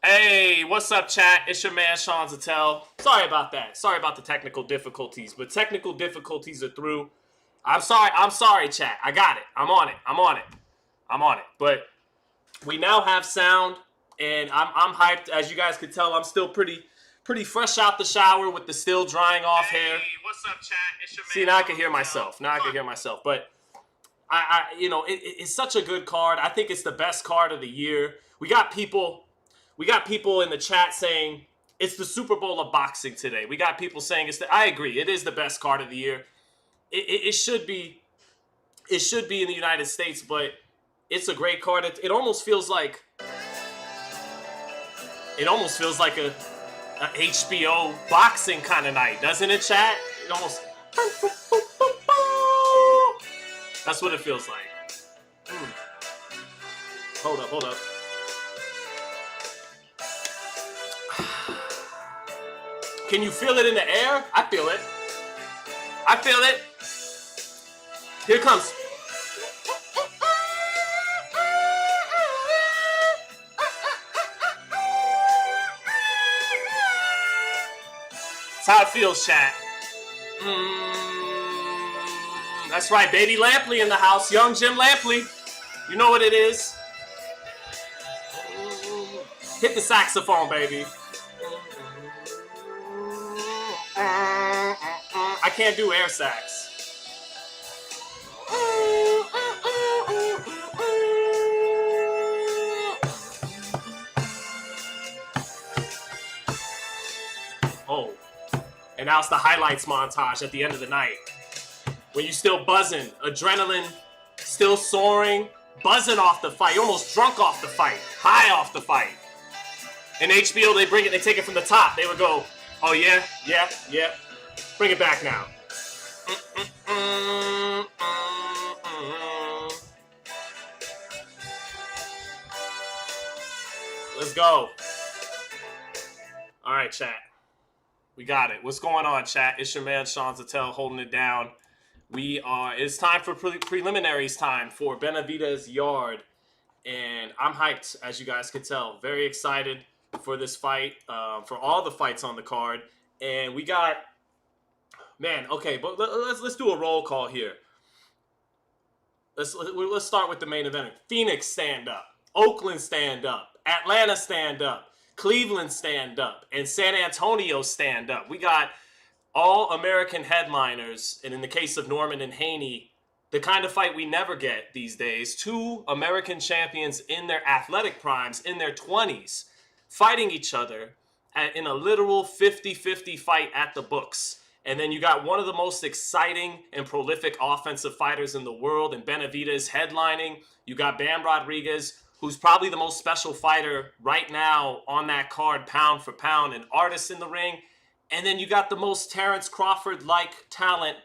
Hey, what's up, chat? It's your man, Sean Zittel. Sorry about that. Sorry about the technical difficulties, but technical difficulties are through. I'm sorry, chat. I got it. I'm on it. But we now have sound, and I'm hyped. As you guys could tell, I'm still pretty fresh out the shower with the still drying off hair. Hey, what's up, chat? It's your man. See, now I can hear myself. But it's such a good card. I think it's the best card of the year. We got people in the chat saying it's the Super Bowl of boxing today. We got people saying I agree. It is the best card of the year. It should be. It should be in the United States, but it's a great card. It almost feels like. It almost feels like a HBO boxing kind of night, doesn't it, chat? It almost. That's what it feels like. Hold up. Can you feel it in the air? I feel it. Here it comes. That's how it feels, chat. That's right, baby Lampley in the house. Young Jim Lampley. You know what it is. Hit the saxophone, baby. I can't do air sax. Oh. And now it's the highlights montage at the end of the night. When you still buzzing, adrenaline still soaring, buzzing off the fight. You're almost drunk off the fight, high off the fight. In HBO, they take it from the top. They would go, oh yeah. Bring it back now. Let's go. All right, chat. We got it. What's going on, chat? It's your man, Sean Zittel, holding it down. It's time for preliminaries time for Benavidez-Yarde. And I'm hyped, as you guys can tell. Very excited for this fight, for all the fights on the card. And we got, man, okay, but let's do a roll call here. Let's start with the main event. Phoenix, stand up. Oakland, stand up. Atlanta, stand up. Cleveland, stand up. And San Antonio, stand up. We got all American headliners, and in the case of Norman-Haney, the kind of fight we never get these days. Two American champions in their athletic primes, in their 20s, fighting each other in a literal 50-50 fight at the books. And then you got one of the most exciting and prolific offensive fighters in the world, and Benavidez headlining. You got Bam Rodriguez, who's probably the most special fighter right now on that card, pound for pound, an artist in the ring. And then you got the most Terrence Crawford-like talent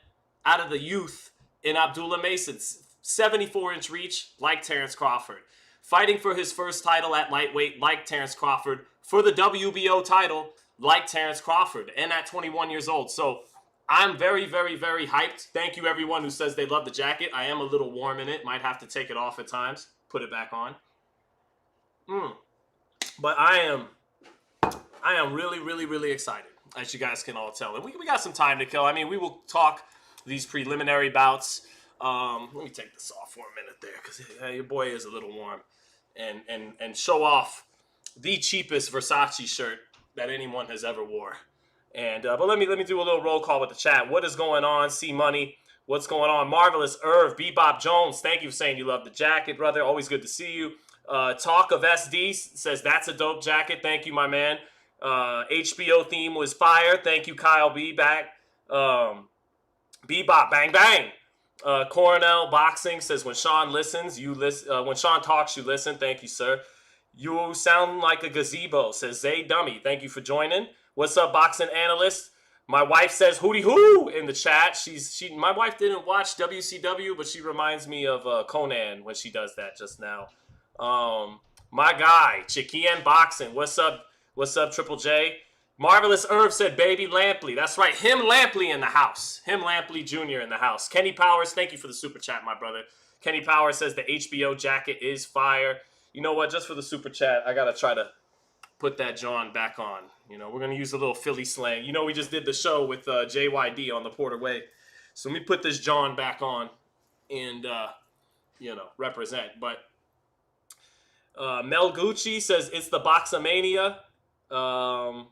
out of the youth in Abdullah Mason. 74-inch reach, like Terrence Crawford. Fighting for his first title at lightweight, like Terrence Crawford. For the WBO title, like Terrence Crawford. And at 21 years old. So I'm very, very, very hyped. Thank you, everyone who says they love the jacket. I am a little warm in it. Might have to take it off at times. Put it back on. But I am really, really, really excited, as you guys can all tell. And we got some time to kill. I mean, we will talk these preliminary bouts. Let me take this off for a minute there, because your boy is a little warm. And show off the cheapest Versace shirt that anyone has ever wore. And but let me do a little roll call with the chat. What is going on? C Money. What's going on? Marvelous Irv, Bebop Jones. Thank you for saying you love the jacket, brother. Always good to see you. Talk of SD says that's a dope jacket. Thank you, my man. HBO theme was fire. Thank you, Kyle B. Back. Bebop, bang bang. Coronel Boxing says when Sean listens, you listen. When Sean talks, you listen. Thank you, sir. You sound like a gazebo, says Zay Dummy. Thank you for joining. What's up, boxing analyst? My wife says hootie hoo in the chat. My wife didn't watch WCW, but she reminds me of Conan when she does that just now. My guy, Chiquien Boxing. What's up? What's up, Triple J? Marvelous Irv said baby Lampley. That's right. Him Lampley in the house. Him Lampley Jr. in the house. Kenny Powers, thank you for the super chat, my brother. Kenny Powers says the HBO jacket is fire. You know what? Just for the super chat, I got to try to put that John back on. You know, we're going to use a little Philly slang. You know, we just did the show with JYD on the Porter Way. So let me put this John back on and, you know, represent. But Mel Gucci says it's the Boxamania. Yeah,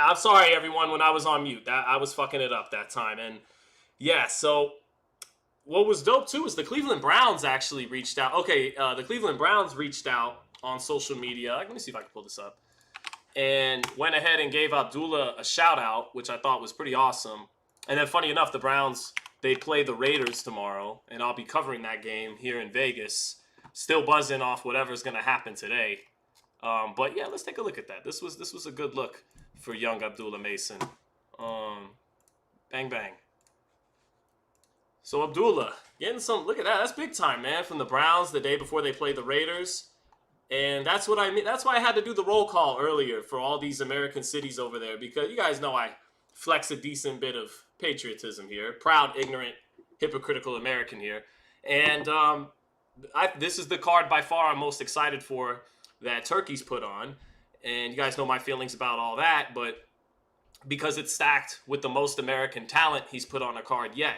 I'm sorry, everyone, when I was on mute. I was fucking it up that time. And, yeah, so what was dope, too, is the Cleveland Browns actually reached out. Okay, the Cleveland Browns reached out on social media. Let me see if I can pull this up. And went ahead and gave Abdullah a shout-out, which I thought was pretty awesome. And then, funny enough, the Browns, they play the Raiders tomorrow, and I'll be covering that game here in Vegas. Still buzzing off whatever's going to happen today. But, yeah, let's take a look at that. This was a good look for young Abdullah Mason. Bang, bang. So, Abdullah, getting some, look at that. That's big time, man, from the Browns the day before they played the Raiders. And that's what I mean. That's why I had to do the roll call earlier for all these American cities over there, because you guys know I flex a decent bit of patriotism here. Proud, ignorant, hypocritical American here. And this is the card by far I'm most excited for that Turkey's put on. And you guys know my feelings about all that, but because it's stacked with the most American talent he's put on a card yet.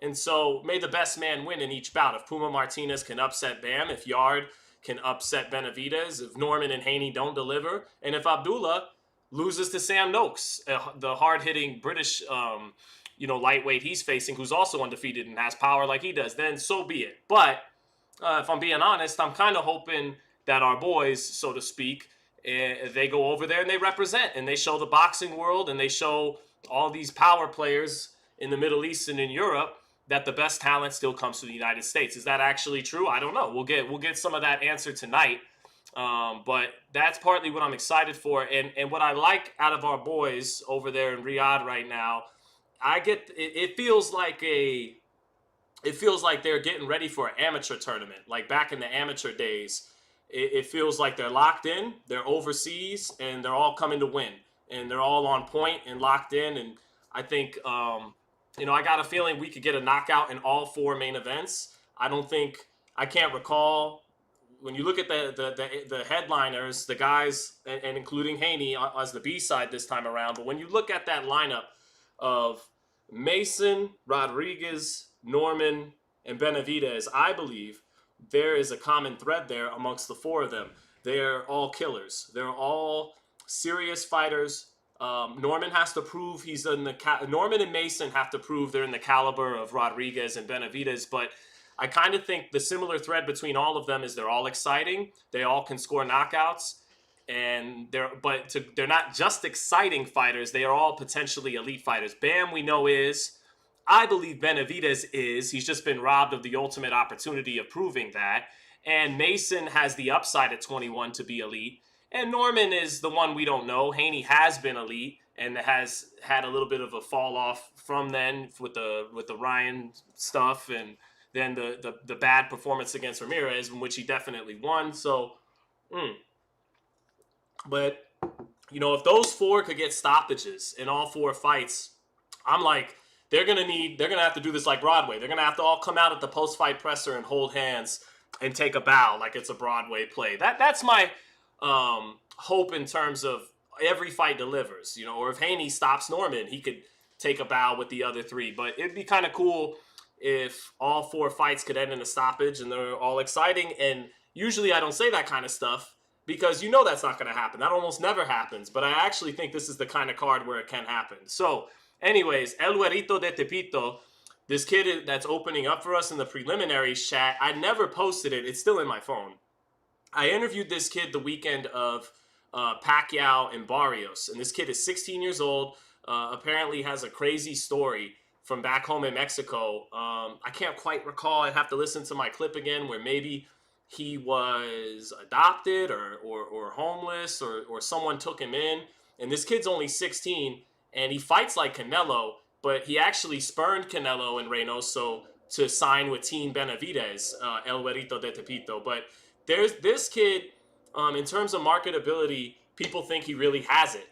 And so may the best man win in each bout. If Puma Martinez can upset Bam, if Yarde can upset Benavidez, if Norman and Haney don't deliver, and if Abdullah loses to Sam Noakes, the hard-hitting British lightweight he's facing, who's also undefeated and has power like he does, then so be it. But if I'm being honest, I'm kind of hoping that our boys, so to speak, they go over there and they represent, and they show the boxing world, and they show all these power players in the Middle East and in Europe that the best talent still comes to the United States. Is that actually true? I don't know. We'll get some of that answer tonight. But that's partly what I'm excited for. And what I like out of our boys over there in Riyadh right now, it feels like they're getting ready for an amateur tournament. Like back in the amateur days, it feels like they're locked in, they're overseas, and they're all coming to win. And they're all on point and locked in. And I think I got a feeling we could get a knockout in all four main events. I can't recall, when you look at the headliners, the guys, and including Haney as the B-side this time around, but when you look at that lineup of Mason, Rodriguez, Norman, and Benavidez, I believe there is a common thread there amongst the four of them. They're all killers. They're all serious fighters. Norman has to prove Norman and Mason have to prove they're in the caliber of Rodriguez and Benavidez, but I kind of think the similar thread between all of them is they're all exciting. They all can score knockouts, and they're not just exciting fighters. They are all potentially elite fighters. Bam, we know is. I believe Benavidez is. He's just been robbed of the ultimate opportunity of proving that. And Mason has the upside at 21 to be elite. And Norman is the one we don't know. Haney has been elite and has had a little bit of a fall off from then with the Ryan stuff, and then the bad performance against Ramirez, in which he definitely won. So, but if those four could get stoppages in all four fights, I'm like, they're gonna have to do this like Broadway. They're gonna have to all come out at the post-fight presser and hold hands and take a bow like it's a Broadway play. That's my hope in terms of every fight delivers, or if Haney stops Norman, he could take a bow with the other three. But it'd be kind of cool if all four fights could end in a stoppage and they're all exciting. And usually I don't say that kind of stuff because that's not going to happen. That almost never happens. But I actually think this is the kind of card where it can happen. So anyways, El Güerito de Tepito, this kid that's opening up for us in the preliminaries chat, I never posted it. It's still in my phone. I interviewed this kid the weekend of Pacquiao and Barrios, and this kid is 16 years old, apparently has a crazy story from back home in Mexico. I can't quite recall. I'd have to listen to my clip again, where maybe he was adopted or homeless or someone took him in, and this kid's only 16, and he fights like Canelo, but he actually spurned Canelo and Reynoso to sign with Team Benavidez, El Güerito de Tepito. But there's this kid, in terms of marketability, people think he really has it.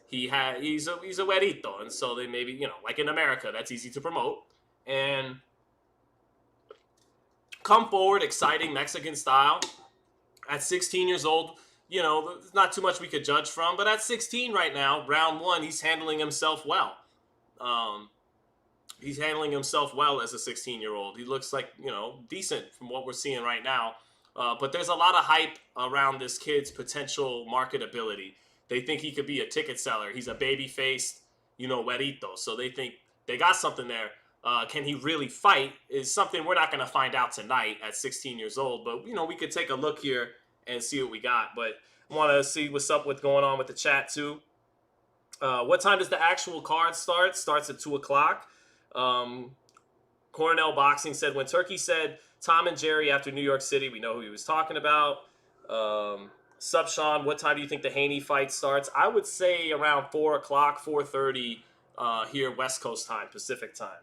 He's a güerito, and so they maybe, like in America, that's easy to promote. And come forward, exciting Mexican style. At 16 years old, you know, there's not too much we could judge from. But at 16 right now, round one, he's handling himself well. He's handling himself well as a 16-year-old. He looks like, you know, decent from what we're seeing right now. But there's a lot of hype around this kid's potential marketability. They think he could be a ticket seller. He's a baby-faced, you know, güerito. So they think they got something there. Can he really fight is something we're not going to find out tonight at 16 years old. But, you know, we could take a look here and see what we got. But I want to see what's up with going on with the chat, too. What time does the actual card start? Starts at 2 o'clock. Cornell Boxing said, when Turkey said Tom and Jerry after New York City, we know who he was talking about. Sub Sean, what time do you think the Haney fight starts? I would say around 4 o'clock, 4:30 here, West Coast time, Pacific time.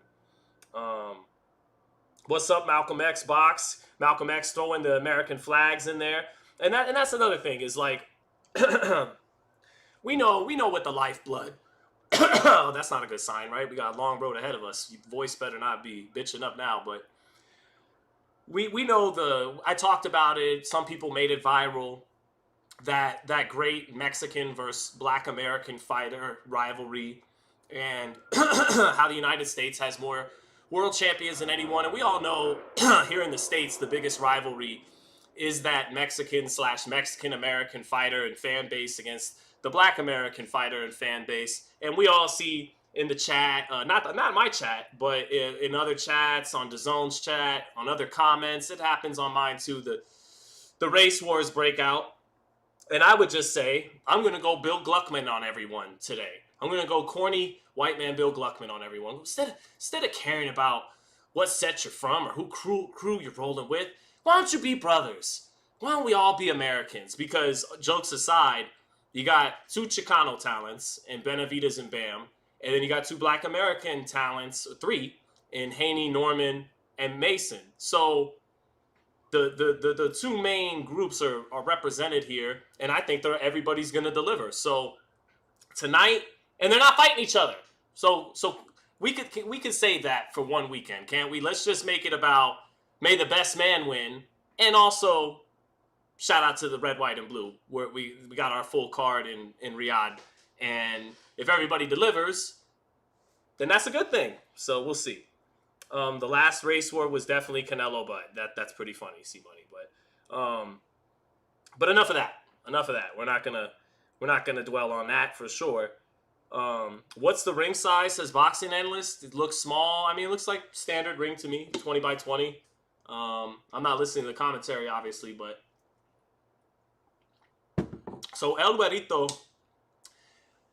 What's up, Malcolm X Box? Malcolm X throwing the American flags in there. And that's another thing is like, we know what the lifeblood. Oh, that's not a good sign, right? We got a long road ahead of us. Your voice better not be bitching up now, but we know I talked about it. Some people made it viral. That great Mexican versus Black American fighter rivalry, and how the United States has more world champions than anyone. And we all know here in the States, the biggest rivalry is that Mexican American fighter and fan base against the Black American fighter and fan base. And we all see in the chat, not my chat, but in other chats, on DAZN's chat, on other comments, it happens on mine too, the race wars break out. And I would just say, I'm going to go Bill Gluckman on everyone today. I'm going to go corny white man Bill Gluckman on everyone. Instead of caring about what set you're from or who crew you're rolling with, why don't you be brothers? Why don't we all be Americans? Because, jokes aside, you got two Chicano talents in Benavidez and Bam, and then you got two Black American talents, three, in Haney, Norman, and Mason. So the two main groups are represented here, and I think everybody's going to deliver. So tonight, and they're not fighting each other. So we could save that for one weekend, can't we? Let's just make it about may the best man win, and also shout out to the red, white, and blue, where we got our full card in Riyadh. And if everybody delivers, then that's a good thing. So we'll see. The last race war was definitely Canelo, but that's pretty funny, C-Money. But enough of that. We're not gonna dwell on that for sure. What's the ring size? Says Boxing Analyst. It looks small. I mean, it looks like standard ring to me, 20 by 20. I'm not listening to the commentary, obviously, but so El Güerito,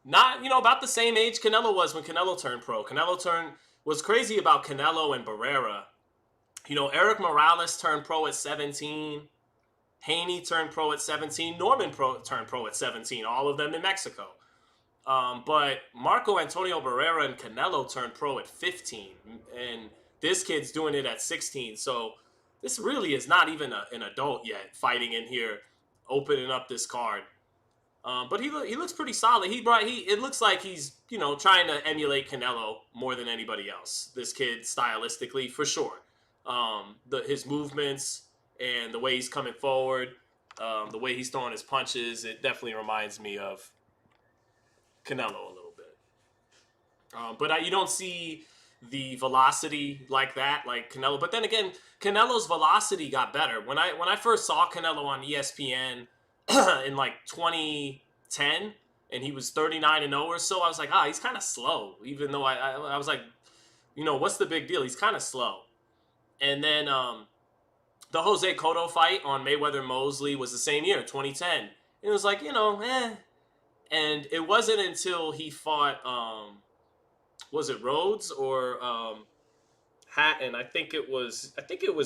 not, about the same age Canelo was when Canelo turned pro. What's crazy about Canelo and Barrera, Eric Morales turned pro at 17. Haney turned pro at 17. Norman turned pro at 17. All of them in Mexico. But Marco Antonio Barrera and Canelo turned pro at 15. And this kid's doing it at 16. So this really is not even an adult yet fighting in here, opening up this card. But he looks pretty solid. It looks like he's trying to emulate Canelo more than anybody else. This kid stylistically, for sure. His movements and the way he's coming forward, the way he's throwing his punches, it definitely reminds me of Canelo a little bit. But you don't see the velocity like that, like Canelo. But then again, Canelo's velocity got better. When I first saw Canelo on ESPN in like 2010, and he was 39-0 or so, I was like, he's kind of slow. Even though I was like, what's the big deal? He's kind of slow. And then the Jose Cotto fight on Mayweather-Mosley was the same year, 2010. It was like, And it wasn't until he fought, was it Rhodes or Hatton? I think it was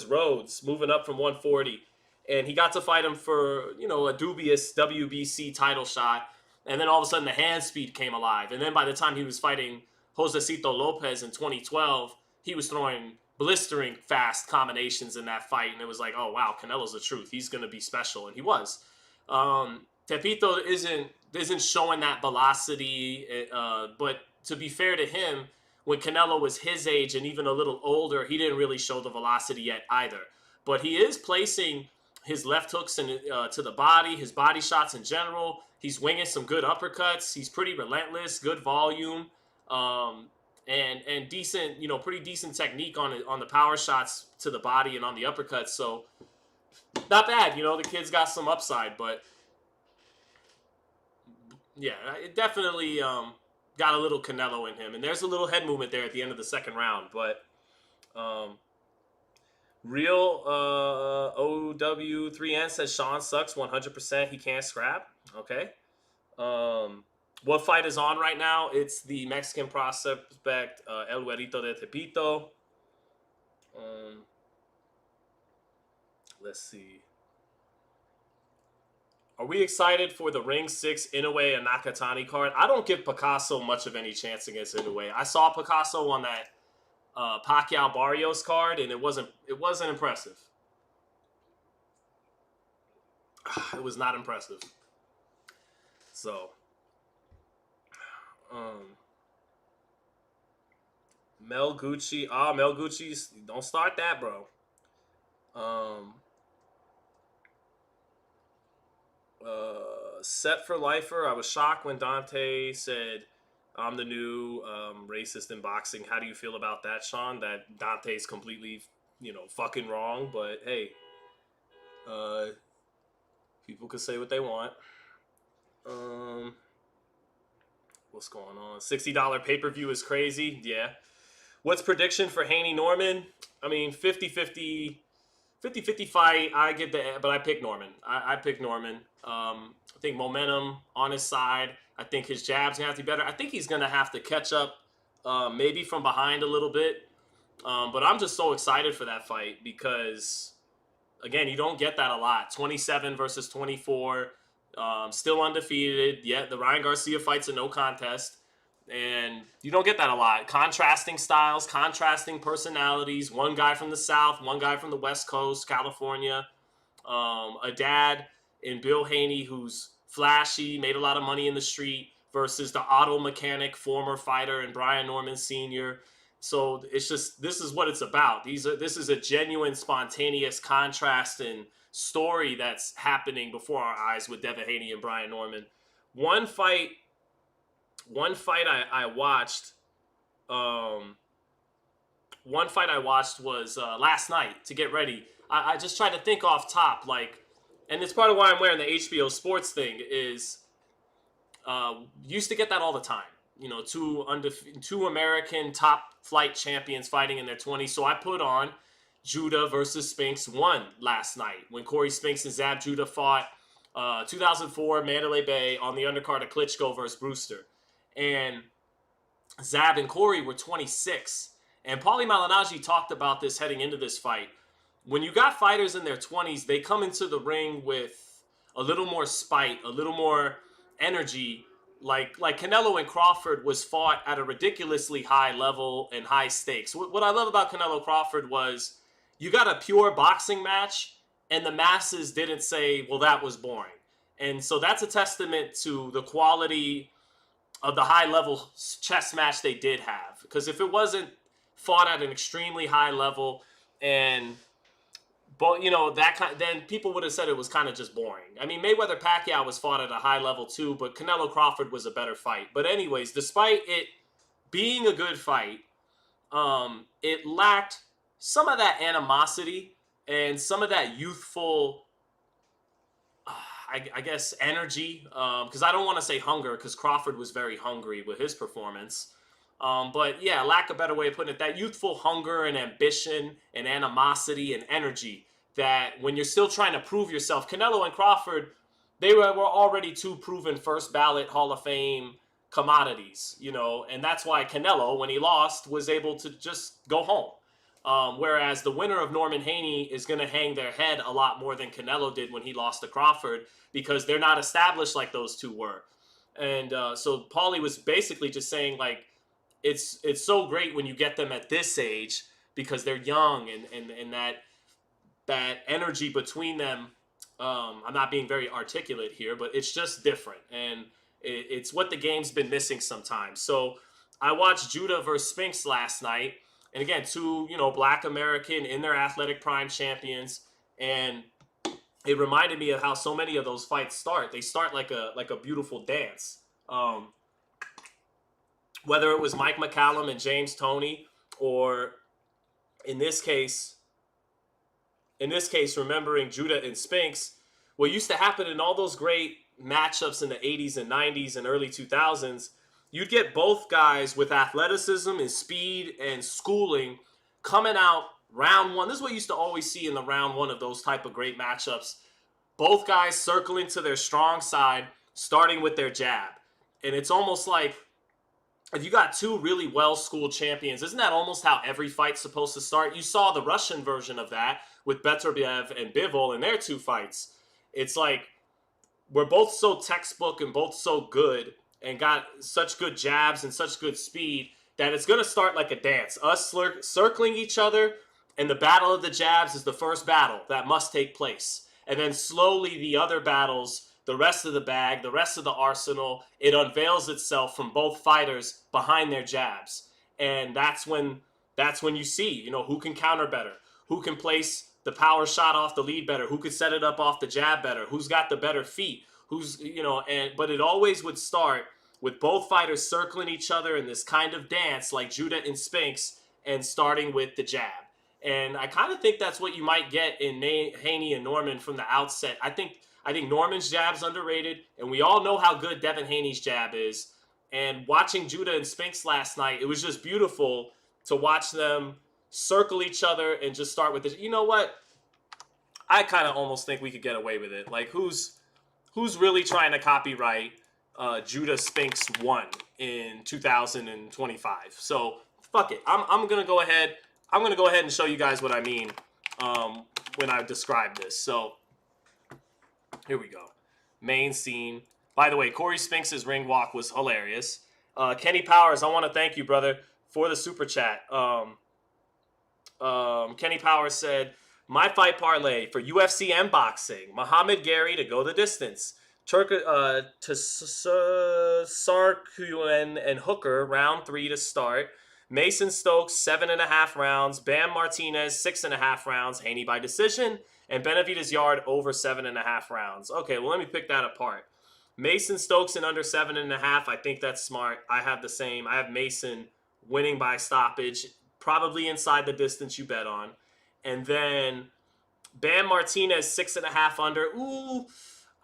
Rhodes, moving up from 140. And he got to fight him for, a dubious WBC title shot. And then all of a sudden the hand speed came alive. And then by the time he was fighting Josecito Lopez in 2012, he was throwing blistering fast combinations in that fight. And it was like, oh, wow, Canelo's the truth. He's going to be special. And he was. Tepito isn't showing that velocity. But to be fair to him, when Canelo was his age and even a little older, he didn't really show the velocity yet either. But he is placing his left hooks and to the body, his body shots in general. He's winging some good uppercuts. He's pretty relentless, good volume, and decent, pretty decent technique on the power shots to the body and on the uppercuts. So not bad. The kid's got some upside, but yeah, it definitely got a little Canelo in him. And there's a little head movement there at the end of the second round, but Real OW3N says Sean sucks 100%. He can't scrap. Okay. What fight is on right now? It's the Mexican prospect El Güerito de Tepito. Let's see. Are we excited for the Ring 6 Inoue and Nakatani card? I don't give Picasso much of any chance against Inoue. I saw Picasso on that Pacquiao Barrios card, and it wasn't impressive. It was not impressive. So, Mel Gucci. Mel Gucci's. Don't start that, bro. Set for Lifer. I was shocked when Dante said, I'm the new racist in boxing. How do you feel about that, Sean? That Dante's completely, fucking wrong. But hey, people could say what they want. What's going on? $60 pay-per-view is crazy. Yeah. What's prediction for Haney Norman? I mean, 50-50 fight. I get the, but I pick Norman. I pick Norman. I think momentum on his side. I think his jab's gonna have to be better. I think he's gonna have to catch up, maybe from behind a little bit. But I'm just so excited for that fight because, again, you don't get that a lot. 27 versus 24, still undefeated. Yeah, the Ryan Garcia fight's a no contest, and you don't get that a lot. Contrasting styles, contrasting personalities. One guy from the South, one guy from the West Coast, California. A dad in Bill Haney who's flashy, made a lot of money in the street, versus the auto mechanic, former fighter, and Brian Norman Sr. So it's just, this is what it's about. This is a genuine, spontaneous contrast and story that's happening before our eyes with Devin Haney and Brian Norman. One fight I watched was last night to get ready. I just tried to think off top, and it's part of why I'm wearing the HBO Sports thing is used to get that all the time. Two American top flight champions fighting in their 20s. So I put on Judah versus Spinks 1 last night when Corey Spinks and Zab Judah fought 2004 Mandalay Bay on the undercard of Klitschko versus Brewster. And Zab and Corey were 26. And Paulie Malignaggi talked about this heading into this fight. When you got fighters in their 20s, they come into the ring with a little more spite, a little more energy. Like Canelo and Crawford was fought at a ridiculously high level and high stakes. What I love about Canelo Crawford was you got a pure boxing match, and the masses didn't say, well, that was boring. And so that's a testament to the quality of the high-level chess match they did have. Because if it wasn't fought at an extremely high level and... But, then people would have said it was kind of just boring. I mean, Mayweather-Pacquiao was fought at a high level too, but Canelo-Crawford was a better fight. But anyways, despite it being a good fight, it lacked some of that animosity and some of that youthful, I guess, energy. Because I don't want to say hunger, because Crawford was very hungry with his performance. But yeah, lack of a better way of putting it, that youthful hunger and ambition and animosity and energy that when you're still trying to prove yourself, Canelo and Crawford, they were already two proven first ballot Hall of Fame commodities, and that's why Canelo, when he lost, was able to just go home. Whereas the winner of Norman-Haney is going to hang their head a lot more than Canelo did when he lost to Crawford, because they're not established like those two were. And so Paulie was basically just saying, it's so great when you get them at this age because they're young and that energy between them. I'm not being very articulate here, but it's just different. And it's what the game's been missing sometimes. So I watched Judah versus Spinks last night. And again, two, Black American in their athletic prime champions. And it reminded me of how so many of those fights start. They start like a beautiful dance. Whether it was Mike McCallum and James Toney, or in this case, remembering Judah and Spinks, what used to happen in all those great matchups in the 80s and 90s and early 2000s, you'd get both guys with athleticism and speed and schooling coming out round one. This is what you used to always see in the round one of those type of great matchups. Both guys circling to their strong side, starting with their jab. And it's almost like, if you got two really well-schooled champions, isn't that almost how every fight's supposed to start? You saw the Russian version of that with Beterbiev and Bivol in their two fights. It's like, we're both so textbook and both so good and got such good jabs and such good speed that it's going to start like a dance. Us circling each other, and the battle of the jabs is the first battle that must take place. And then slowly the other battles, the rest of the bag, the rest of the arsenal, it unveils itself from both fighters behind their jabs. And that's when you see, you know, who can counter better, who can place the power shot off the lead better, who could set it up off the jab better, who's got the better feet, who's, you know, but it always would start with both fighters circling each other in this kind of dance like Judah and Spinks, and starting with the jab. And I kind of think that's what you might get in Haney and Norman from the outset. I think Norman's jab's underrated, and we all know how good Devin Haney's jab is. And watching Judah and Spinks last night, it was just beautiful to watch them circle each other and just start with this. You know what? I kind of almost think we could get away with it. Like, who's really trying to copyright Judah Spinks 1 in 2025? So fuck it. I'm gonna go ahead. I'm gonna go ahead and show you guys what I mean when I describe this. So here we go. Main scene. By the way, Corey Spinks' ring walk was hilarious. Kenny Powers, I want to thank you, brother, for the super chat. Kenny Powers said, my fight parlay for UFC and boxing: Muhammad Gary to go the distance, Sarkisian and Hooker round 3 to start, Mason Stokes 7.5 rounds, Bam Martinez 6.5 rounds, Haney by decision, and Benavidez-Yarde over 7.5 rounds. Okay, well, let me pick that apart. Mason Stokes in under 7.5. I think that's smart. I have the same. I have Mason winning by stoppage, probably inside the distance you bet on. And then Bam Martinez 6.5 under. Ooh,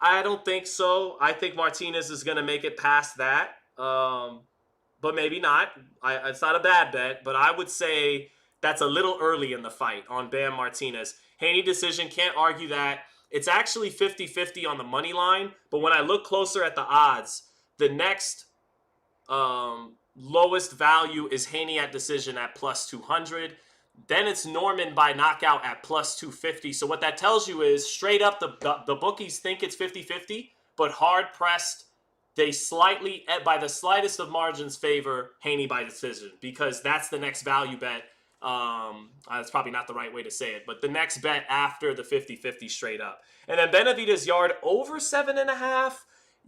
I don't think so. I think Martinez is going to make it past that, but maybe not. It's not a bad bet, but I would say that's a little early in the fight on Bam Martinez. Haney decision, can't argue that. It's actually 50-50 on the money line, but when I look closer at the odds, the next lowest value is Haney at decision at plus 200. Then it's Norman by knockout at plus 250. So what that tells you is, straight up, the bookies think it's 50-50, but hard-pressed, they slightly, by the slightest of margins, favor Haney by decision, because that's the next value bet. That's probably not the right way to say it, but the next bet after the 50-50 straight up. And then Benavidez-Yarde over 7.5.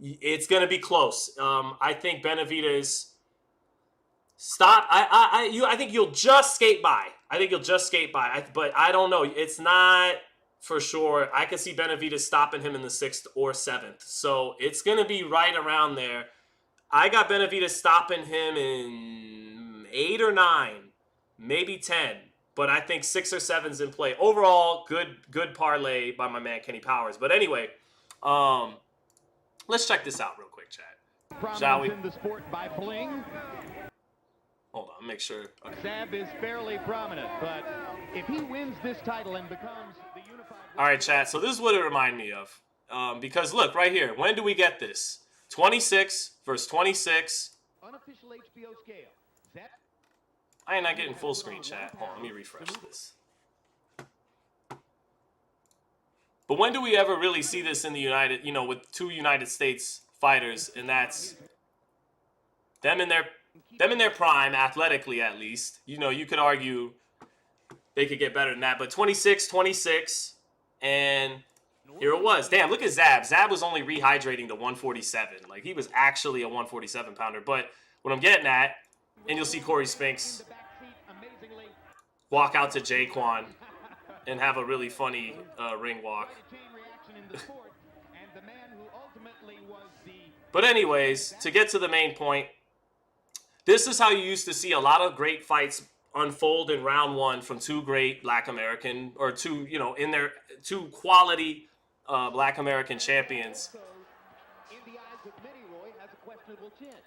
It's going to be close. I think Benavidez stop. I think you'll just skate by. But I don't know. It's not for sure. I could see Benavidez stopping him in the 6th or 7th. So it's going to be right around there. I got Benavidez stopping him in 8 or 9. Maybe 10, but I think 6 or 7's in play. Overall, good parlay by my man Kenny Powers. But anyway, let's check this out real quick, chat. Shall we? In the sport by bling. Hold on, make sure. Okay. Zab is fairly prominent, but if he wins this title and becomes the unified... All right, chat. So this is what it reminded me of. Because look, right here. When do we get this? 26 versus 26. Unofficial HBO scale. Zab... I ain't not getting full screen, chat. Hold on, let me refresh this. But when do we ever really see this in the United, with two United States fighters, and that's them in their prime, athletically at least. You could argue they could get better than that, but 26, and here it was. Damn, look at Zab. Zab was only rehydrating to 147. Like, he was actually a 147 pounder. But what I'm getting at, and you'll see Corey Spinks walk out to Jaquan and have a really funny ring walk. in the sport, and the man who ultimately was the... But anyways, to get to the main point, this is how you used to see a lot of great fights unfold in round one from two great Black American, or two, you know, in their two quality Black American champions.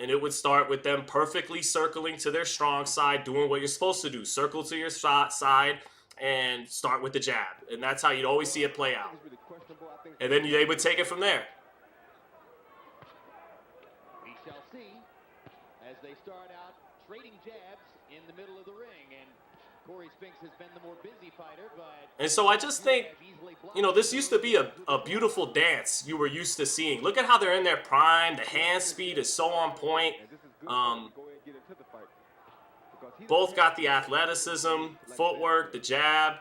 And it would start with them perfectly circling to their strong side, doing what you're supposed to do. Circle to your side and start with the jab. And that's how you'd always see it play out. And then they would take it from there. We shall see as they start out trading jabs in the middle of the ring. And Corey Spinks has been the more busy fighter, but... And so I just think, you know, this used to be a beautiful dance you were used to seeing. Look at how they're in their prime. The hand speed is so on point. Both got the athleticism, footwork, the jab.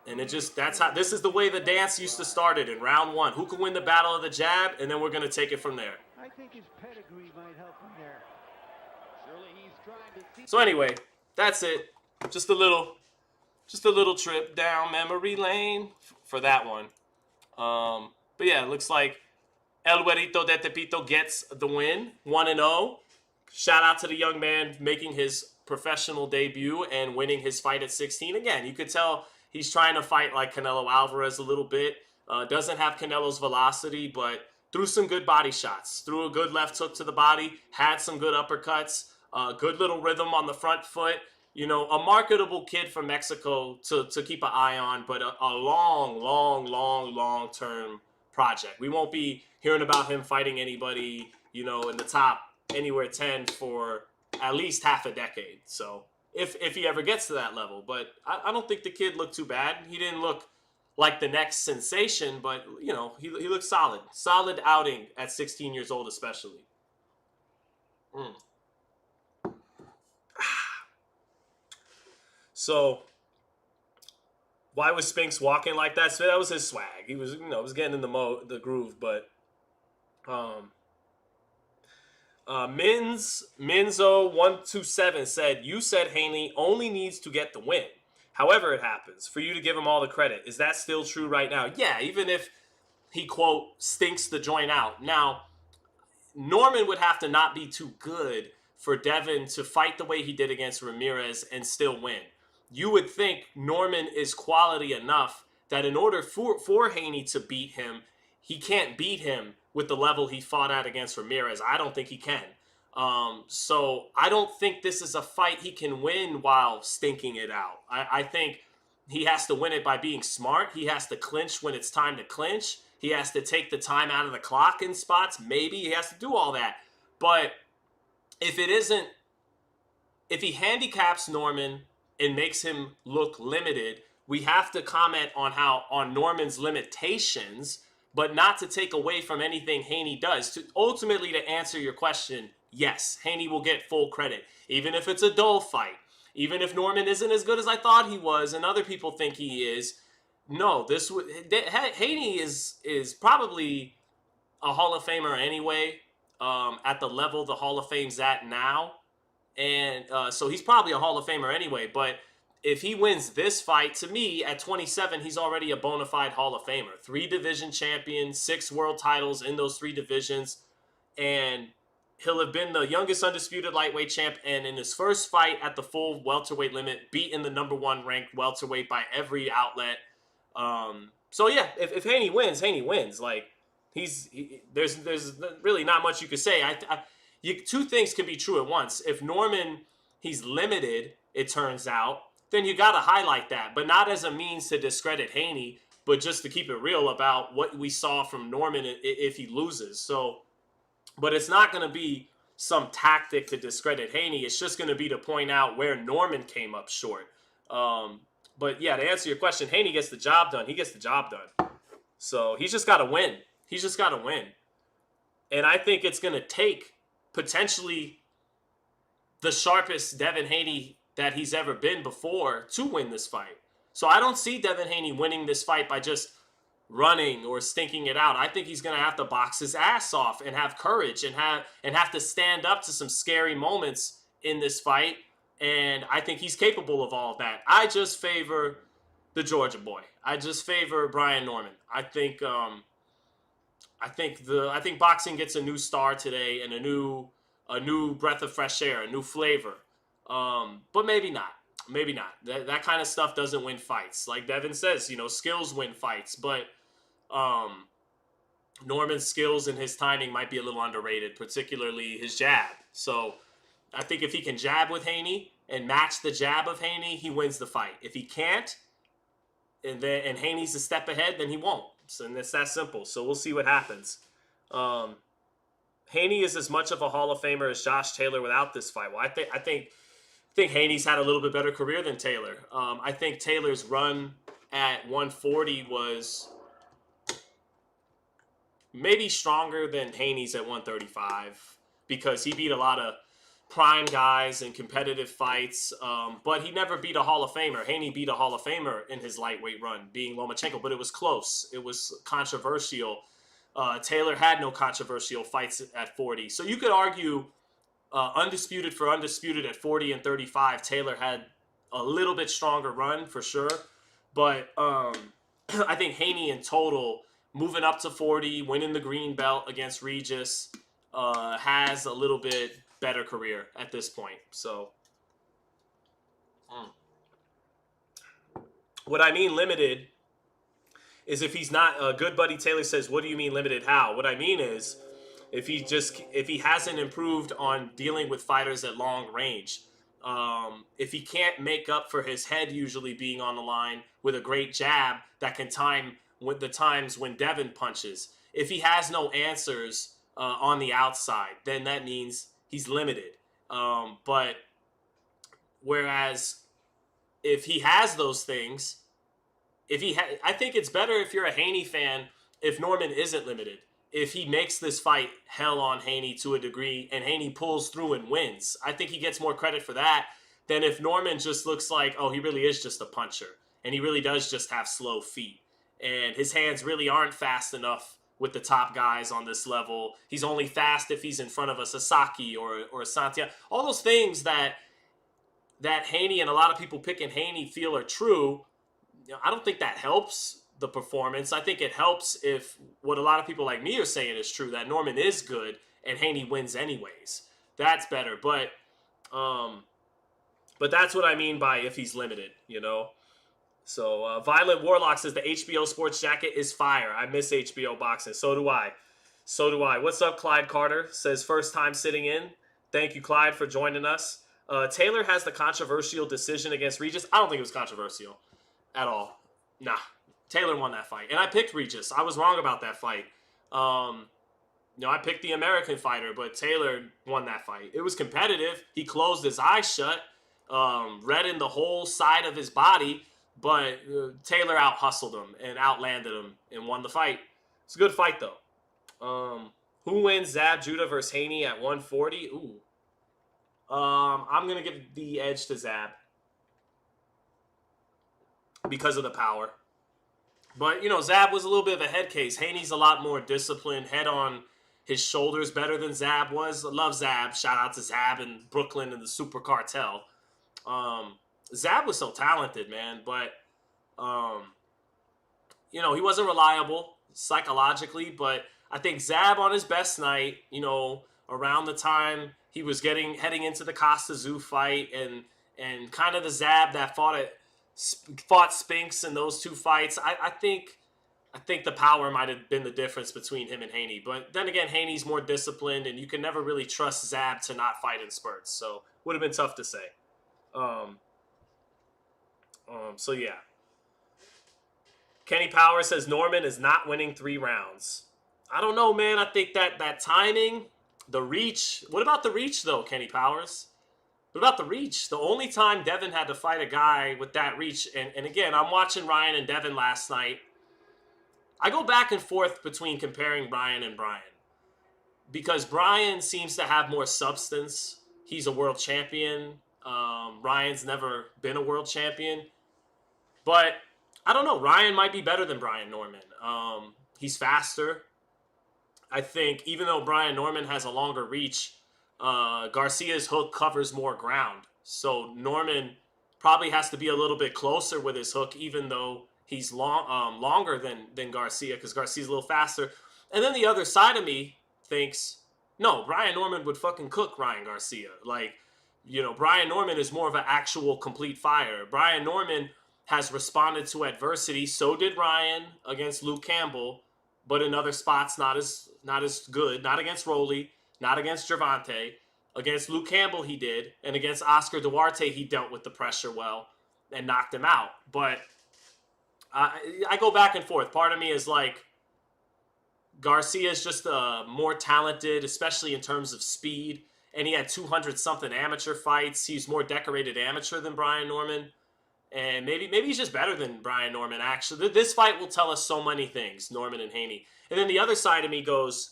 And it just, that's how, this is the way the dance used to started in round one. Who can win the battle of the jab? And then we're going to take it from there. I think his pedigree might help him there. Surely he's trying to see... So anyway, that's it. Just a little trip down memory lane for that one. But yeah, it looks like El Güerito de Tepito gets the win, 1-0. Shout out to the young man making his professional debut and winning his fight at 16. Again, you could tell he's trying to fight like Canelo Alvarez a little bit. Doesn't have Canelo's velocity, but threw some good body shots. Threw a good left hook to the body, had some good uppercuts, good little rhythm on the front foot. You know, a marketable kid from Mexico to keep an eye on, but a long-term project. We won't be hearing about him fighting anybody, you know, in the top anywhere 10 for at least half a decade. So if he ever gets to that level. But I don't think the kid looked too bad. He didn't look like the next sensation, but, you know, he looked solid. Solid outing at 16 years old especially. So, why was Spinks walking like that? So that was his swag. He was, you know, was getting in the groove. But, Minzo127 said, "You said Haney only needs to get the win. However it happens, for you to give him all the credit. Is that still true right now?" Yeah, even if he, quote, stinks the joint out. Now, Norman would have to not be too good for Devin to fight the way he did against Ramirez and still win. You would think Norman is quality enough that in order for Haney to beat him, he can't beat him with the level he fought at against Ramirez. I don't think he can. So I don't think this is a fight he can win while stinking it out. I think he has to win it by being smart. He has to clinch when it's time to clinch. He has to take the time out of the clock in spots. Maybe he has to do all that. But if he handicaps Norman and makes him look limited, we have to comment on Norman's limitations, but not to take away from anything Haney does. Ultimately, to answer your question, yes, Haney will get full credit, even if it's a dull fight, even if Norman isn't as good as I thought he was, and other people think he is. No, Haney is probably a Hall of Famer anyway, at the level the Hall of Fame's at now. And so he's probably a Hall of Famer anyway. But if he wins this fight, to me, at 27, he's already a bona fide Hall of Famer. 3 division champion, 6 world titles in those 3 divisions. And he'll have been the youngest undisputed lightweight champ. And in his first fight at the full welterweight limit, beaten the #1 ranked welterweight by every outlet. So yeah, if Haney wins, Haney wins. Like, there's really not much you could say. Two things can be true at once. If Norman, he's limited, it turns out, then you got to highlight that, but not as a means to discredit Haney, but just to keep it real about what we saw from Norman if he loses. So, but it's not going to be some tactic to discredit Haney. It's just going to be to point out where Norman came up short. But yeah, to answer your question, Haney gets the job done. He gets the job done. So he's just got to win. He's just got to win. And I think it's going to take potentially the sharpest Devin Haney that he's ever been before to win this fight. So I don't see Devin Haney winning this fight by just running or stinking it out. I think he's going to have to box his ass off and have courage and have to stand up to some scary moments in this fight. And I think he's capable of all of that. I just favor the Georgia boy. I just favor Brian Norman. I think I think boxing gets a new star today and a new breath of fresh air, a new flavor. But maybe not. Maybe not. That kind of stuff doesn't win fights. Like Devin says, skills win fights. But Norman's skills and his timing might be a little underrated, particularly his jab. So I think if he can jab with Haney and match the jab of Haney, he wins the fight. If he can't, and Haney's a step ahead, then he won't. And it's that simple. So we'll see what happens. Haney is as much of a Hall of Famer as Josh Taylor without this fight. Well, I think Haney's had a little bit better career than Taylor. I think Taylor's run at 140 was maybe stronger than Haney's at 135 because he beat a lot of prime guys in competitive fights, but he never beat a Hall of Famer. Haney beat a Hall of Famer in his lightweight run, being Lomachenko, but it was close. It was controversial. Taylor had no controversial fights at 40. So you could argue undisputed for undisputed at 40 and 35. Taylor had a little bit stronger run for sure, but I think Haney in total, moving up to 40, winning the green belt against Regis, has a little bit better career at this point. So what I mean limited is if he's not good. Buddy Taylor says, what do you mean limited? How? What I mean is if he hasn't improved on dealing with fighters at long range, if he can't make up for his head usually being on the line with a great jab that can time with the times when Devin punches, if he has no answers on the outside, then that means he's limited. But whereas if he has those things, I think it's better if you're a Haney fan if Norman isn't limited. If he makes this fight hell on Haney to a degree and Haney pulls through and wins, I think he gets more credit for that than if Norman just looks like, oh, he really is just a puncher and he really does just have slow feet and his hands really aren't fast enough with the top guys on this level. He's only fast if he's in front of a Sasaki or a Santiago. All those things that Haney and a lot of people picking Haney feel are true, I don't think that helps the performance. I think it helps if what a lot of people like me are saying is true, that Norman is good and Haney wins anyways. That's better. But that's what I mean by if he's limited, So Violent Warlock says the HBO Sports jacket is fire. I miss HBO boxing. So do I. What's up, Clyde Carter? Says first time sitting in. Thank you, Clyde, for joining us. Taylor has the controversial decision against Regis. I don't think it was controversial at all. Nah. Taylor won that fight. And I picked Regis. I was wrong about that fight. I picked the American fighter, but Taylor won that fight. It was competitive. He closed his eyes shut, read in the whole side of his body, but Taylor out-hustled him and outlanded him and won the fight. It's a good fight, though. Who wins Zab Judah versus Haney at 140? Ooh. I'm going to give the edge to Zab because of the power. But, Zab was a little bit of a head case. Haney's a lot more disciplined, head on his shoulders better than Zab was. I love Zab. Shout out to Zab and Brooklyn and the Super Cartel. Zab was so talented, man. But, he wasn't reliable psychologically. But I think Zab on his best night, around the time he was heading into the Costa Zoo fight and kind of the Zab that fought Spinks in those two fights. I think the power might have been the difference between him and Haney. But then again, Haney's more disciplined, and you can never really trust Zab to not fight in spurts. So would have been tough to say. So yeah. Kenny Power says Norman is not winning 3 rounds. I don't know, man. I think that timing, the reach. What about the reach, though, Kenny Powers? What about the reach? The only time Devin had to fight a guy with that reach, and again, I'm watching Ryan and Devin last night. I go back and forth between comparing Ryan and Brian because Brian seems to have more substance. He's a world champion. Ryan's never been a world champion. But I don't know. Ryan might be better than Brian Norman. He's faster. I think even though Brian Norman has a longer reach, Garcia's hook covers more ground. So Norman probably has to be a little bit closer with his hook, even though he's longer than Garcia, because Garcia's a little faster. And then the other side of me thinks, no, Brian Norman would fucking cook Ryan Garcia. Like, Brian Norman is more of an actual complete fighter. Brian Norman has responded to adversity. So did Ryan against Luke Campbell, but in other spots not as good. Not against Rolly, not against Gervonta. Against Luke Campbell he did, and against Oscar Duarte he dealt with the pressure well and knocked him out. But I go back and forth. Part of me is like, Garcia is just more talented, especially in terms of speed. And he had 200-something amateur fights. He's more decorated amateur than Brian Norman. And maybe he's just better than Brian Norman, actually. This fight will tell us so many things, Norman and Haney. And then the other side of me goes,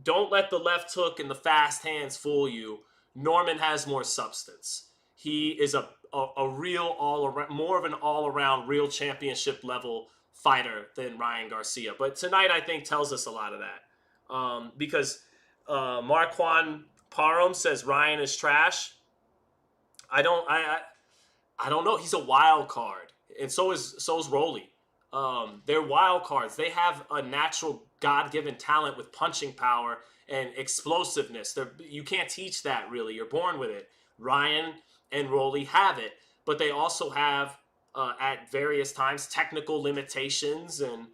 don't let the left hook and the fast hands fool you. Norman has more substance. He is a real all-around, more of an all-around real championship level fighter than Ryan Garcia. But tonight, I think, tells us a lot of that. Because Marquand Parham says Ryan is trash. I don't know. He's a wild card. And so is Rolly. They're wild cards. They have a natural God-given talent with punching power and explosiveness. You can't teach that, really. You're born with it. Ryan and Rolly have it. But they also have, at various times, technical limitations. And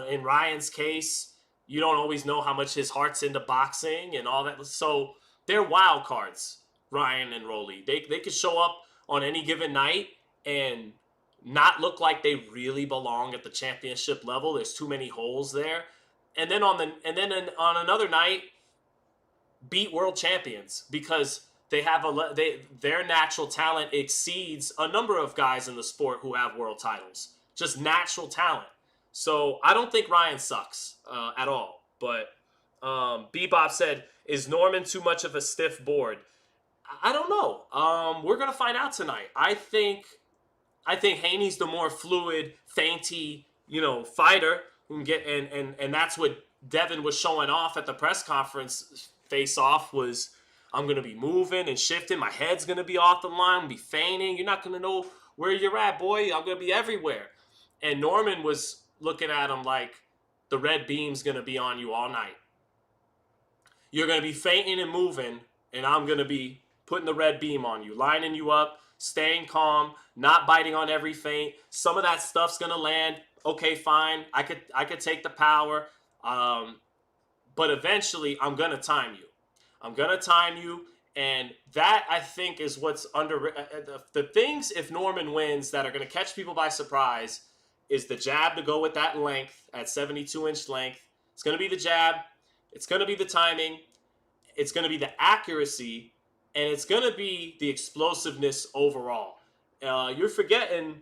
in Ryan's case, you don't always know how much his heart's into boxing and all that. So they're wild cards, Ryan and Rolly. They could show up on any given night and not look like they really belong at the championship level. There's too many holes there. And then on another night, beat world champions because they have their natural talent exceeds a number of guys in the sport who have world titles. Just natural talent. So I don't think Ryan sucks at all. But Bebop said, is Norman too much of a stiff board? I don't know. We're gonna find out tonight. I think Haney's the more fluid, feinty, fighter who can get and that's what Devin was showing off at the press conference. Face off was, I'm gonna be moving and shifting. My head's gonna be off the line. I'm gonna be feigning. You're not gonna know where you're at, boy. I'm gonna be everywhere. And Norman was looking at him like, the red beam's gonna be on you all night. You're gonna be feinting and moving, and I'm gonna be putting the red beam on you, lining you up, staying calm, not biting on every feint. Some of that stuff's gonna land. Okay, fine. I could take the power, but eventually I'm gonna time you. I'm gonna time you, and that I think is what's under the things. If Norman wins, that are gonna catch people by surprise, is the jab to go with that length at 72-inch length. It's gonna be the jab. It's gonna be the timing. It's gonna be the accuracy. And it's going to be the explosiveness overall. You're forgetting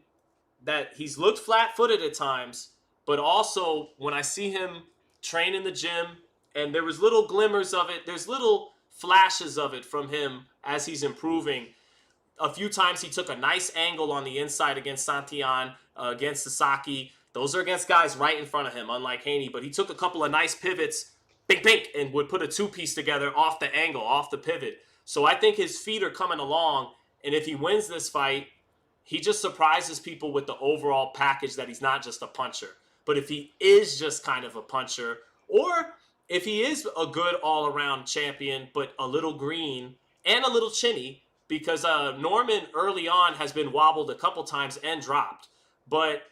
that he's looked flat-footed at times, but also when I see him train in the gym, and there was little glimmers of it, there's little flashes of it from him as he's improving. A few times he took a nice angle on the inside against Santillan, against Sasaki. Those are against guys right in front of him, unlike Haney. But he took a couple of nice pivots, bink, and would put a two-piece together off the angle, off the pivot. So I think his feet are coming along, and if he wins this fight, he just surprises people with the overall package that he's not just a puncher. But if he is just kind of a puncher, or if he is a good all-around champion, but a little green and a little chinny, because Norman early on has been wobbled a couple times and dropped. But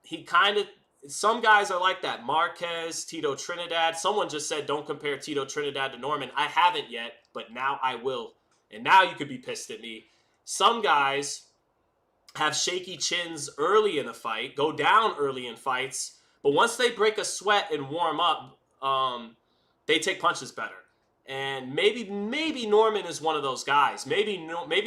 he kind of, some guys are like that. Marquez, Tito Trinidad. Someone just said, don't compare Tito Trinidad to Norman. I haven't yet, but now I will. And now you could be pissed at me. Some guys have shaky chins early in a fight, go down early in fights, but once they break a sweat and warm up, they take punches better. And maybe Norman is one of those guys. Maybe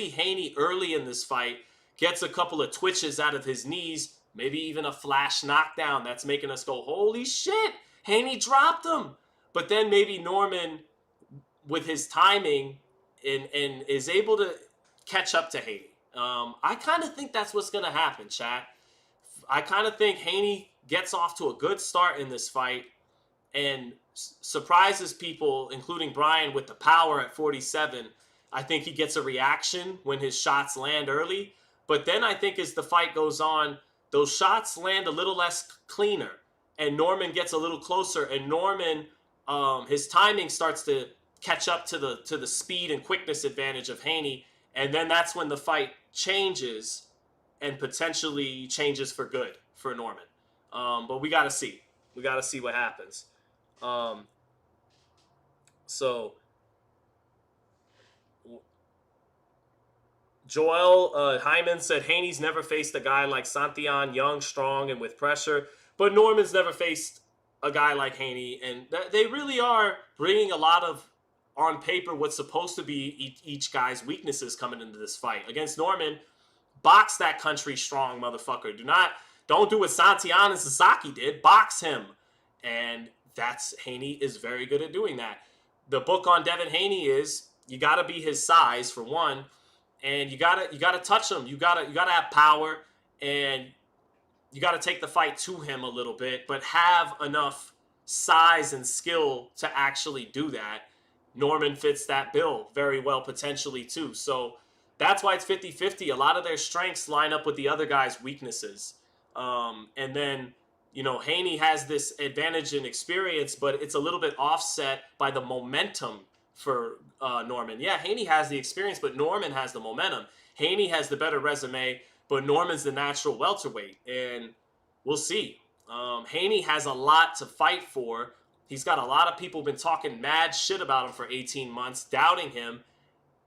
Haney early in this fight gets a couple of twitches out of his knees, maybe even a flash knockdown that's making us go, holy shit, Haney dropped him. But then maybe Norman, with his timing, and is able to catch up to Haney. I kind of think that's what's going to happen, chat. I kind of think Haney gets off to a good start in this fight and surprises people, including Brian, with the power at 47. I think he gets a reaction when his shots land early. But then I think as the fight goes on, those shots land a little less cleaner. and Norman gets a little closer, and Norman, his timing starts to catch up to the speed and quickness advantage of Haney, and then that's when the fight changes and potentially changes for good for Norman. But we got to see. We got to see what happens. So Joel Hyman said Haney's never faced a guy like Santillan, young, strong, and with pressure. But Norman's never faced a guy like Haney. And they really are bringing a lot of, on paper, what's supposed to be each guy's weaknesses coming into this fight. Against Norman, box that country strong motherfucker. Don't do what Santillan and Sasaki did. Box him. And Haney is very good at doing that. The book on Devin Haney is you got to be his size for one, and you gotta touch him. You gotta have power, and you gotta take the fight to him a little bit, but have enough size and skill to actually do that. Norman fits that bill very well potentially too. So that's why it's 50-50. A lot of their strengths line up with the other guy's weaknesses. And then, Haney has this advantage in experience, but it's a little bit offset by the momentum for Norman. Yeah, Haney has the experience, but Norman has the momentum. Haney has the better resume, but Norman's the natural welterweight, and we'll see. Haney has a lot to fight for. He's got a lot of people been talking mad shit about him for 18 months, doubting him.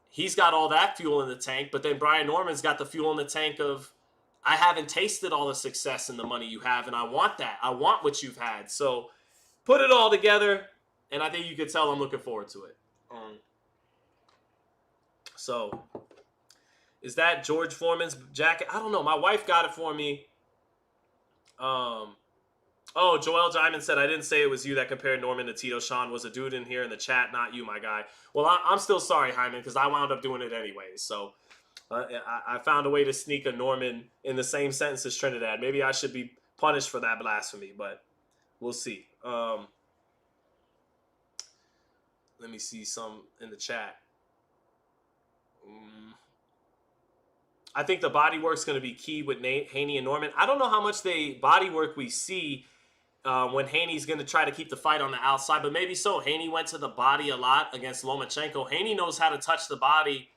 He's got all that fuel in the tank, but then Brian Norman's got the fuel in the tank of, I haven't tasted all the success and the money you have, and I want that. I want what you've had. So put it all together, and I think you could tell I'm looking forward to it. So is that George Foreman's jacket? I don't know. My wife got it for me. Oh, Joel Diamond said, I didn't say it was you that compared Norman to Tito. Sean was a dude in here in the chat, not you, my guy. Well, I'm still sorry, Hyman, because I wound up doing it anyway. So I found a way to sneak a Norman in the same sentence as Trinidad. Maybe I should be punished for that blasphemy, but we'll see. Let me see some in the chat. I think the body work's going to be key with Haney and Norman. I don't know how much body work we see when Haney's going to try to keep the fight on the outside, but maybe so. Haney went to the body a lot against Lomachenko. Haney knows how to touch the body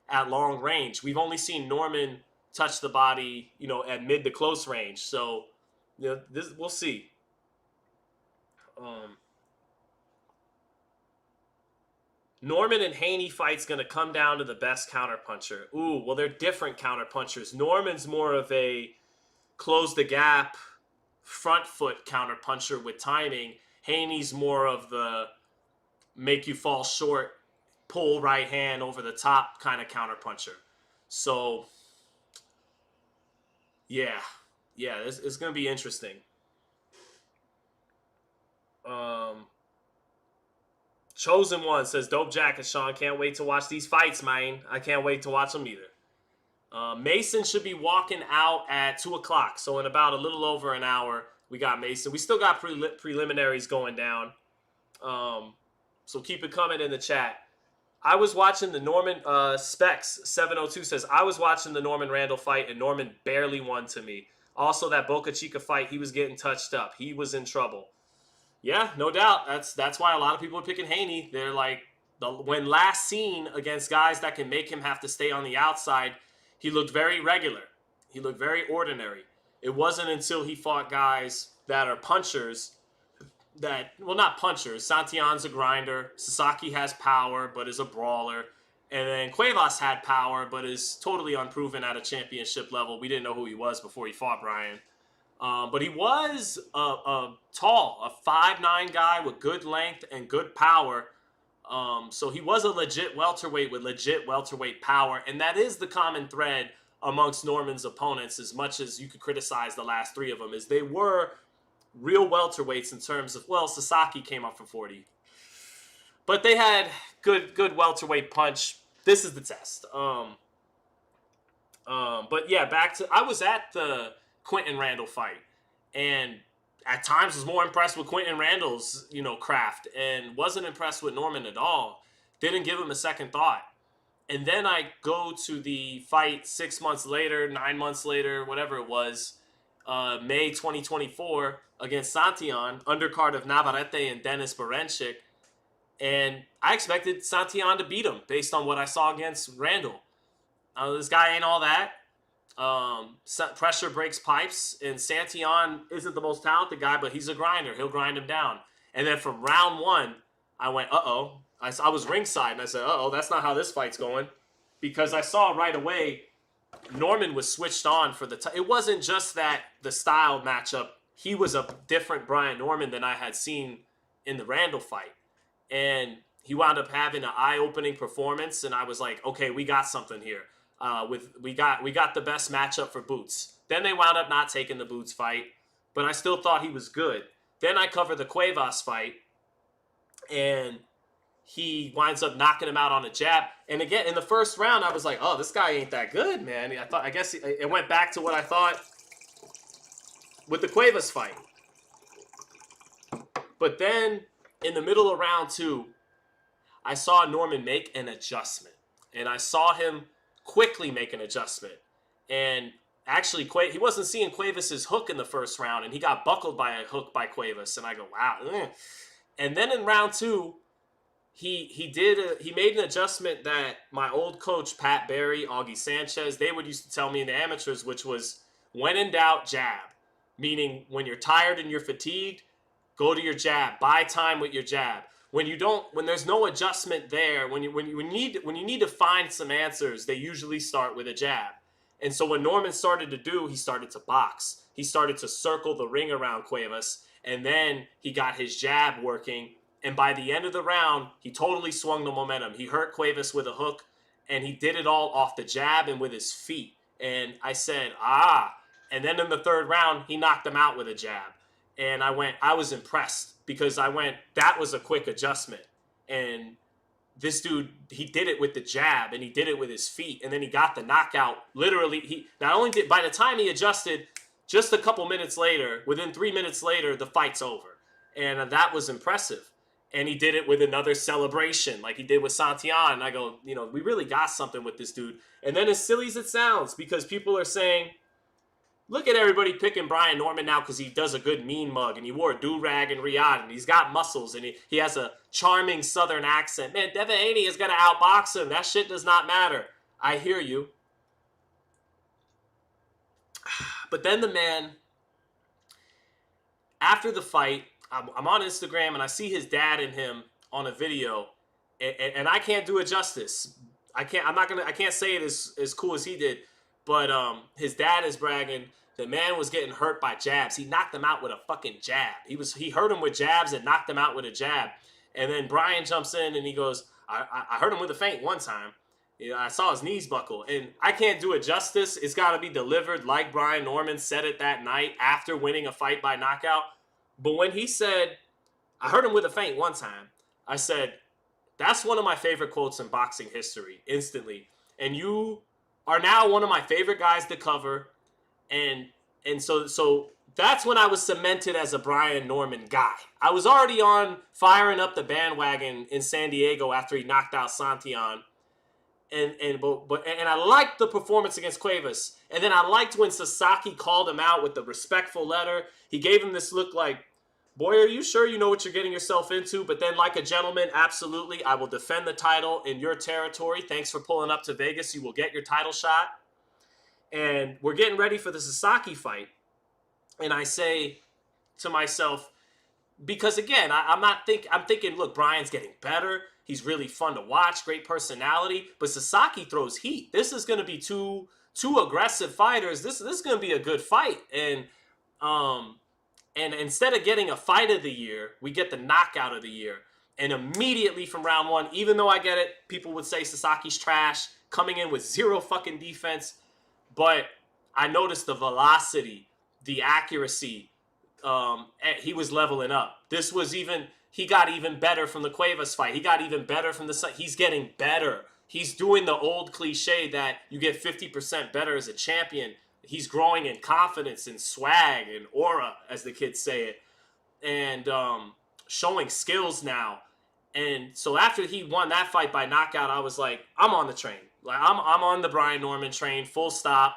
at long range. We've only seen Norman touch the body, at mid to close range. So, we'll see. Norman and Haney fight's going to come down to the best counterpuncher. Ooh, well, they're different counterpunchers. Norman's more of a close the gap, front foot counterpuncher with timing. Haney's more of the make you fall short, pull right hand over the top kind of counterpuncher. So, yeah, it's going to be interesting. Chosen One says, dope jacket, Sean. Can't wait to watch these fights, man. I can't wait to watch them either. Mason should be walking out at 2 o'clock. So in about a little over an hour, we got Mason. We still got preliminaries going down. So keep it coming in the chat. I was watching the Norman, Specs 702 says, I was watching the Norman Randall fight and Norman barely won to me. Also that Boca Chica fight, he was getting touched up. He was in trouble. Yeah, no doubt. That's why a lot of people are picking Haney. They're like, when last seen against guys that can make him have to stay on the outside, he looked very regular. He looked very ordinary. It wasn't until he fought guys that are punchers not punchers. Santillan's a grinder. Sasaki has power, but is a brawler. And then Cuevas had power, but is totally unproven at a championship level. We didn't know who he was before he fought Brian. But he was a tall, a 5'9" guy with good length and good power. So he was a legit welterweight with legit welterweight power. And that is the common thread amongst Norman's opponents, as much as you could criticize the last three of them, is they were real welterweights in terms of, well, Sasaki came up from 40. But they had good welterweight punch. This is the test. But yeah, I was at the Quentin Randall fight, and at times was more impressed with Quentin Randall's, craft, and wasn't impressed with Norman at all. Didn't give him a second thought. And then I go to the fight 6 months later, 9 months later, whatever it was, May 2024 against Santillan, undercard of Navarrete and Dennis Berenchik. And I expected Santillan to beat him based on what I saw against Randall. This guy ain't all that. Pressure breaks pipes, and Santillan isn't the most talented guy, but he's a grinder. He'll grind him down. And then from round one, I went, uh-oh. I was ringside, and I said, uh-oh, that's not how this fight's going. Because I saw right away Norman was switched on for the it wasn't just that the style matchup. He was a different Brian Norman than I had seen in the Randall fight. And he wound up having an eye-opening performance, and I was like, okay, we got something here. We got the best matchup for Boots. Then they wound up not taking the Boots fight, but I still thought he was good. Then I covered the Cuevas fight, and he winds up knocking him out on a jab. And again, in the first round, I was like, oh, this guy ain't that good, man. I guess it went back to what I thought with the Cuevas fight. But then in the middle of round two, I saw Norman make an adjustment. And I saw him quickly make an adjustment. And actually, he wasn't seeing Cuevas' hook in the first round, and he got buckled by a hook by Cuevas. And I go, wow. And then in round two, he made an adjustment that my old coach, Pat Barry, Augie Sanchez, they would used to tell me in the amateurs, which was, when in doubt, jab. Meaning, when you're tired and you're fatigued, go to your jab. Buy time with your jab. When there's no adjustment there, when you need to find some answers, they usually start with a jab. And so what Norman started to do, he started to box. He started to circle the ring around Cuevas, and then he got his jab working. And by the end of the round, he totally swung the momentum. He hurt Cuevas with a hook, and he did it all off the jab and with his feet. And I said, And then in the third round, he knocked him out with a jab. And I was impressed because that was a quick adjustment. And this dude, he did it with the jab and he did it with his feet. And then he got the knockout. Literally, he not only did, by the time he adjusted, just a couple minutes later, within 3 minutes later, the fight's over. And that was impressive. And he did it with another celebration like he did with Santillan. And I go, we really got something with this dude. And then as silly as it sounds, because people are saying, look at everybody picking Brian Norman now because he does a good mean mug and he wore a do-rag in Riyadh and he's got muscles and he has a charming southern accent. Man, Devin Haney is going to outbox him. That shit does not matter. I hear you. But then the man, after the fight, I'm on Instagram and I see his dad and him on a video and I can't do it justice. I can't say it as cool as he did, but his dad is bragging. The man was getting hurt by jabs. He knocked him out with a fucking jab. He hurt him with jabs and knocked him out with a jab. And then Brian jumps in and he goes, I hurt him with a feint one time. I saw his knees buckle. And I can't do it justice. It's got to be delivered like Brian Norman said it that night after winning a fight by knockout. But when he said, I hurt him with a feint one time, I said, that's one of my favorite quotes in boxing history, instantly. And you are now one of my favorite guys to cover. And so that's when I was cemented as a Brian Norman guy. I was already firing up the bandwagon in San Diego after he knocked out Santillan. And I liked the performance against Cuevas. And then I liked when Sasaki called him out with the respectful letter. He gave him this look like, boy, are you sure you know what you're getting yourself into? But then like a gentleman, absolutely, I will defend the title in your territory. Thanks for pulling up to Vegas. You will get your title shot. And we're getting ready for the Sasaki fight. And I say to myself, because again, I'm thinking, look, Brian's getting better. He's really fun to watch, great personality. But Sasaki throws heat. This is going to be two aggressive fighters. This is going to be a good fight. And instead of getting a fight of the year, we get the knockout of the year. And immediately from round one, even though I get it, people would say Sasaki's trash, coming in with zero fucking defense. But I noticed the velocity, the accuracy. He was leveling up. He got even better from the Cuevas fight. He got even better from he's getting better. He's doing the old cliche that you get 50% better as a champion. He's growing in confidence and swag and aura, as the kids say it, and showing skills now. And so after he won that fight by knockout, I was like, I'm on the train. Like I'm on the Brian Norman train, full stop.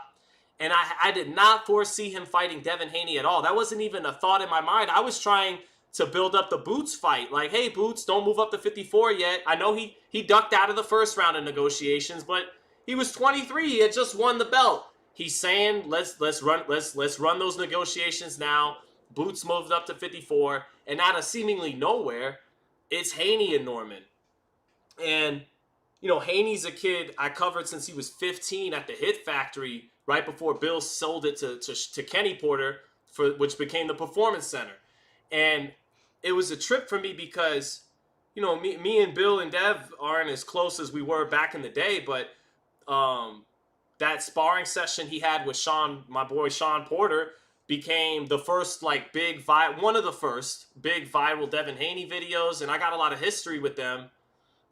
And I did not foresee him fighting Devin Haney at all. That wasn't even a thought in my mind. I was trying to build up the Boots fight. Like, hey, Boots, don't move up to 54 yet. I know he ducked out of the first round of negotiations, but he was 23. He had just won the belt. He's saying, let's run those negotiations now. Boots moved up to 54, and out of seemingly nowhere, it's Haney and Norman. And you know, Haney's a kid I covered since he was 15 at the Hit Factory, right before Bill sold it to Kenny Porter, which became the Performance Center. And it was a trip for me because, you know, me and Bill and Dev aren't as close as we were back in the day, but that sparring session he had with my boy Sean Porter, became the first one of the first big viral Devin Haney videos, and I got a lot of history with them.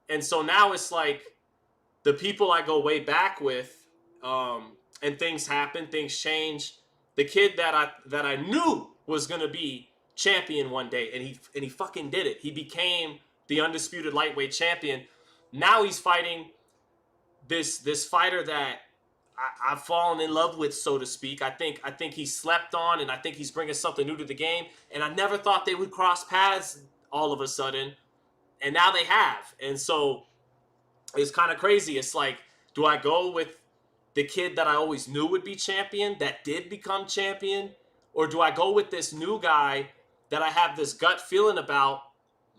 And so now it's like the people I go way back with, and things happen, things change. The kid that I knew was gonna be champion one day, and he fucking did it. He became the undisputed lightweight champion. Now he's fighting this fighter that I've fallen in love with, so to speak. I think he's slept on, and I think he's bringing something new to the game. And I never thought they would cross paths all of a sudden, and now they have. And so it's kind of crazy. It's like, do I go with the kid that I always knew would be champion, that did become champion, or do I go with this new guy that I have this gut feeling about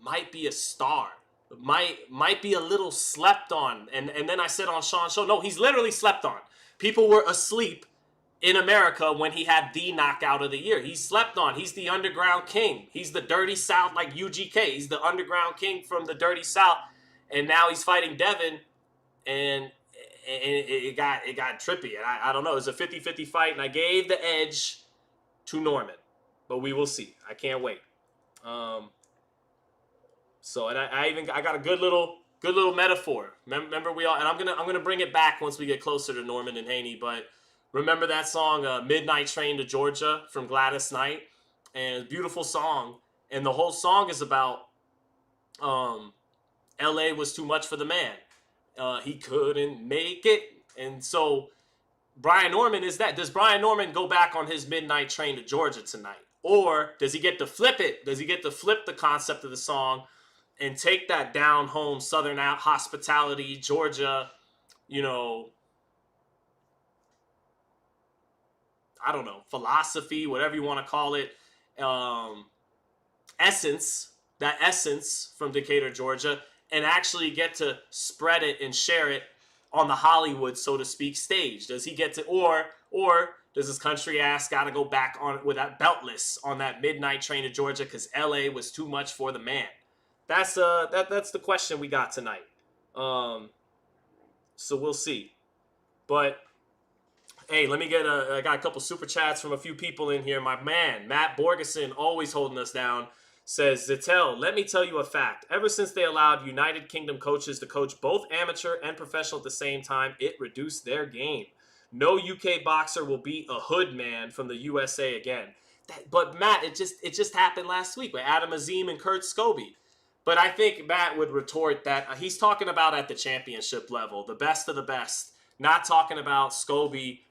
might be a star, might be a little slept on? And then I said on Sean's show, no, he's literally slept on. People were asleep in America when he had the knockout of the year. He's slept on. He's the underground king. He's the dirty South, like UGK. He's the underground king from the dirty South. And now he's fighting Devin, and it got trippy. And I don't know. It was a 50-50 fight, and I gave the edge to Norman. But we will see. I can't wait. So and I got a good little metaphor. Remember and I'm gonna bring it back once we get closer to Norman and Haney. But remember that song, "Midnight Train to Georgia" from Gladys Knight, and beautiful song. And the whole song is about L.A. was too much for the man. He couldn't make it, and so Brian Norman is that. Does Brian Norman go back on his midnight train to Georgia tonight? Or does he get to flip it? Does he get to flip the concept of the song and take that down home Southern out hospitality, Georgia, you know, I don't know, philosophy, whatever you want to call it, essence from Decatur, Georgia, and actually get to spread it and share it on the Hollywood, so to speak, stage? Does he get to, or does his country ass got to go back on with that beltless on that midnight train to Georgia because LA was too much for the man? That's the question we got tonight. So we'll see. But hey, let me get I got a couple super chats from a few people in here. My man, Matt Borgeson, always holding us down, says, Zittel, let me tell you a fact. Ever since they allowed United Kingdom coaches to coach both amateur and professional at the same time, it reduced their game. No UK boxer will beat a hood man from the USA again. But Matt, it just happened last week with Adam Azim and Kurt Scobie. But I think Matt would retort that he's talking about at the championship level, the best of the best, not talking about Scobie,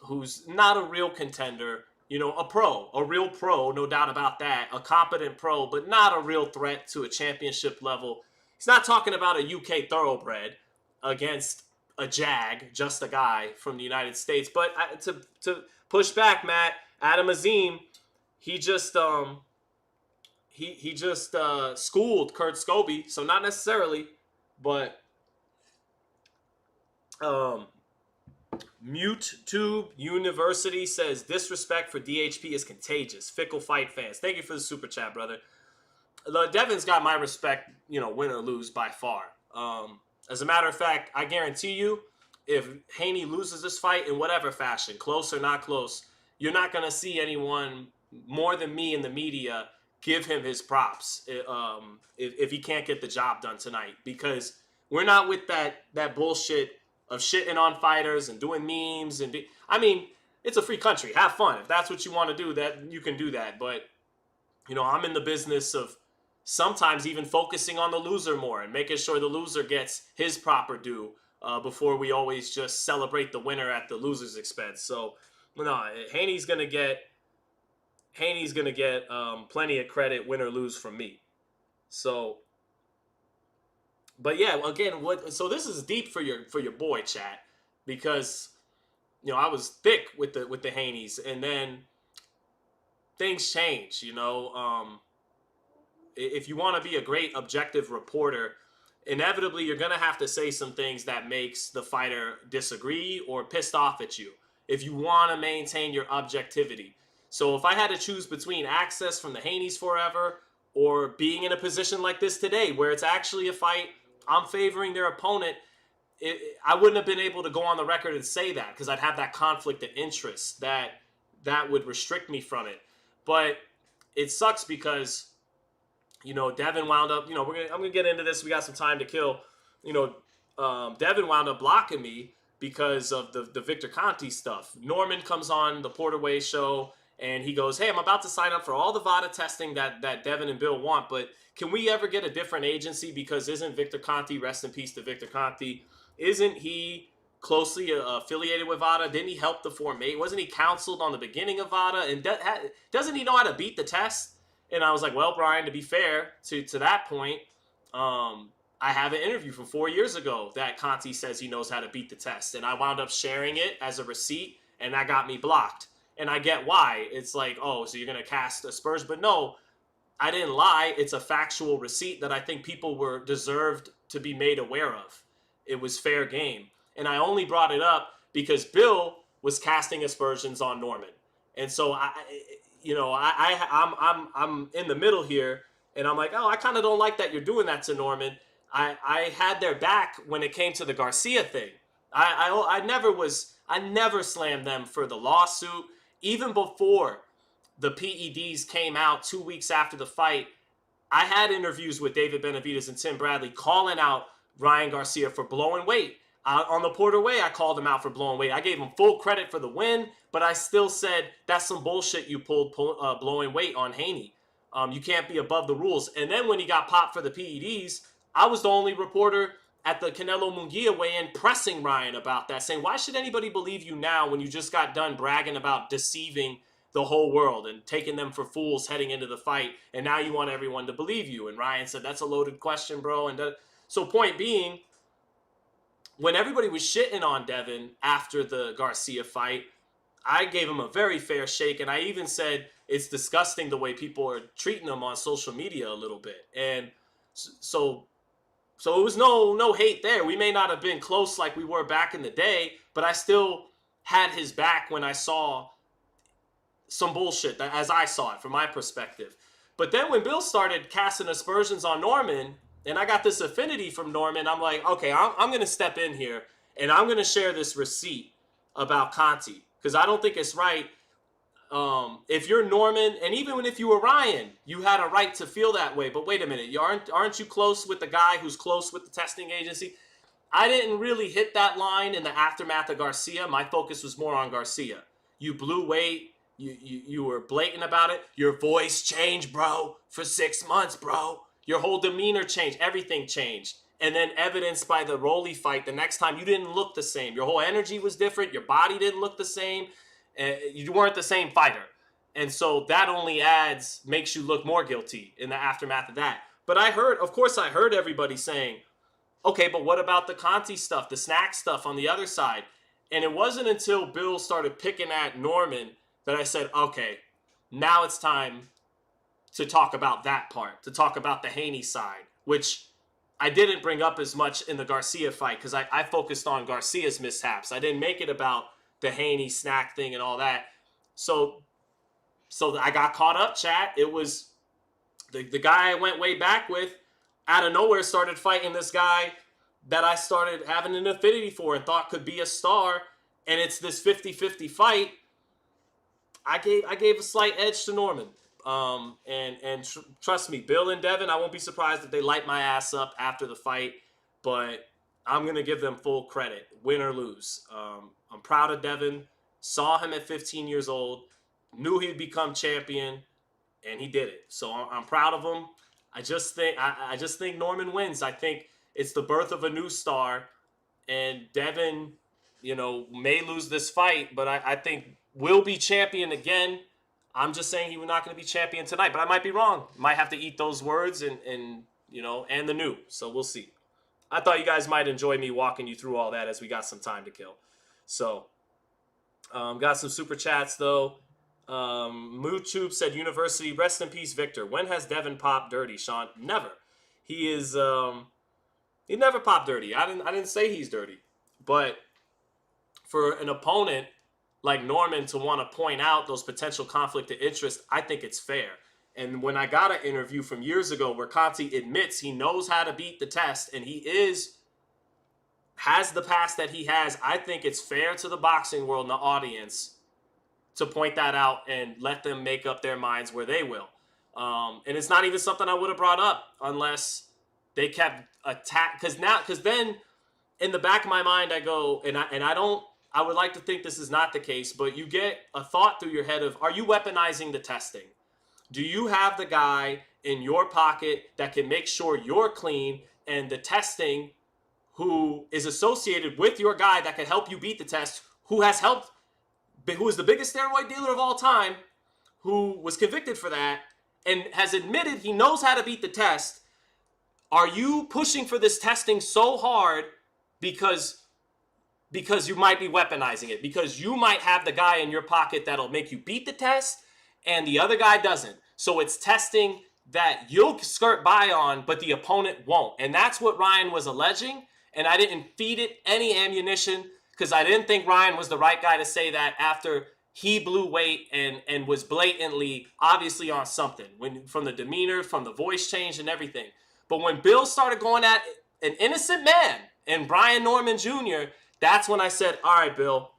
who's not a real contender, you know, a real pro, no doubt about that, a competent pro, but not a real threat to a championship level. He's not talking about a UK thoroughbred against a jag, just a guy from the United States. But to push back, Matt, Adam Azim, he just schooled Kurt Scobie, so not necessarily, but MuteTube University says disrespect for DHP is contagious. Fickle fight fans. Thank you for the super chat, brother. Devin's got my respect, you know, win or lose by far. As a matter of fact, I guarantee you, if Haney loses this fight in whatever fashion, close or not close, you're not going to see anyone more than me in the media give him his props if he can't get the job done tonight. Because we're not with that bullshit of shitting on fighters and doing memes. I mean, it's a free country. Have fun. If that's what you want to do, that you can do that. But, you know, I'm in the business of sometimes even focusing on the loser more and making sure the loser gets his proper due before we always just celebrate the winner at the loser's expense. So No, Haney's gonna get plenty of credit, win or lose, from me. So, but yeah, again, so this is deep for your boy, chat, because I was thick with the Haneys, and then things change. If you want to be a great objective reporter, inevitably you're gonna have to say some things that makes the fighter disagree or pissed off at you if you want to maintain your objectivity. So if I had to choose between access from the Haneys forever or being in a position like this today where it's actually a fight, I'm favoring their opponent, I wouldn't have been able to go on the record and say that because I'd have that conflict of interest that would restrict me from it. But it sucks because Devin wound up, I'm gonna get into this. We got some time to kill. Devin wound up blocking me because of the Victor Conti stuff. Norman comes on the Porterway show and he goes, "Hey, I'm about to sign up for all the VADA testing that Devin and Bill want, but can we ever get a different agency? Because isn't Victor Conti, rest in peace to Victor Conti, isn't he closely affiliated with VADA? Didn't he help the Form 8? Wasn't he counseled on the beginning of VADA? And doesn't he know how to beat the test?" And I was like, well, Brian, to be fair to that point, I have an interview from 4 years ago that Conti says he knows how to beat the test. And I wound up sharing it as a receipt, and that got me blocked. And I get why. It's like, oh, so you're going to cast aspersions. But no, I didn't lie. It's a factual receipt that I think people deserved to be made aware of. It was fair game. And I only brought it up because Bill was casting aspersions on Norman. And so I'm in the middle here, and I'm like, oh, I kind of don't like that you're doing that to Norman. I had their back when it came to the Garcia thing. I never slammed them for the lawsuit. Even before the PEDs came out 2 weeks after the fight, I had interviews with David Benavidez and Tim Bradley calling out Ryan Garcia for blowing weight. On the Porterway, I called him out for blowing weight. I gave him full credit for the win, but I still said that's some bullshit you pulled blowing weight on Haney. You can't be above the rules. And then when he got popped for the PEDs, I was the only reporter at the Canelo Munguia weigh-in pressing Ryan about that, saying, why should anybody believe you now when you just got done bragging about deceiving the whole world and taking them for fools heading into the fight, and now you want everyone to believe you? And Ryan said, that's a loaded question, bro. And so point being, when everybody was shitting on Devin after the Garcia fight, I gave him a very fair shake, and I even said it's disgusting the way people are treating him on social media a little bit. And so it was no hate there. We may not have been close like we were back in the day, but I still had his back when I saw some bullshit, as I saw it from my perspective. But then when Bill started casting aspersions on Norman, and I got this affinity from Norman, I'm like, okay, I'm going to step in here, and I'm going to share this receipt about Conti, because I don't think it's right. If you're Norman, and even if you were Ryan, you had a right to feel that way. But wait a minute, aren't you close with the guy who's close with the testing agency? I didn't really hit that line in the aftermath of Garcia. My focus was more on Garcia. You blew weight. You were blatant about it. Your voice changed, bro, for 6 months, bro. Your whole demeanor changed. Everything changed. And then evidenced by the Rolly fight, the next time you didn't look the same. Your whole energy was different. Your body didn't look the same. You weren't the same fighter. And so that only makes you look more guilty in the aftermath of that. But I heard everybody saying, okay, but what about the Conti stuff, the snack stuff on the other side? And it wasn't until Bill started picking at Norman that I said, okay, now it's time to talk about that part, to talk about the Haney side, which I didn't bring up as much in the Garcia fight because I focused on Garcia's mishaps. I didn't make it about the Haney snack thing and all that. So I got caught up, chat. It was the guy I went way back with, out of nowhere started fighting this guy that I started having an affinity for and thought could be a star, and it's this 50-50 fight. I gave a slight edge to Norman. Trust me, Bill and Devin, I won't be surprised if they light my ass up after the fight, but I'm going to give them full credit, win or lose. I'm proud of Devin, saw him at 15 years old, knew he'd become champion, and he did it. So I'm proud of him. I just think Norman wins. I think it's the birth of a new star, and Devin, may lose this fight, but I think will be champion again. I'm just saying he's not going to be champion tonight, but I might be wrong. Might have to eat those words and the new. So we'll see. I thought you guys might enjoy me walking you through all that as we got some time to kill. So, got some super chats though. Moochube said, University, rest in peace, Victor. When has Devin popped dirty, Sean? Never. He is, he never popped dirty. I didn't say he's dirty. But for an opponent like Norman to want to point out those potential conflict of interest, I think it's fair. And when I got an interview from years ago where Conti admits he knows how to beat the test and he has the past that he has, I think it's fair to the boxing world and the audience to point that out and let them make up their minds where they will. And it's not even something I would have brought up unless they kept because then in the back of my mind I go, I would like to think this is not the case, but you get a thought through your head of, are you weaponizing the testing? Do you have the guy in your pocket that can make sure you're clean and the testing who is associated with your guy that can help you beat the test, who is the biggest steroid dealer of all time, who was convicted for that and has admitted he knows how to beat the test? Are you pushing for this testing so hard because you might be weaponizing it? Because you might have the guy in your pocket that'll make you beat the test and the other guy doesn't. So it's testing that you'll skirt by on, but the opponent won't. And that's what Ryan was alleging. And I didn't feed it any ammunition because I didn't think Ryan was the right guy to say that after he blew weight and was blatantly, obviously on something. From the demeanor, from the voice change and everything. But when Bill started going at an innocent man and Brian Norman Jr., that's when I said, all right, Bill,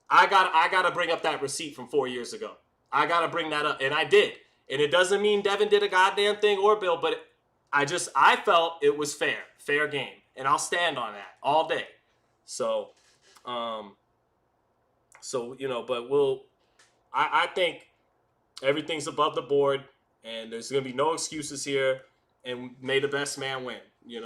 I gotta bring up that receipt from 4 years ago. I gotta bring that up. And I did. And it doesn't mean Devin did a goddamn thing or Bill, but I felt it was fair game. And I'll stand on that all day. So, but I think everything's above the board and there's going to be no excuses here and may the best man win, you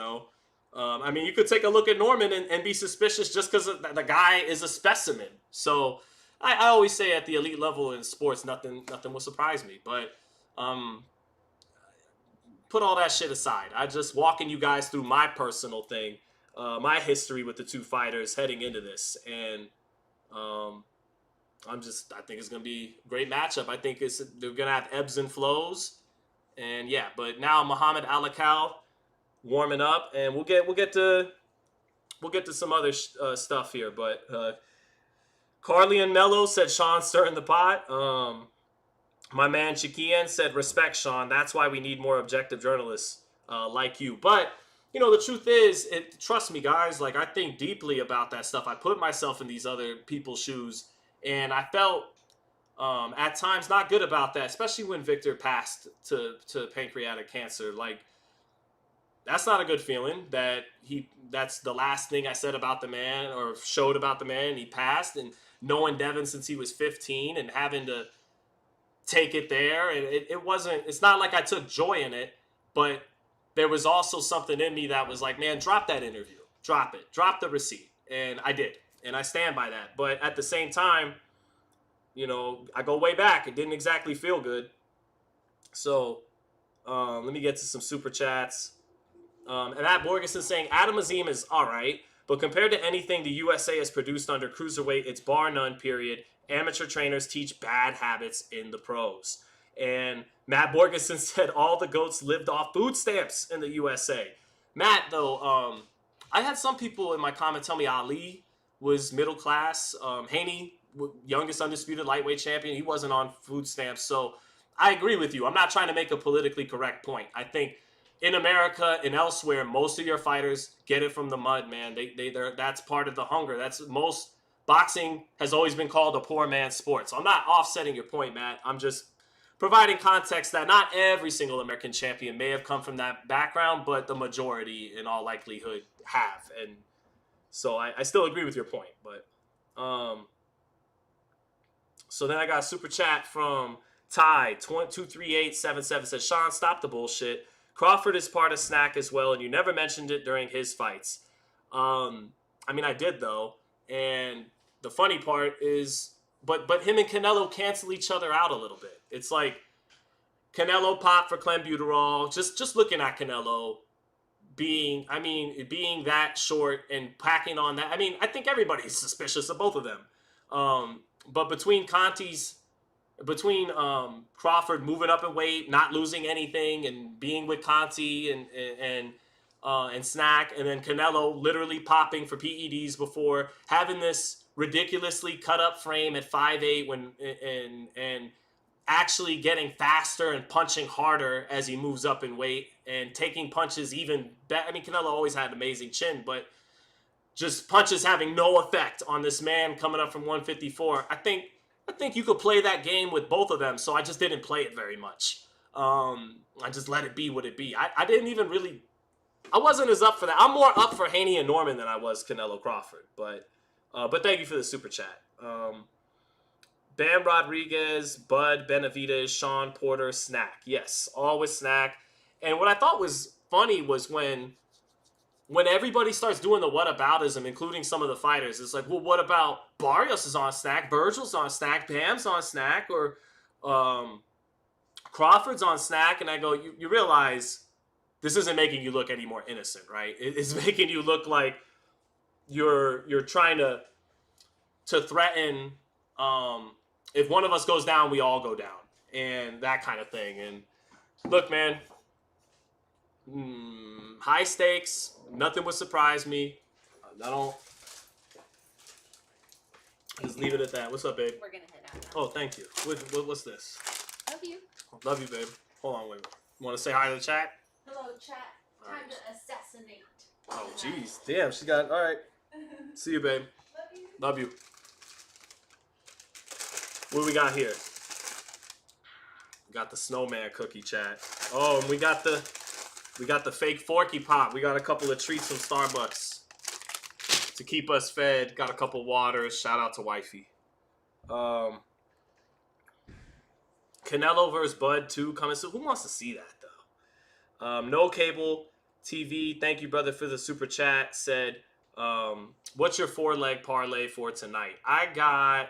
could take a look at Norman and be suspicious just because the guy is a specimen. So I always say at the elite level in sports, nothing will surprise me. But put all that shit aside. I just walking you guys through my personal thing, my history with the two fighters heading into this. And I think it's going to be a great matchup. I think they're going to have ebbs and flows. And yeah, but now Muhammad Alakal warming up, and we'll get to some other stuff here. But Carly and Mello said Sean stirring the pot. My man Chikian said respect Sean. That's why we need more objective journalists like you. But the truth is, trust me, guys. Like I think deeply about that stuff. I put myself in these other people's shoes, and I felt at times not good about that, especially when Victor passed to pancreatic cancer. Like, that's not a good feeling that's the last thing I said about the man or showed about the man, and he passed. And knowing Devin since he was 15 and having to take it there, and it's not like I took joy in it, but there was also something in me that was like, man, drop that interview. Drop it. Drop the receipt. And I did. And I stand by that. But at the same time, I go way back. It didn't exactly feel good. So let me get to some super chats. And Matt Borgeson saying, Adam Azim is all right, but compared to anything the USA has produced under cruiserweight, it's bar none, period. Amateur trainers teach bad habits in the pros. And Matt Borgeson said all the GOATs lived off food stamps in the USA. Matt, though, I had some people in my comment tell me Ali was middle class. Haney, youngest undisputed lightweight champion, he wasn't on food stamps. So I agree with you. I'm not trying to make a politically correct point. I think in America and elsewhere, most of your fighters get it from the mud, man. That's part of the hunger. Boxing has always been called a poor man's sport. So I'm not offsetting your point, Matt. I'm just providing context that not every single American champion may have come from that background, but the majority in all likelihood have. And so I still agree with your point. But so then I got a super chat from Ty, 23877 says, Sean, stop the bullshit. Crawford is part of Snack as well, and you never mentioned it during his fights. I did, though. And the funny part is but him and Canelo cancel each other out a little bit. It's like Canelo popped for clenbuterol. Just looking at Canelo being that short and packing on that. I mean, I think everybody's suspicious of both of them. But between Crawford moving up in weight, not losing anything, and being with Conti and Snack, and then Canelo literally popping for PEDs before, having this ridiculously cut up frame at 5'8" and actually getting faster and punching harder as he moves up in weight and taking punches even better. I mean, Canelo always had an amazing chin, but just punches having no effect on this man coming up from 154. I think you could play that game with both of them, so I just didn't play it very much. I just let it be what it be. I didn't even really... I wasn't as up for that. I'm more up for Haney and Norman than I was Canelo Crawford. But thank you for the super chat. Bam Rodriguez, Bud, Benavidez, Sean Porter, Snack. Yes, all with Snack. And what I thought was funny was when everybody starts doing the whataboutism, including some of the fighters, it's like, well, what about Barrios is on Snack, Virgil's on Snack, Bam's on Snack, or Crawford's on Snack, and I go, you realize this isn't making you look any more innocent, right? It's making you look like you're trying to threaten, if one of us goes down, we all go down, and that kind of thing. And look, man, high stakes, nothing would surprise me. I don't. Just leave it at that. What's up, babe? We're gonna head out now. Oh, thank you. What's this? Love you. Love you, babe. Hold on, wait. Want to say hi to the chat? Hello, chat. All Time right. to assassinate. Oh, jeez. Damn, she got... All right. See you, babe. Love you. Love you. What do we got here? We got the snowman cookie, chat. Oh, and we got the fake Forky Pop. We got a couple of treats from Starbucks to keep us fed. Got a couple waters. Shout out to wifey. Canelo versus Bud 2 coming soon. Who wants to see that, though? No Cable TV. Thank you, brother, for the super chat. Said, what's your 4-leg parlay for tonight? I got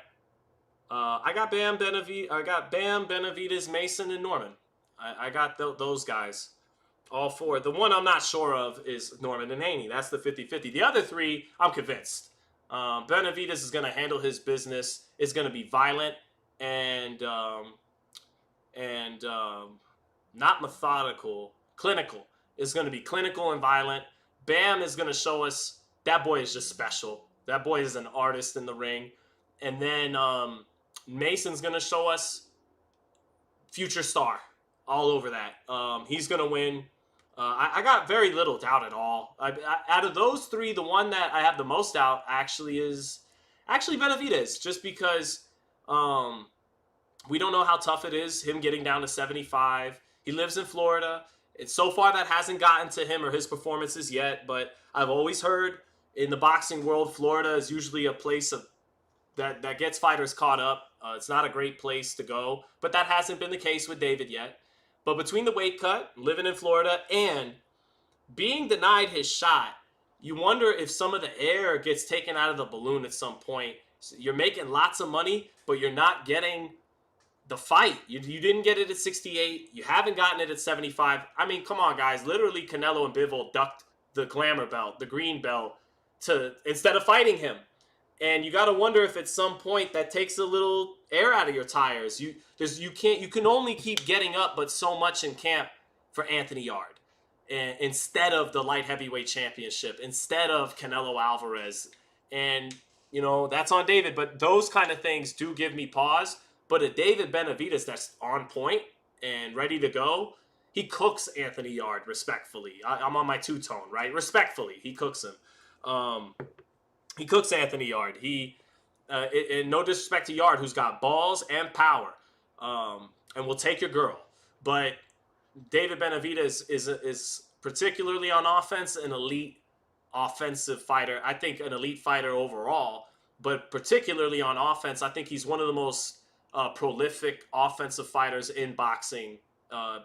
Bam Benavidez, Mason, and Norman. I got those guys. All four. The one I'm not sure of is Norman and Haney. That's the 50-50. The other three, I'm convinced. Benavidez is going to handle his business. It's going to be violent and not methodical. Clinical. It's going to be clinical and violent. Bam is going to show us that boy is just special. That boy is an artist in the ring. And then Mason's going to show us future star all over that. He's going to win. I got very little doubt at all. Out of those three, the one that I have the most doubt actually is Benavidez, just because we don't know how tough it is, him getting down to 75. He lives in Florida. So far, that hasn't gotten to him or his performances yet, but I've always heard in the boxing world, Florida is usually a place that gets fighters caught up. It's not a great place to go, but that hasn't been the case with David yet. But between the weight cut, living in Florida, and being denied his shot, you wonder if some of the air gets taken out of the balloon at some point. So you're making lots of money, but you're not getting the fight. You didn't get it at 68. You haven't gotten it at 75. I mean, come on, guys. Literally, Canelo and Bivol ducked the glamour belt, the green belt, instead of fighting him. And you got to wonder if at some point that takes a little air out of your tires. You can only keep getting up but so much in camp for Anthony Yarde, and instead of the light heavyweight championship, instead of Canelo Alvarez. And, that's on David. But those kind of things do give me pause. But a David Benavidez that's on point and ready to go, he cooks Anthony Yarde respectfully. I'm on my two-tone, right? Respectfully, he cooks him. He cooks Anthony Yarde. And no disrespect to Yarde, who's got balls and power, and will take your girl. But David Benavidez is particularly on offense an elite offensive fighter. I think an elite fighter overall, but particularly on offense, I think he's one of the most prolific offensive fighters in boxing,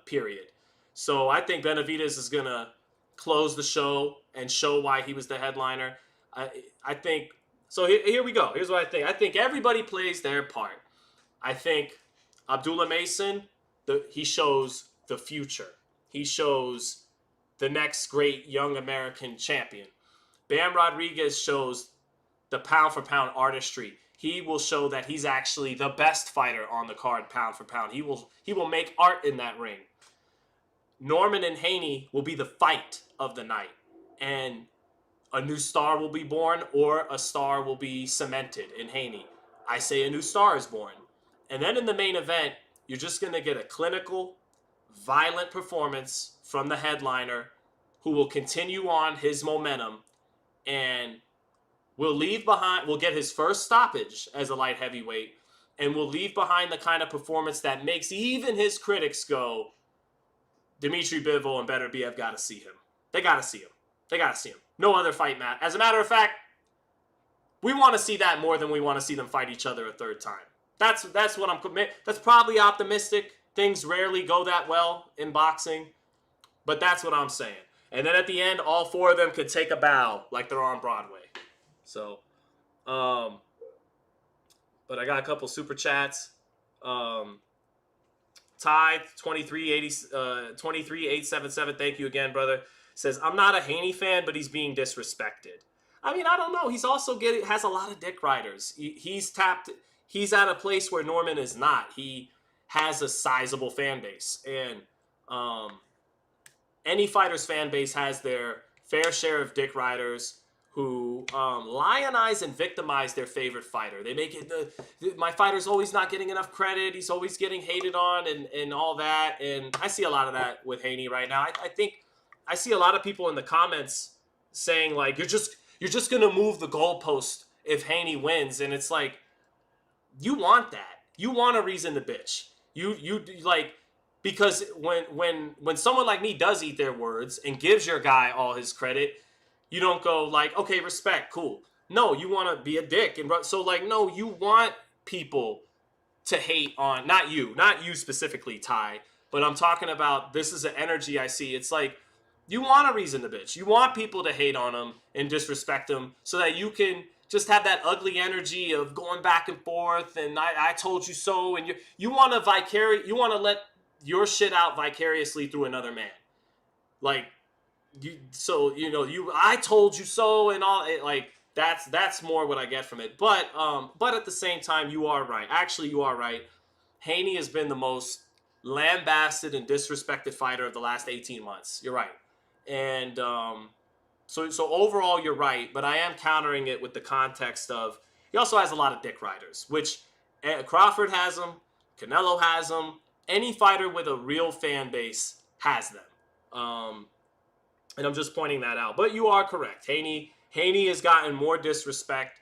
period. So I think Benavidez is going to close the show and show why he was the headliner. I think So here we go. Here's what I think. I think everybody plays their part. I think Abdullah Mason, he shows the future. He shows the next great young American champion. Bam Rodriguez shows the pound for pound artistry. He will show that he's actually the best fighter on the card, pound for pound. He will make art in that ring. Norman-Haney will be the fight of the night, and a new star will be born, or a star will be cemented in Haney. I say a new star is born. And then in the main event, you're just going to get a clinical, violent performance from the headliner who will continue on his momentum and will get his first stoppage as a light heavyweight, and will leave behind the kind of performance that makes even his critics go, Dmitry Bivol and Beterbiev got to see him. They got to see him. They got to see him. No other fight, Matt. As a matter of fact, we want to see that more than we want to see them fight each other a third time. That's what I'm committed. That's probably optimistic. Things rarely go that well in boxing, but that's what I'm saying. And then at the end, all four of them could take a bow like they're on Broadway. So, but I got a couple super chats. Ty 23877. Thank you again, brother. Says, I'm not a Haney fan, but he's being disrespected. I mean, I don't know. He's also has a lot of dick riders. He's at a place where Norman is not. He has a sizable fan base. And any fighter's fan base has their fair share of dick riders who lionize and victimize their favorite fighter. They make it, my fighter's always not getting enough credit. He's always getting hated on and all that. And I see a lot of that with Haney right now. I think I see a lot of people in the comments saying, like, you're just going to move the goalpost if Haney wins. And it's like, you want that. You want a reason to bitch. You like, because when someone like me does eat their words and gives your guy all his credit, you don't go like, okay, respect, cool. No, you want to be a dick. And so, like, no, you want people to hate on, not you specifically, Ty, but I'm talking about, this is an energy I see. It's like, you want a reason to bitch. You want people to hate on him and disrespect him so that you can just have that ugly energy of going back and forth and I told you so. And you want to let your shit out vicariously through another man. Like, I told you so and all it, like, that's more what I get from it. But at the same time, you are right. Actually, you are right. Haney has been the most lambasted and disrespected fighter of the last 18 months. You're right. And so overall, you're right. But I am countering it with the context of he also has a lot of dick riders, which Crawford has them, Canelo has them. Any fighter with a real fan base has them. And I'm just pointing that out. But you are correct. Haney has gotten more disrespect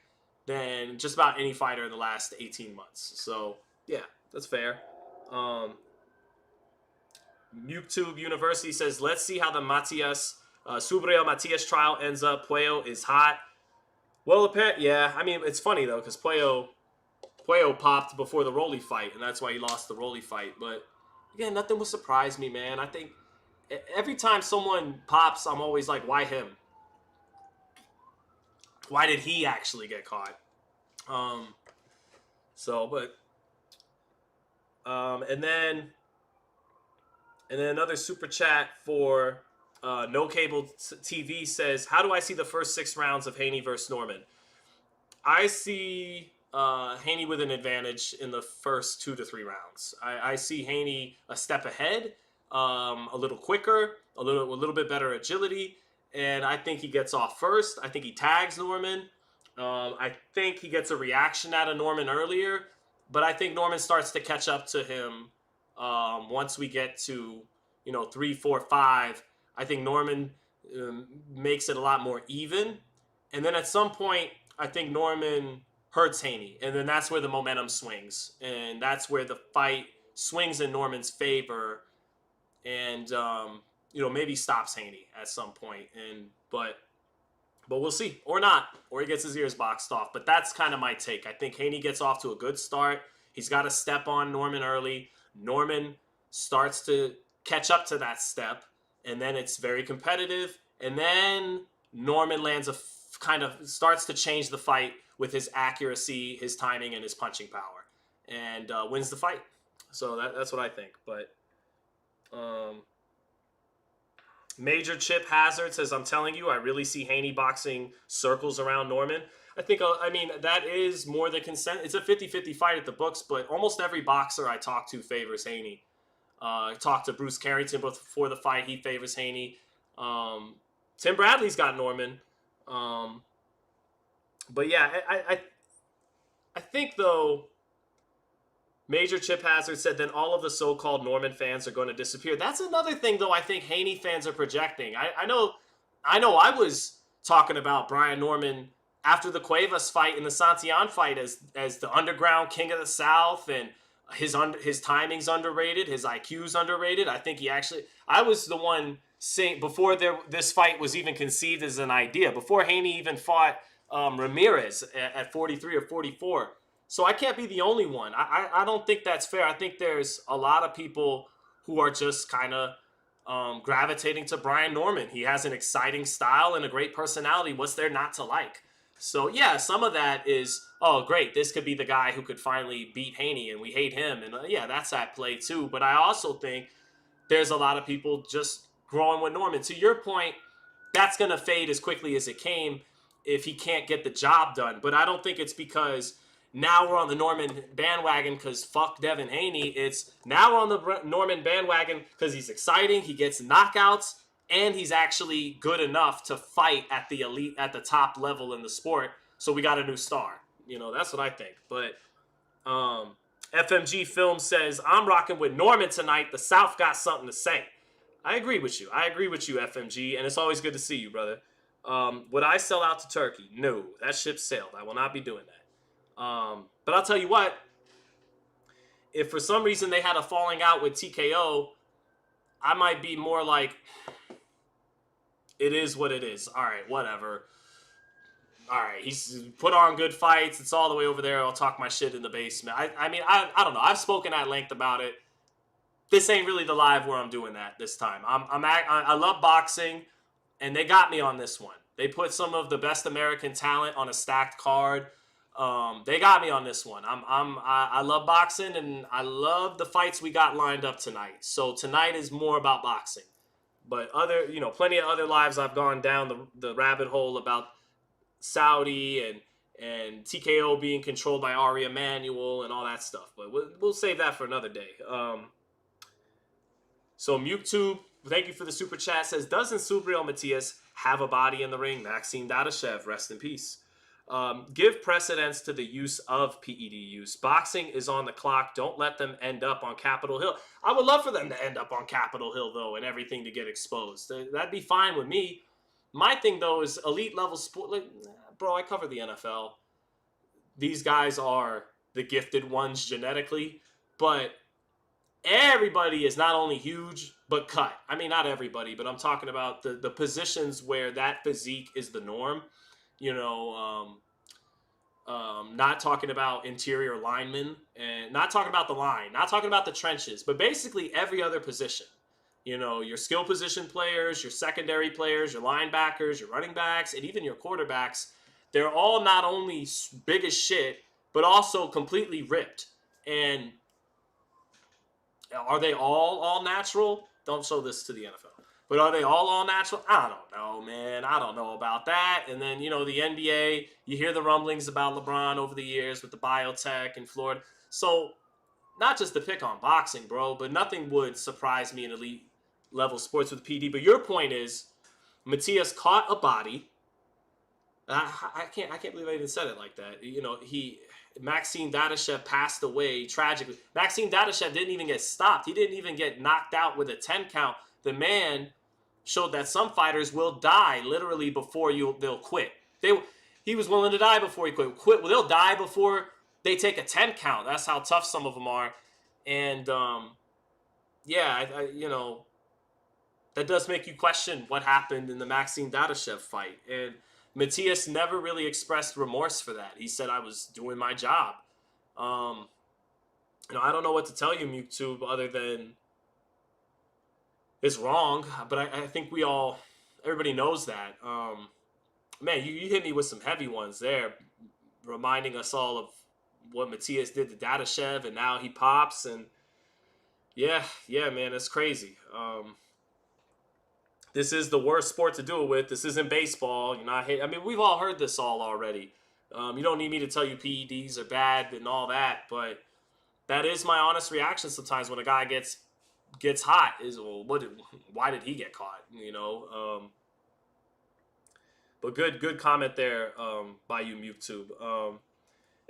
than just about any fighter in the last 18 months. So, yeah, that's fair. MukeTube University says, let's see how the Subriel Matias trial ends up. Puello is hot. Well, yeah, I mean, it's funny, though, because Puello popped before the Rolly fight, and that's why he lost the Rolly fight. But, again, nothing will surprise me, man. I think every time someone pops, I'm always like, why him? Why did he actually get caught? And then another super chat for No Cable TV says, how do I see the first 6 rounds of Haney versus Norman? I see Haney with an advantage in the first 2 to 3 rounds. I see Haney a step ahead, a little quicker, a little bit better agility, and I think he gets off first. I think he tags Norman. I think he gets a reaction out of Norman earlier, but I think Norman starts to catch up to him once we get to 3, 4, 5. I think Norman makes it a lot more even, and then at some point I think Norman hurts Haney, and then that's where the momentum swings, and that's where the fight swings in Norman's favor, and maybe stops Haney at some point, but we'll see, or not, or he gets his ears boxed off. But that's kind of my take. I think Haney gets off to a good start. He's got to step on Norman early. Norman starts to catch up to that step, and then it's very competitive, and then Norman lands starts to change the fight with his accuracy, his timing, and his punching power, and wins the fight. So that's what I think. But Major Chip Hazard says, I'm telling you, I really see Haney boxing circles around Norman. I think, I mean, that is more than consent. It's a 50-50 fight at the books, but almost every boxer I talk to favors Haney. I talked to Bruce Carrington before the fight. He favors Haney. Tim Bradley's got Norman. But yeah, I think, though, Major Chip Hazard said then all of the so-called Norman fans are going to disappear. That's another thing, though, I think Haney fans are projecting. I know I was talking about Brian Norman after the Cuevas fight and the Santillan fight as the underground king of the South, and his timing's underrated, his IQ's underrated. I think I was the one saying before this fight was even conceived as an idea, before Haney even fought Ramirez at 43 or 44. So I can't be the only one. I don't think that's fair. I think there's a lot of people who are just kind of gravitating to Brian Norman. He has an exciting style and a great personality. What's there not to like? So, yeah, some of that is, oh, great, this could be the guy who could finally beat Haney, and we hate him. And, yeah, that's at play, too. But I also think there's a lot of people just growing with Norman. To your point, that's going to fade as quickly as it came if he can't get the job done. But I don't think it's because now we're on the Norman bandwagon because fuck Devin Haney. It's now we're on the Norman bandwagon because he's exciting, he gets knockouts, and he's actually good enough to fight at the elite, at the top level in the sport. So we got a new star. You know, that's what I think. But FMG Film says, I'm rocking with Norman tonight. The South got something to say. I agree with you. FMG, and it's always good to see you, brother. Would I sell out to Turkey? No, that ship sailed. I will not be doing that. But I'll tell you what, if for some reason they had a falling out with TKO, I might be more like, it is what it is. All right, whatever. All right, he's put on good fights. It's all the way over there. I'll talk my shit in the basement. I mean, I don't know. I've spoken at length about it. This ain't really the live where I'm doing that this time. I love boxing, and they got me on this one. They put some of the best American talent on a stacked card. They got me on this one. I love boxing, and I love the fights we got lined up tonight. So tonight is more about boxing. But plenty of other lives I've gone down the rabbit hole about Saudi and TKO being controlled by Ari Emanuel and all that stuff. But we'll save that for another day. So MukeTube, thank you for the super chat, says, doesn't Subriel Matias have a body in the ring? Maxime Dadashev, rest in peace. Give precedence to the use of PED use. Boxing is on the clock. Don't let them end up on Capitol Hill. I would love for them to end up on Capitol Hill, though, and everything to get exposed. That'd be fine with me. My thing, though, is elite level sport. Like, bro, I cover the NFL. These guys are the gifted ones genetically, but everybody is not only huge, but cut. I mean, not everybody, but I'm talking about the positions where that physique is the norm. Not talking about interior linemen, and not talking about the line, not talking about the trenches, but basically every other position. Your skill position players, your secondary players, your linebackers, your running backs, and even your quarterbacks, they're all not only big as shit, but also completely ripped. And are they all natural? Don't show this to the NFL. But are they all natural? I don't know, man. I don't know about that. And then, the NBA, you hear the rumblings about LeBron over the years with the biotech in Florida. So, not just to pick on boxing, bro, but nothing would surprise me in elite level sports with PD. But your point is, Matias caught a body. I can't believe I even said it like that. Maxime Dadashev passed away tragically. Maxime Dadashev didn't even get stopped. He didn't even get knocked out with a 10 count. The man showed that some fighters will die literally before they'll quit. He was willing to die before he quit. Well, they'll die before they take a 10 count. That's how tough some of them are. And that does make you question what happened in the Maxime Dadashev fight. And Matias never really expressed remorse for that. He said, I was doing my job. I don't know what to tell you, MukeTube, other than it's wrong. But I think everybody knows that. Man, you hit me with some heavy ones there. reminding us all of what Matias did to Dadashev, and now he pops, and yeah, man, it's crazy. This is the worst sport to do it with. This isn't baseball. I mean, we've all heard this all already. You don't need me to tell you PEDs are bad and all that, but that is my honest reaction sometimes when a guy gets hot. Is, well, why did he get caught? But good comment there by you, MuteTube.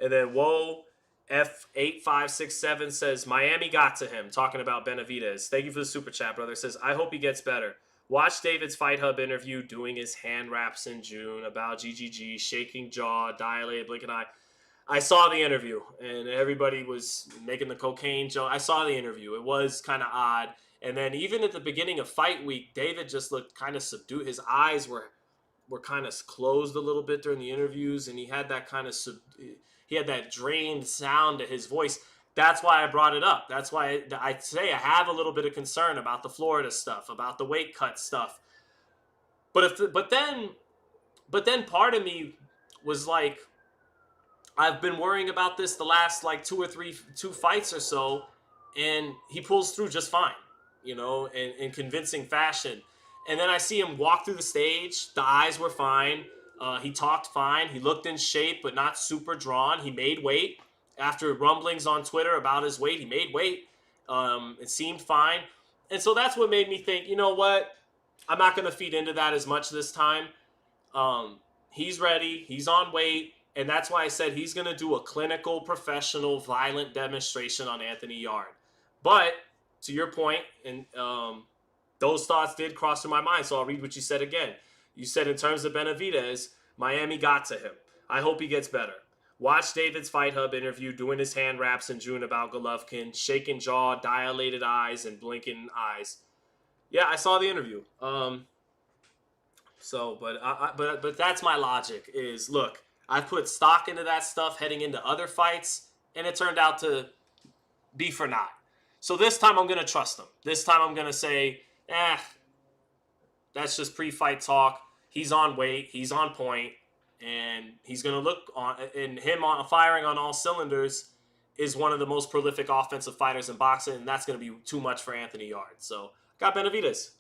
And then Whoa F8567 says Miami got to him, talking about Benavidez. Thank you for the super chat, brother. Says I hope he gets better. Watch David's Fight Hub interview doing his hand wraps in June about GGG, shaking jaw, dilated, blinking eye. I saw the interview, and everybody was making the cocaine joke. I saw the interview. It was kind of odd. And then even at the beginning of fight week, David just looked kind of subdued. His eyes were kind of closed a little bit during the interviews, and he had that kind of he had that drained sound to his voice. That's why I brought it up. That's why I say I have a little bit of concern about the Florida stuff, about the weight cut stuff. But then part of me was like, I've been worrying about this the last like two fights or so, and he pulls through just fine, in convincing fashion. And then I see him walk through the stage. The eyes were fine. He talked fine. He looked in shape, but not super drawn. He made weight. After rumblings on Twitter about his weight, he made weight. It seemed fine. And so that's what made me think, you know what? I'm not going to feed into that as much this time. He's ready. He's on weight. And that's why I said he's going to do a clinical, professional, violent demonstration on Anthony Yarde. But to your point, and those thoughts did cross through my mind. So I'll read what you said again. You said in terms of Benavidez, Miami got to him. I hope he gets better. Watch David's Fight Hub interview doing his hand wraps in June about Golovkin, shaking jaw, dilated eyes, and blinking eyes. Yeah, I saw the interview. But that's my logic is, look, I've put stock into that stuff heading into other fights, and it turned out to be for naught. So this time I'm going to trust him. This time I'm going to say, that's just pre-fight talk. He's on weight. He's on point. And he's going to look on, and him firing on all cylinders is one of the most prolific offensive fighters in boxing, and that's going to be too much for Anthony Yarde. So, got Benavidez.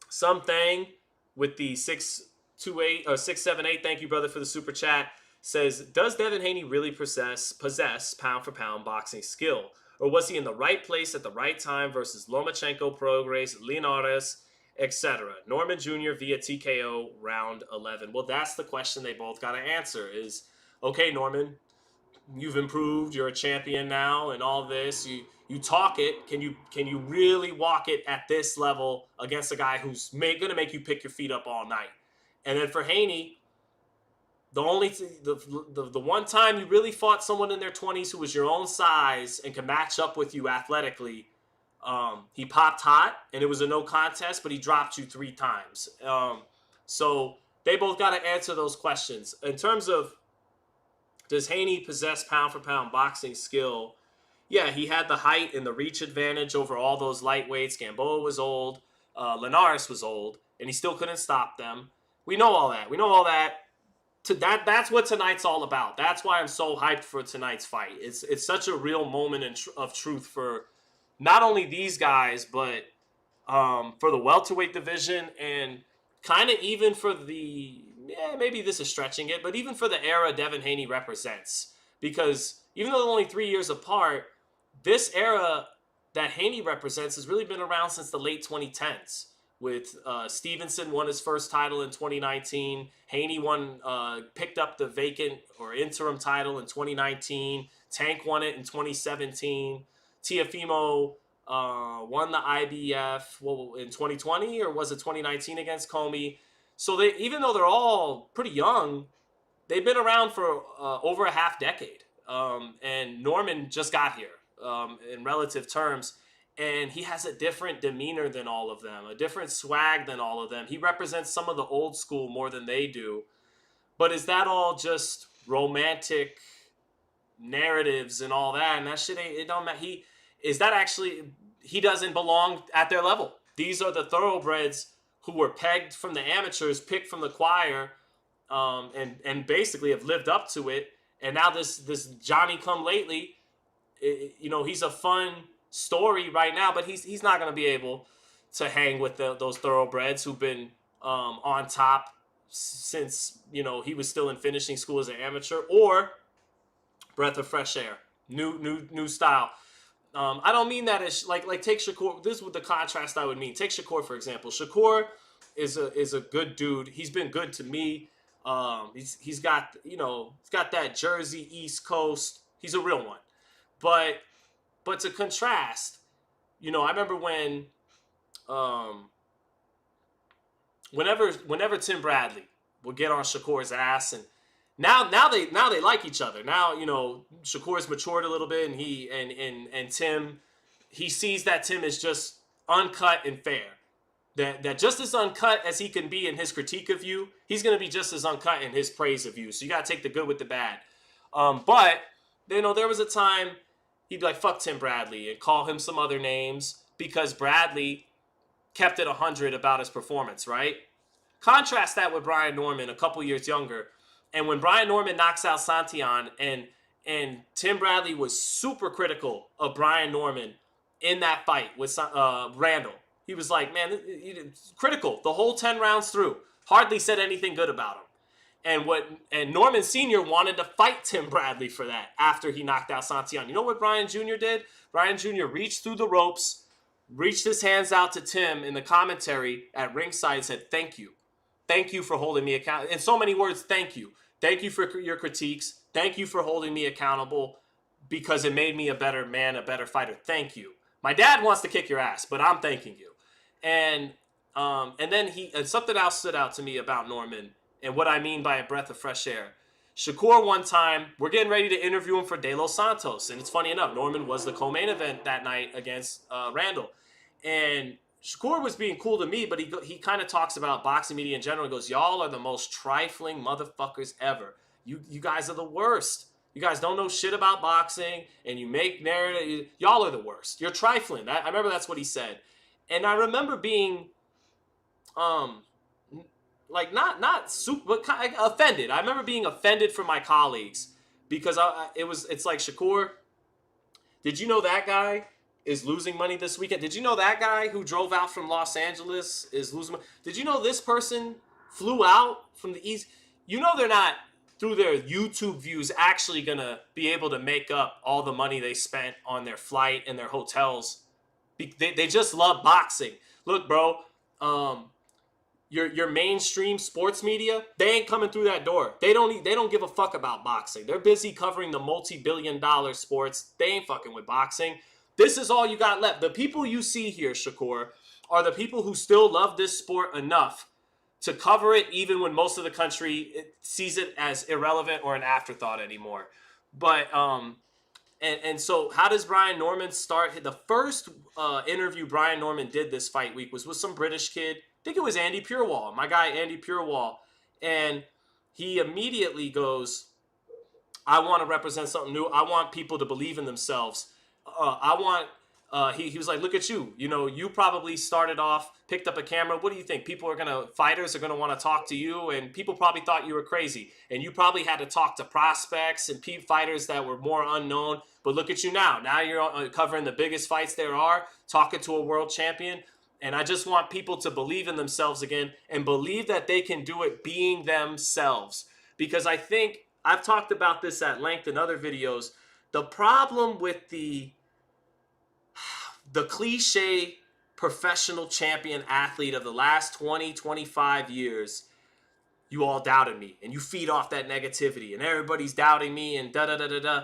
Something with the 628 or 678. Thank you, brother, for the super chat. Says, does Devin Haney really possess pound for pound boxing skill, or was he in the right place at the right time versus Lomachenko, Prograis, Linares, etc.? Norman Jr. via TKO round 11. Well, that's the question they both got to answer is, okay, Norman, you've improved. You're a champion now and all this. You talk it. Can you really walk it at this level against a guy who's going to make you pick your feet up all night? And then for Haney, the one time you really fought someone in their 20s who was your own size and can match up with you athletically, he popped hot, and it was a no contest, but he dropped you 3 times. So they both got to answer those questions. In terms of, does Haney possess pound-for-pound boxing skill? Yeah, he had the height and the reach advantage over all those lightweights. Gamboa was old. Linares was old, and he still couldn't stop them. We know all that. That's what tonight's all about. That's why I'm so hyped for tonight's fight. It's such a real moment of truth for not only these guys, but for the welterweight division, and kind of even for maybe this is stretching it, but even for the era Devin Haney represents. Because even though they're only 3 years apart, this era that Haney represents has really been around since the late 2010s. With Stevenson won his first title in 2019. Haney picked up the vacant or interim title in 2019. Tank won it in 2017. Teofimo won the IBF in 2020, or was it 2019 against Comey? So even though they're all pretty young, they've been around for over a half decade. And Norman just got here in relative terms. And he has a different demeanor than all of them, a different swag than all of them. He represents some of the old school more than they do. But is that all just romantic narratives and all that? And that shit it don't matter. He doesn't belong at their level. These are the thoroughbreds who were pegged from the amateurs, picked from the choir, and basically have lived up to it. And now this Johnny come lately, he's a fun story right now, but he's not going to be able to hang with those thoroughbreds who've been on top since he was still in finishing school as an amateur. Or breath of fresh air, new style. I don't mean that as like take Shakur. This is what the contrast I would mean. Take Shakur for example. Shakur is a good dude. He's been good to me. He's got that Jersey East Coast. He's a real one. But to contrast, I remember when whenever Tim Bradley would get on Shakur's ass, and now they like each other. Now Shakur's matured a little bit, and Tim, he sees that Tim is just uncut and fair. That just as uncut as he can be in his critique of you, he's going to be just as uncut in his praise of you. So you got to take the good with the bad. But there was a time he'd be like, fuck Tim Bradley, and call him some other names because Bradley kept it 100 about his performance, right? Contrast that with Brian Norman, a couple years younger. And when Brian Norman knocks out Santillan, and Tim Bradley was super critical of Brian Norman in that fight with Randall. He was like, man, critical the whole 10 rounds through. Hardly said anything good about him. And Norman Sr. wanted to fight Tim Bradley for that after he knocked out Santillan. You know what Brian Jr. did? Brian Jr. reached through the ropes, reached his hands out to Tim in the commentary at ringside and said, thank you. Thank you for holding me accountable. In so many words, thank you. Thank you for your critiques. Thank you for holding me accountable because it made me a better man, a better fighter. Thank you. My dad wants to kick your ass, but I'm thanking you. And then something else stood out to me about Norman and what I mean by a breath of fresh air. Shakur one time, we're getting ready to interview him for De Los Santos. And it's funny enough, Norman was the co-main event that night against Randall. And Shakur was being cool to me, but he kind of talks about boxing media in general. He goes, y'all are the most trifling motherfuckers ever. You guys are the worst. You guys don't know shit about boxing, and you make narrative. Y'all are the worst. You're trifling. I remember that's what he said. And I remember being, like not super, but kind of offended. I remember being offended for my colleagues because it's like, Shakur, did you know that guy is losing money this weekend? Did you know that guy who drove out from Los Angeles is losing money? Did you know this person flew out from the East? They're not, through their YouTube views, actually going to be able to make up all the money they spent on their flight and their hotels. They just love boxing. Look, bro, your mainstream sports media, they ain't coming through that door. They don't give a fuck about boxing. They're busy covering the multi-billion-dollar sports. They ain't fucking with boxing. This is all you got left. The people you see here, Shakur, are the people who still love this sport enough to cover it even when most of the country sees it as irrelevant or an afterthought anymore. But and so how does Brian Norman start? The first interview Brian Norman did this fight week was with some British kid. I think it was Andy Purewall, my guy Andy Purewall. And he immediately goes, I want to represent something new. I want people to believe in themselves. He was like, look at you. You probably started off, picked up a camera. What do you think? Fighters are going to want to talk to you, and people probably thought you were crazy. And you probably had to talk to prospects and fighters that were more unknown. But look at you now. Now you're covering the biggest fights there are, talking to a world champion. And I just want people to believe in themselves again and believe that they can do it being themselves. Because I think, I've talked about this at length in other videos, the problem with the cliche professional champion athlete of the last 20, 25 years, you all doubted me, and you feed off that negativity, and everybody's doubting me, and da-da-da-da-da.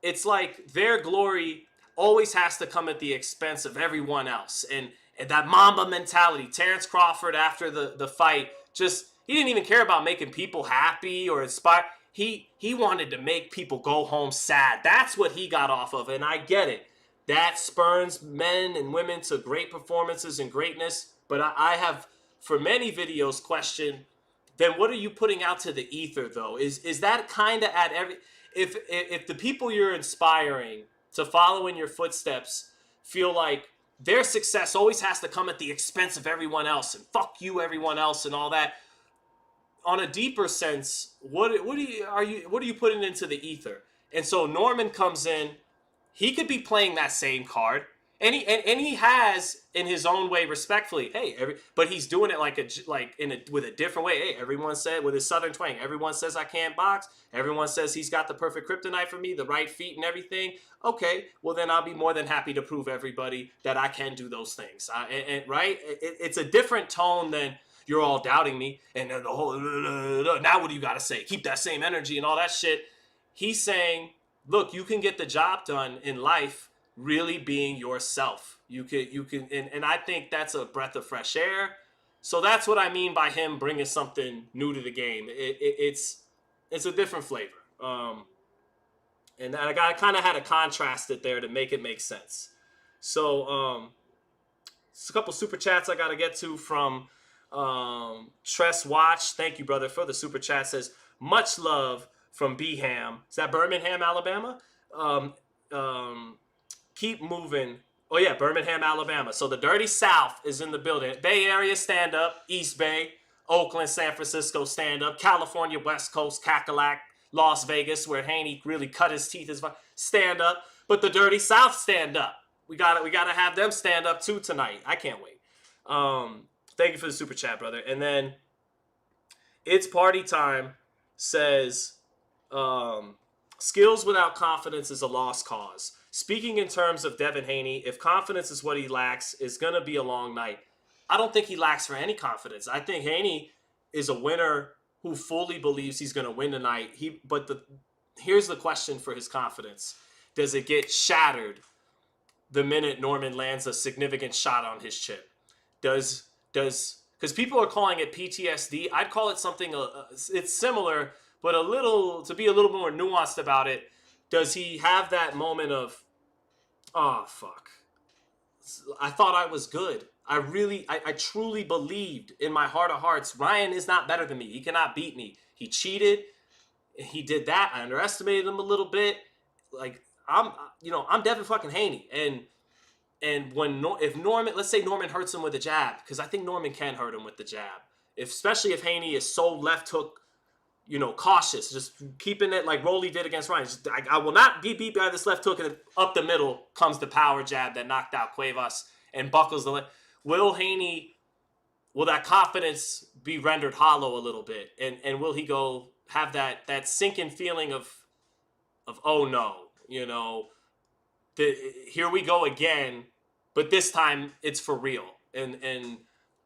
It's like their glory always has to come at the expense of everyone else. And that Mamba mentality. Terrence Crawford, after the fight, he didn't even care about making people happy or inspire. He wanted to make people go home sad. That's what he got off of, and I get it. That spurns men and women to great performances and greatness. But I have, for many videos, questioned, then what are you putting out to the ether, though? Is that kind of at every... If the people you're inspiring to follow in your footsteps feel like their success always has to come at the expense of everyone else, and fuck you, everyone else, and all that, on a deeper sense, what are you putting into the ether? And so Norman comes in. He could be playing that same card, and he has in his own way, respectfully. Hey, but he's doing it with a different way. Hey, everyone said with his southern twang. Everyone says I can't box. Everyone says he's got the perfect kryptonite for me, the right feet and everything. Okay, well then I'll be more than happy to prove everybody that I can do those things. Right? It's a different tone than you're all doubting me and the whole. Now what do you got to say? Keep that same energy and all that shit. He's saying, look, you can get the job done in life really being yourself. You can, and I think that's a breath of fresh air. So that's what I mean by him bringing something new to the game. It's a different flavor. And I kind of had to contrast it there to make it make sense. So it's a couple super chats I got to get to from Tress Watch. Thank you, brother, for the super chat. Says, much love from B-Ham. Is that Birmingham, Alabama? Keep moving. Oh, yeah, Birmingham, Alabama. So the Dirty South is in the building. Bay Area, stand up. East Bay. Oakland, San Francisco, stand up. California, West Coast, Cackalack. Las Vegas, where Haney really cut his teeth, stand up. But the Dirty South, stand up. We gotta have them stand up, too, tonight. I can't wait. Thank you for the super chat, brother. And then It's Party Time says, skills without confidence is a lost cause. Speaking in terms of Devin Haney, if confidence is what he lacks, it's going to be a long night. I don't think he lacks for any confidence. I think Haney is a winner who fully believes he's going to win tonight. Here's the question for his confidence. Does it get shattered the minute Norman lands a significant shot on his chip? Because people are calling it PTSD. I'd call it something, it's similar, but to be a little more nuanced about it. Does he have that moment of, oh, fuck, I thought I was good. I truly believed in my heart of hearts, Ryan is not better than me. He cannot beat me. He cheated. He did that. I underestimated him a little bit. Like, I'm Devin fucking Haney. And if Norman, let's say Norman hurts him with a jab, because I think Norman can hurt him with the jab. Especially if Haney is so left hook, cautious, just keeping it like Rolly did against Ryan. I will not be beat by this left hook, and up the middle comes the power jab that knocked out Cuevas and buckles the leg. Will that confidence be rendered hollow a little bit? And will he go have that sinking feeling of oh no, here we go again, but this time it's for real.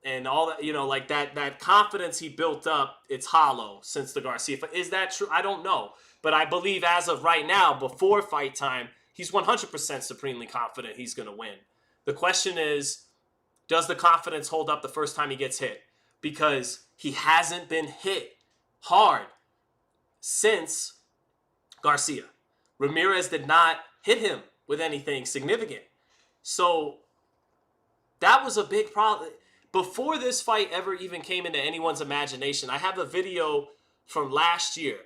And all that, like that confidence he built up, it's hollow since the Garcia fight. Is that true? I don't know. But I believe as of right now, before fight time, he's 100% supremely confident he's going to win. The question is, does the confidence hold up the first time he gets hit? Because he hasn't been hit hard since Garcia. Ramirez did not hit him with anything significant. So that was a big problem. Before this fight ever even came into anyone's imagination, I have a video from last year.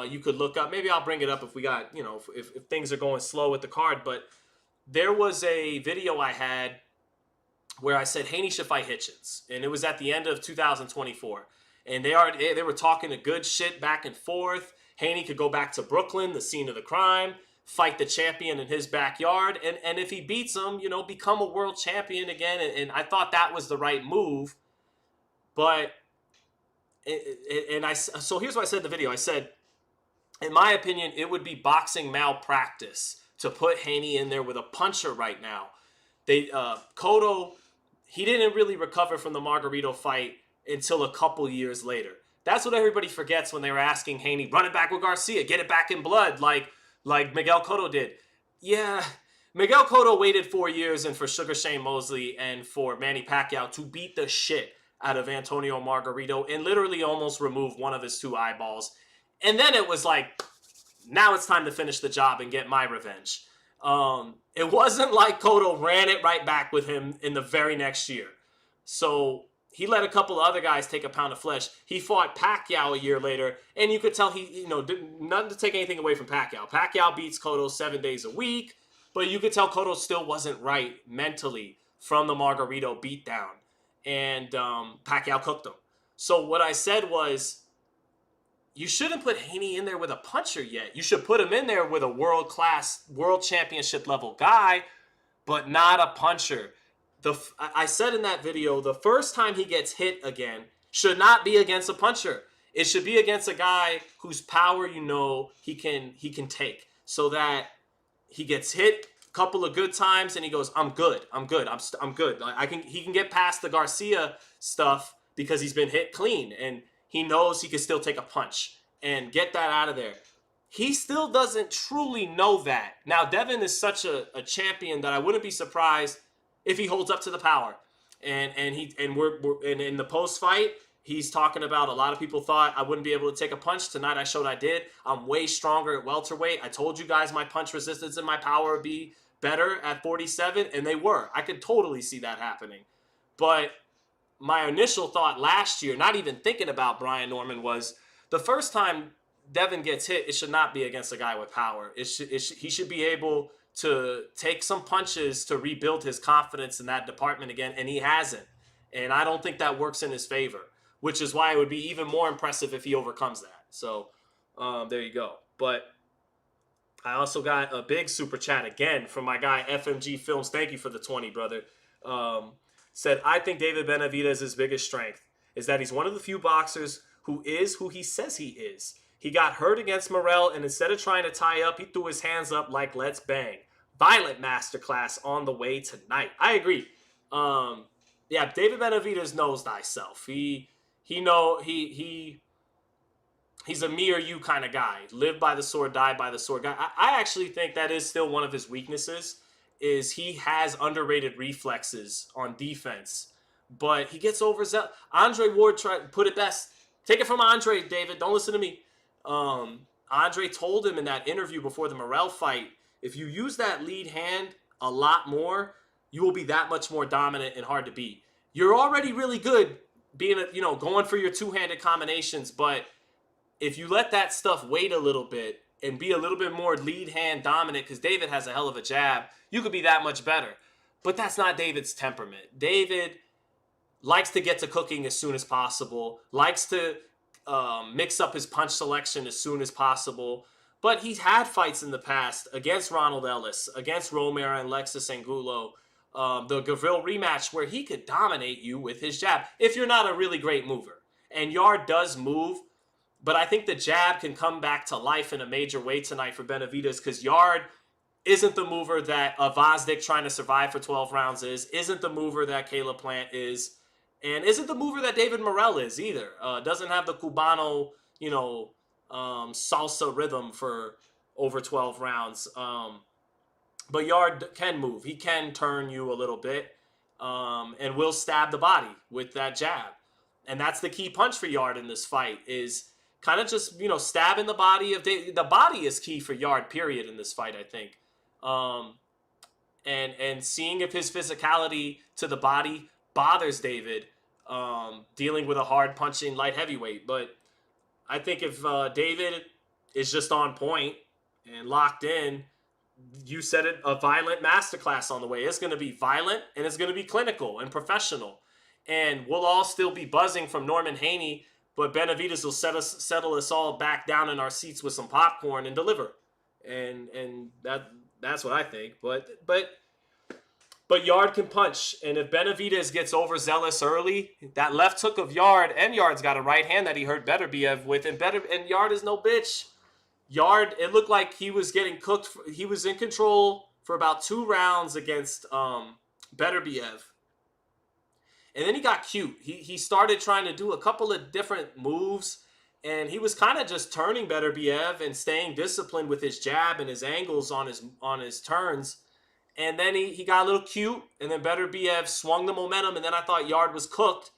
You could look up. Maybe I'll bring it up if we got, if things are going slow with the card. But there was a video I had where I said Haney should fight Hitchens. And it was at the end of 2024. And they were talking a good shit back and forth. Haney could go back to Brooklyn, the scene of the crime, fight the champion in his backyard, and if he beats him, become a world champion again. And I thought that was the right move. But so here's what I said in the video. I said, in my opinion, it would be boxing malpractice to put Haney in there with a puncher right now. Cotto, he didn't really recover from the Margarito fight until a couple years later. That's what everybody forgets when they were asking Haney, run it back with Garcia, get it back in blood, like Miguel Cotto did. Yeah, Miguel Cotto waited 4 years and for Sugar Shane Mosley and for Manny Pacquiao to beat the shit out of Antonio Margarito and literally almost remove one of his 2 eyeballs. And then it was like, now it's time to finish the job and get my revenge. It wasn't like Cotto ran it right back with him in the very next year. So he let a couple of other guys take a pound of flesh. He fought Pacquiao a year later, and you could tell he, nothing to take anything away from Pacquiao. Pacquiao beats Cotto 7 days a week, but you could tell Cotto still wasn't right mentally from the Margarito beatdown, and Pacquiao cooked him. So what I said was, you shouldn't put Haney in there with a puncher yet. You should put him in there with a world-class, world championship level guy, but not a puncher. I said in that video, the first time he gets hit again should not be against a puncher. It should be against a guy whose power he can take, so that he gets hit a couple of good times and he goes, I'm good. I'm good. I'm good. He can get past the Garcia stuff because he's been hit clean and he knows he can still take a punch and get that out of there. He still doesn't truly know that. Now, Devin is such a champion that I wouldn't be surprised if he holds up to the power. And in the post fight, he's talking about a lot of people thought I wouldn't be able to take a punch. Tonight I showed I did. I'm way stronger at welterweight. I told you guys my punch resistance and my power would be better at 47, and they were. I could totally see that happening. But my initial thought last year, not even thinking about Brian Norman, was the first time Devin gets hit, it should not be against a guy with power. He should be able to take some punches to rebuild his confidence in that department again, and he hasn't. And I don't think that works in his favor, which is why it would be even more impressive if he overcomes that. So there you go. But I also got a big super chat again from my guy FMG Films. Thank you for the 20, brother. Said, I think David Benavidez' biggest strength is that he's one of the few boxers who is who he says he is. He got hurt against Morrell, and instead of trying to tie up, he threw his hands up like, let's bang. Violent masterclass on the way tonight. I agree. Yeah, David Benavidez knows thyself. He's a me or you kind of guy. Live by the sword, die by the sword guy. I actually think that is still one of his weaknesses, is he has underrated reflexes on defense. But he gets overzealous. Andre Ward put it best. Take it from Andre, David. Don't listen to me. Andre told him in that interview before the Morrell fight, if you use that lead hand a lot more, you will be that much more dominant and hard to beat. You're already really good being, going for your two-handed combinations, but if you let that stuff wait a little bit and be a little bit more lead hand dominant, because David has a hell of a jab, you could be that much better. But that's not David's temperament. David likes to get to cooking as soon as possible, likes to mix up his punch selection as soon as possible. But he's had fights in the past against Ronald Ellis, against Romero and Lexus Angulo, the Gavril rematch where he could dominate you with his jab if you're not a really great mover. And Yarde does move, but I think the jab can come back to life in a major way tonight for Benavidez, because Yarde isn't the mover that Vazdik trying to survive for 12 rounds is, isn't the mover that Caleb Plant is, and isn't the mover that David Morrell is either. Doesn't have the Cubano, salsa rhythm for over 12 rounds. But Yarde can move. He can turn you a little bit and will stab the body with that jab. And that's the key punch for Yarde in this fight, is kind of just, stabbing the body of David. The body is key for Yarde, period, in this fight, I think. And seeing if his physicality to the body bothers David, dealing with a hard punching light heavyweight. But I think if David is just on point and locked in, you said it, a violent masterclass on the way. It's going to be violent and it's going to be clinical and professional. And we'll all still be buzzing from Norman-Haney, but Benavidez will settle us all back down in our seats with some popcorn and deliver. And that's what I think. But Yarde can punch, and if Benavidez gets overzealous early, that left hook of Yarde, and Yarde's got a right hand that he hurt Beterbiev with, and Yarde is no bitch. Yarde, it looked like he was getting cooked. He was in control for about 2 rounds against Beterbiev. And then he got cute. He started trying to do a couple of different moves, and he was kind of just turning Beterbiev and staying disciplined with his jab and his angles on his turns. And then he got a little cute, and then Beterbiev swung the momentum, and then I thought Yarde was cooked.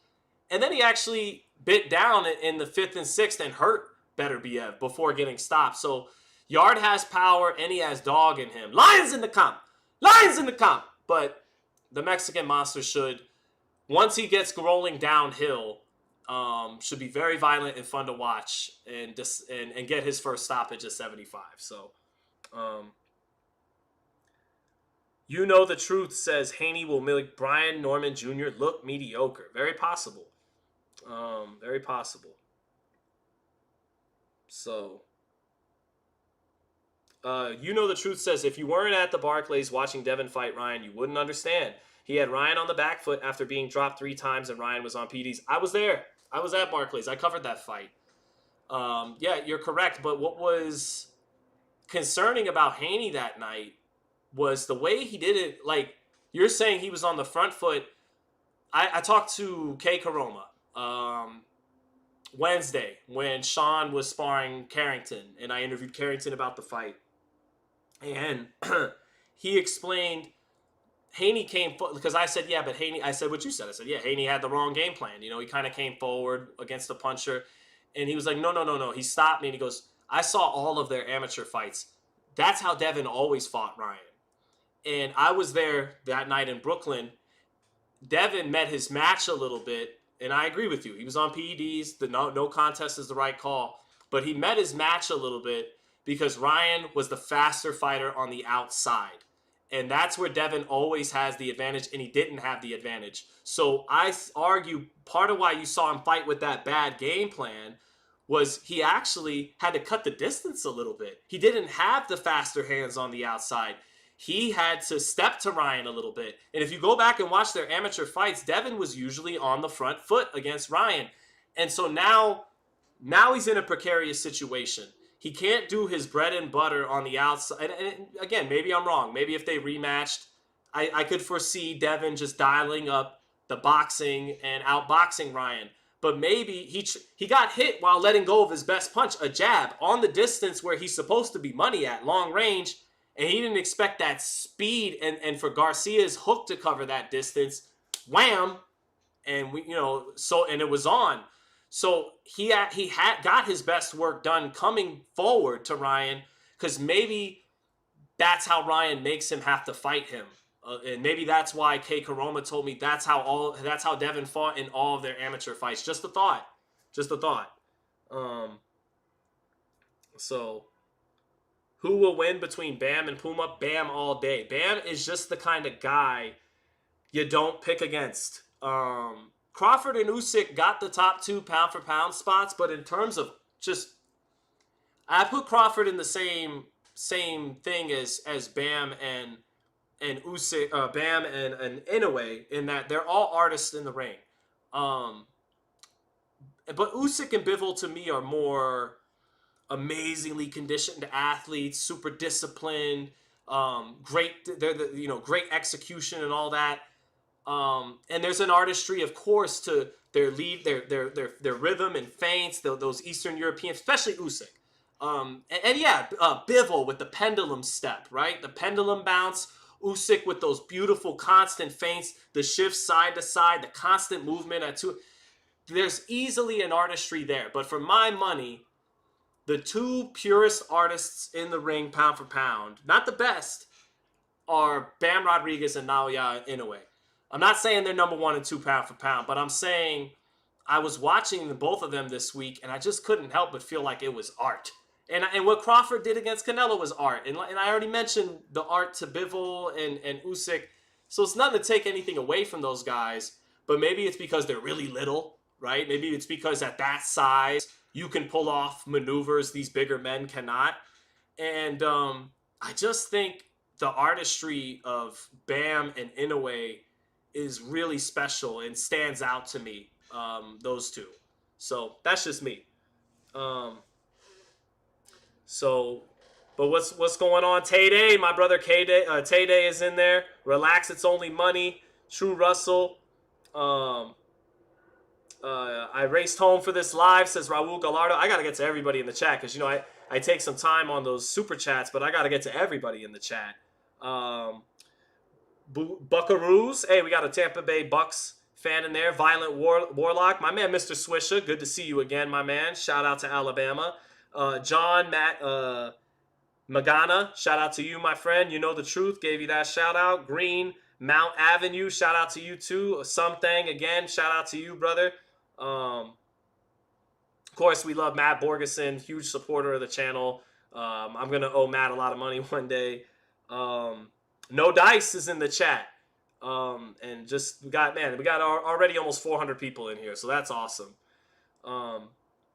And then he actually bit down in the 5th and 6th and hurt Beterbiev before getting stopped. So Yarde has power, and he has dog in him. Lions in the comp! Lions in the comp! But the Mexican monster should, once he gets rolling downhill, should be very violent and fun to watch and get his first stoppage at 75. So, the truth says Haney will make Brian Norman Jr. look mediocre. Very possible. Very possible. So, You Know the Truth says, if you weren't at the Barclays watching Devin fight Ryan, you wouldn't understand. He had Ryan on the back foot after being dropped 3 times, and Ryan was on PDs. I was there. I was at Barclays. I covered that fight. Yeah, you're correct. But what was concerning about Haney that night was the way he did it. Like, you're saying he was on the front foot. I talked to Kay Karoma Wednesday when Sean was sparring Carrington, and I interviewed Carrington about the fight. And he explained Haney came because I said, yeah, but Haney, I said what you said. I said, yeah, Haney had the wrong game plan. You know, he kind of came forward against the puncher, and he was like, no. He stopped me, and he goes, I saw all of their amateur fights. That's how Devin always fought Ryan. And I was there that night in Brooklyn. Devin met his match a little bit, and I agree with you. He was on PEDs. The no contest is the right call. But he met his match a little bit because Ryan was the faster fighter on the outside. And that's where Devin always has the advantage, and he didn't have the advantage. So I argue part of why you saw him fight with that bad game plan was he actually had to cut the distance a little bit. He didn't have the faster hands on the outside. He had to step to Ryan a little bit. And if you go back and watch their amateur fights, Devin was usually on the front foot against Ryan. And so now he's in a precarious situation. He can't do his bread and butter on the outside. And again, maybe I'm wrong. Maybe if they rematched, I could foresee Devin just dialing up the boxing and outboxing Ryan. But maybe he got hit while letting go of his best punch, a jab, on the distance where he's supposed to be money at, long range. And he didn't expect that speed and for Garcia's hook to cover that distance. Wham! And and it was on. So he had got his best work done coming forward to Ryan, because maybe that's how Ryan makes him have to fight him. And maybe that's why Kay Karoma told me that's how Devin fought in all of their amateur fights. Just a thought. So who will win between Bam and Puma? Bam all day. Bam is just the kind of guy you don't pick against. Crawford and Usyk got the top 2 pound-for-pound spots, but in terms of I put Crawford in the same thing as Bam and Usyk, Bam and Inoue, in that they're all artists in the ring. But Usyk and Bivol to me are more amazingly conditioned athletes, super disciplined, great execution and all that. And there's an artistry, of course, to their rhythm and feints, those Eastern Europeans, especially Usyk. Bivol with the pendulum step, right? The pendulum bounce. Usyk with those beautiful constant feints, the shifts side to side, the constant movement at 2. There's easily an artistry there. But for my money, the 2 purest artists in the ring, pound for pound, not the best, are Bam Rodriguez and Naoya Inoue. I'm not saying they're number 1 and 2 pound for pound, but I'm saying I was watching both of them this week, and I just couldn't help but feel like it was art. And what Crawford did against Canelo was art. And I already mentioned the art to Bivol and Usyk. So it's nothing to take anything away from those guys, but maybe it's because they're really little, right? Maybe it's because at that size, you can pull off maneuvers these bigger men cannot. And I just think the artistry of Bam and Inoue is really special and stands out to me, those 2. So that's just me. But what's going on? Tay-Day, my brother Tay-Day is in there. Relax, it's only money. True Russell. I raced home for this live, says Raul Gallardo. I got to get to everybody in the chat because, I take some time on those super chats, but I got to get to everybody in the chat. Buckaroos. Hey, we got a Tampa Bay Bucks fan in there. Violent Warlock. My man, Mr. Swisher. Good to see you again, my man. Shout out to Alabama. John Matt Magana. Shout out to you, my friend. You Know the Truth. Gave you that shout out. Green Mount Avenue. Shout out to you, too. Something, again. Shout out to you, brother. Of course, we love Matt Borgeson. Huge supporter of the channel. I'm going to owe Matt a lot of money one day. No Dice is in the chat. And just, we got already almost 400 people in here, so that's awesome.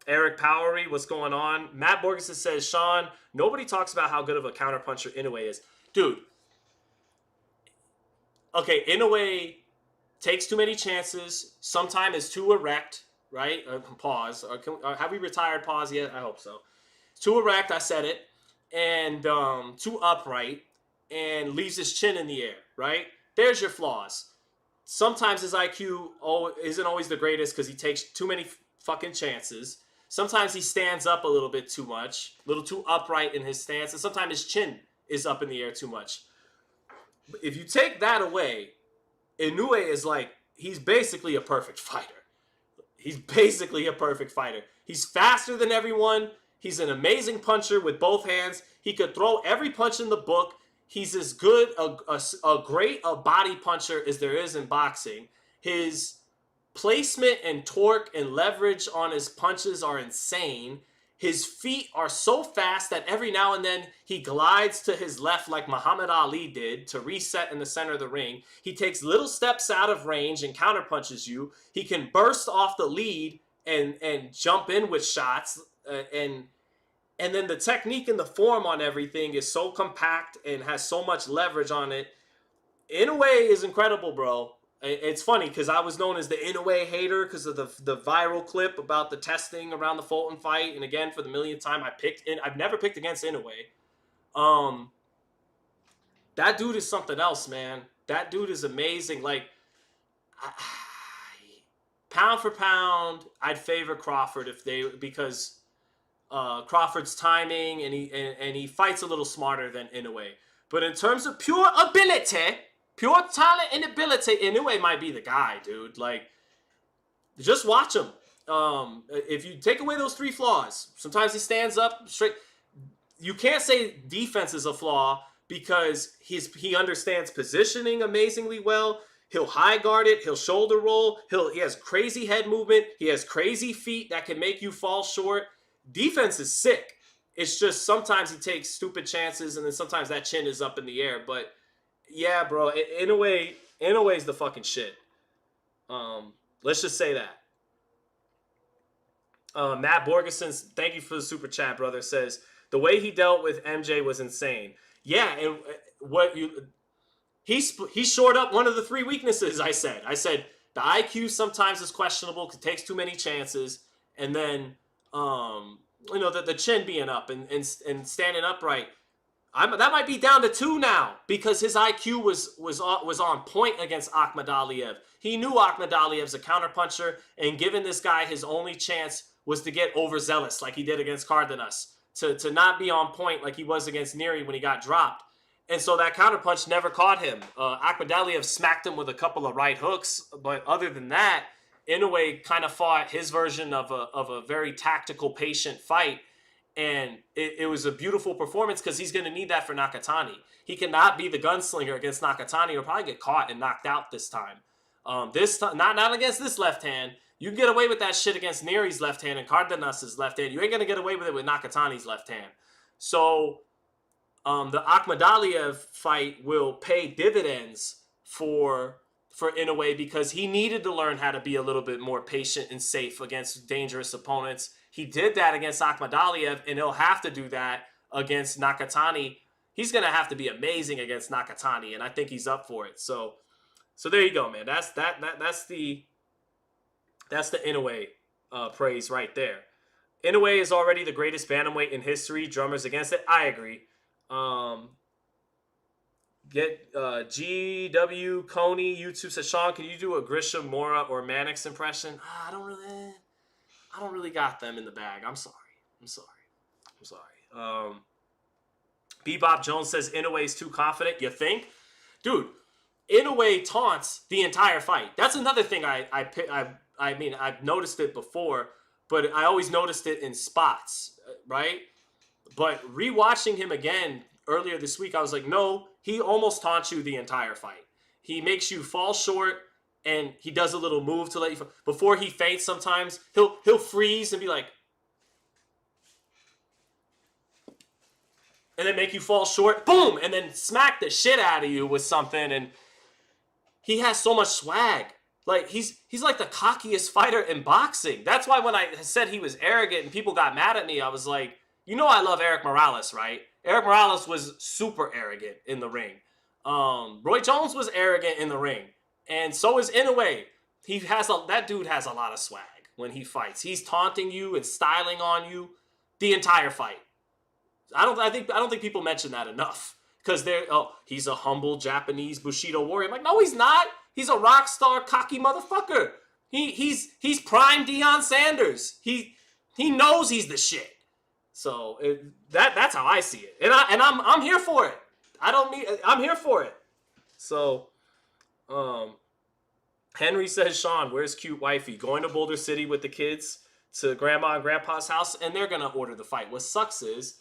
Eric Powery, what's going on? Matt Borgeson says, Sean, nobody talks about how good of a counterpuncher Inoue is. Dude. Okay, Inoue takes too many chances. Sometimes is too erect, right? Pause. Have we retired pause yet? I hope so. It's too erect, I said it. And too upright. And leaves his chin in the air, right? There's your flaws. Sometimes his IQ isn't always the greatest because he takes too many fucking chances. Sometimes he stands up a little bit too much, a little too upright in his stance, and sometimes his chin is up in the air too much. If you take that away, Inoue is like, he's basically a perfect fighter. He's basically a perfect fighter. He's faster than everyone. He's an amazing puncher with both hands. He could throw every punch in the book. He's as good a great body puncher as there is in boxing. His placement and torque and leverage on his punches are insane. His feet are so fast that every now and then he glides to his left like Muhammad Ali did to reset in the center of the ring. He takes little steps out of range and counterpunches you. He can burst off the lead and jump in with shots. And then the technique and the form on everything is so compact and has so much leverage on it. Inoue is incredible, bro. It's funny because I was known as the Inoue hater because of the viral clip about the testing around the Fulton fight. And again, for the millionth time, I've never picked against Inoue. That dude is something else, man. That dude is amazing. Like, pound for pound, I'd favor Crawford because Crawford's timing and he fights a little smarter than Inoue. But in terms of pure ability, pure talent and ability, Inoue might be the guy, dude. Like, just watch him. If you take away those three flaws, sometimes he stands up straight. You can't say defense is a flaw because he understands positioning amazingly well. He'll high guard it. He'll shoulder roll. He has crazy head movement. He has crazy feet that can make you fall short. Defense is sick. It's just sometimes he takes stupid chances and then sometimes that chin is up in the air. But yeah, bro, Inoue's the fucking shit. Let's just say that. Matt Borgeson, thank you for the super chat, brother, says the way he dealt with MJ was insane. Yeah, and he shored up one of the three weaknesses. I said the IQ sometimes is questionable because it takes too many chances, and then the chin being up and standing upright. That might be down to 2 now because his IQ was on point against Akhmadaliev. He knew Akhmadaliev's a counterpuncher, and giving this guy his only chance was to get overzealous like he did against Cardenas, to not be on point like he was against Neary when he got dropped. And so that counterpunch never caught him. Akhmadaliev smacked him with a couple of right hooks, but other than that, Inoue kind of fought his version of a very tactical, patient fight. And it was a beautiful performance because he's going to need that for Nakatani. He cannot be the gunslinger against Nakatani. He'll probably get caught and knocked out this time. This time, not against this left hand. You can get away with that shit against Neary's left hand and Cardenas' left hand. You ain't going to get away with it with Nakatani's left hand. So the Akhmadaliev fight will pay dividends for Inoue because he needed to learn how to be a little bit more patient and safe against dangerous opponents. He did that against Akhmadaliev, and he'll have to do that against Nakatani. He's going to have to be amazing against Nakatani, and I think he's up for it. So there you go, man. That's the Inoue praise right there. Inoue is already the greatest bantamweight in history. Drummers against it. I agree. Get GW Coney YouTube says, Sean, can you do a Grisham, Mora, or Mannix impression? I don't really got them in the bag. I'm sorry. Bebop Jones says Inoue's too confident. You think? Dude, Inoue taunts the entire fight. That's another thing I mean, I've noticed it before, but I always noticed it in spots, right? But rewatching him again earlier this week, I was like, no, he almost taunts you the entire fight. He makes you fall short, and he does a little move to let you fall. Before he feints sometimes, he'll freeze and be like, and then make you fall short, boom, and then smack the shit out of you with something. And he has so much swag. Like, he's like the cockiest fighter in boxing. That's why when I said he was arrogant and people got mad at me, I was like, you know I love Eric Morales, right? Eric Morales was super arrogant in the ring. Roy Jones was arrogant in the ring. And so is Inoue. That dude has a lot of swag when he fights. He's taunting you and styling on you the entire fight. I don't think people mention that enough. Because he's a humble Japanese Bushido warrior. I'm like, no, he's not. He's a rock star, cocky motherfucker. He's prime Deion Sanders. He knows he's the shit. So that's how I see it, and I'm here for it. I'm here for it. So, Henry says, Sean, where's cute wifey? Going to Boulder City with the kids to grandma and grandpa's house, and they're gonna order the fight. What sucks is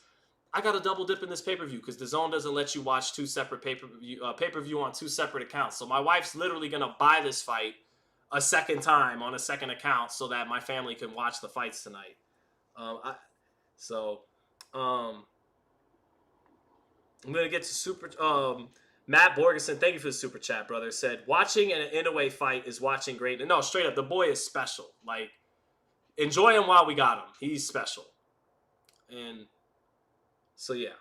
I got to double dip in this pay-per-view because DAZN doesn't let you watch two separate pay-per-view on two separate accounts. So my wife's literally going to buy this fight a second time on a second account so that my family can watch the fights tonight. I'm going to get to super... Matt Borgeson, thank you for the super chat, brother, said, watching an Inoue fight is watching great. No, straight up, the boy is special. Like, enjoy him while we got him. He's special. And... so, yeah.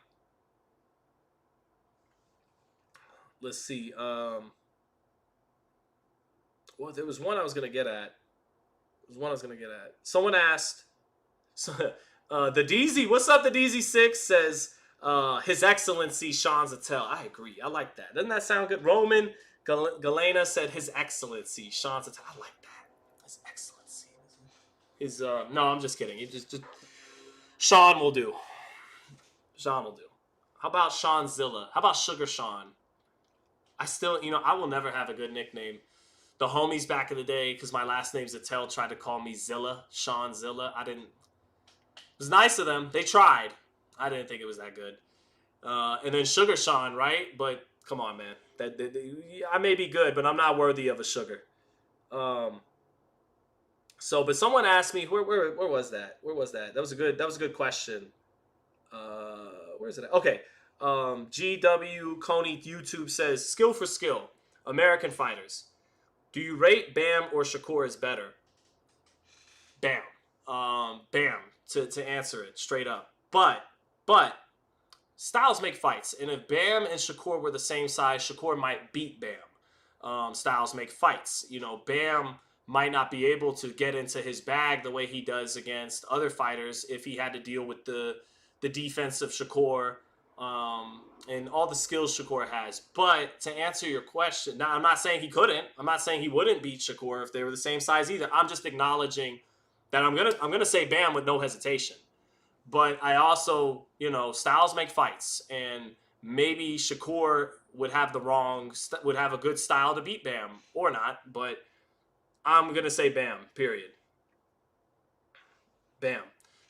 Let's see. Well, there was one I was going to get at. Someone asked, the DZ, what's up, the DZ6 says, His Excellency Sean Zittel. I agree. I like that. Doesn't that sound good? Roman Galena said, His Excellency Sean Zittel. I like that. His Excellency. No, I'm just kidding. It just Sean will do. Sean will do. How about Sean Zilla? How about Sugar Sean? I will never have a good nickname. The homies back in the day, because my last name's Zittel, tried to call me Zilla, Sean Zilla. It was nice of them. They tried. I didn't think it was that good. And then Sugar Sean, right? But come on, man. I may be good, but I'm not worthy of a sugar. But someone asked me, where was that? Where was that? That was a good question. Where is it at? Okay. GW Coney YouTube says, skill for skill, American fighters. Do you rate Bam or Shakur as better? Bam. Bam. To answer it straight up. But styles make fights. And if Bam and Shakur were the same size, Shakur might beat Bam. Styles make fights. Bam might not be able to get into his bag the way he does against other fighters if he had to deal with the defense of Shakur, and all the skills Shakur has. But to answer your question, now I'm not saying he couldn't. I'm not saying he wouldn't beat Shakur if they were the same size either. I'm just acknowledging that I'm gonna say Bam with no hesitation. But I also, styles make fights, and maybe Shakur would have a good style to beat Bam or not. But I'm gonna say Bam. Period. Bam.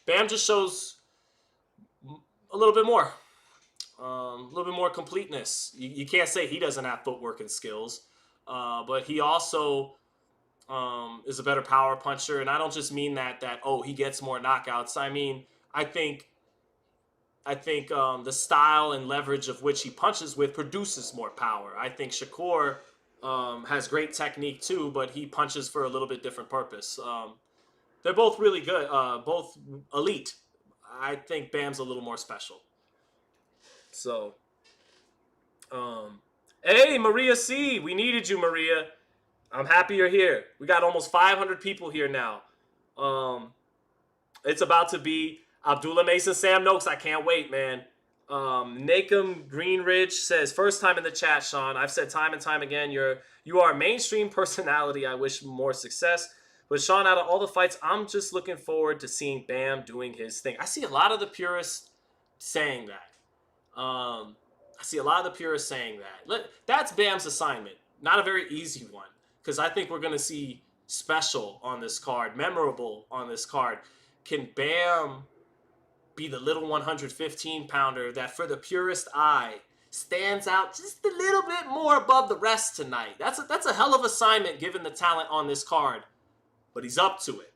Bam just shows a little bit more. A little bit more completeness. You can't say he doesn't have footwork and skills. But he also is a better power puncher. And I don't just mean that he gets more knockouts. I mean, I think the style and leverage of which he punches with produces more power. I think Shakur has great technique too, but he punches for a little bit different purpose. They're both really good, both elite. I think Bam's a little more special. So, hey, Maria C. We needed you, Maria. I'm happy you're here. We got almost 500 people here now. It's about to be Abdullah Mason, Sam Noakes. I can't wait, man. Nakum Greenridge says, first time in the chat, Sean. I've said time and time again, you are a mainstream personality. I wish more success. But Sean, out of all the fights, I'm just looking forward to seeing Bam doing his thing. I see a lot of the purists saying that. That's Bam's assignment. Not a very easy one. Because I think we're going to see special on this card, memorable on this card. Can Bam be the little 115-pounder that for the purist eye stands out just a little bit more above the rest tonight? That's a hell of assignment given the talent on this card. But he's up to it.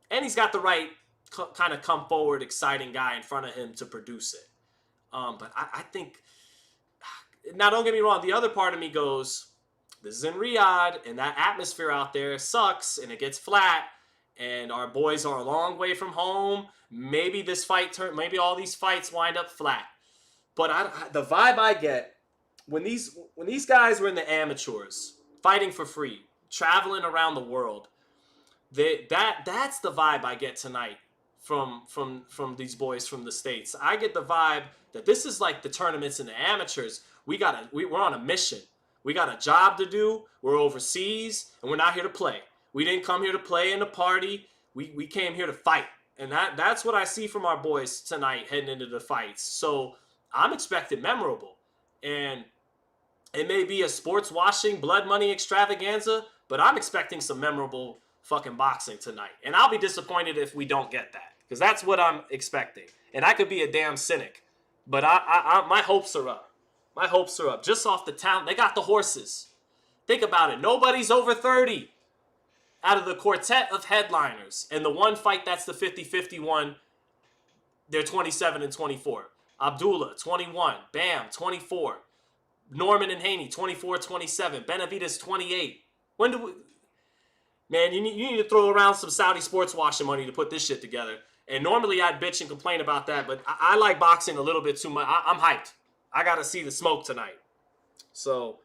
And he's got the right kind of come forward, exciting guy in front of him to produce it. But I think, now don't get me wrong, the other part of me goes, this is in Riyadh, and that atmosphere out there sucks, and it gets flat, and our boys are a long way from home. Maybe maybe all these fights wind up flat. But the vibe I get when these guys were in the amateurs, fighting for free, traveling around the world, that's the vibe I get tonight from these boys from the States. I get the vibe that this is like the tournaments in the amateurs. We're on a mission. We got a job to do. We're overseas, and we're not here to play. We didn't come here to play and to party. We came here to fight. And that's what I see from our boys tonight heading into the fights. So I'm expecting memorable. And it may be a sports washing, blood money extravaganza, but I'm expecting some memorable fucking boxing tonight. And I'll be disappointed if we don't get that, because that's what I'm expecting. And I could be a damn cynic, but my hopes are up. My hopes are up. Just off the talent. They got the horses. Think about it. Nobody's over 30 out of the quartet of headliners. And the one fight that's the 50-50 one, they're 27 and 24. Abdullah, 21. Bam, 24. Norman-Haney, 24-27. Benavidez, 28. Man, you need to throw around some Saudi sports washing money to put this shit together. And normally I'd bitch and complain about that, but I like boxing a little bit too much. I'm hyped. I got to see the smoke tonight. So,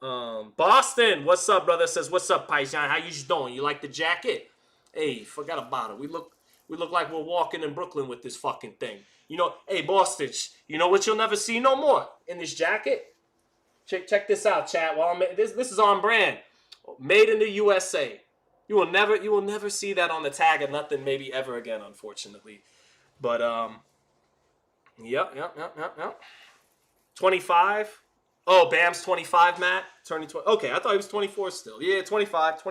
Boston, what's up, brother? Says, what's up, Paisan? How you doing? You like the jacket? Hey, forgot about it. We look like we're walking in Brooklyn with this fucking thing. You know, hey, Boston, you know what you'll never see no more in this jacket? Check this out, chat. While this is on brand. Made in the USA. You will never see that on the tag of nothing maybe ever again, unfortunately. But, yep. 25. Oh, Bam's 25, Matt. Turning 20. Okay, I thought he was 24 still. Yeah, 25.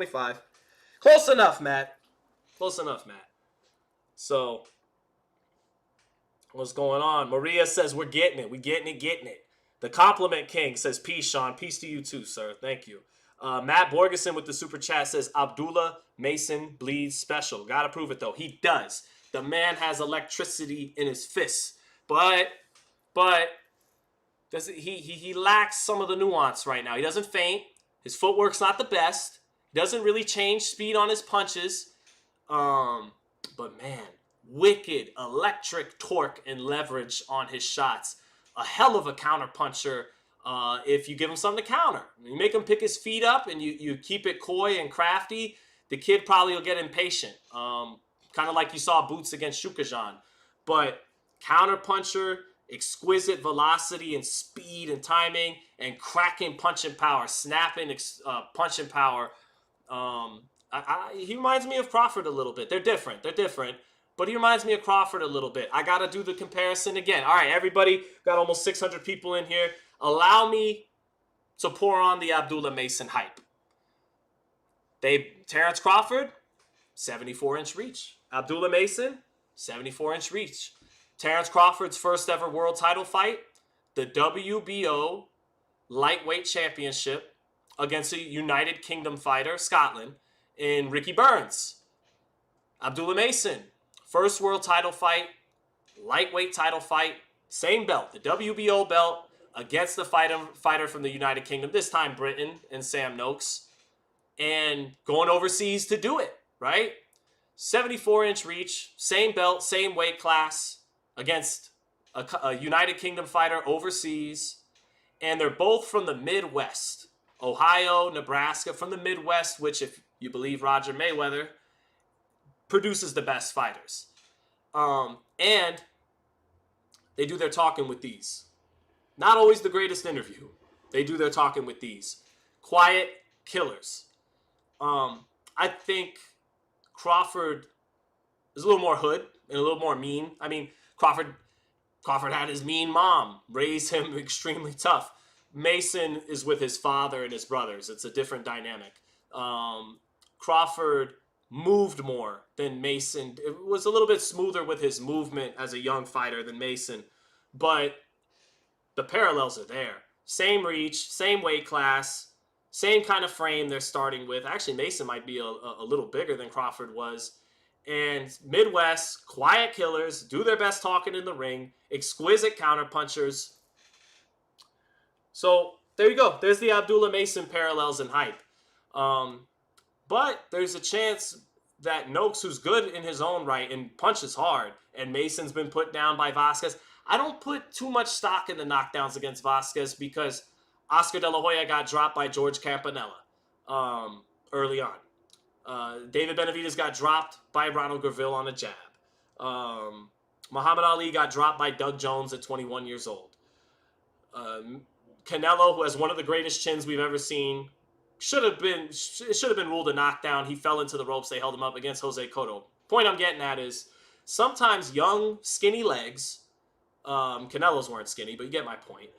Close enough, Matt. So, what's going on? Maria says, we're getting it. We getting it. The Compliment King says, peace, Sean. Peace to you too, sir. Thank you. Matt Borgeson with the super chat says, Abdullah Mason bleeds special. Gotta prove it, though. He does. The man has electricity in his fists. But he lacks some of the nuance right now. He doesn't feint. His footwork's not the best. He doesn't really change speed on his punches. But man, wicked electric torque and leverage on his shots. A hell of a counter puncher if you give him something to counter. You make him pick his feet up and you keep it coy and crafty, the kid probably will get impatient. Kind of like you saw Boots against Shukajan. But counter puncher, exquisite velocity and speed and timing, and cracking punching power, snapping punching power. He reminds me of Crawford a little bit. They're different, but he reminds me of Crawford a little bit. I got to do the comparison again. All right, everybody, got almost 600 people in here. Allow me to pour on the Abdullah Mason hype. Terrence Crawford, 74-inch reach. Abdullah Mason, 74-inch reach. Terrence Crawford's first ever world title fight, the WBO lightweight championship against a United Kingdom fighter, Scotland, in Ricky Burns. Abdullah Mason, first world title fight, lightweight title fight, same belt, the WBO belt, against the fighter from the United Kingdom, this time Britain and Sam Noakes, and going overseas to do it, right? 74-inch reach, same belt, same weight class, against a United Kingdom fighter overseas, and they're both from the Midwest. Ohio, Nebraska, from the Midwest, which, if you believe Roger Mayweather, produces the best fighters. And they do their talking with these. Not always the greatest interview. They do their talking with these. Quiet killers. I think Crawford is a little more hood and a little more mean. I mean, Crawford had his mean mom, raised him extremely tough. Mason is with his father and his brothers. It's a different dynamic. Crawford moved more than Mason. It was a little bit smoother with his movement as a young fighter than Mason. But the parallels are there. Same reach, same weight class, same kind of frame they're starting with. Actually, Mason might be a little bigger than Crawford was. And Midwest, quiet killers, do their best talking in the ring, exquisite counterpunchers. So there you go. There's the Abdullah Mason parallels and hype. But there's a chance that Noakes, who's good in his own right and punches hard, and Mason's been put down by Vasquez. I don't put too much stock in the knockdowns against Vasquez because Oscar De La Hoya got dropped by George Campanella early on. David Benavidez got dropped by Ronald Graville on a jab. Muhammad Ali got dropped by Doug Jones at 21 years old. Canelo, who has one of the greatest chins we've ever seen, should have been ruled a knockdown. He fell into the ropes. They held him up against Jose Cotto. Point I'm getting at is sometimes young, skinny legs, Canelo's weren't skinny, but you get my point.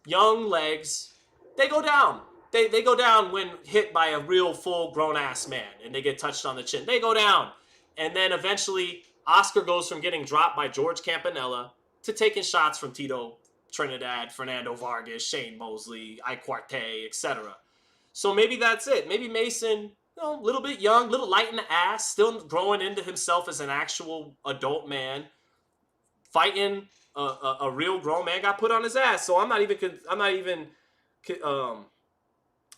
Young legs, they go down. They go down when hit by a real full grown-ass man and they get touched on the chin. They go down. And then eventually Oscar goes from getting dropped by George Campanella to taking shots from Tito Trinidad, Fernando Vargas, Shane Mosley, Iquarte, etc. So maybe that's it. Maybe Mason, a little bit young, a little light in the ass, still growing into himself as an actual adult man, fighting a real grown man, got put on his ass. So I'm not even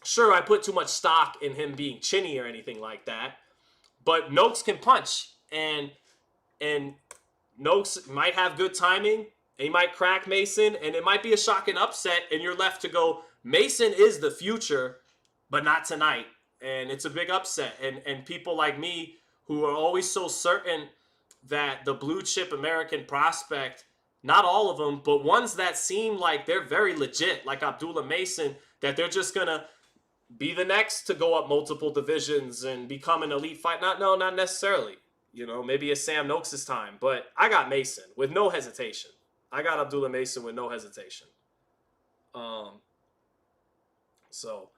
sure I put too much stock in him being chinny or anything like that. But Noakes can punch, and Noakes might have good timing. He might crack Mason, and it might be a shocking upset, and you're left to go, Mason is the future, but not tonight. And it's a big upset. And people like me who are always so certain that the blue chip American prospect, not all of them, but ones that seem like they're very legit, like Abdullah Mason, that they're just going to be the next to go up multiple divisions and become an elite fight. Not necessarily. Maybe it's Sam Noakes' time, but I got Mason with no hesitation. I got Abdullah Mason with no hesitation. So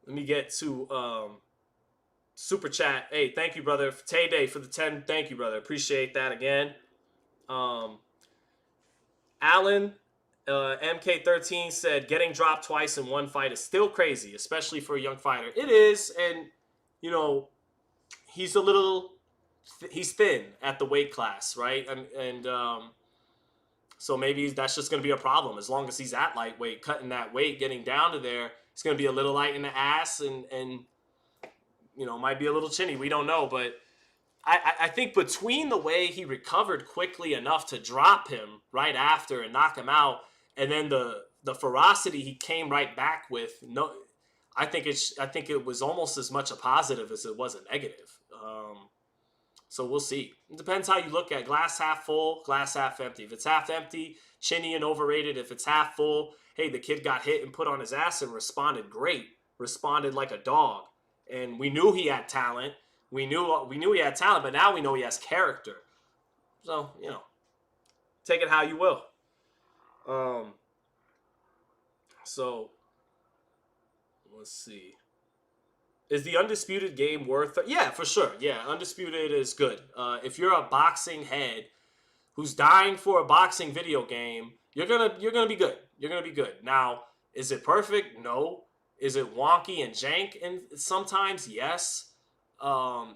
let me get to Super Chat. Hey, thank you, brother. Tay Day for the 10. Thank you, brother. Appreciate that again. Alan, MK13 said, getting dropped twice in one fight is still crazy, especially for a young fighter. It is, and, he's thin at the weight class, right? And so maybe that's just going to be a problem. As long as he's at lightweight, cutting that weight, getting down to there, it's going to be a little light in the ass and might be a little chinny. We don't know. But I think between the way he recovered quickly enough to drop him right after and knock him out, and then the ferocity he came right back with, I think it was almost as much a positive as it was a negative. So we'll see. It depends how you look at glass half full, glass half empty. If it's half empty, chinny and overrated. If it's half full, hey, the kid got hit and put on his ass and responded great. Responded like a dog. And we knew he had talent. We knew he had talent, but now we know he has character. So, take it how you will. So, let's see. Is the Undisputed game worth it? Yeah, for sure. Yeah, Undisputed is good. If you're a boxing head who's dying for a boxing video game, you're gonna be good. You're gonna be good. Now, is it perfect? No. Is it wonky and jank? And sometimes, yes.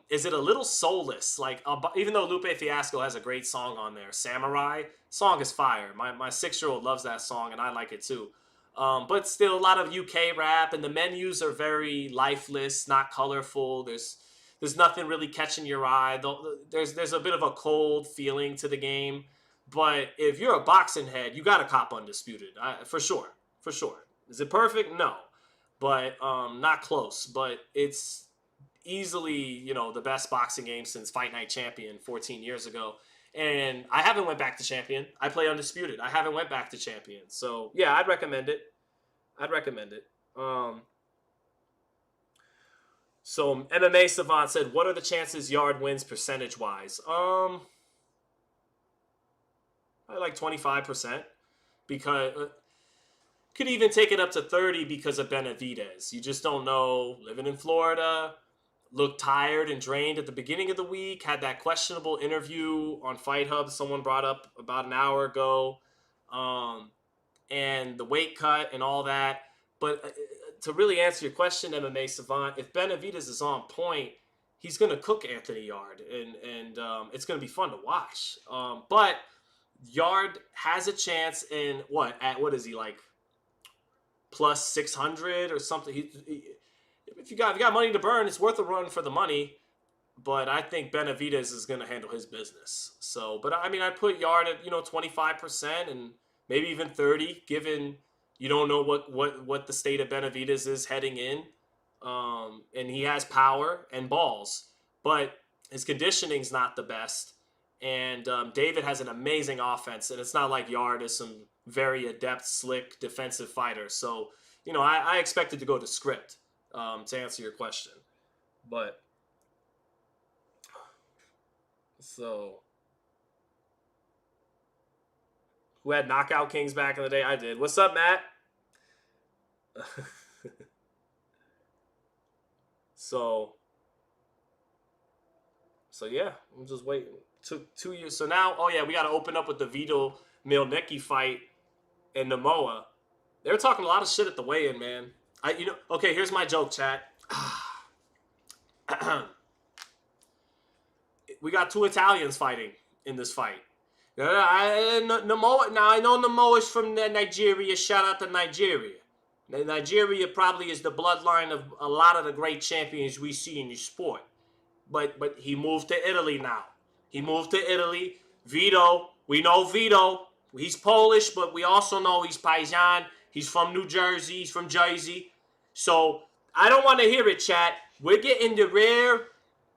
Is it a little soulless? Like, even though Lupe Fiasco has a great song on there, Samurai, song is fire. My 6-year-old loves that song, and I like it too. But still a lot of UK rap, and the menus are very lifeless, not colorful. There's nothing really catching your eye. There's a bit of a cold feeling to the game. But if you're a boxing head, you got to cop Undisputed, for sure. For sure. Is it perfect? No. But not close. But it's easily, the best boxing game since Fight Night Champion 14 years ago. And I haven't went back to Champion. I play Undisputed. I haven't went back to Champion. So, yeah, I'd recommend it. So, MMA Savant said, what are the chances Yarde wins percentage-wise? I like 25%. Because could even take it up to 30 because of Benavidez. You just don't know. Living in Florida, looked tired and drained at the beginning of the week, had that questionable interview on Fight Hub someone brought up about an hour ago, and the weight cut and all that. But to really answer your question, MMA Savant, if Benavidez is on point, he's going to cook Anthony Yarde, and it's going to be fun to watch. But Yarde has a chance in what is he, like plus 600 or something. If you got money to burn, it's worth a run for the money. But I think Benavidez is going to handle his business. So, but I mean, I'd put Yarde at 25% and maybe even 30, given you don't know what the state of Benavidez is heading in, and he has power and balls, but his conditioning's not the best. And David has an amazing offense, and it's not like Yarde is some very adept, slick defensive fighter. So, I expected to go to script to answer your question. But, so, who had knockout kings back in the day? I did. What's up, Matt? So yeah, I'm just waiting. Took 2 years. So now, we got to open up with the Vito Milnicki fight and Namoa. They were talking a lot of shit at the weigh-in, man. Okay, here's my joke, chat. We got 2 Italians fighting in this fight. Namoa. Now I know Namoa is from Nigeria. Shout out to Nigeria. Nigeria probably is the bloodline of a lot of the great champions we see in the sport. But he moved to Italy now. He moved to Italy. Vito, we know Vito. He's Polish, but we also know he's Paisan. He's from New Jersey. He's from Jersey. So I don't want to hear it, chat. We're getting the rare.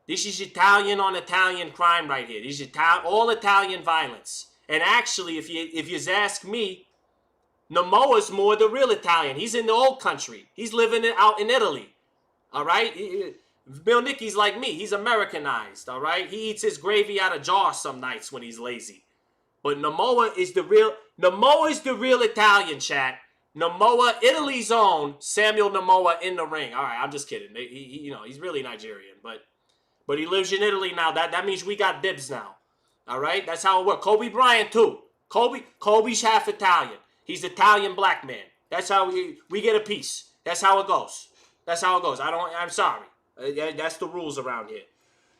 This is Italian on Italian crime right here. This is all Italian violence. And actually, if you ask me, Namoa's more the real Italian. He's in the old country. He's living out in Italy. All right? Milnicki's like me. He's Americanized. All right? He eats his gravy out of jar some nights when he's lazy. But Namoa is the real Italian, chat. Namoa, Italy's own Samuel Namoa in the ring. All right, I'm just kidding. He's really Nigerian, but he lives in Italy now. That means we got dibs now. All right? That's how it works. Kobe Bryant, too. Kobe's half Italian. He's Italian black man. That's how we get a piece. That's how it goes. That's how it goes. I'm sorry. That's the rules around here.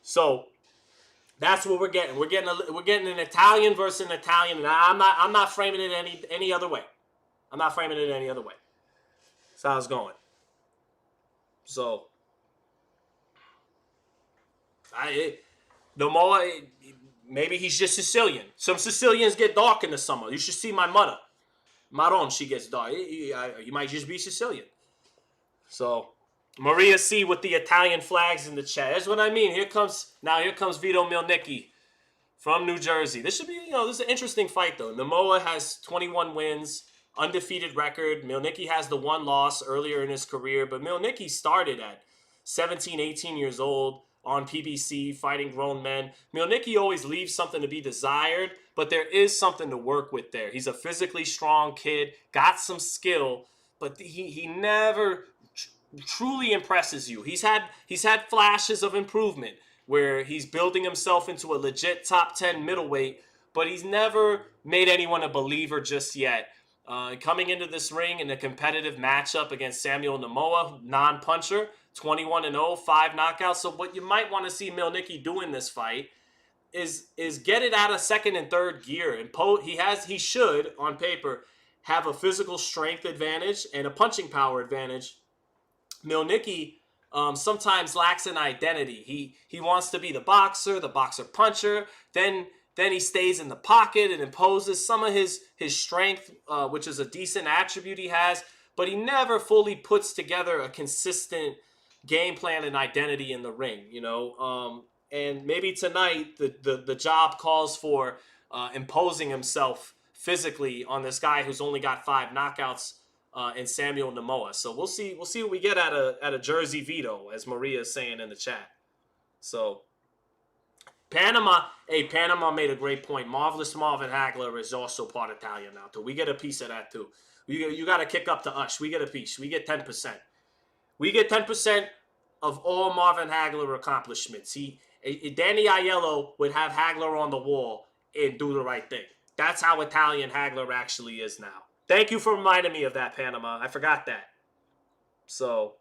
So that's what we're getting. We're getting an Italian versus an Italian. And I'm not framing it any other way. I'm not framing it any other way. That's how it's going. So Namoa, maybe he's just Sicilian. Some Sicilians get dark in the summer. You should see my mother. Maron, she gets dark. You might just be Sicilian. So, Maria C with the Italian flags in the chat. That's what I mean. Here comes Vito Milnicki from New Jersey. This should be, this is an interesting fight, though. Namoa has 21 wins, undefeated record. Milnicki has the 1 loss earlier in his career, but Milnicki started at 17, 18 years old on PBC, fighting grown men. Milnicki always leaves something to be desired, but there is something to work with there. He's a physically strong kid, got some skill, but he never truly impresses you. He's had flashes of improvement where he's building himself into a legit top 10 middleweight, but he's never made anyone a believer just yet. Coming into this ring in a competitive matchup against Samuel Namoa, non-puncher, 21-0, 5 knockouts. So what you might want to see Milnicki do in this fight is get it out of second and third gear. And he should, on paper, have a physical strength advantage and a punching power advantage. Milnicki sometimes lacks an identity. He wants to be the boxer puncher. Then he stays in the pocket and imposes some of his strength, which is a decent attribute he has. But he never fully puts together a consistent game plan and identity in the ring, and maybe tonight the job calls for imposing himself physically on this guy who's only got 5 knockouts in Samuel Namoa. So we'll see what we get at a Jersey Vito, as Maria is saying in the chat. So Panama made a great point. Marvelous Marvin Hagler is also part Italian now too. We get a piece of that too. You got to kick up to us. We get a piece. We get 10%. We get 10% of all Marvin Hagler accomplishments. Danny Aiello would have Hagler on the wall and do the right thing. That's how Italian Hagler actually is now. Thank you for reminding me of that, Panama. I forgot that. So,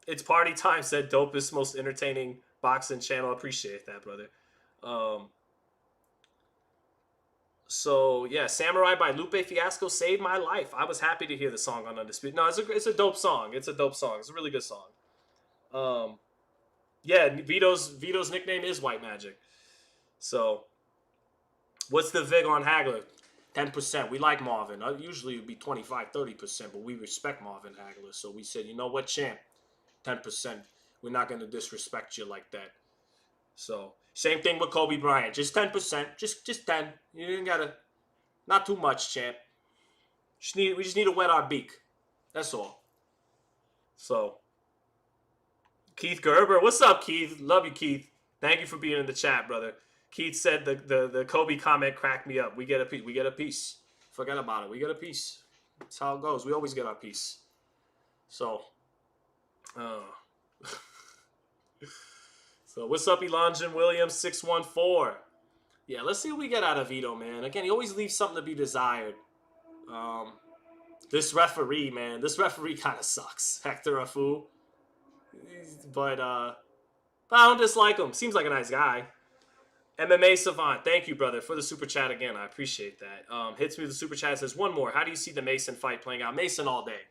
it's party time, said dopest, most entertaining boxing channel. Appreciate that, brother. So, yeah, Samurai by Lupe Fiasco saved my life. I was happy to hear the song on Undisputed. No, it's a dope song. It's a dope song. It's a really good song. Yeah, Vito's nickname is White Magic. So, what's the vig on Hagler? 10%. We like Marvin. Usually it would be 25, 30%, but we respect Marvin Hagler. So we said, you know what, champ? 10%. We're not going to disrespect you like that. So, same thing with Kobe Bryant. Just 10%. Just 10. You didn't got to, not too much, champ. We just need to wet our beak. That's all. So, Keith Gerber. What's up, Keith? Love you, Keith. Thank you for being in the chat, brother. Keith said the Kobe comment cracked me up. We get a piece. We get a piece. Forget about it. We get a piece. That's how it goes. We always get our piece. So, so what's up, Elonjin Williams 614? Yeah, let's see what we get out of Vito, man. Again, he always leaves something to be desired. This referee, man. This referee kind of sucks. Hector Afu. But I don't dislike him. Seems like a nice guy. MMA Savant, thank you, brother, for the super chat again. I appreciate that. Hits me with the super chat, says, one more. How do you see the Mason fight playing out? Mason all day.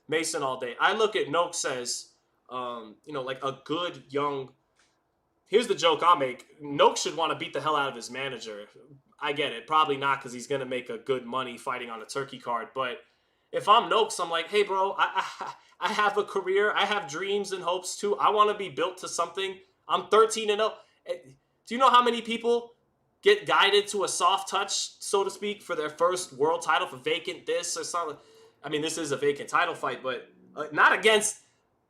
Mason all day. I look at Noakes as, like a good young... Here's the joke I'll make. Noakes should want to beat the hell out of his manager. I get it. Probably not, because he's going to make a good money fighting on a turkey card. But if I'm Noakes, I'm like, hey, bro, I have a career. I have dreams and hopes, too. I want to be built to something. I'm 13-0. Do you know how many people get guided to a soft touch, so to speak, for their first world title, for vacant this or something? I mean, this is a vacant title fight, but not against...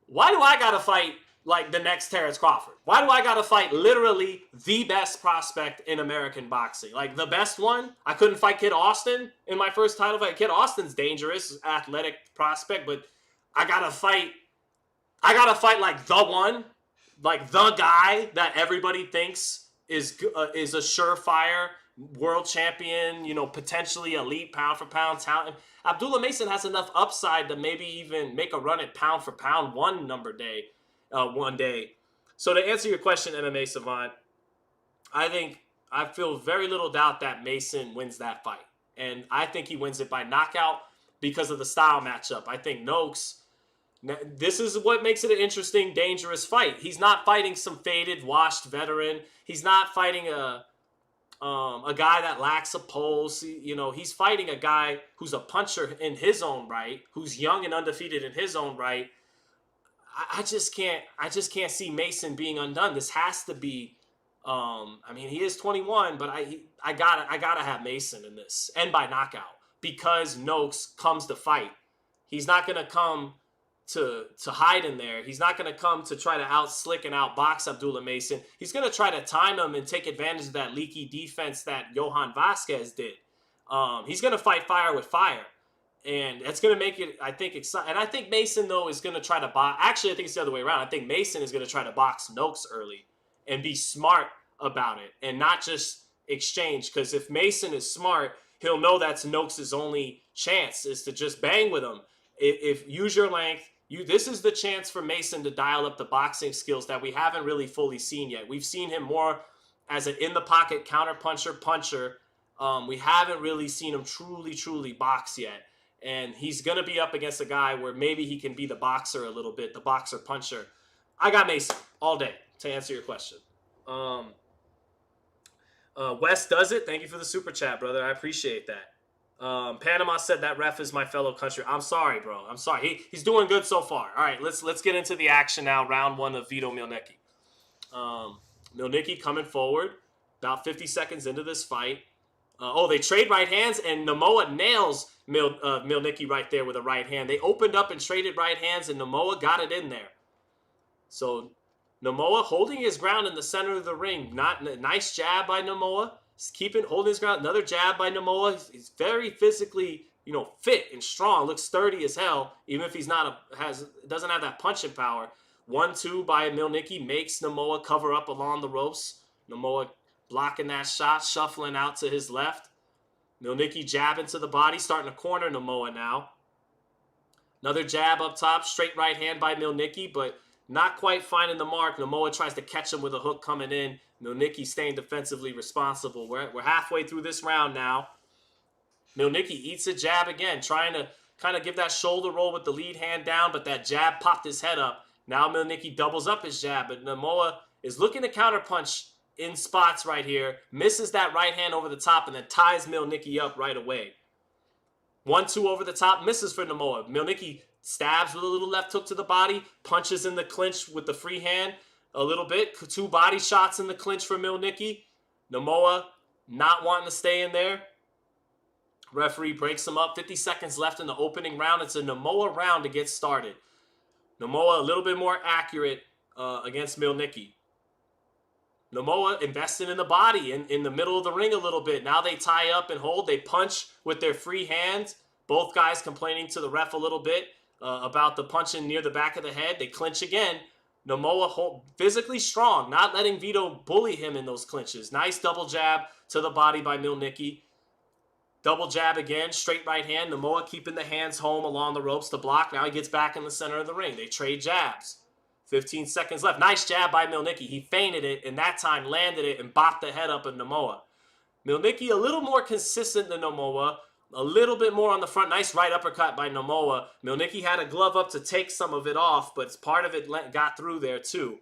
Why do I got to fight like the next Terrence Crawford? Why do I got to fight literally the best prospect in American boxing? Like the best one? I couldn't fight Kid Austin in my first title fight. Kid Austin's dangerous, athletic prospect, but I got to fight like the one, like the guy that everybody thinks is a surefire world champion, potentially elite pound for pound talent. Abdullah Mason has enough upside to maybe even make a run at pound for pound one day. So to answer your question, MMA Savant, I feel very little doubt that Mason wins that fight. And I think he wins it by knockout because of the style matchup. I think Noakes, this is what makes it an interesting, dangerous fight. He's not fighting some faded, washed veteran. He's not fighting a guy that lacks a pulse. He's fighting a guy who's a puncher in his own right, who's young and undefeated in his own right. I just can't see Mason being undone. This has to be. He is 21, but I gotta have Mason in this, and by knockout, because Noakes comes to fight. He's not gonna come to hide in there. He's not going to come to try to out-slick and out-box Abdullah Mason. He's going to try to time him and take advantage of that leaky defense that Johan Vasquez did. He's going to fight fire with fire. And that's going to make it, I think, exciting. And I think Mason, though, is going to try to box. Actually, I think it's the other way around. I think Mason is going to try to box Noakes early and be smart about it and not just exchange. Because if Mason is smart, he'll know that's Noakes' only chance is to just bang with him. If use your length, this is the chance for Mason to dial up the boxing skills that we haven't really fully seen yet. We've seen him more as an in-the-pocket puncher. We haven't really seen him truly box yet. And he's going to be up against a guy where maybe he can be the boxer a little bit, the boxer-puncher. I got Mason all day, to answer your question. Wes does it. Thank you for the super chat, brother. I appreciate that. Panama said that ref is my fellow country. I'm sorry, bro. I'm sorry. He's doing good so far. All right, let's get into the action now. Round one of Vito Mielnicki. Mielnicki coming forward about 50 seconds into this fight. They trade right hands, and Namoa nails Mielnicki right there with a right hand. They opened up and traded right hands, and Namoa got it in there. So Namoa holding his ground in the center of the ring. Nice jab by Namoa. Holding his ground. Another jab by Namoa. He's very physically, fit and strong. Looks sturdy as hell, even if he's doesn't have that punching power. 1-2 by Mielnicki makes Namoa cover up along the ropes. Namoa blocking that shot, shuffling out to his left. Mielnicki jabbing to the body, starting to corner Namoa now. Another jab up top, straight right hand by Mielnicki, but not quite finding the mark. Namoa tries to catch him with a hook coming in. Mielnicki staying defensively responsible. We're halfway through this round now. Milnicki eats a jab again, trying to kind of give that shoulder roll with the lead hand down, but that jab popped his head up. Now Milnicki doubles up his jab, but Nomoa is looking to counterpunch in spots right here, misses that right hand over the top, and then ties Milnicki up right away. 1-2 over the top, misses for Nomoa. Milnicki stabs with a little left hook to the body, punches in the clinch with the free hand a little bit. 2 body shots in the clinch for Milnicki. Nomoa not wanting to stay in there. Referee breaks him up. 50 seconds left in the opening round. It's a Nomoa round to get started. Nomoa a little bit more accurate against Milnicki. Nomoa investing in the body in the middle of the ring a little bit. Now they tie up and hold. They punch with their free hands. Both guys complaining to the ref a little bit about the punching near the back of the head. They clinch again. Nomoa physically strong, not letting Vito bully him in those clinches. Nice double jab to the body by Milnicki. Double jab again, straight right hand. Nomoa keeping the hands home along the ropes to block. Now he gets back in the center of the ring. They trade jabs. 15 seconds left. Nice jab by Milnicki. He feinted it, and that time landed it and bopped the head up of Nomoa. Milnicki a little more consistent than Nomoa. A little bit more on the front. Nice right uppercut by Nomoa. Milnicki had a glove up to take some of it off, but part of it got through there too.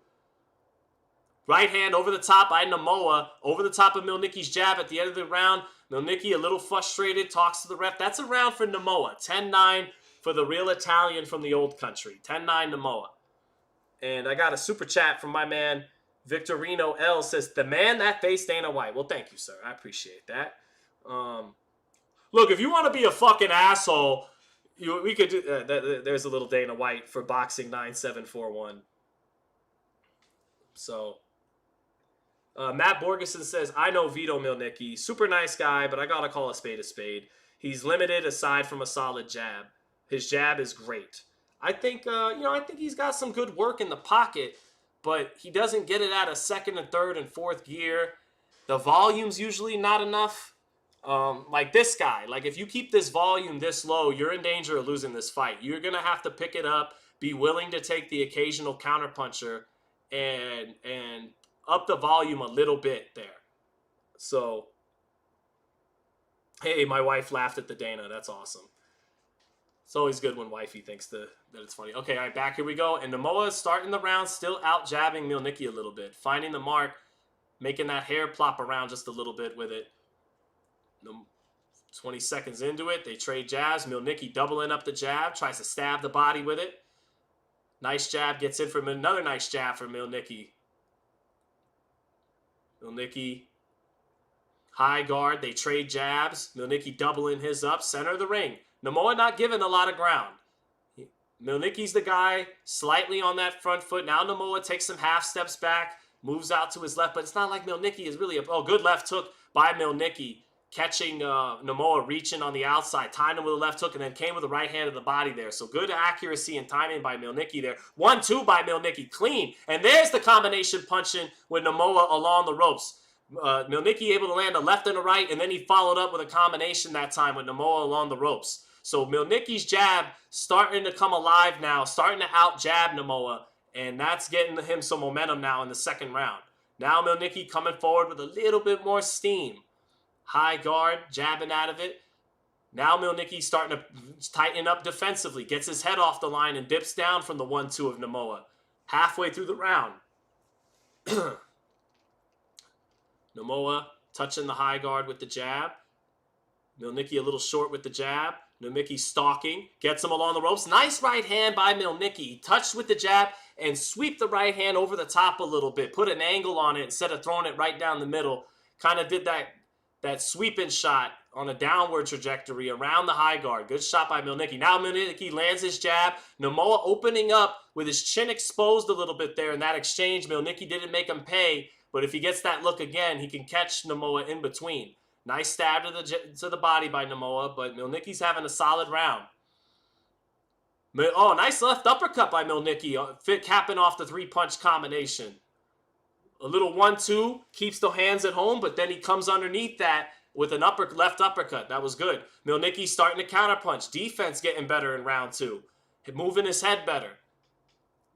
Right hand over the top by Nomoa. Over the top of Milnicki's jab at the end of the round. Milnicki a little frustrated, talks to the ref. That's a round for Nomoa. 10-9 for the real Italian from the old country. 10-9 Nomoa. And I got a super chat from my man Victorino L. Says, the man that faced Dana White. Well, thank you, sir. I appreciate that. Look, if you want to be a fucking asshole, we could do. There's a little Dana White for boxing 9741. So, Matt Borgeson says, I know Vito Milnicki. Super nice guy, but I got to call a spade a spade. He's limited aside from a solid jab. His jab is great. I think, I think he's got some good work in the pocket, but he doesn't get it out of second and third and fourth gear. The volume's usually not enough. Like this guy, like if you keep this volume this low, you're in danger of losing this fight. You're going to have to pick it up, be willing to take the occasional counterpuncher and up the volume a little bit there. So, hey, my wife laughed at the Dana. That's awesome. It's always good when wifey thinks that it's funny. Okay, all right, back here we go. And Nomoa is starting the round, still out jabbing Milnicki a little bit. Finding the mark, making that hair plop around just a little bit with it. 20 seconds into it, they trade jabs. Milnicki doubling up the jab, tries to stab the body with it. Nice jab, gets in for another nice jab for Milnicki. Milnicki, high guard, they trade jabs. Milnicki doubling his up, center of the ring. Nomoa not giving a lot of ground. Milnicki's the guy, slightly on that front foot. Now Nomoa takes some half steps back, moves out to his left, but it's not like Milnicki is really good left hook by Milnicki, catching Nomoa reaching on the outside, tying him with a left hook, and then came with the right hand of the body there. So good accuracy and timing by Milnicki there. 1-2 by Milnicki, clean. And there's the combination punching with Nomoa along the ropes. Milnicki able to land a left and a right, and then he followed up with a combination that time with Nomoa along the ropes. So Milnicki's jab starting to come alive now, starting to out-jab Nomoa, and that's getting him some momentum now in the second round. Now Milnicki coming forward with a little bit more steam. High guard, jabbing out of it. Now Milnicki starting to tighten up defensively, gets his head off the line and dips down from the 1-2 of Nomoa. Halfway through the round. Nomoa touching the high guard with the jab. Milnicki a little short with the jab. Milnicki stalking, gets him along the ropes. Nice right hand by Milnicki. Touched with the jab and sweep the right hand over the top a little bit. Put an angle on it instead of throwing it right down the middle. Kind of did that sweeping shot on a downward trajectory around the high guard. Good shot by Milnicki. Now Milnicki lands his jab. Nomoa opening up with his chin exposed a little bit there in that exchange. Milnicki didn't make him pay, but if he gets that look again, he can catch Nomoa in between. Nice stab to the body by Nomoa, but Milnicki's having a solid round. Oh, nice left uppercut by Milnicki, capping off the three-punch combination. A little 1-2, keeps the hands at home, but then he comes underneath that with an left uppercut. That was good. Milnicki starting to counterpunch. Defense getting better in round 2. Moving his head better.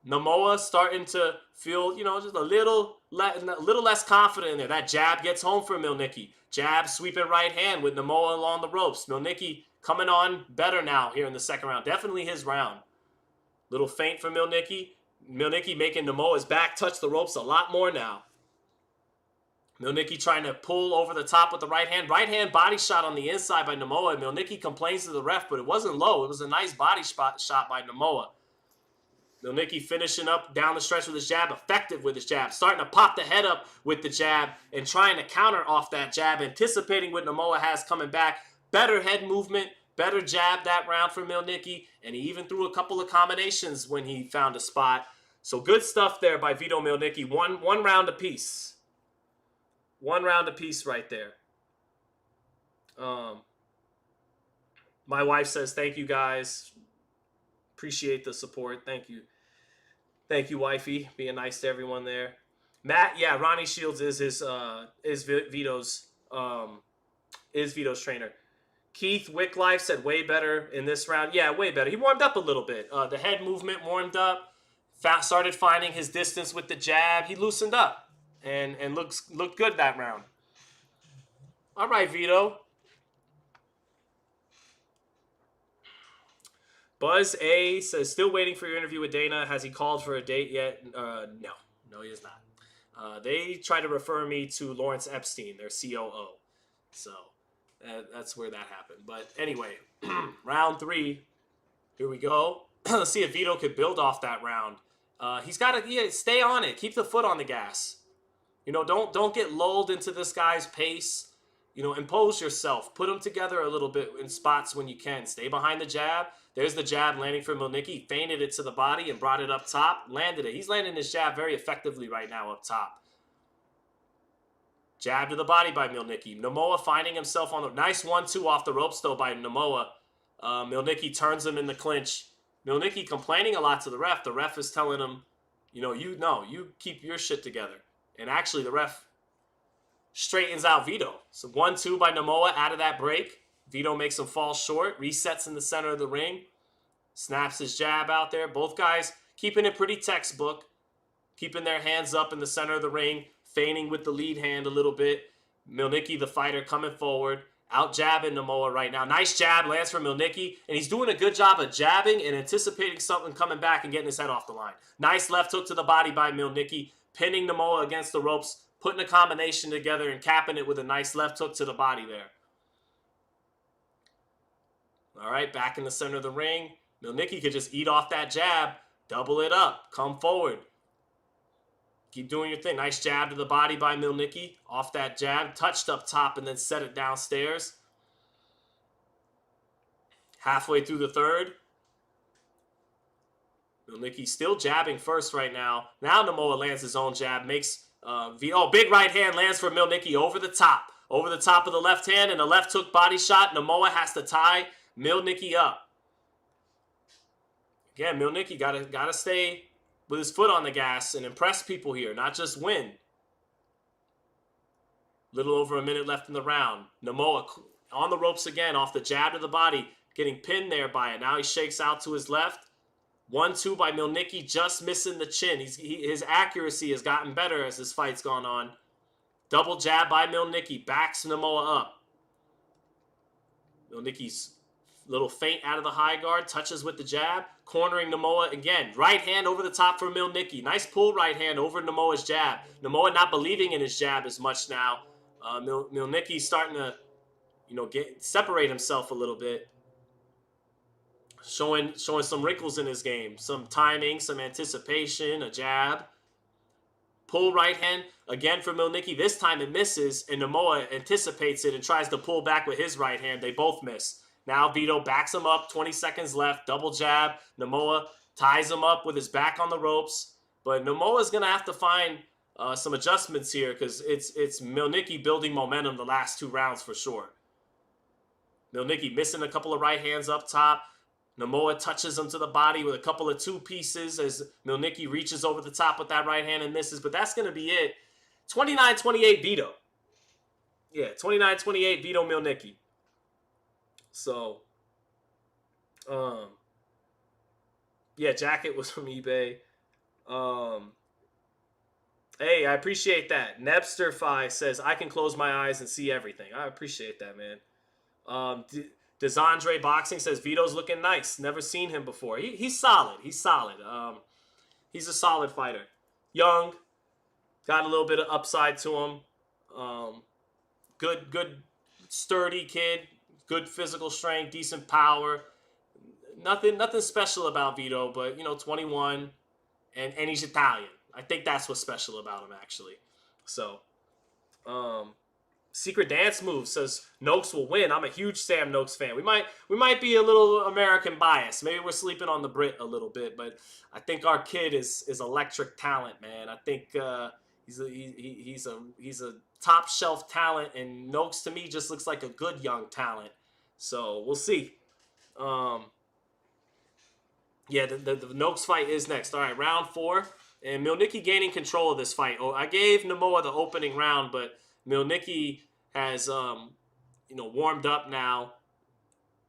Nomoa starting to feel, just a little little less confident in there. That jab gets home for Milnicki. Jab, sweeping right hand with Namoa along the ropes. Milnicki coming on better now here in the second round. Definitely his round. Little feint for Milnicki. Milnicki making Namoa's back touch the ropes a lot more now. Milnicki trying to pull over the top with the right hand. Right hand body shot on the inside by Namoa. Milnicki complains to the ref, but it wasn't low. It was a nice body shot by Namoa. Milnicki finishing up down the stretch with his jab, effective with his jab, starting to pop the head up with the jab and trying to counter off that jab, anticipating what Namoa has coming back. Better head movement, better jab that round for Milnicki, and he even threw a couple of combinations when he found a spot. So good stuff there by Vito Milnicki. One round apiece. One round apiece right there. My wife says, thank you guys. Appreciate the support. Thank you. Thank you, wifey. Being nice to everyone there. Matt, yeah, Ronnie Shields is Vito's trainer. Keith Wicklife said way better in this round. Yeah, way better. He warmed up a little bit. The head movement warmed up. Started finding his distance with the jab. He loosened up and looked good that round. All right, Vito. Buzz A says, still waiting for your interview with Dana. Has he called for a date yet? No, he has not. They try to refer me to Lawrence Epstein, their COO. So that's where that happened. But anyway, round 3. Here we go. Let's see if Vito could build off that round. He's got to stay on it. Keep the foot on the gas. Don't get lulled into this guy's pace. Impose yourself. Put them together a little bit in spots when you can. Stay behind the jab. There's the jab landing for Milnicki. Feinted it to the body and brought it up top. Landed it. He's landing his jab very effectively right now up top. Jab to the body by Milnicki. Namoa finding himself on the nice 1-2 off the ropes though by Namoa. Milnicki turns him in the clinch. Milnicki complaining a lot to the ref. The ref is telling him, you keep your shit together. And actually the ref straightens out Vito. So 1-2 by Namoa out of that break. Vito makes him fall short. Resets in the center of the ring. Snaps his jab out there. Both guys keeping it pretty textbook. Keeping their hands up in the center of the ring. Feigning with the lead hand a little bit. Milnicki, the fighter, coming forward. Out jabbing Namoa right now. Nice jab lands for Milnicki. And he's doing a good job of jabbing and anticipating something coming back and getting his head off the line. Nice left hook to the body by Milnicki. Pinning Namoa against the ropes. Putting a combination together and capping it with a nice left hook to the body there. All right, back in the center of the ring. Milnicki could just eat off that jab. Double it up. Come forward. Keep doing your thing. Nice jab to the body by Milnicki. Off that jab. Touched up top and then set it downstairs. Halfway through the third. Milnicki still jabbing first right now. Now Namoa lands his own jab. Makes... big right hand lands for Milnicki over the top. Over the top of the left hand and a left hook body shot. Namoa has to tie Milnicki up. Again, Milnicki gotta stay with his foot on the gas and impress people here, not just win. Little over a minute left in the round. Namoa on the ropes again off the jab to the body, getting pinned there by it. Now he shakes out to his left. 1-2 by Milnicki, just missing the chin. His accuracy has gotten better as this fight's gone on. Double jab by Milnicki, backs Namoa up. Milnicki's little feint out of the high guard, touches with the jab, cornering Namoa again. Right hand over the top for Milnicki. Nice pull right hand over Namoa's jab. Namoa not believing in his jab as much now. Milnicki's starting to, separate himself a little bit. Showing some wrinkles in his game. Some timing, some anticipation, a jab. Pull right hand again for Milnicki. This time it misses, and Namoa anticipates it and tries to pull back with his right hand. They both miss. Now Vito backs him up, 20 seconds left, double jab. Namoa ties him up with his back on the ropes. But Namoa's going to have to find some adjustments here because it's Milnicki building momentum the last 2 rounds for sure. Milnicki missing a couple of right hands up top. Namoa touches him to the body with a couple of 2 pieces as Milnicki reaches over the top with that right hand and misses. But that's going to be it. 29-28 Vito. Yeah, 29-28 Vito Milnicki. So, yeah, jacket was from eBay. Hey, I appreciate that. Nebsterfi says, I can close my eyes and see everything. I appreciate that, man. DeSandre Boxing says, Vito's looking nice. Never seen him before. He's solid. He's solid. He's a solid fighter. Young. Got a little bit of upside to him. Good, sturdy kid. Good physical strength. Decent power. Nothing special about Vito, but, 21. And he's Italian. I think that's what's special about him, actually. So, Secret Dance Move says Noakes will win. I'm a huge Sam Noakes fan. We might be a little American bias. Maybe we're sleeping on the Brit a little bit, but I think our kid is electric talent, man. I think he's a top shelf talent, and Noakes to me just looks like a good young talent. So we'll see. Yeah, the Noakes fight is next. All right, round 4. And Milnicki gaining control of this fight. Oh, I gave Namoa the opening round, but Milnicki has, warmed up now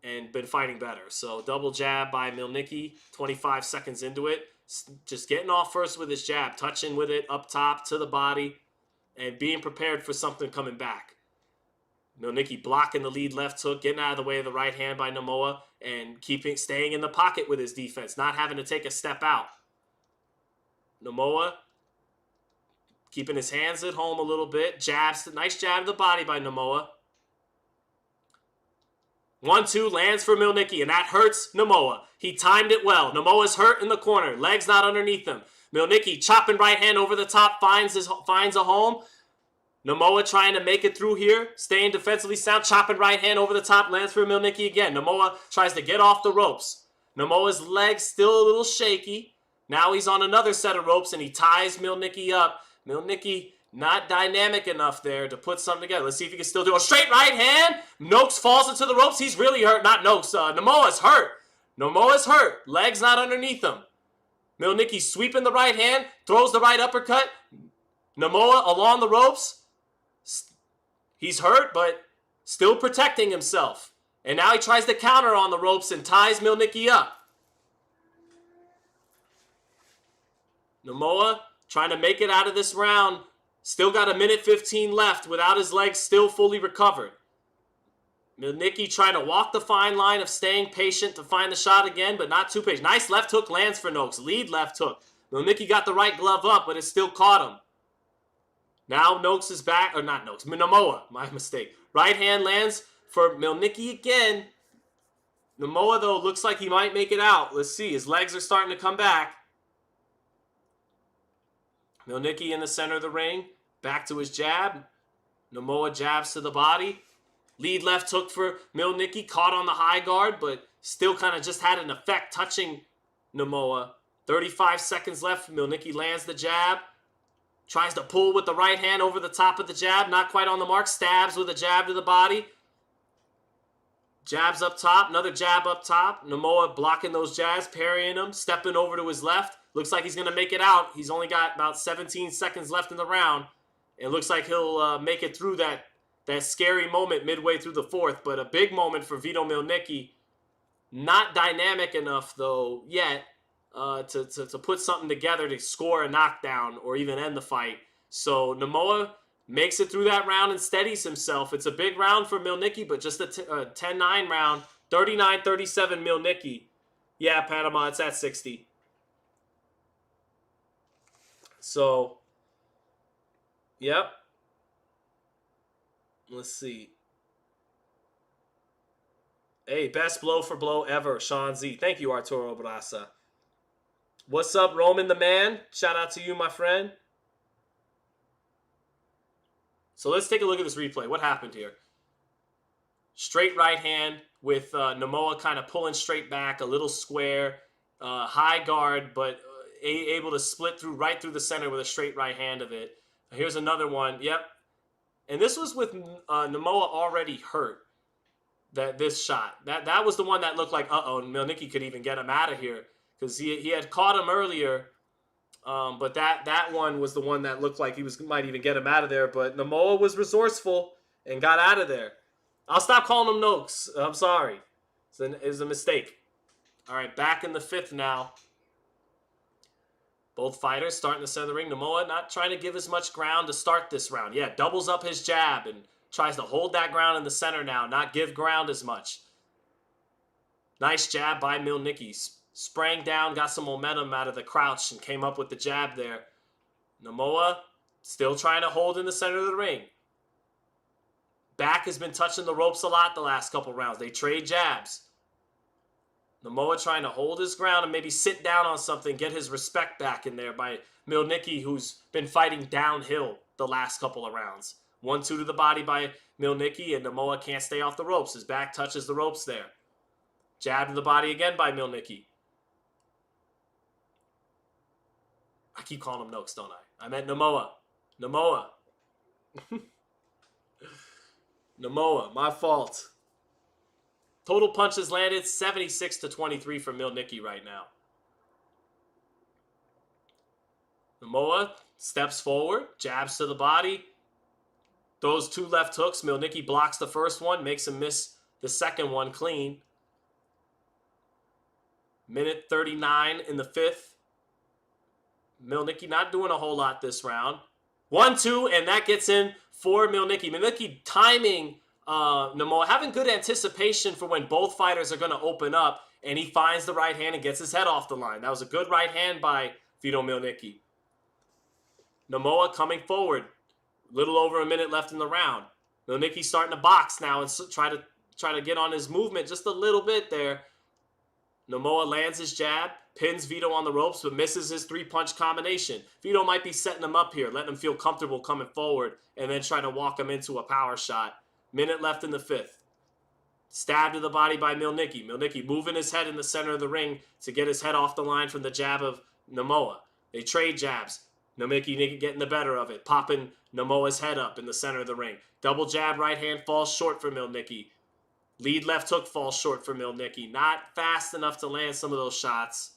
and been fighting better. So double jab by Milnicki, 25 seconds into it. Just getting off first with his jab, touching with it up top to the body, and being prepared for something coming back. Milnicki blocking the lead left hook, getting out of the way of the right hand by Namoa, and staying in the pocket with his defense, not having to take a step out. Namoa keeping his hands at home a little bit. Nice jab to the body by Namoa. 1-2 lands for Milnicki, and that hurts Namoa. He timed it well. Namoa's hurt in the corner. Legs not underneath him. Milnicki chopping right hand over the top, finds a home. Namoa trying to make it through here, staying defensively sound, chopping right hand over the top, lands for Milnicki again. Namoa tries to get off the ropes. Namoa's legs still a little shaky. Now he's on another set of ropes, and he ties Milnicki up. Milnicki not dynamic enough there to put something together. Let's see if he can still do a straight right hand. Noakes falls into the ropes. He's really hurt. Not Noakes. Namoa's hurt. Namoa's hurt. Legs not underneath him. Milnicki sweeping the right hand, throws the right uppercut. Namoa along the ropes. He's hurt, but still protecting himself. And now he tries to counter on the ropes and ties Milnicki up. Namoa trying to make it out of this round. Still got a minute 15 left without his legs still fully recovered. Milnicki trying to walk the fine line of staying patient to find the shot again, but not too patient. Nice left hook lands for Noakes. Lead left hook. Milnicki got the right glove up, but it still caught him. Now Noakes is back, or not Noakes, Namoa, my mistake. Right hand lands for Milnicki again. Namoa, though, looks like he might make it out. Let's see, his legs are starting to come back. Milnicki in the center of the ring, back to his jab. Namoa jabs to the body. Lead left hook for Milnicki, caught on the high guard, but still kind of just had an effect touching Namoa. 35 seconds left, Milnicki lands the jab. Tries to pull with the right hand over the top of the jab. Not quite on the mark. Stabs with a jab to the body. Jabs up top. Another jab up top. Namoa blocking those jabs, parrying them, stepping over to his left. Looks like he's going to make it out. He's only got about 17 seconds left in the round. It looks like he'll make it through that scary moment midway through the fourth. But a big moment for Vito Milnicki. Not dynamic enough, though, yet. To put something together to score a knockdown or even end the fight. So Namoa makes it through that round and steadies himself. It's a big round for Milnicki, but just a 10-9 round. 39-37 Milnicki. Yeah, Panama, it's at 60. So, yep. Let's see. Hey, best blow for blow ever, Sean Z. Thank you, Arturo Brasa. What's up, Roman the man? Shout out to you, my friend. So let's take a look at this replay. What happened here? Straight right hand with Namoa kind of pulling straight back, a little square, high guard, but able to split through right through the center with a straight right hand of it. Here's another one. Yep. And this was with Namoa already hurt. This shot. That was the one that looked like, Milnicki could even get him out of here. Because he had caught him earlier, but that one was the one that looked like he might even get him out of there. But Namoa was and got out of there. I'll stop calling him Noakes. I'm sorry. It was a mistake. All right, back in the fifth now. Both fighters starting to center the ring. Nomoa not trying to give as much ground to start this round. Yeah, doubles up his jab and tries to hold that ground in the center now, not give ground as much. Nice jab by Milnicki. Sprang down, got some momentum out of the crouch and came up with the jab there. Nomoa still trying to hold in the center of the ring. Back has been touching the ropes a lot the last couple rounds. They trade jabs. Nomoa trying to hold his ground and maybe sit down on something, get his respect back in there by Milnicki, who's been fighting downhill the last couple of rounds. 1-2 to the body by Milnicki, and Nomoa can't stay off the ropes. His back touches the ropes there. Jab to the body again by Milnicki. I keep calling him Noakes, don't I? I meant Nomoa. Nomoa. Nomoa, my fault. Total punches landed 76-23 for Milnicki right now. Nomoa steps forward, jabs to the body, throws 2 left hooks. Milnicki blocks the first one, makes him miss the second one clean. Minute 39 in the 5th. Milnicki not doing a whole lot this round. 1-2, and that gets in for Milnicki. Milnicki timing Nomoa, having good anticipation for when both fighters are going to open up, and he finds the right hand and gets his head off the line. That was a good right hand by Vito Milnicki. Nomoa coming forward. Little over a minute left in the round. Milnicki starting to box now and try to get on his movement just a little bit there. Nomoa lands his jab, pins Vito on the ropes, but misses his 3-punch combination. Vito might be setting him up here, letting him feel comfortable coming forward, and then trying to walk him into a power shot. Minute left in the 5th. Stab to the body by Milnicki. Milnicki moving his head in the center of the ring to get his head off the line from the jab of Nomoa. They trade jabs. Milnicki getting the better of it, popping Nomoa's head up in the center of the ring. Double jab right hand falls short for Milnicki. Lead left hook falls short for Milnicki. Not fast enough to land some of those shots.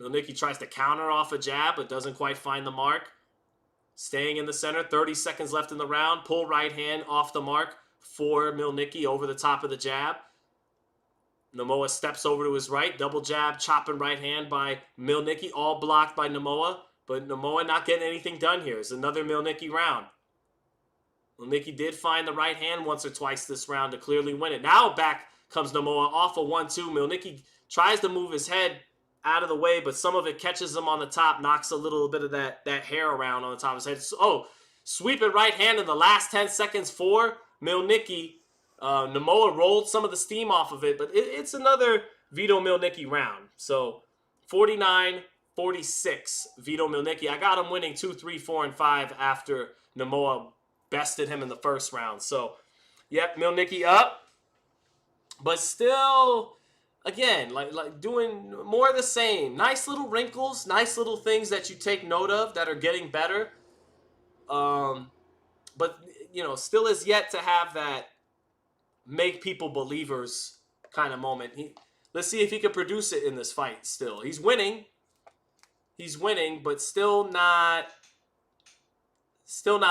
Milnicki tries to counter off a jab, but doesn't quite find the mark. Staying in the center, 30 seconds left in the round. Pull right hand off the mark for Milnicki over the top of the jab. Nomoa steps over to his right. Double jab, chopping right hand by Milnicki. All blocked by Nomoa, but Nomoa not getting anything done here. It's another Milnicki round. Milnicki did find the right hand once or twice this round to clearly win it. Now back comes Nomoa off a 1-2. Milnicki tries to move his head out of the way, but some of it catches him on the top, knocks a little bit of that hair around on the top of his head. Oh, sweeping right hand in the last 10 seconds for Milnicki. Nomoa rolled some of the steam off of it, but it's another Vito Milnicki round. So 49-46, Vito Milnicki. I got him winning 2, 3, 4, and 5 after Nomoa bested him in the first round. So, yep, Milnicki up, but still, again, like doing more of the same. Nice little wrinkles, nice little things that you take note of that are getting better. But, you know, still is yet to have that make people believers kind of moment. Let's see if he can produce it in this fight still. He's winning, but still not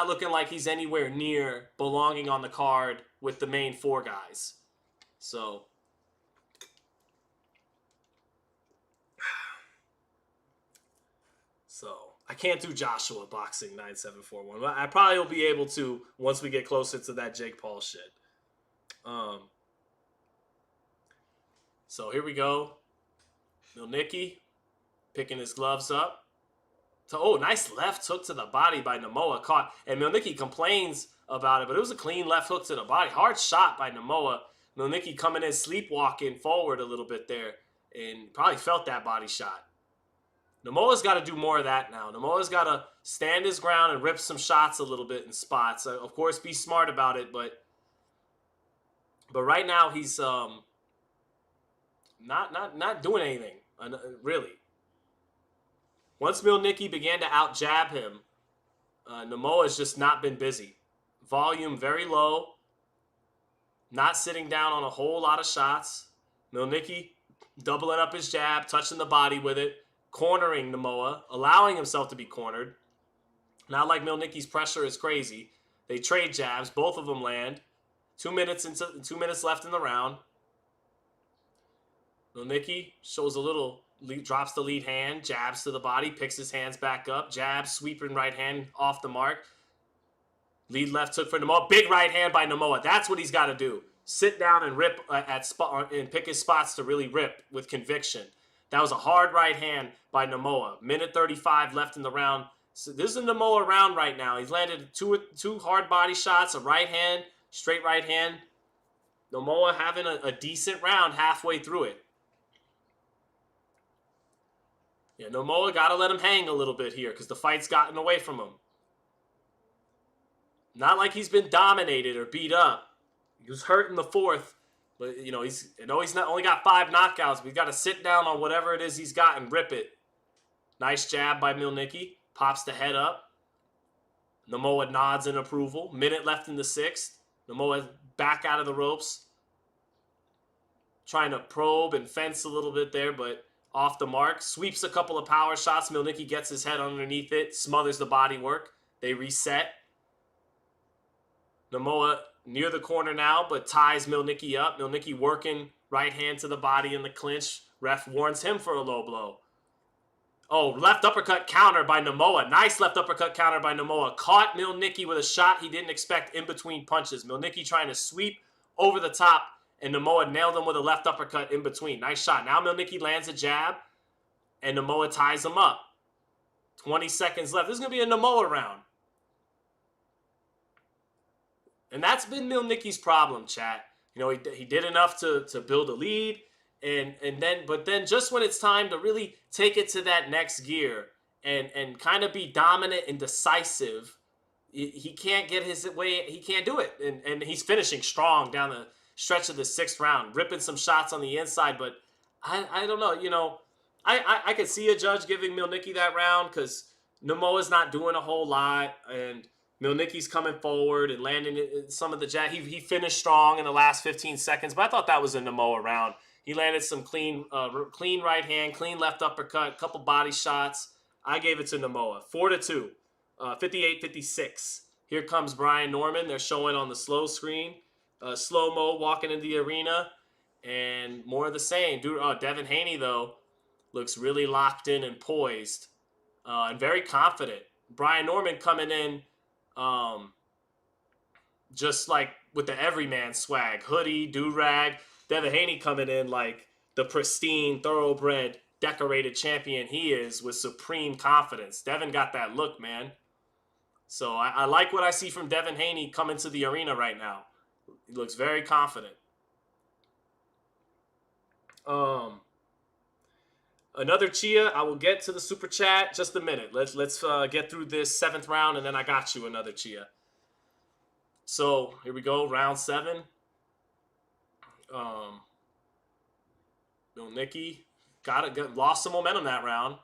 looking like he's anywhere near belonging on the card with the main 4 guys. So, I can't do Joshua boxing 9741. I probably will be able to once we get closer to that Jake Paul shit. So here we go. Milnicki picking his gloves up. So, nice left hook to the body by Nomoa. Caught. And Milnicki complains about it, but it was a clean left hook to the body. Hard shot by Nomoa. Milnicki coming in, sleepwalking forward a little bit there. And probably felt that body shot. Nomoa's got to do more of that now. Nomoa's got to stand his ground and rip some shots a little bit in spots. Of course, be smart about it, but right now he's not doing anything, really. Once Milnicki began to out-jab him, Nomoa's just not been busy. Volume very low, not sitting down on a whole lot of shots. Milnicki doubling up his jab, touching the body with it, cornering Nomoa, allowing himself to be cornered. Not like Milnicki's pressure is crazy. They trade jabs, both of them land. 2 minutes left in the round. Milnicki shows a little drops the lead hand, jabs to the body, picks his hands back up, jab, sweeping right hand off the mark. Lead left hook for Namoa. Big right hand by Namoa. That's what he's got to do. Sit down and rip at spot and pick his spots to really rip with conviction. That was a hard right hand by Namoa. Minute 35 left in the round. So this is a Namoa round right now. He's landed two hard body shots, a right hand, straight right hand. Namoa having a decent round halfway through it. Yeah, Namoa got to let him hang a little bit here because the fight's gotten away from him. Not like he's been dominated or beat up. He was hurt in the fourth, but he's not only got 5 knockouts. But he's got to sit down on whatever it is he's got and rip it. Nice jab by Mielnicki. Pops the head up. Namoa nods in approval. Minute left in the 6th. Namoa back out of the ropes. Trying to probe and fence a little bit there, but off the mark. Sweeps a couple of power shots. Mielnicki gets his head underneath it. Smothers the body work. They reset. Namoa near the corner now, but ties Mielnicki up. Mielnicki working right hand to the body in the clinch. Ref warns him for a low blow. Oh, left uppercut counter by Namoa. Nice left uppercut counter by Namoa. Caught Mielnicki with a shot he didn't expect in between punches. Mielnicki trying to sweep over the top, and Namoa nailed him with a left uppercut in between. Nice shot. Now Mielnicki lands a jab, and Namoa ties him up. 20 seconds left. This is going to be a Namoa round. And that's been Mielnicki's problem, chat. He did enough to build a lead, but then just when it's time to really take it to that next gear and kind of be dominant and decisive, he can't get his way. He can't do it, and he's finishing strong down the stretch of the 6th round, ripping some shots on the inside. But I don't know. I could see a judge giving Mielnicki that round because Namoa's not doing a whole lot, and Mielnicki's coming forward and landing some of the jab. He finished strong in the last 15 seconds, but I thought that was a Namoa round. He landed some clean right hand, clean left uppercut, couple body shots. I gave it to Namoa. 4-2, 58-56. Here comes Brian Norman. They're showing on the slow screen. Slow-mo walking in the arena, and more of the same. Devin Haney, though, looks really locked in and poised and very confident. Brian Norman coming in just like with the everyman swag, hoodie, do-rag. Devin Haney coming in like the pristine, thoroughbred, decorated champion he is with supreme confidence. Devin got that look, man. So I like what I see from Devin Haney coming to the arena right now. He looks very confident. Another Chia. I will get to the super chat just a minute. Let's get through this 7th round, and then I got you another Chia. So here we go, round 7. Mielnicki lost some momentum that round,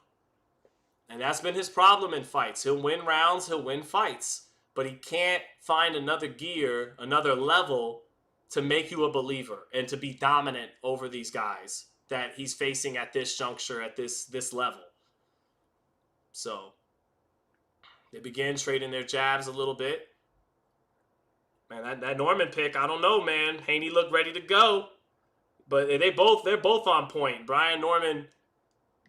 and that's been his problem in fights. He'll win rounds, he'll win fights, but he can't find another gear, another level to make you a believer and to be dominant over these guys that he's facing at this juncture, at this level. So they begin trading their jabs a little bit. Man, that Norman pick, I don't know, man. Haney looked ready to go, but they're both on point. Brian Norman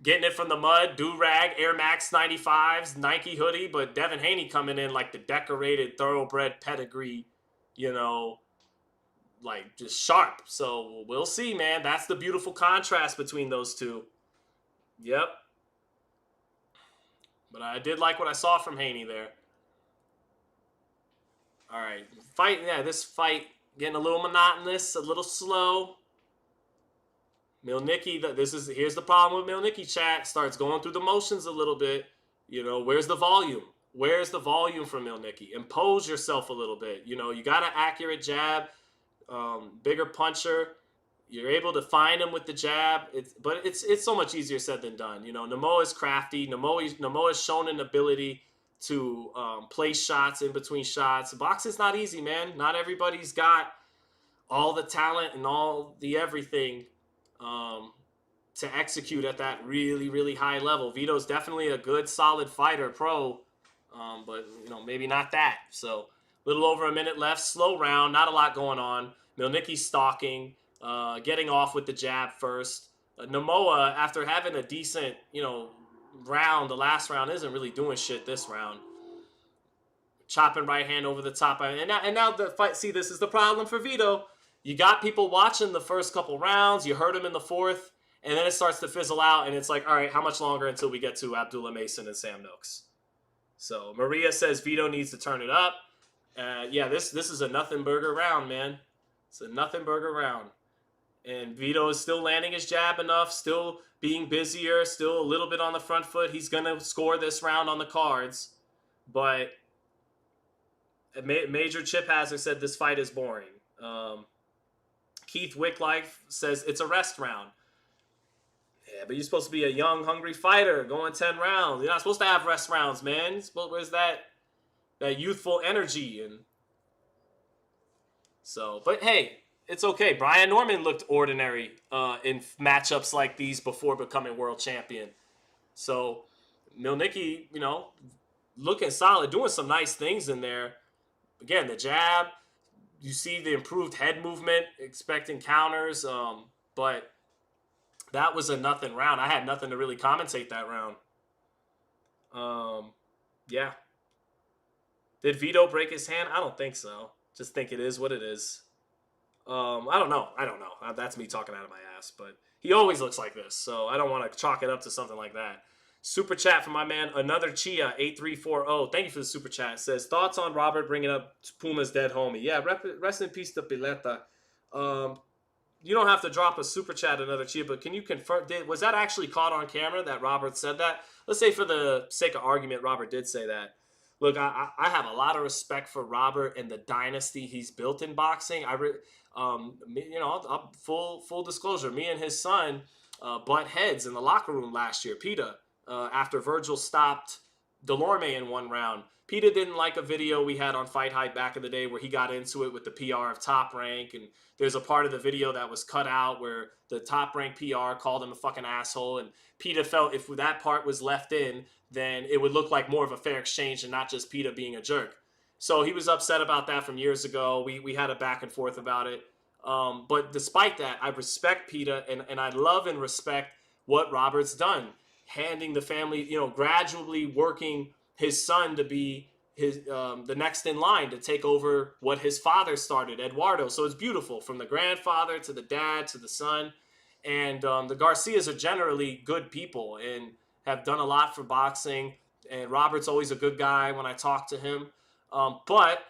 getting it from the mud, do-rag, Air Max 95s, Nike hoodie, but Devin Haney coming in like the decorated, thoroughbred pedigree, like just sharp. So we'll see, man. That's the beautiful contrast between those two. Yep. But I did like what I saw from Haney there. All right, this fight getting a little monotonous, a little slow. Mielnicki, here's the problem with Mielnicki, chat. Starts going through the motions a little bit. Where's the volume? Where's the volume from Mielnicki? Impose yourself a little bit. You got an accurate jab, bigger puncher. You're able to find him with the jab. But it's so much easier said than done. Namoa is crafty. Namoa has shown an ability to place shots in between shots. Boxing's not easy, man. Not everybody's got all the talent and all the everything to execute at that really, really high level. Vito's definitely a good, solid fighter, pro, but maybe not that. So a little over a minute left, slow round, not a lot going on. Mielnicki stalking, getting off with the jab first. Namoa, after having a decent, round, the last round, isn't really doing shit this round. Chopping right hand over the top. And now the fight, see, this is the problem for Vito. You got people watching the first couple rounds. You heard him in the fourth. And then it starts to fizzle out. And it's like, all right, how much longer until we get to Abdullah Mason and Sam Noakes? So Maria says Vito needs to turn it up. Yeah, this is a nothing burger round, man. It's a nothing burger round. And Vito is still landing his jab enough, still being busier, still a little bit on the front foot. He's going to score this round on the cards. But Major Chip Hazard said this fight is boring. Keith Wicklife says it's a rest round. Yeah, but you're supposed to be a young, hungry fighter going 10 rounds. You're not supposed to have rest rounds, man. Where's that youthful energy? And so, but hey, it's okay. Brian Norman looked ordinary in matchups like these before becoming world champion. So Milnicki, looking solid, doing some nice things in there. Again, the jab, you see the improved head movement, expecting counters, but that was a nothing round. I had nothing to really commentate that round. Yeah. Did Vito break his hand? I don't think so. Just think it is what it is. I don't know. That's me talking out of my ass, but he always looks like this, so I don't want to chalk it up to something like that. Super chat from my man, Another Chia, 8340. Thank you for the super chat. It says, thoughts on Robert bringing up Puma's dead homie. Yeah, rest in peace to Pileta. You don't have to drop a super chat, Another Chia, but can you confirm, was that actually caught on camera that Robert said that? Let's say for the sake of argument, Robert did say that. Look, I have a lot of respect for Robert and the dynasty he's built in boxing. Full disclosure, me and his son butt heads in the locker room last year, PETA. After Virgil stopped Delorme in one round. PETA didn't like a video we had on Fight Hype back in the day where he got into it with the PR of Top Rank, and there's a part of the video that was cut out where the Top Rank PR called him a fucking asshole, and PETA felt if that part was left in, then it would look like more of a fair exchange and not just PETA being a jerk. So he was upset about that from years ago. We had a back and forth about it. But despite that, I respect PETA, and I love and respect what Robert's done. Handing the family, gradually working his son to be the next in line to take over what his father started, Eduardo. So it's beautiful, from the grandfather to the dad to the son. And the Garcias are generally good people and have done a lot for boxing. And Robert's always a good guy when I talk to him. But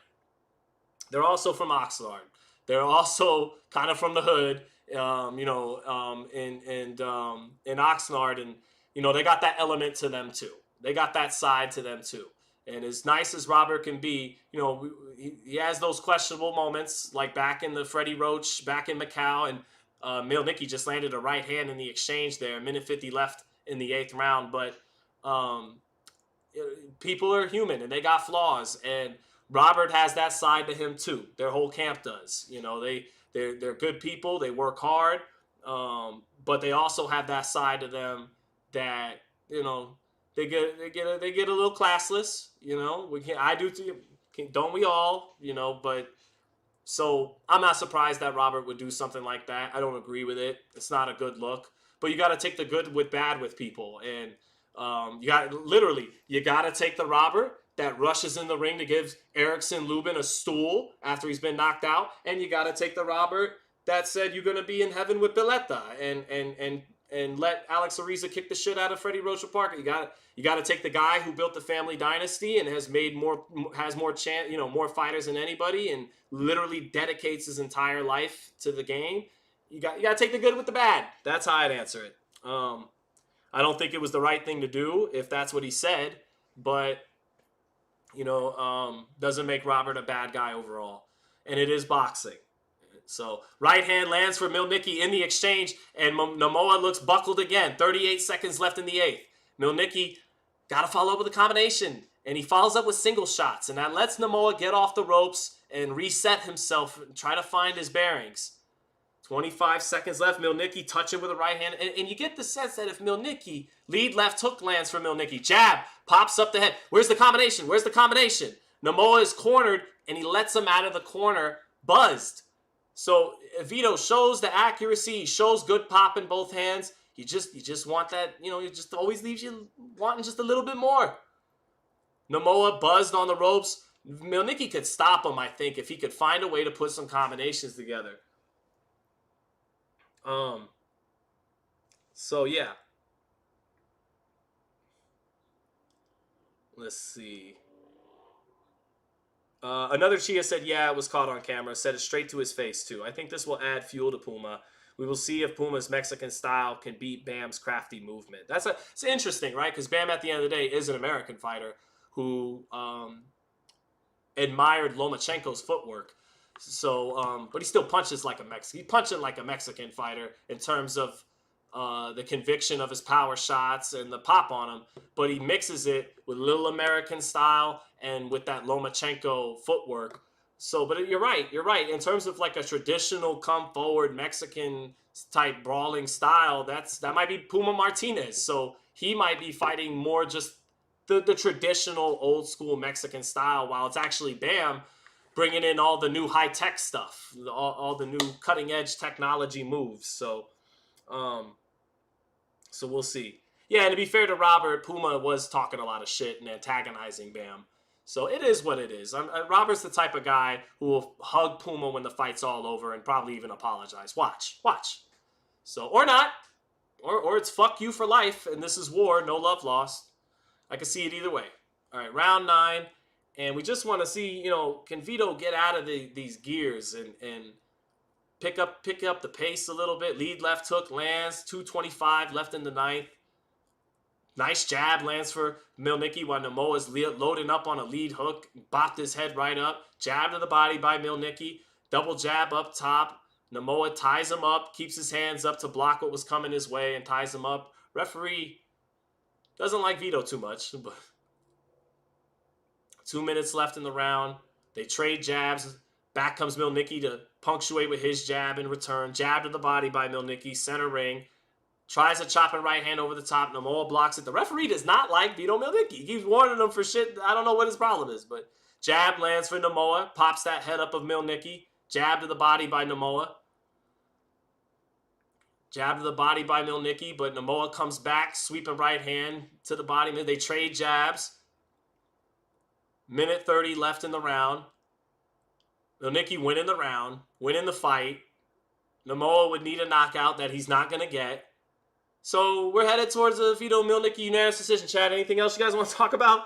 they're also from Oxnard. They're also kind of from the hood, in Oxnard, and they got that element to them too. They got that side to them too. And as nice as Robert can be, he has those questionable moments, like back in the Freddie Roach, back in Macau, and Milnicki just landed a right hand in the exchange there. 1:50 left in the 8th round. But people are human and they got flaws. And Robert has that side to him too. Their whole camp does. They're good people. They work hard. But they also have that side to them that they get a little classless. I do too. Don't we all? But so I'm not surprised that Robert would do something like that. I don't agree with it. It's not a good look. But you got to take the good with bad with people, and you got to take the Robert that rushes in the ring to give Erickson Lubin a stool after he's been knocked out, and you got to take the Robert that said you're going to be in heaven with Pileta and let Alex Ariza kick the shit out of Freddie Rocha Parker. You got to take the guy who built the family dynasty and has more fighters than anybody, and literally dedicates his entire life to the game. You got to take the good with the bad. That's how I'd answer it. I don't think it was the right thing to do if that's what he said, but doesn't make Robert a bad guy overall. And it is boxing. So right hand lands for Milnicki in the exchange, and Namoa looks buckled again. 38 seconds left in the 8th. Milnicki got to follow up with a combination, and he follows up with single shots, and that lets Namoa get off the ropes and reset himself and try to find his bearings. 25 seconds left. Milnicki touching with a right hand, and you get the sense that if Milnicki, lead left hook lands for Milnicki, jab, pops up the head. Where's the combination? Namoa is cornered, and he lets him out of the corner buzzed. So Vito shows the accuracy, he shows good pop in both hands, You just want that, it just always leaves you wanting just a little bit more. Namoa buzzed on the ropes. Mielnicki could stop him, I think, if he could find a way to put some combinations together. So yeah. Let's see. Another Chia said, yeah, it was caught on camera. Said it straight to his face, too. I think this will add fuel to Puma. We will see if Puma's Mexican style can beat Bam's crafty movement. It's interesting, right? Because Bam, at the end of the day, is an American fighter who admired Lomachenko's footwork. So, but he still punches like a Mexican. He's punching like a Mexican fighter in terms of the conviction of his power shots and the pop on him. But he mixes it with little American style and with that Lomachenko footwork. So, but you're right. In terms of like a traditional come forward Mexican type brawling style, that might be Puma Martinez. So he might be fighting more just the traditional old school Mexican style, while it's actually Bam bringing in all the new high tech stuff, all the new cutting edge technology moves. So we'll see. Yeah, and to be fair to Robert, Puma was talking a lot of shit and antagonizing Bam. So it is what it is. Robert's the type of guy who will hug Puma when the fight's all over and probably even apologize. Watch. So, or not. Or it's fuck you for life, and this is war, no love lost. I can see it either way. All right, round 9. And we just want to see, can Vito get out of these gears and pick up the pace a little bit. Lead left hook lands, 2:25 left in the 9th. Nice jab lands for Mielnicki while Namoa's loading up on a lead hook. Bopped his head right up. Jab to the body by Mielnicki. Double jab up top. Namoa ties him up, keeps his hands up to block what was coming his way and ties him up. Referee doesn't like Vito too much. But 2 minutes left in the round. They trade jabs. Back comes Mielnicki to punctuate with his jab in return. Jab to the body by Mielnicki. Center ring. Tries a chopping right hand over the top. Namoa blocks it. The referee does not like Vito Mielnicki. He keeps warning him for shit. I don't know what his problem is. But jab lands for Namoa. Pops that head up of Mielnicki. Jab to the body by Namoa. Jab to the body by Mielnicki. But Namoa comes back. Sweeping right hand to the body. They trade jabs. Minute 30 left in the round. Mielnicki winning the round. Winning the fight. Namoa would need a knockout that he's not going to get. So we're headed towards a Vito Mielnicki unanimous decision. Chad, anything else you guys want to talk about?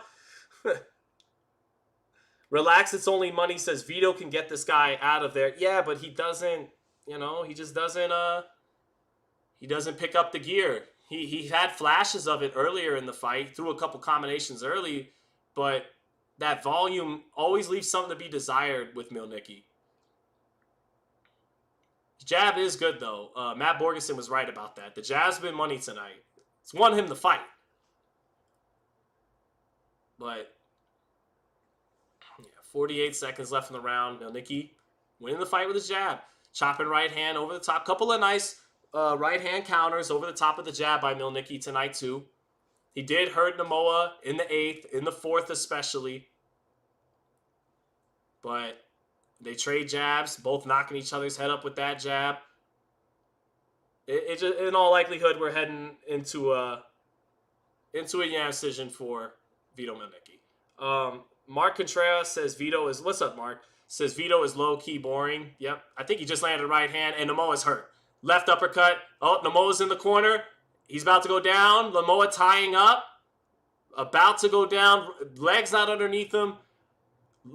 Relax, it's only money, says Vito can get this guy out of there. Yeah, but he doesn't, he just doesn't, he doesn't pick up the gear. He had flashes of it earlier in the fight, threw a couple combinations early, but that volume always leaves something to be desired with Mielnicki. Jab is good, though. Matt Borgeson was right about that. The jab's been money tonight. It's won him the fight. But, 48 seconds left in the round. Mielnicki winning the fight with his jab. Chopping right hand over the top. Couple of nice right hand counters over the top of the jab by Mielnicki tonight, too. He did hurt Namoa in the 8th, in the 4th especially. But they trade jabs, both knocking each other's head up with that jab. It just, in all likelihood, we're heading into a unanimous decision for Vito Mielnicki. Mark Contreras says Vito is, what's up, Mark? Says Vito is low-key boring. Yep, I think he just landed a right hand, and Namoa's hurt. Left uppercut. Oh, Namoa's in the corner. He's about to go down. Namoa tying up. About to go down. Legs not underneath him.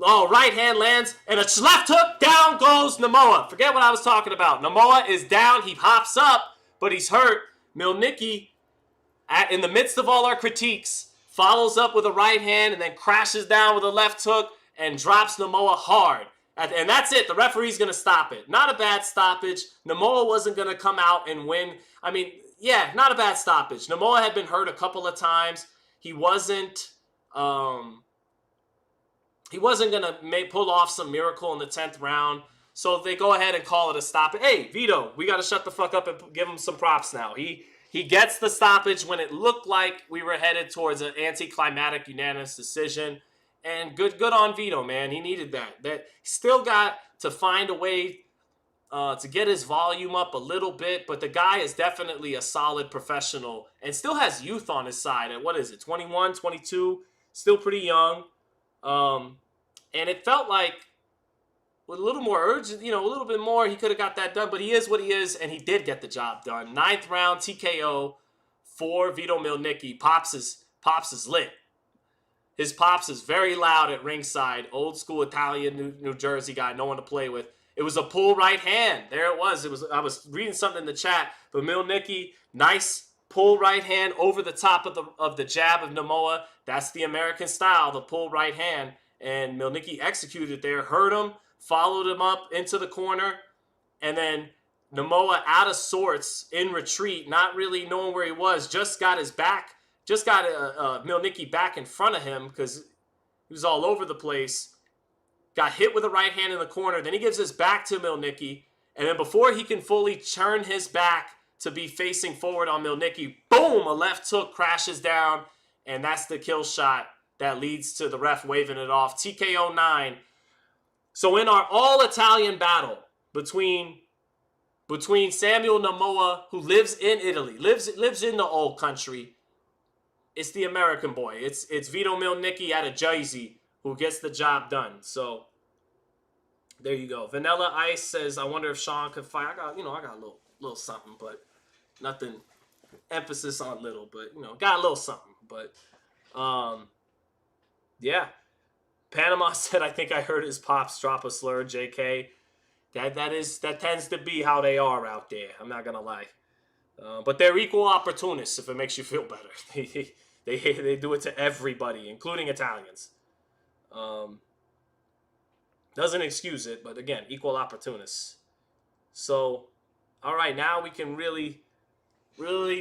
Oh, right hand lands, and a left hook, down goes Namoa. Forget what I was talking about. Namoa is down, he hops up, but he's hurt. Mielnicki, in the midst of all our critiques, follows up with a right hand and then crashes down with a left hook and drops Namoa hard. And that's it. The referee's going to stop it. Not a bad stoppage. Namoa wasn't going to come out and win. I mean, yeah, not a bad stoppage. Namoa had been hurt a couple of times. He wasn't going to pull off some miracle in the 10th round. So they go ahead and call it a stop. Hey, Vito, we got to shut the fuck up and give him some props now. He gets the stoppage when it looked like we were headed towards an anticlimactic unanimous decision. And good on Vito, man. He needed that. That he still got to find a way to get his volume up a little bit, but the guy is definitely a solid professional and still has youth on his side at, 21, 22, still pretty young. And it felt like with a little more urgent, a little bit more, he could have got that done, but he is what he is, and he did get the job done. 9th round TKO for Vito Mielnicki. Pops is lit. His Pops is very loud at ringside. Old school Italian New Jersey guy, no one to play with. It was a pull right hand. There it was. I was reading something in the chat, but Mielnicki, nice pull right hand over the top of the jab of Namoa. That's the American style, the pull right hand. And Mielnicki executed there, hurt him, followed him up into the corner, and then Namoa out of sorts in retreat, not really knowing where he was, just got Mielnicki back in front of him because he was all over the place. Got hit with a right hand in the corner. Then he gives his back to Mielnicki. And then before he can fully turn his back to be facing forward on Mielnicki, boom, a left hook crashes down. And that's the kill shot that leads to the ref waving it off. TKO 9. So in our all-Italian battle between Samuel Namoa, who lives in Italy, lives in the old country, it's the American boy. It's Vito Mielnicki out of Jersey who gets the job done. So there you go. Vanilla Ice says, I wonder if Sean could fight. I got a little something, but nothing emphasis on little, but got a little something. But yeah. Panama said, I think I heard his Pops drop a slur, JK. That tends to be how they are out there. I'm not gonna lie. But they're equal opportunists, if it makes you feel better. They do it to everybody, including Italians. Doesn't excuse it, but again, equal opportunists. So, all right, now we can really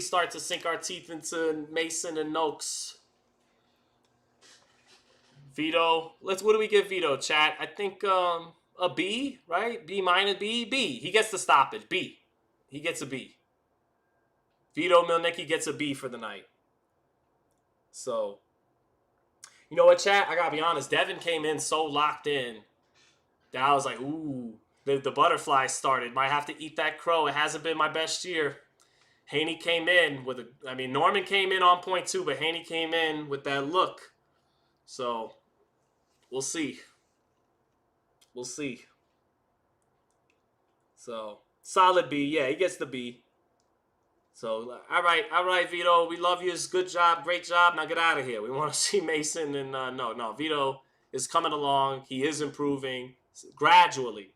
start to sink our teeth into Mason and Noakes. Vito, what do we give Vito, chat? I think a B, right? B minus B. He gets the stoppage. B. He gets a B. Vito Mielnicki gets a B for the night. So, you know what, chat? I gotta be honest. Devin came in so locked in that I was like, ooh, the butterflies started. Might have to eat that crow. It hasn't been my best year. Haney came in Norman came in on point too, but Haney came in with that look. So, we'll see. We'll see. So, solid B. Yeah, he gets the B. So, all right, Vito. We love you. Good job. Great job. Now get out of here. We want to see Mason. And no. Vito is coming along. He is improving gradually.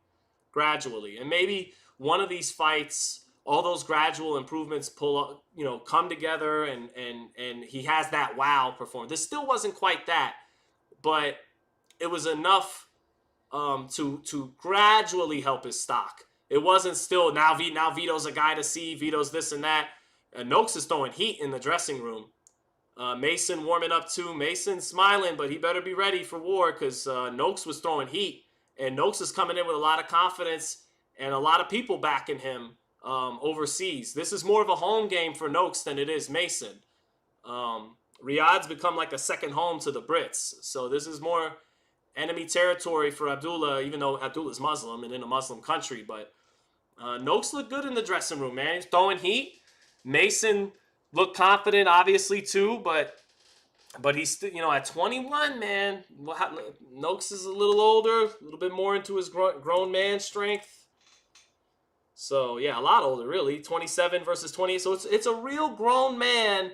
And maybe one of these fights, all those gradual improvements come together and he has that wow performance. This still wasn't quite that, but it was enough to gradually help his stock. It wasn't still now Vito's a guy to see. Vito's this and that. Noakes is throwing heat in the dressing room. Mason warming up too. Mason smiling, but he better be ready for war because Noakes was throwing heat. And Noakes is coming in with a lot of confidence and a lot of people backing him overseas. This is more of a home game for Noakes than it is Mason. Riyadh's become like a second home to the Brits. So this is more enemy territory for Abdullah, even though Abdullah's Muslim and in a Muslim country. But Noakes looked good in the dressing room, man. He's throwing heat. Mason looked confident, obviously, too. But he's still, at 21, man. Noakes is a little older, a little bit more into his grown man strength. So, yeah, a lot older, really. 27 versus 28. So it's a real grown man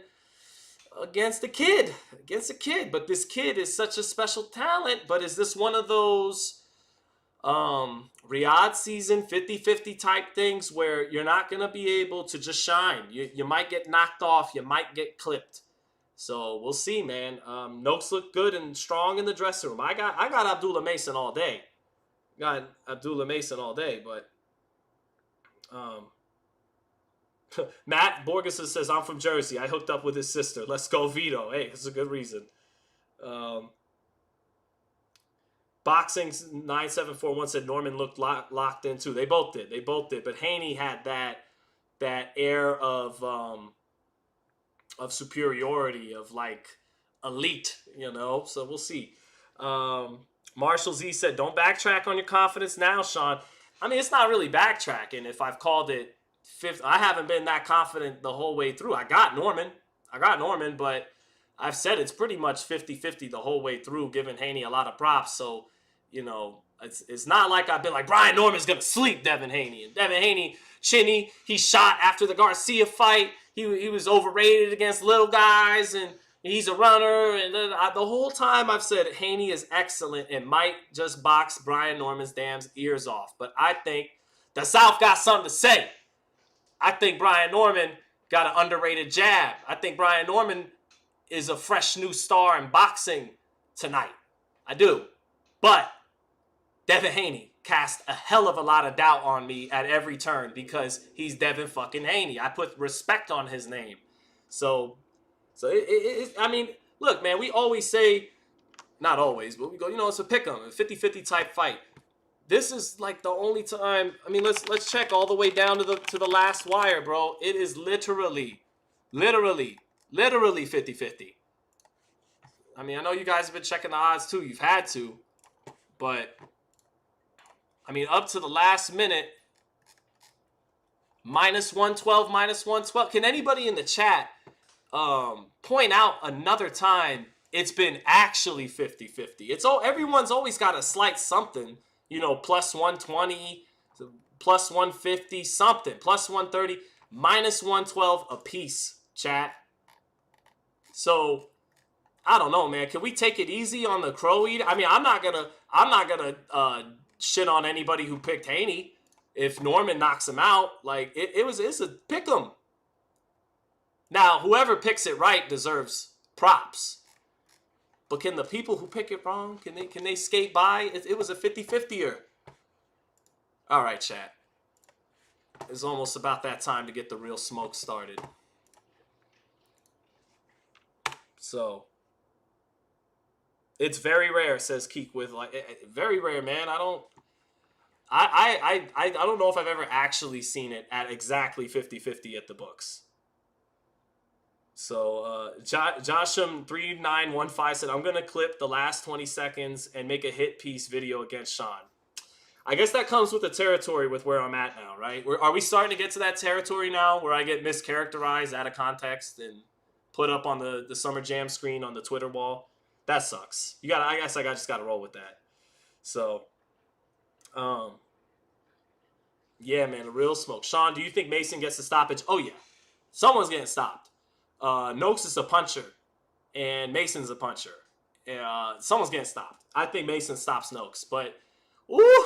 against a kid. But this kid is such a special talent. But is this one of those Riyadh season 50-50 type things where you're not going to be able to just shine? You might get knocked off. You might get clipped. So we'll see, man. Noakes looked good and strong in the dressing room. I got Abdullah Mason all day. But Matt Borgeson says, I'm from Jersey. I hooked up with his sister. Let's go, Vito. Hey, that's a good reason. Boxing 9741 said Norman looked locked in too. They both did. But Haney had that air of superiority, of like elite, So we'll see. Marshall Z said, don't backtrack on your confidence now, Sean. I mean, it's not really backtracking if I've called it fifth. I haven't been that confident the whole way through. I got Norman, but I've said it's pretty much 50-50 the whole way through, giving Haney a lot of props. So, you know, it's not like I've been like, Brian Norman's going to sleep Devin Haney. And Devin Haney, chinny, he shot after the Garcia fight. He was overrated against little guys, and he's a runner. And then the whole time I've said Haney is excellent and might just box Brian Norman's damn ears off. But I think the South got something to say. I think Brian Norman got an underrated jab. I think Brian Norman is a fresh new star in boxing tonight. I do. But Devin Haney cast a hell of a lot of doubt on me at every turn because he's Devin fucking Haney. I put respect on his name. So I mean, look, man, we always say, not always, but we go, you know, it's a pick'em, a 50-50 type fight. This is like the only time. I mean, let's check all the way down to the last wire, bro. It is literally 50-50. I mean, I know you guys have been checking the odds too. You've had to, but I mean, up to the last minute, -112, -112. Can anybody in the chat point out another time it's been actually 50-50? It's all, everyone's always got a slight something, you know, +120, +150, something, +130, -112 a piece, chat. So I don't know, man. Can we take it easy on the Crow Eater? I mean, I'm not gonna shit on anybody who picked Haney if Norman knocks him out. Like it's a pick 'em. Now, whoever picks it right deserves props. But can the people who pick it wrong, can they skate by? It was a 50-50er. All right, chat. It's almost about that time to get the real smoke started. So it's very rare, says Keek with very rare, man. I don't know if I've ever actually seen it at exactly 50-50 at the books. So Josham3915 said, I'm gonna clip the last 20 seconds and make a hit piece video against Sean. I guess that comes with the territory with where I'm at now, right? Are we starting to get to that territory now where I get mischaracterized out of context and put up on the Summer Jam screen on the Twitter wall? That sucks. I guess I just gotta roll with that. So, yeah, man, the real smoke. Sean, do you think Mason gets the stoppage? Oh yeah, someone's getting stopped. Noakes is a puncher, and Mason's a puncher. Someone's getting stopped. I think Mason stops Noakes, but ooh,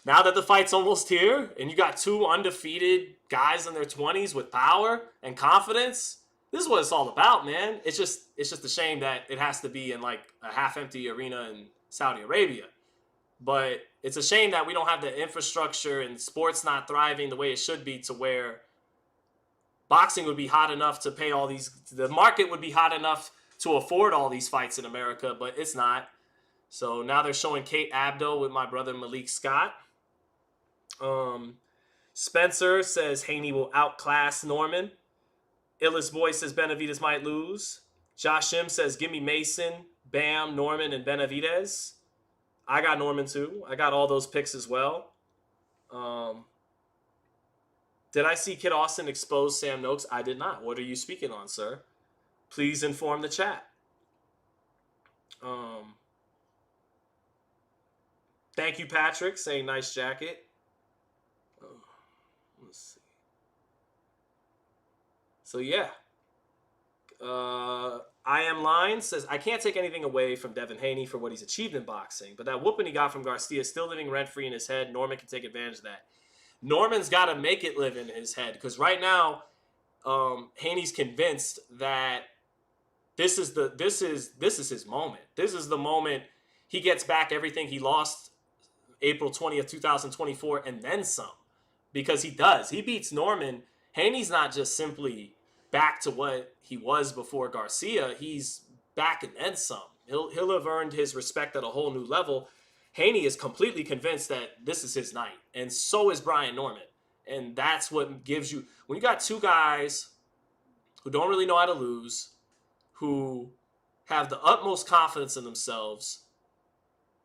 now that the fight's almost here, and you got two undefeated guys in their 20s with power and confidence, this is what it's all about, man. It's just a shame that it has to be in like a half-empty arena in Saudi Arabia. But it's a shame that we don't have the infrastructure and sports not thriving the way it should be to where boxing would be hot enough to pay all these, the market would be hot enough to afford all these fights in America, but it's not. So now they're showing Kate Abdo with my brother Malik Scott. Spencer says Haney will outclass Norman. Illis Boy says Benavidez might lose. Josh M says give me Mason, Bam, Norman, and Benavidez. I got Norman too. I got all those picks as well. Did I see Kid Austin expose Sam Noakes? I did not. What are you speaking on, sir? Please inform the chat. Thank you, Patrick, saying nice jacket. Let's see. So, yeah. I Am Line says, I can't take anything away from Devin Haney for what he's achieved in boxing, but that whooping he got from Garcia is still living rent-free in his head. Norman can take advantage of that. Norman's got to make it live in his head, because right now, Haney's convinced that this is his moment. This is the moment he gets back everything he lost April 20th, 2024, and then some. Because he does. He beats Norman. Haney's not just simply back to what he was before Garcia. He's back and then some. He'll have earned his respect at a whole new level. Haney is completely convinced that this is his night. And so is Brian Norman. And that's what gives you... When you got two guys who don't really know how to lose, who have the utmost confidence in themselves,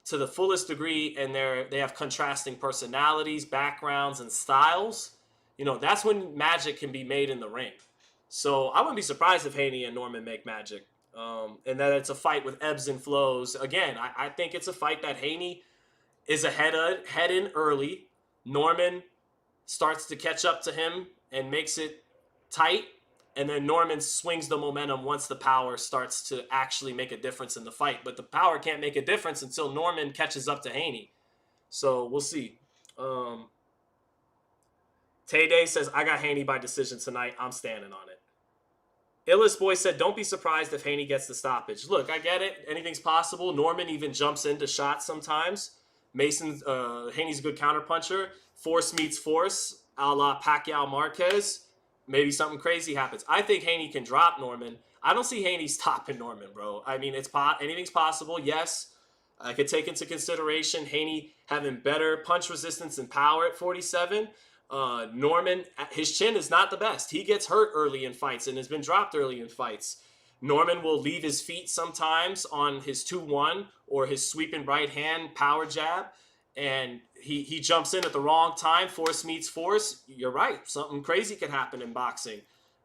to the fullest degree and they have contrasting personalities, backgrounds, and styles, that's when magic can be made in the ring. So I wouldn't be surprised if Haney and Norman make magic. And that it's a fight with ebbs and flows. Again, I think it's a fight that Haney is head in early. Norman starts to catch up to him and makes it tight. And then Norman swings the momentum once the power starts to actually make a difference in the fight. But the power can't make a difference until Norman catches up to Haney. So we'll see. Tay Day says, I got Haney by decision tonight. I'm standing on it. Illest Boy said, don't be surprised if Haney gets the stoppage. Look, I get it. Anything's possible. Norman even jumps into shots sometimes. Haney's a good counterpuncher. Force meets force, a la Pacquiao Marquez. Maybe something crazy happens. I think Haney can drop Norman. I don't see Haney stopping Norman, bro. I mean, anything's possible. Yes, I could take into consideration Haney having better punch resistance and power at 47. Norman, his chin is not the best. He gets hurt early in fights and has been dropped early in fights. Norman will leave his feet sometimes on his 2-1 or his sweeping right hand power jab. And he jumps in at the wrong time. Force meets force. You're right. Something crazy can happen in boxing.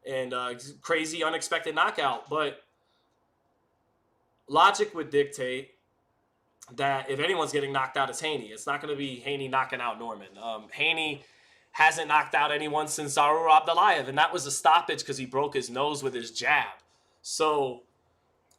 And crazy, unexpected knockout. But logic would dictate that if anyone's getting knocked out, it's Haney. It's not going to be Haney knocking out Norman. Haney hasn't knocked out anyone since Zarur Abdullayev. And that was a stoppage because he broke his nose with his jab. So,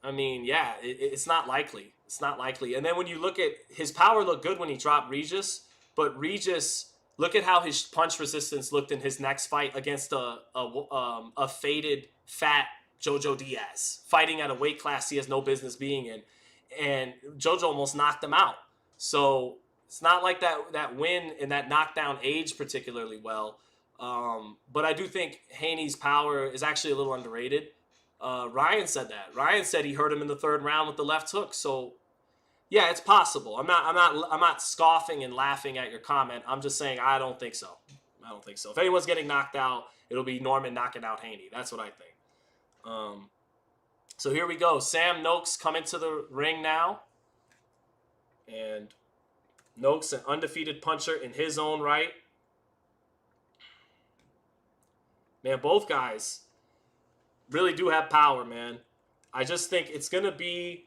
I mean, yeah, it's not likely. It's not likely. And then when you look at his power, looked good when he dropped Regis, but Regis, look at how his punch resistance looked in his next fight against a faded, fat Jojo Diaz, fighting at a weight class he has no business being in, and Jojo almost knocked him out. So it's not like that win and that knockdown aged particularly well. But I do think Haney's power is actually a little underrated. Ryan said that. Ryan said he hurt him in the third round with the left hook. So, yeah, it's possible. I'm not scoffing and laughing at your comment. I'm just saying I don't think so. I don't think so. If anyone's getting knocked out, it'll be Norman knocking out Haney. That's what I think. So here we go. Sam Noakes coming to the ring now, and Noakes, an undefeated puncher in his own right. Man, both guys really do have power, man. I just think it's going to be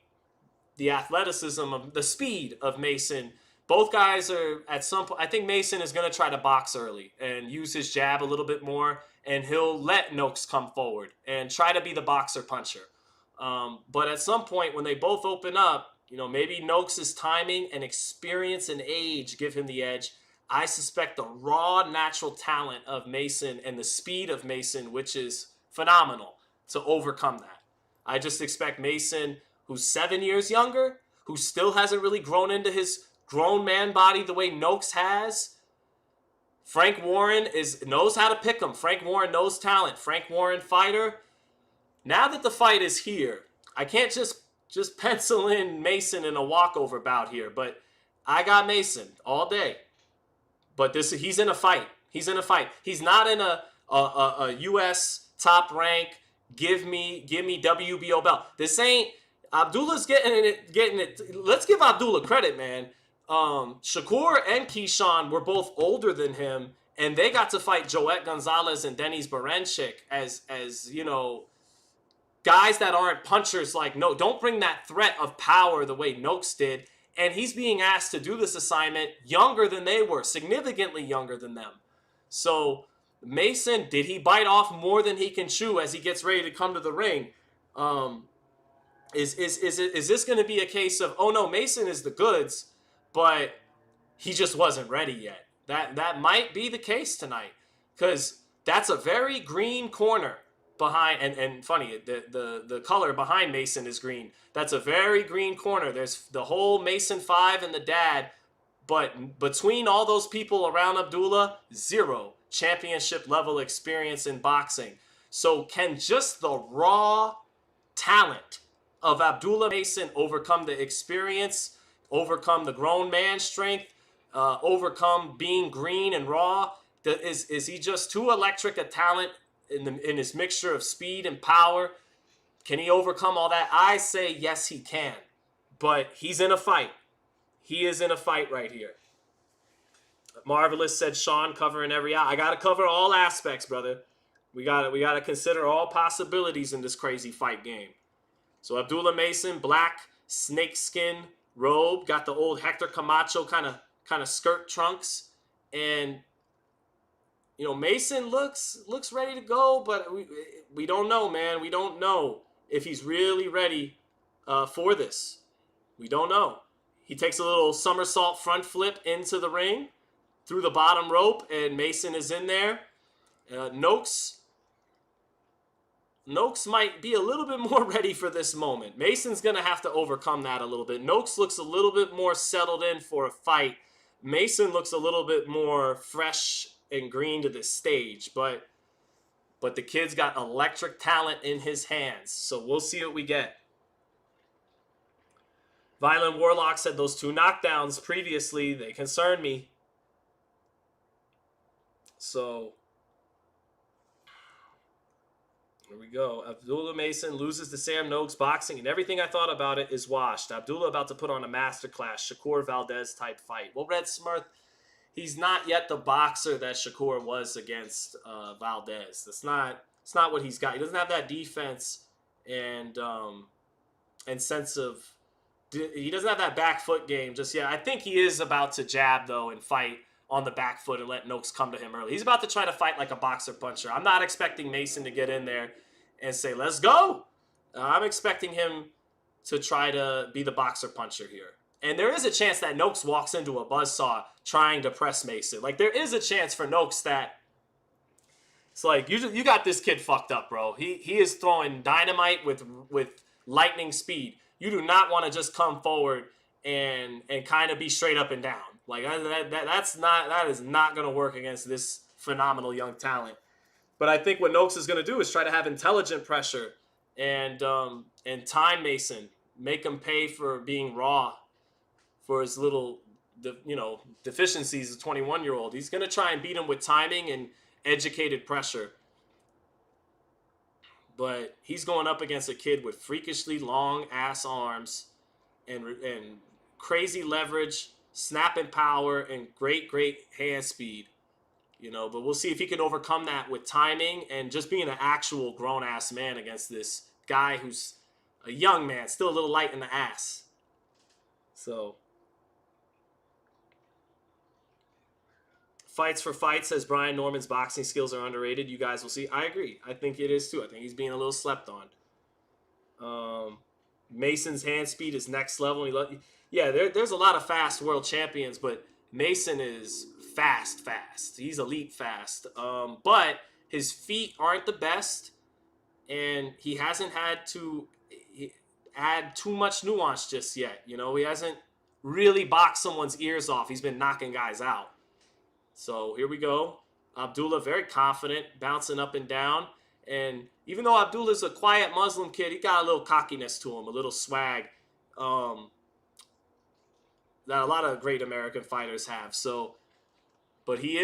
the athleticism of the speed of Mason. Both guys are at some point. I think Mason is going to try to box early and use his jab a little bit more, and he'll let Noakes come forward and try to be the boxer puncher. But at some point when they both open up, maybe Noakes' timing and experience and age give him the edge. I suspect the raw natural talent of Mason and the speed of Mason, which is phenomenal, to overcome that. I just expect Mason, who's 7 years younger, who still hasn't really grown into his grown man body the way Noakes has. Frank Warren knows how to pick him. Frank Warren knows talent. Frank Warren fighter. Now that the fight is here, I can't just pencil in Mason in a walkover bout here, but I got Mason all day. But he's in a fight. He's in a fight. He's not in a U.S. top rank. Give me WBO belt. This ain't Abdullah's getting it. Let's give Abdullah credit, man. Shakur and Keyshawn were both older than him, and they got to fight Joet Gonzalez and Denis Berenchik as guys that aren't punchers. Like, no, don't bring that threat of power the way Noakes did. And he's being asked to do this assignment younger than they were, significantly younger than them. So Mason, did he bite off more than he can chew as he gets ready to come to the ring? Is this going to be a case of, oh no, Mason is the goods, but he just wasn't ready yet? That might be the case tonight, because that's a very green corner behind, and funny, the color behind Mason is green. That's a very green corner. There's the whole Mason 5 and the dad, but between all those people around Abdullah, zero championship level experience in boxing. So can just the raw talent of Abdullah Mason overcome the experience, overcome the grown man strength, overcome being green and raw? Is he just too electric a talent in his mixture of speed and power? Can he overcome all that? I say yes, he can. But he's in a fight. he is in a fight right here. Marvelous said Sean covering every eye. I got to cover all aspects, brother. We got to consider all possibilities in this crazy fight game. So Abdullah Mason, black snakeskin robe, got the old Hector Camacho kind of skirt trunks, and you know Mason looks ready to go, but we don't know, man. We don't know if he's really ready for this. We don't know. He takes a little somersault front flip into the ring through the bottom rope, and Mason is in there. Noakes might be a little bit more ready for this moment. Mason's going to have to overcome that a little bit. Noakes looks a little bit more settled in for a fight. Mason looks a little bit more fresh and green to this stage, but the kid's got electric talent in his hands, so we'll see what we get. Violent Warlock said those 2 knockdowns previously, they concern me. So here we go. Abdullah Mason loses to Sam Noakes boxing, and everything I thought about it is washed. Abdullah about to put on a masterclass, Shakur Valdez type fight. Well, Red Smurth, he's not yet the boxer that Shakur was against Valdez. It's not what he's got. He doesn't have that defense and sense of. He doesn't have that back foot game just yet. I think he is about to jab though and fight on the back foot and let Noakes come to him early. He's about to try to fight like a boxer puncher. I'm not expecting Mason to get in there and say, let's go. I'm expecting him to try to be the boxer puncher here. And there is a chance that Noakes walks into a buzzsaw trying to press Mason. Like, there is a chance for Noakes that it's like, you got this kid fucked up, bro. He is throwing dynamite with lightning speed. You do not want to just come forward and kind of be straight up and down. Like, that is not going to work against this phenomenal young talent. But I think what Noakes is going to do is try to have intelligent pressure and time Mason, make him pay for being raw, for his little, deficiencies as a 21-year-old. He's going to try and beat him with timing and educated pressure. But he's going up against a kid with freakishly long ass arms and crazy leverage, snapping power, and great hand speed. But we'll see if he can overcome that with timing and just being an actual grown ass man against this guy who's a young man, still a little light in the ass. So Fights for Fight says Brian Norman's boxing skills are underrated. You guys will see. I agree. I think it is too. I think he's being a little slept on. Mason's hand speed is next level. There's a lot of fast world champions, but Mason is fast. He's elite fast. But his feet aren't the best, and he hasn't had to add too much nuance just yet. He hasn't really boxed someone's ears off. He's been knocking guys out. So here we go. Abdullah very confident, bouncing up and down. And even though Abdullah's a quiet Muslim kid, he got a little cockiness to him, a little swag that a lot of great American fighters have. So, but he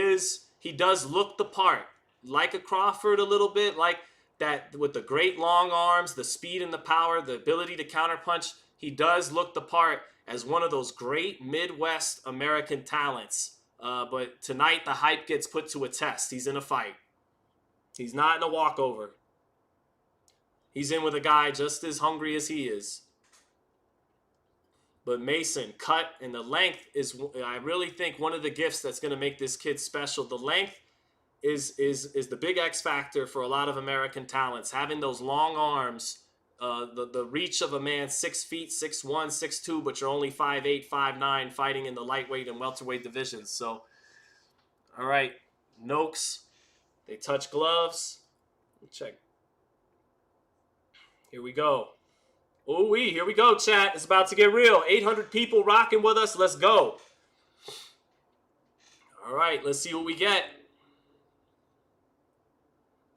does look the part, like a Crawford a little bit, like that with the great long arms, the speed and the power, the ability to counterpunch. He does look the part as one of those great Midwest American talents. But tonight, the hype gets put to a test. He's in a fight. He's not in a walkover. He's in with a guy just as hungry as he is. But Mason, cut, and the length is, I really think, one of the gifts that's going to make this kid special. The length is the big X factor for a lot of American talents. Having those long arms, the reach of a man 6 feet, 6'1", 6'2", but you're only 5'8", 5'9", fighting in the lightweight and welterweight divisions. So, all right, Noakes, they touch gloves. Check. Here we go. Ooh-wee, here we go, chat. It's about to get real. 800 people rocking with us. Let's go. All right, let's see what we get.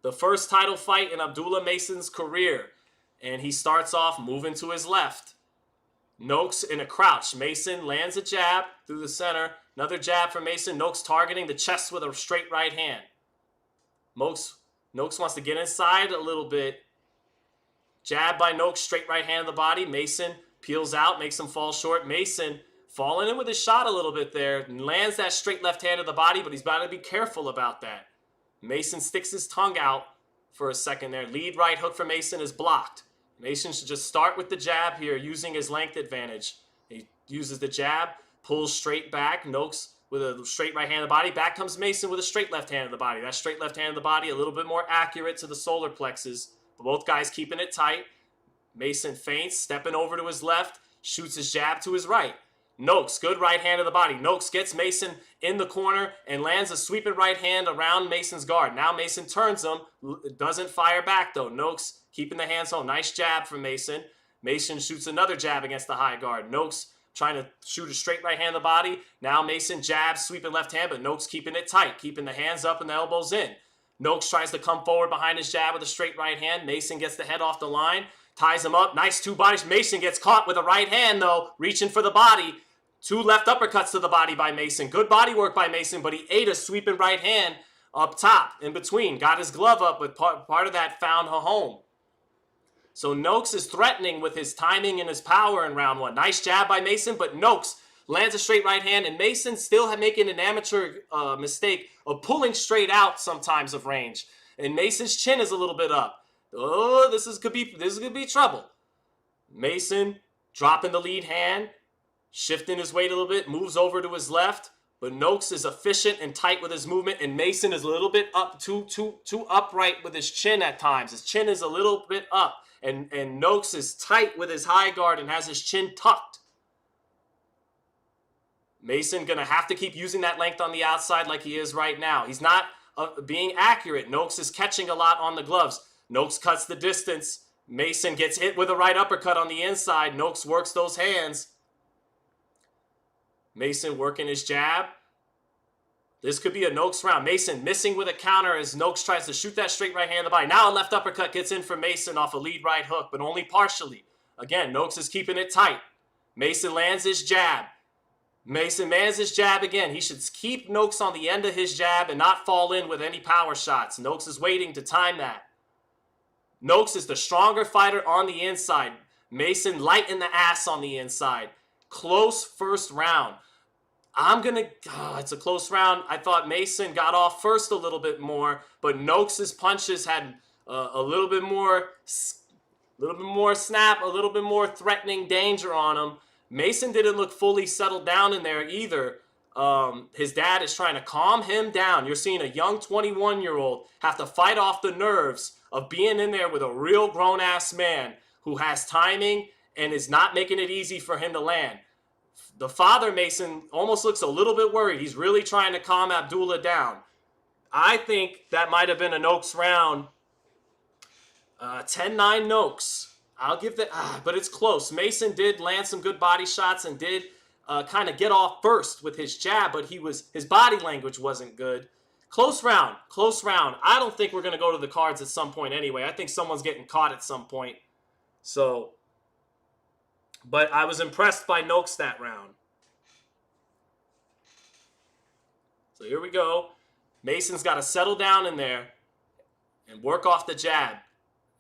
The first title fight in Abdullah Mason's career. And he starts off moving to his left. Noakes in a crouch. Mason lands a jab through the center. Another jab from Mason. Noakes targeting the chest with a straight right hand. Noakes wants to get inside a little bit. Jab by Noakes, straight right hand of the body. Mason peels out, makes him fall short. Mason falling in with his shot a little bit there. Lands that straight left hand to the body, but he's got to be careful about that. Mason sticks his tongue out for a second there. Lead right hook for Mason is blocked. Mason should just start with the jab here, using his length advantage. He uses the jab, pulls straight back. Noakes with a straight right hand to the body. Back comes Mason with a straight left hand to the body. That straight left hand to the body, a little bit more accurate to the solar plexus. But both guys keeping it tight. Mason feints, stepping over to his left, shoots his jab to his right. Noakes, good right hand to the body. Noakes gets Mason in the corner and lands a sweeping right hand around Mason's guard. Now Mason turns him, doesn't fire back though. Noakes keeping the hands home. Nice jab from Mason. Mason shoots another jab against the high guard. Noakes trying to shoot a straight right hand to the body. Now Mason jabs, sweeping left hand, but Noakes keeping it tight, keeping the hands up and the elbows in. Noakes tries to come forward behind his jab with a straight right hand. Mason gets the head off the line, ties him up. Nice two bodies. Mason gets caught with a right hand though, reaching for the body. Two left uppercuts to the body by Mason. Good body work by Mason, but he ate a sweeping right hand up top, in between. Got his glove up, but part of that found her home. So Noakes is threatening with his timing and his power in round one. Nice jab by Mason, but Noakes lands a straight right hand, and Mason still making an amateur mistake of pulling straight out sometimes of range. And Mason's chin is a little bit up. Oh, this could be trouble. Mason dropping the lead hand, shifting his weight a little bit, moves over to his left, but Noakes is efficient and tight with his movement, and Mason is a little bit up, too upright with his chin at times. His chin is a little bit up, and Noakes is tight with his high guard and has his chin tucked. Mason gonna have to keep using that length on the outside like he is right now. He's not being accurate. Noakes is catching a lot on the gloves. Noakes cuts the distance. Mason gets hit with a right uppercut on the inside. Noakes works those hands. Mason working his jab. This could be a Noakes round. Mason missing with a counter as Noakes tries to shoot that straight right hand to the body. Now a left uppercut gets in for Mason off a lead right hook, but only partially. Again, Noakes is keeping it tight. Mason lands his jab. Mason lands his jab again. He should keep Noakes on the end of his jab and not fall in with any power shots. Noakes is waiting to time that. Noakes is the stronger fighter on the inside. Mason light in the ass on the inside. Close first round. It's a close round. I thought Mason got off first a little bit more, but Noakes' punches had a little bit more snap, a little bit more threatening danger on him. Mason didn't look fully settled down in there either. His dad is trying to calm him down. You're seeing a young 21-year-old have to fight off the nerves of being in there with a real grown-ass man who has timing and is not making it easy for him to land. The father, Mason, almost looks a little bit worried. He's really trying to calm Abdullah down. I think that might have been a Noakes round. 10-9 Noakes. I'll give that, but it's close. Mason did land some good body shots and did kind of get off first with his jab, but his body language wasn't good. Close round. I don't think we're going to go to the cards at some point anyway. I think someone's getting caught at some point. So, but I was impressed by Noakes that round. So here we go. Mason's got to settle down in there and work off the jab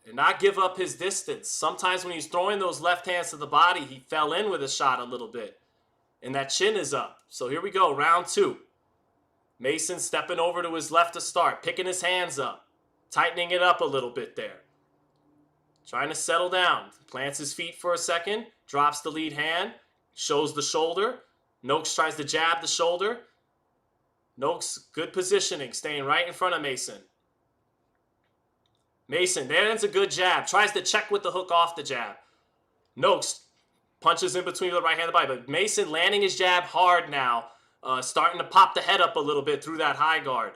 and not give up his distance. Sometimes when he's throwing those left hands to the body, he fell in with a shot a little bit. And that chin is up. So here we go, round two. Mason stepping over to his left to start, picking his hands up, tightening it up a little bit there. Trying to settle down. Plants his feet for a second, drops the lead hand, shows the shoulder. Noakes tries to jab the shoulder. Noakes, good positioning, staying right in front of Mason. Mason, there's a good jab. Tries to check with the hook off the jab. Noakes punches in between the right hand and the body. But Mason landing his jab hard now. Starting to pop the head up a little bit through that high guard.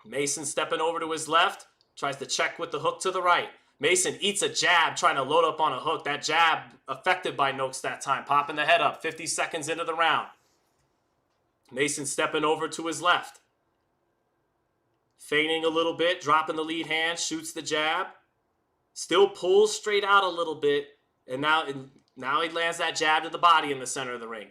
Mason stepping over to his left. Tries to check with the hook to the right. Mason eats a jab trying to load up on a hook. That jab affected by Noakes that time. Popping the head up 50 seconds into the round. Mason stepping over to his left. Feigning a little bit, dropping the lead hand, shoots the jab. Still pulls straight out a little bit. And now he lands that jab to the body in the center of the ring.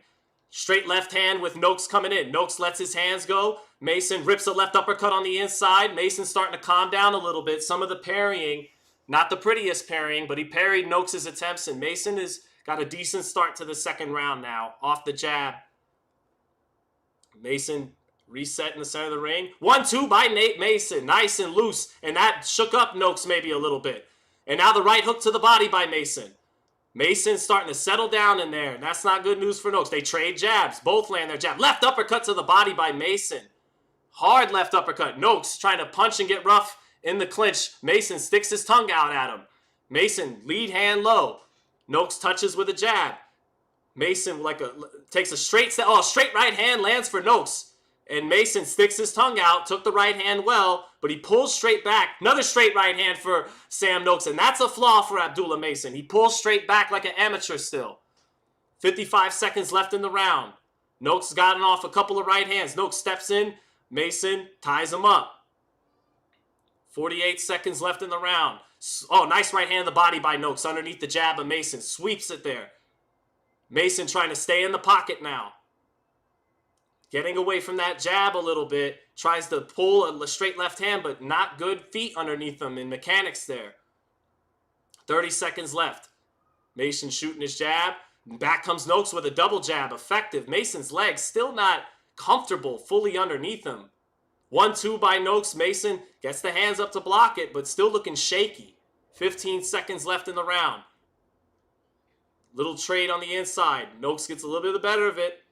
Straight left hand with Noakes coming in. Noakes lets his hands go. Mason rips a left uppercut on the inside. Mason starting to calm down a little bit. Some of the parrying, not the prettiest parrying, but he parried Noakes' attempts, and Mason has got a decent start to the second round now. Off the jab. Mason reset in the center of the ring. 1-2 by Nate Mason. Nice and loose. And that shook up Noakes maybe a little bit. And now the right hook to the body by Mason. Mason's starting to settle down in there. And that's not good news for Noakes. They trade jabs. Both land their jab. Left uppercut to the body by Mason. Hard left uppercut. Noakes trying to punch and get rough in the clinch. Mason sticks his tongue out at him. Mason, lead hand low. Noakes touches with a jab. Mason takes a straight step. Oh, straight right hand lands for Noakes. And Mason sticks his tongue out, took the right hand well, but he pulls straight back. Another straight right hand for Sam Noakes, and that's a flaw for Abdullah Mason. He pulls straight back like an amateur still. 55 seconds left in the round. Noakes gotten off a couple of right hands. Noakes steps in. Mason ties him up. 48 seconds left in the round. Oh, nice right hand in the body by Noakes underneath the jab of Mason. Sweeps it there. Mason trying to stay in the pocket now. Getting away from that jab a little bit. Tries to pull a straight left hand, but not good feet underneath him and mechanics there. 30 seconds left. Mason shooting his jab. Back comes Noakes with a double jab. Effective. Mason's legs still not comfortable fully underneath him. 1-2 by Noakes. Mason gets the hands up to block it, but still looking shaky. 15 seconds left in the round. Little trade on the inside. Noakes gets a little bit better of it.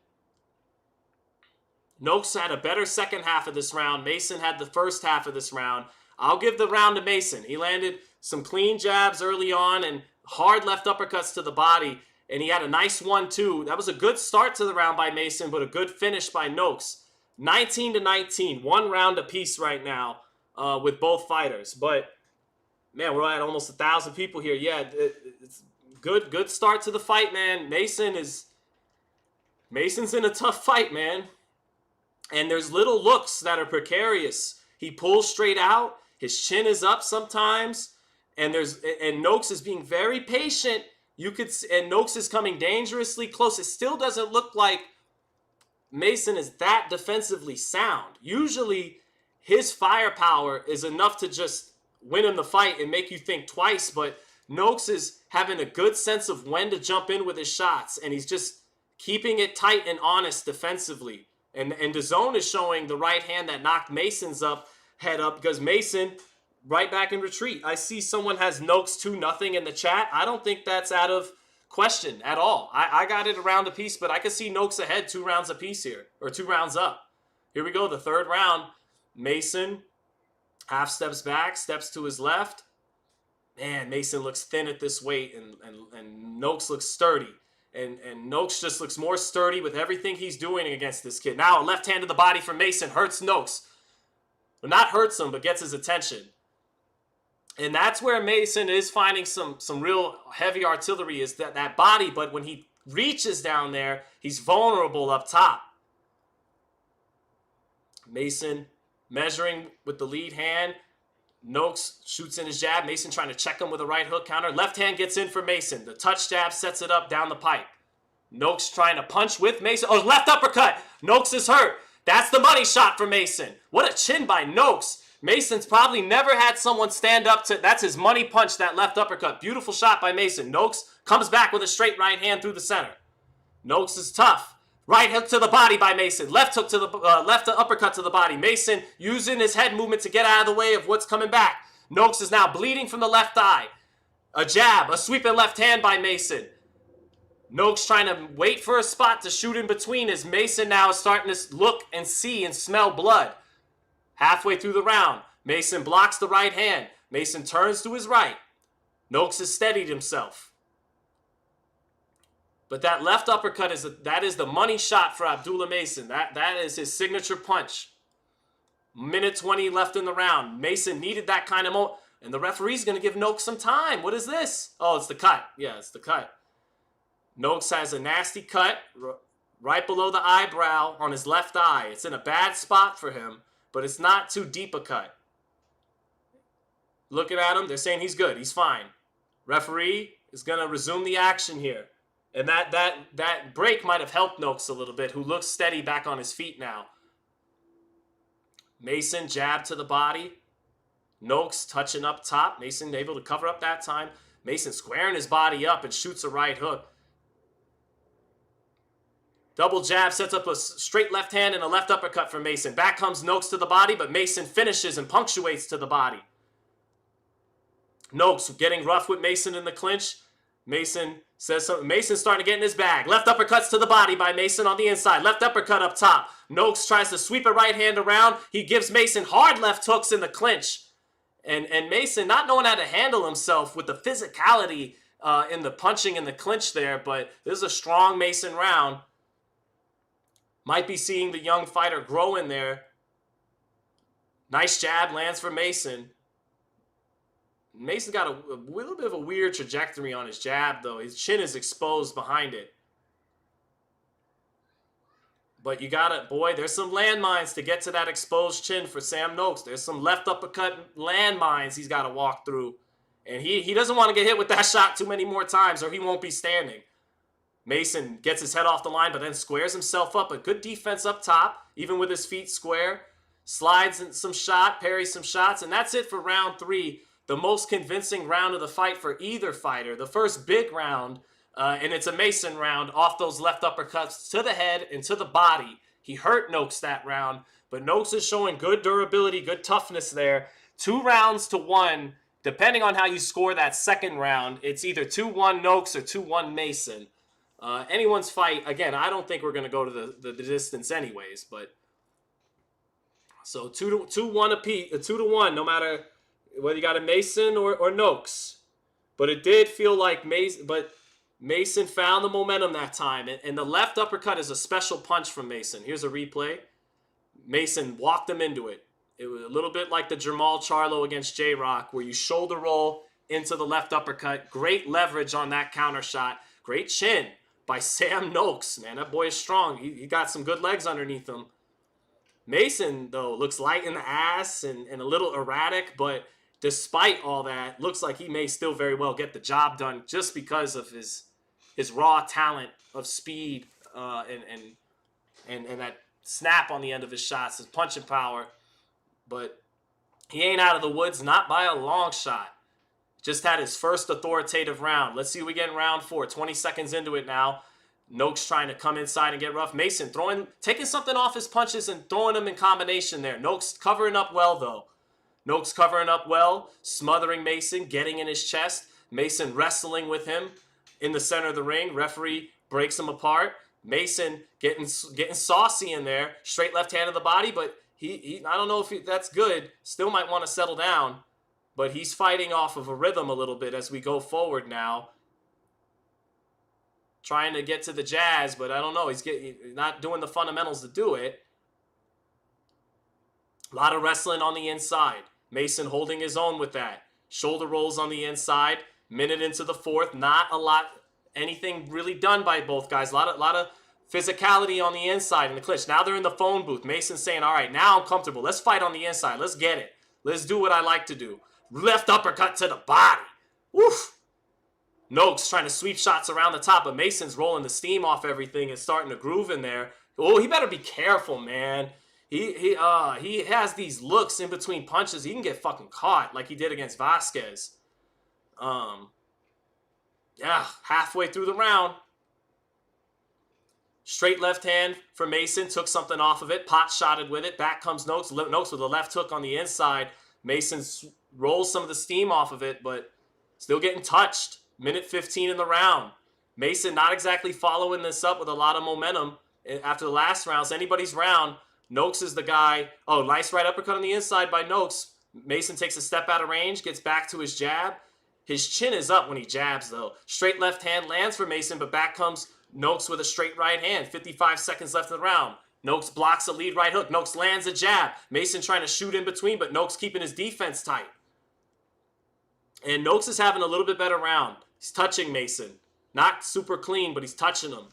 Noakes had a better second half of this round. Mason had the first half of this round. I'll give the round to Mason. He landed some clean jabs early on and hard left uppercuts to the body. And he had a nice 1-2. That was a good start to the round by Mason, but a good finish by Noakes. 19-19. 1 round apiece right now with both fighters. But, man, we're at almost 1,000 people here. Yeah, it's good start to the fight, man. Mason's in a tough fight, man. And there's little looks that are precarious. He pulls straight out. His chin is up sometimes. And Noakes is being very patient. And Noakes is coming dangerously close. It still doesn't look like Mason is that defensively sound. Usually his firepower is enough to just win him the fight and make you think twice. But Noakes is having a good sense of when to jump in with his shots. And he's just keeping it tight and honest defensively. And DAZN is showing the right hand that knocked Mason's head up because Mason right back in retreat. I see someone has Noakes 2-0 in the chat. I don't think that's out of question at all. I got it around a piece, but I could see Noakes ahead 2 rounds apiece here, or 2 rounds up. Here we go, the third round. Mason half steps back, steps to his left. Man, Mason looks thin at this weight, and Noakes looks sturdy. And Noakes just looks more sturdy with everything he's doing against this kid. Now, a left hand to the body from Mason hurts Noakes. Well, not hurts him, but gets his attention. And that's where Mason is finding some real heavy artillery, is that body. But when he reaches down there, he's vulnerable up top. Mason measuring with the lead hand. Noakes shoots in his jab. Mason trying to check him with a right hook counter. Left hand gets in for Mason. The touch jab sets it up down the pipe. Noakes trying to punch with Mason. Oh, left uppercut. Noakes is hurt. That's the money shot for Mason. What a chin by Noakes. Mason's probably never had someone stand up to... That's his money punch, that left uppercut. Beautiful shot by Mason. Noakes comes back with a straight right hand through the center. Noakes is tough. Right hook to the body by Mason. Left hook to the left uppercut to the body. Mason using his head movement to get out of the way of what's coming back. Noakes is now bleeding from the left eye. A jab, a sweeping left hand by Mason. Noakes trying to wait for a spot to shoot in between as Mason now is starting to look and see and smell blood. Halfway through the round, Mason blocks the right hand. Mason turns to his right. Noakes has steadied himself. But that left uppercut is the money shot for Abdullah Mason. That is his signature punch. Minute 20 left in the round. Mason needed that kind of moment. And the referee's going to give Noakes some time. What is this? Oh, it's the cut. Yeah, it's the cut. Noakes has a nasty cut right below the eyebrow on his left eye. It's in a bad spot for him, but it's not too deep a cut. Looking at him, they're saying he's good. He's fine. Referee is going to resume the action here. And that break might have helped Noakes a little bit, who looks steady back on his feet now. Mason jab to the body. Noakes touching up top. Mason able to cover up that time. Mason squaring his body up and shoots a right hook. Double jab sets up a straight left hand and a left uppercut for Mason. Back comes Noakes to the body, but Mason finishes and punctuates to the body. Noakes getting rough with Mason in the clinch. Mason says something. Mason's starting to get in his bag. Left uppercuts to the body by Mason on the inside. Left uppercut up top. Noakes tries to sweep a right hand around. He gives Mason hard left hooks in the clinch. And Mason not knowing how to handle himself with the physicality in the punching and the clinch there. But this is a strong Mason round. Might be seeing the young fighter grow in there. Nice jab lands for Mason. Mason's got a little bit of a weird trajectory on his jab, though. His chin is exposed behind it. But you got to, boy, there's some landmines to get to that exposed chin for Sam Noakes. There's some left uppercut landmines he's got to walk through. And he doesn't want to get hit with that shot too many more times or he won't be standing. Mason gets his head off the line, but then squares himself up. A good defense up top, even with his feet square. Slides in some shot, parries some shots, and that's it for round 3. The most convincing round of the fight for either fighter. The first big round, and it's a Mason round off those left uppercuts to the head and to the body. He hurt Noakes that round, but Noakes is showing good durability, good toughness there. 2 rounds to 1, depending on how you score that second round. It's either 2-1 Noakes or 2-1 Mason. Anyone's fight, again, I don't think we're going to go to the distance anyways, but so 2-1 apiece, 2-1, no matter whether you got a Mason or Noakes. But it did feel like Mason found the momentum that time, and the left uppercut is a special punch from Mason. Here's a replay. Mason walked him into it. It was a little bit like the Jermall Charlo against J-Rock, where you shoulder roll into the left uppercut. Great leverage on that counter shot. Great chin by Sam Noakes, man. That boy is strong. He got some good legs underneath him. Mason, though, looks light in the ass and a little erratic, but despite all that, looks like he may still very well get the job done just because of his raw talent of speed and that snap on the end of his shots, his punching power. But he ain't out of the woods, not by a long shot. Just had his first authoritative round. Let's see what we get in round 4. 20 seconds into it now. Noakes trying to come inside and get rough. Mason taking something off his punches and throwing them in combination there. Noakes covering up well, though. Noakes covering up well, smothering Mason, getting in his chest. Mason wrestling with him in the center of the ring. Referee breaks him apart. Mason getting saucy in there. Straight left hand of the body, but I don't know if that's good. Still might want to settle down. But he's fighting off of a rhythm a little bit as we go forward now. Trying to get to the jazz, but I don't know. He's not doing the fundamentals to do it. A lot of wrestling on the inside. Mason holding his own with that. Shoulder rolls on the inside. Minute into the 4th. Not a lot, anything really done by both guys. A lot of physicality on the inside in the clinch. Now they're in the phone booth. Mason saying, all right, now I'm comfortable. Let's fight on the inside. Let's get it. Let's do what I like to do. Left uppercut to the body. Woof. Noakes trying to sweep shots around the top, but Mason's rolling the steam off everything and starting to groove in there. Oh, he better be careful, man. He has these looks in between punches. He can get fucking caught like he did against Vasquez. Yeah, halfway through the round. Straight left hand for Mason. Took something off of it. Pot shotted with it. Back comes Noakes. Noakes with a left hook on the inside. Mason rolls some of the steam off of it, but still getting touched. Minute 15 in the round. Mason not exactly following this up with a lot of momentum after the last round. It's anybody's round. Noakes is the guy. Oh, nice right uppercut on the inside by Noakes. Mason takes a step out of range, gets back to his jab. His chin is up when he jabs, though. Straight left hand lands for Mason, but back comes Noakes with a straight right hand. 55 seconds left in the round. Noakes blocks a lead right hook. Noakes lands a jab. Mason trying to shoot in between, but Noakes keeping his defense tight. And Noakes is having a little bit better round. He's touching Mason. Not super clean, but he's touching him.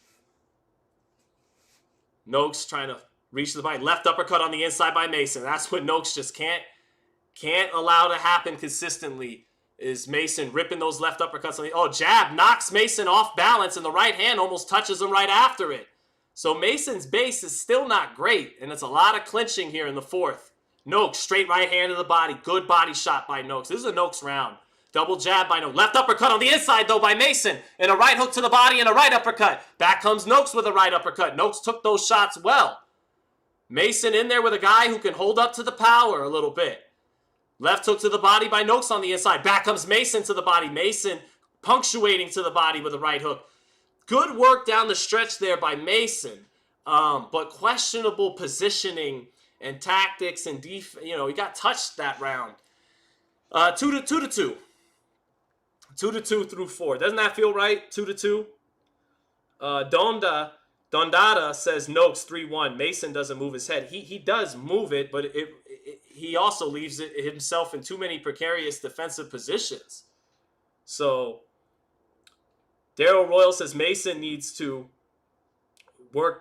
Noakes trying to reach the body. Left uppercut on the inside by Mason. That's what Noakes just can't allow to happen consistently, is Mason ripping those left uppercuts. Oh, jab knocks Mason off balance, and the right hand almost touches him right after it. So Mason's base is still not great, and it's a lot of clinching here in the 4th. Noakes, straight right hand to the body. Good body shot by Noakes. This is a Noakes round. Double jab by Noakes. Left uppercut on the inside, though, by Mason. And a right hook to the body and a right uppercut. Back comes Noakes with a right uppercut. Noakes took those shots well. Mason in there with a guy who can hold up to the power a little bit. Left hook to the body by Noakes on the inside. Back comes Mason to the body. Mason punctuating to the body with a right hook. Good work down the stretch there by Mason. But questionable positioning and tactics and he got touched that round. 2-2. 2-2 through 4. Doesn't that feel right? 2-2. Dondada says Noakes 3-1. Mason doesn't move his head. He does move it, but he also leaves it himself in too many precarious defensive positions. So Daryl Royal says Mason needs to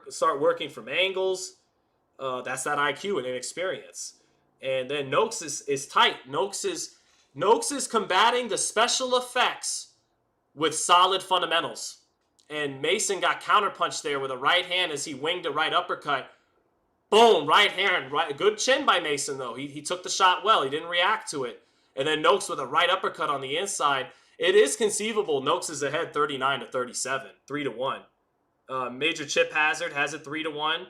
start working from angles. That's that IQ and inexperience. And then Noakes is tight. Noakes is combating the special effects with solid fundamentals. And Mason got counterpunched there with a right hand as he winged a right uppercut. Boom, right hand. Right, good chin by Mason, though. He took the shot well. He didn't react to it. And then Noakes with a right uppercut on the inside. It is conceivable Noakes is ahead 39-37, 3-1. Major Chip Hazard has it 3-1.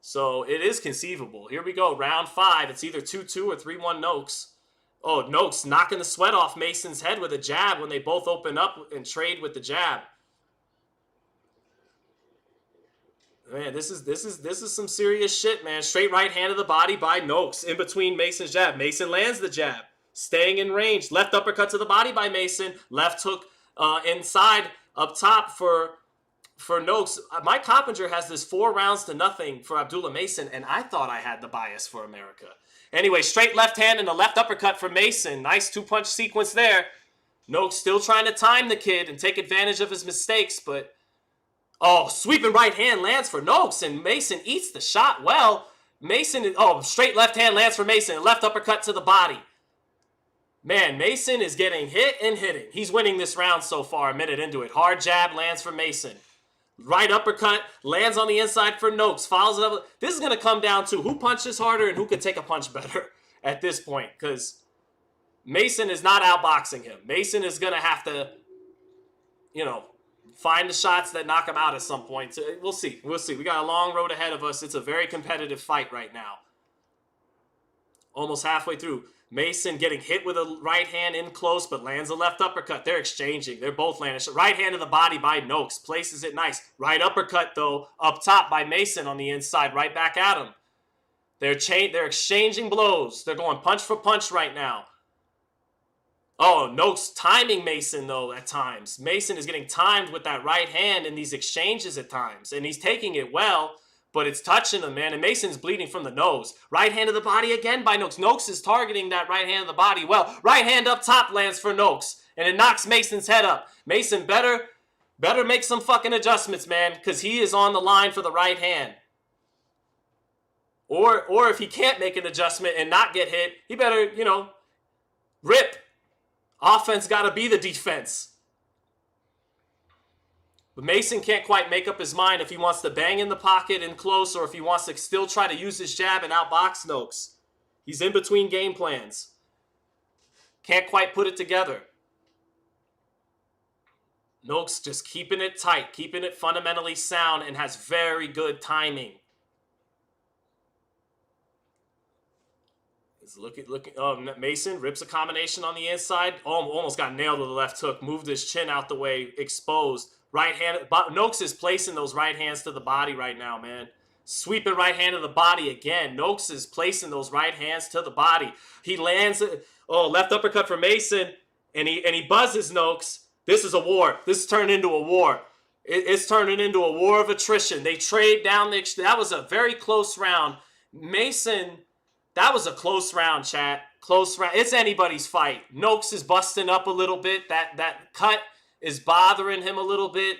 So it is conceivable. Here we go, round 5. It's either 2-2 or 3-1 Noakes. Oh, Noakes knocking the sweat off Mason's head with a jab when they both open up and trade with the jab. Man, this is some serious shit, man. Straight right hand of the body by Noakes in between Mason's jab. Mason lands the jab, staying in range. Left uppercut to the body by Mason. Left hook inside up top for Noakes. Mike Coppinger has this 4-0 for Abdullah Mason, and I thought I had the bias for America. Anyway, straight left hand and a left uppercut for Mason. Nice 2-punch sequence there. Noakes still trying to time the kid and take advantage of his mistakes, but sweeping right hand lands for Noakes, and Mason eats the shot well. Straight left hand lands for Mason. Left uppercut to the body. Man, Mason is getting hit and hitting. He's winning this round so far, a minute into it. Hard jab lands for Mason. Right uppercut lands on the inside for Noakes. Follows it up. This is going to come down to who punches harder and who can take a punch better at this point, because Mason is not outboxing him. Mason is going to have to, find the shots that knock him out at some point. So we'll see. We got a long road ahead of us. It's a very competitive fight right now. Almost halfway through. Mason getting hit with a right hand in close, but lands a left uppercut. They're exchanging. They're both landing. Right hand to the body by Noakes. Places it nice. Right uppercut, though, up top by Mason on the inside. Right back at him. They're exchanging blows. They're going punch for punch right now. Oh, Noakes timing Mason, though, at times. Mason is getting timed with that right hand in these exchanges at times. And he's taking it well, but it's touching him, man. And Mason's bleeding from the nose. Right hand to the body again by Noakes. Noakes is targeting that right hand of the body well. Right hand up top lands for Noakes. And it knocks Mason's head up. Mason better make some fucking adjustments, man, because he is on the line for the right hand. Or if he can't make an adjustment and not get hit, he better, rip. Offense got to be the defense. But Mason can't quite make up his mind if he wants to bang in the pocket and close or if he wants to still try to use his jab and outbox Noakes. He's in between game plans. Can't quite put it together. Noakes just keeping it tight, keeping it fundamentally sound, and has very good timing. Mason rips a combination on the inside. Almost got nailed with a left hook. Moved his chin out the way, exposed. Right hand. Noakes is placing those right hands to the body right now, man. Sweeping right hand to the body again. Noakes is placing those right hands to the body. He lands left uppercut for Mason, and he buzzes Noakes. This is a war. This is turning into a war. It's turning into a war of attrition. They trade down that was a very close round. Mason. That was a close round, chat. Close round. It's anybody's fight. Noakes is busting up a little bit. That cut is bothering him a little bit.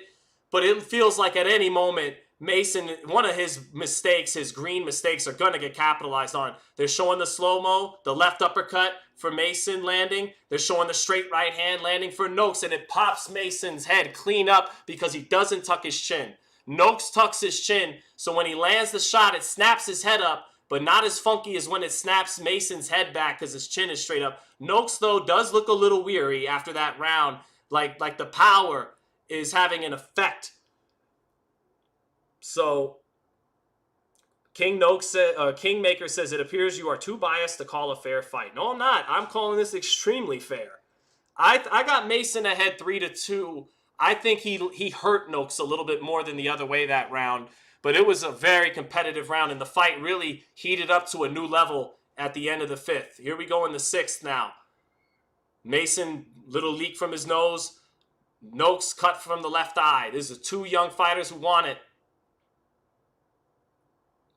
But it feels like at any moment, Mason, one of his mistakes, his green mistakes, are going to get capitalized on. They're showing the slow-mo, the left uppercut for Mason landing. They're showing the straight right hand landing for Noakes. And it pops Mason's head clean up because he doesn't tuck his chin. Noakes tucks his chin. So when he lands the shot, it snaps his head up. but not as funky as when it snaps Mason's head back because his chin is straight up. Noakes, though, does look a little weary after that round. Like the power is having an effect. So Kingmaker says, it appears you are too biased to call a fair fight. No, I'm not. I'm calling this extremely fair. I got Mason ahead 3-2. I think he hurt Noakes a little bit more than the other way that round. But it was a very competitive round, and the fight really heated up to a new level at the end of the 5th. Here we go in the 6th now. Mason, little leak from his nose. Noakes cut from the left eye. These are two young fighters who want it.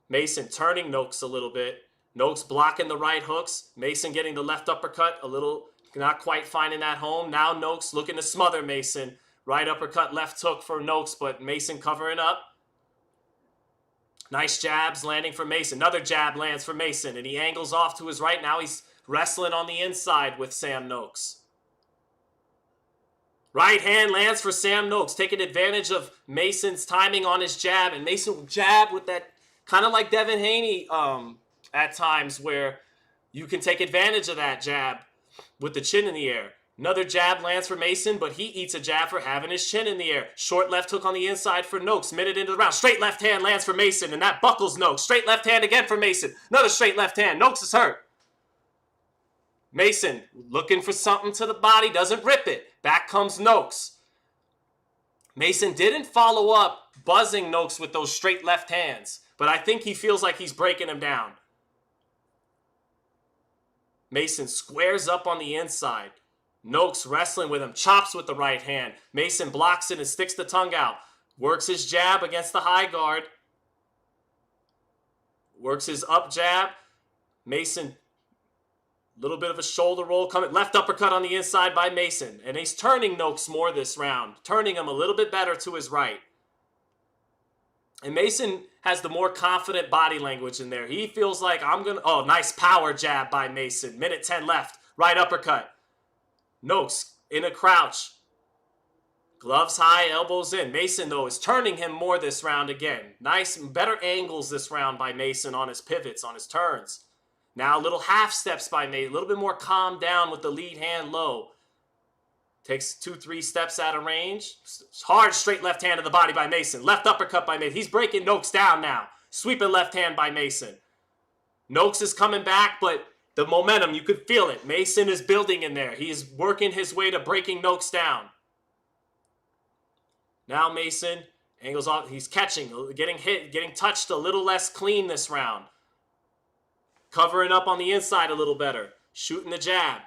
Mason turning Noakes a little bit. Noakes blocking the right hooks. Mason getting the left uppercut a little, not quite finding that home. Now Noakes looking to smother Mason. Right uppercut, left hook for Noakes, but Mason covering up. Nice jabs landing for Mason. Another jab lands for Mason, and he angles off to his right. Now he's wrestling on the inside with Sam Noakes. Right hand lands for Sam Noakes, taking advantage of Mason's timing on his jab, and Mason will jab with that kind of like Devin Haney at times, where you can take advantage of that jab with the chin in the air. Another jab lands for Mason, but he eats a jab for having his chin in the air. Short left hook on the inside for Noakes. Minute into the round. Straight left hand lands for Mason, and that buckles Noakes. Straight left hand again for Mason. Another straight left hand. Noakes is hurt. Mason looking for something to the body. Doesn't rip it. Back comes Noakes. Mason didn't follow up buzzing Noakes with those straight left hands, but I think he feels like he's breaking him down. Mason squares up on the inside. Noakes wrestling with him, chops with the right hand. Mason blocks it and sticks the tongue out. Works his jab against the high guard. Works his up jab. Mason, a little bit of a shoulder roll coming. Left uppercut on the inside by Mason. And he's turning Noakes more this round. Turning him a little bit better to his right. And Mason has the more confident body language in there. He feels like oh, nice power jab by Mason. Minute 10 left. Right uppercut. Noakes in a crouch. Gloves high, elbows in. Mason, though, is turning him more this round again. Nice, better angles this round by Mason on his pivots, on his turns. Now little half steps by Mason. A little bit more calm down with the lead hand low. Takes 2-3 steps out of range. Hard straight left hand to the body by Mason. Left uppercut by Mason. He's breaking Noakes down now. Sweeping left hand by Mason. Noakes is coming back, but the momentum, you could feel it. Mason is building in there. He is working his way to breaking Noakes down. Now Mason angles off. He's catching, getting hit, getting touched a little less clean this round. Covering up on the inside a little better. Shooting the jab.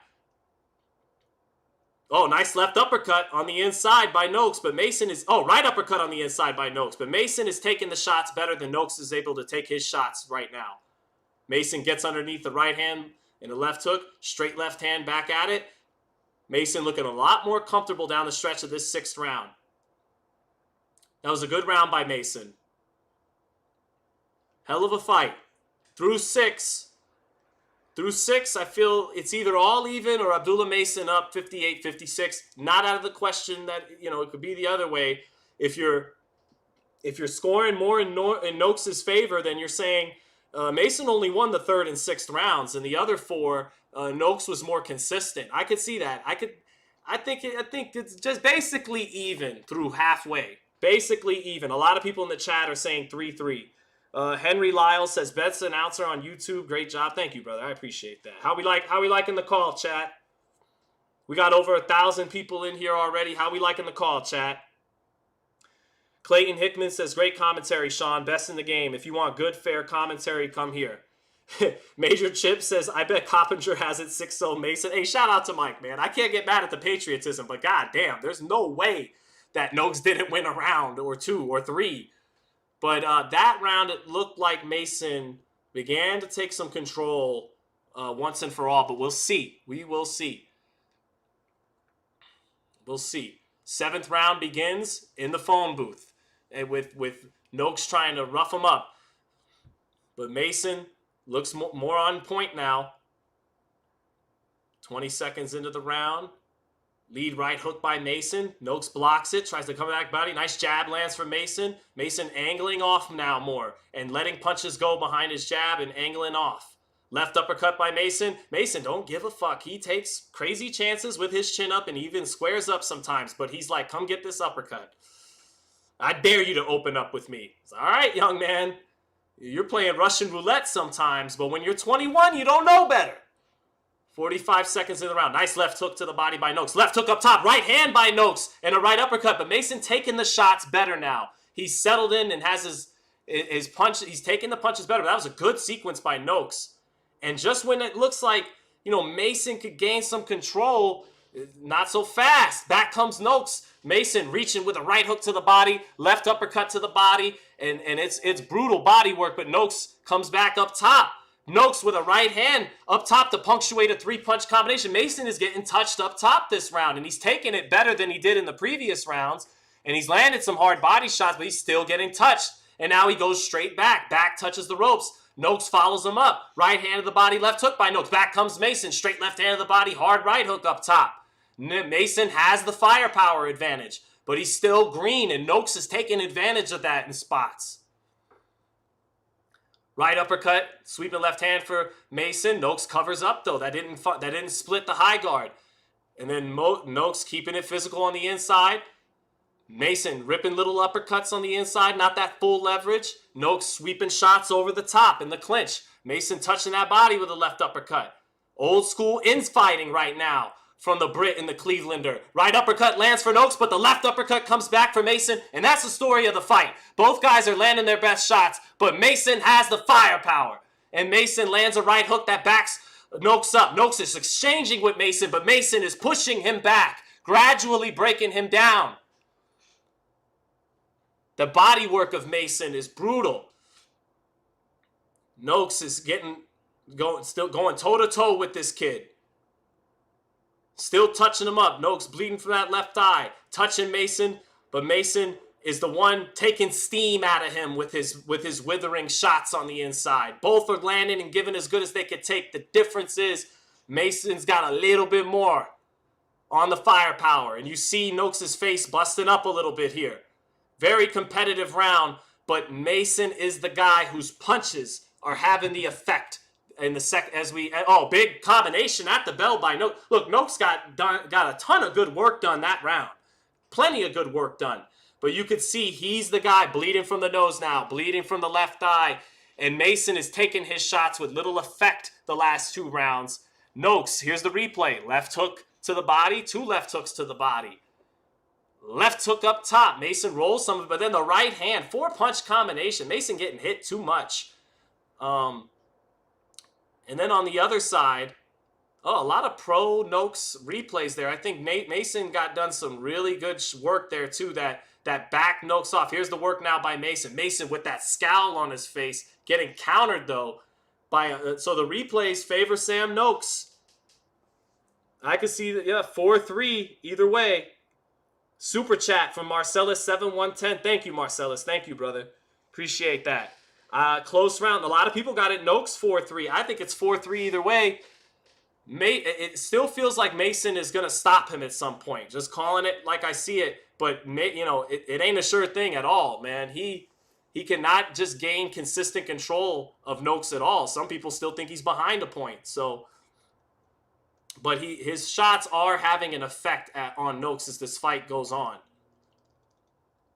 Oh, nice left uppercut on the inside by Noakes, but Mason is... Oh, right uppercut on the inside by Noakes, but Mason is taking the shots better than Noakes is able to take his shots right now. Mason gets underneath the right hand in a left hook. Straight left hand back at it. Mason looking a lot more comfortable down the stretch of this 6th round. That was a good round by Mason. Hell of a fight. Through 6, I feel it's either all even or Abdullah Mason up 58-56. Not out of the question that, it could be the other way. If you're scoring more in Noakes' favor, then you're saying Mason only won the 3rd and 6th rounds, and the other 4, Noakes was more consistent. I could see that. I think it's just basically even through halfway. Basically even. A lot of people in the chat are saying 3-3. Henry Lyle says, best announcer on YouTube. Great job. Thank you, brother. I appreciate that. How we liking the call, chat? We got over 1,000 people in here already. How we liking the call, chat? Clayton Hickman says, great commentary, Sean. Best in the game. If you want good, fair commentary, come here. Major Chip says, I bet Coppinger has it 6-0 Mason. Hey, shout out to Mike, man. I can't get mad at the patriotism, but goddamn, there's no way that Noakes didn't win a round or 2 or 3. But that round, it looked like Mason began to take some control once and for all. But we'll see. We will see. We'll see. 7th round begins in the phone booth with Noakes trying to rough him up. But Mason looks more on point now. 20 seconds into the round. Lead right hook by Mason. Noakes blocks it, tries to come back body. Nice jab lands for Mason. Mason angling off now more and letting punches go behind his jab and angling off. Left uppercut by Mason. Mason don't give a fuck. He takes crazy chances with his chin up and even squares up sometimes, but he's like, come get this uppercut. I dare you to open up with me. It's all right, young man. You're playing Russian roulette sometimes, but when you're 21, you don't know better. 45 seconds in the round. Nice left hook to the body by Noakes. Left hook up top. Right hand by Noakes. And a right uppercut. But Mason taking the shots better now. He's settled in and has his punch. He's taking the punches better. But that was a good sequence by Noakes. And just when it looks like, Mason could gain some control, not so fast. Back comes Noakes. Mason reaching with a right hook to the body. Left uppercut to the body. And it's brutal body work. But Noakes comes back up top. Noakes with a right hand up top to punctuate a three-punch combination. Mason is getting touched up top this round, and he's taking it better than he did in the previous rounds. And he's landed some hard body shots, but he's still getting touched. And now he goes straight back. Back touches the ropes. Noakes follows him up. Right hand of the body, left hook by Noakes. Back comes Mason. Straight left hand of the body, hard right hook up top. Mason has the firepower advantage, but he's still green, and Noakes is taking advantage of that in spots. Right uppercut, sweeping left hand for Mason. Noakes covers up though. That didn't split the high guard. And then Noakes keeping it physical on the inside. Mason ripping little uppercuts on the inside, not that full leverage. Noakes sweeping shots over the top in the clinch. Mason touching that body with a left uppercut. Old school infighting right now from the Brit and the Clevelander. Right uppercut lands for Noakes, but the left uppercut comes back for Mason, and that's the story of the fight. Both guys are landing their best shots, but Mason has the firepower. And Mason lands a right hook that backs Noakes up. Noakes is exchanging with Mason, but Mason is pushing him back, gradually breaking him down. The body work of Mason is brutal. Noakes is still going toe-to-toe with this kid. Still touching him up. Noakes bleeding from that left eye. Touching Mason, but Mason is the one taking steam out of him with his withering shots on the inside. Both are landing and giving as good as they could take. The difference is Mason's got a little bit more on the firepower. And you see Noakes' face busting up a little bit here. Very competitive round, but Mason is the guy whose punches are having the effect. In the big combination at the bell by Noakes. Look, Noakes got a ton of good work done that round. Plenty of good work done. But you could see he's the guy bleeding from the nose now, bleeding from the left eye. And Mason is taking his shots with little effect the last two rounds. Noakes, here's the replay. Left hook to the body, two left hooks to the body. Left hook up top. Mason rolls some of it, but then the right hand, four-punch combination. Mason getting hit too much. And then on the other side, a lot of pro Noakes replays there. I think Mason got done some really good work there too. That back Noakes off. Here's the work now by Mason. Mason with that scowl on his face, getting countered though by. So the replays favor Sam Noakes. I could see that. Yeah, 4-3 either way. Super chat from Marcellus7110. Thank you, Marcellus. Thank you, brother. Appreciate that. Close round. A lot of people got it Noakes 4-3. I think it's 4-3 either way. It still feels like Mason is going to stop him at some point. Just calling it like I see it. But, it ain't a sure thing at all, man. He cannot just gain consistent control of Noakes at all. Some people still think he's behind a point. So, but his shots are having an effect on Noakes as this fight goes on.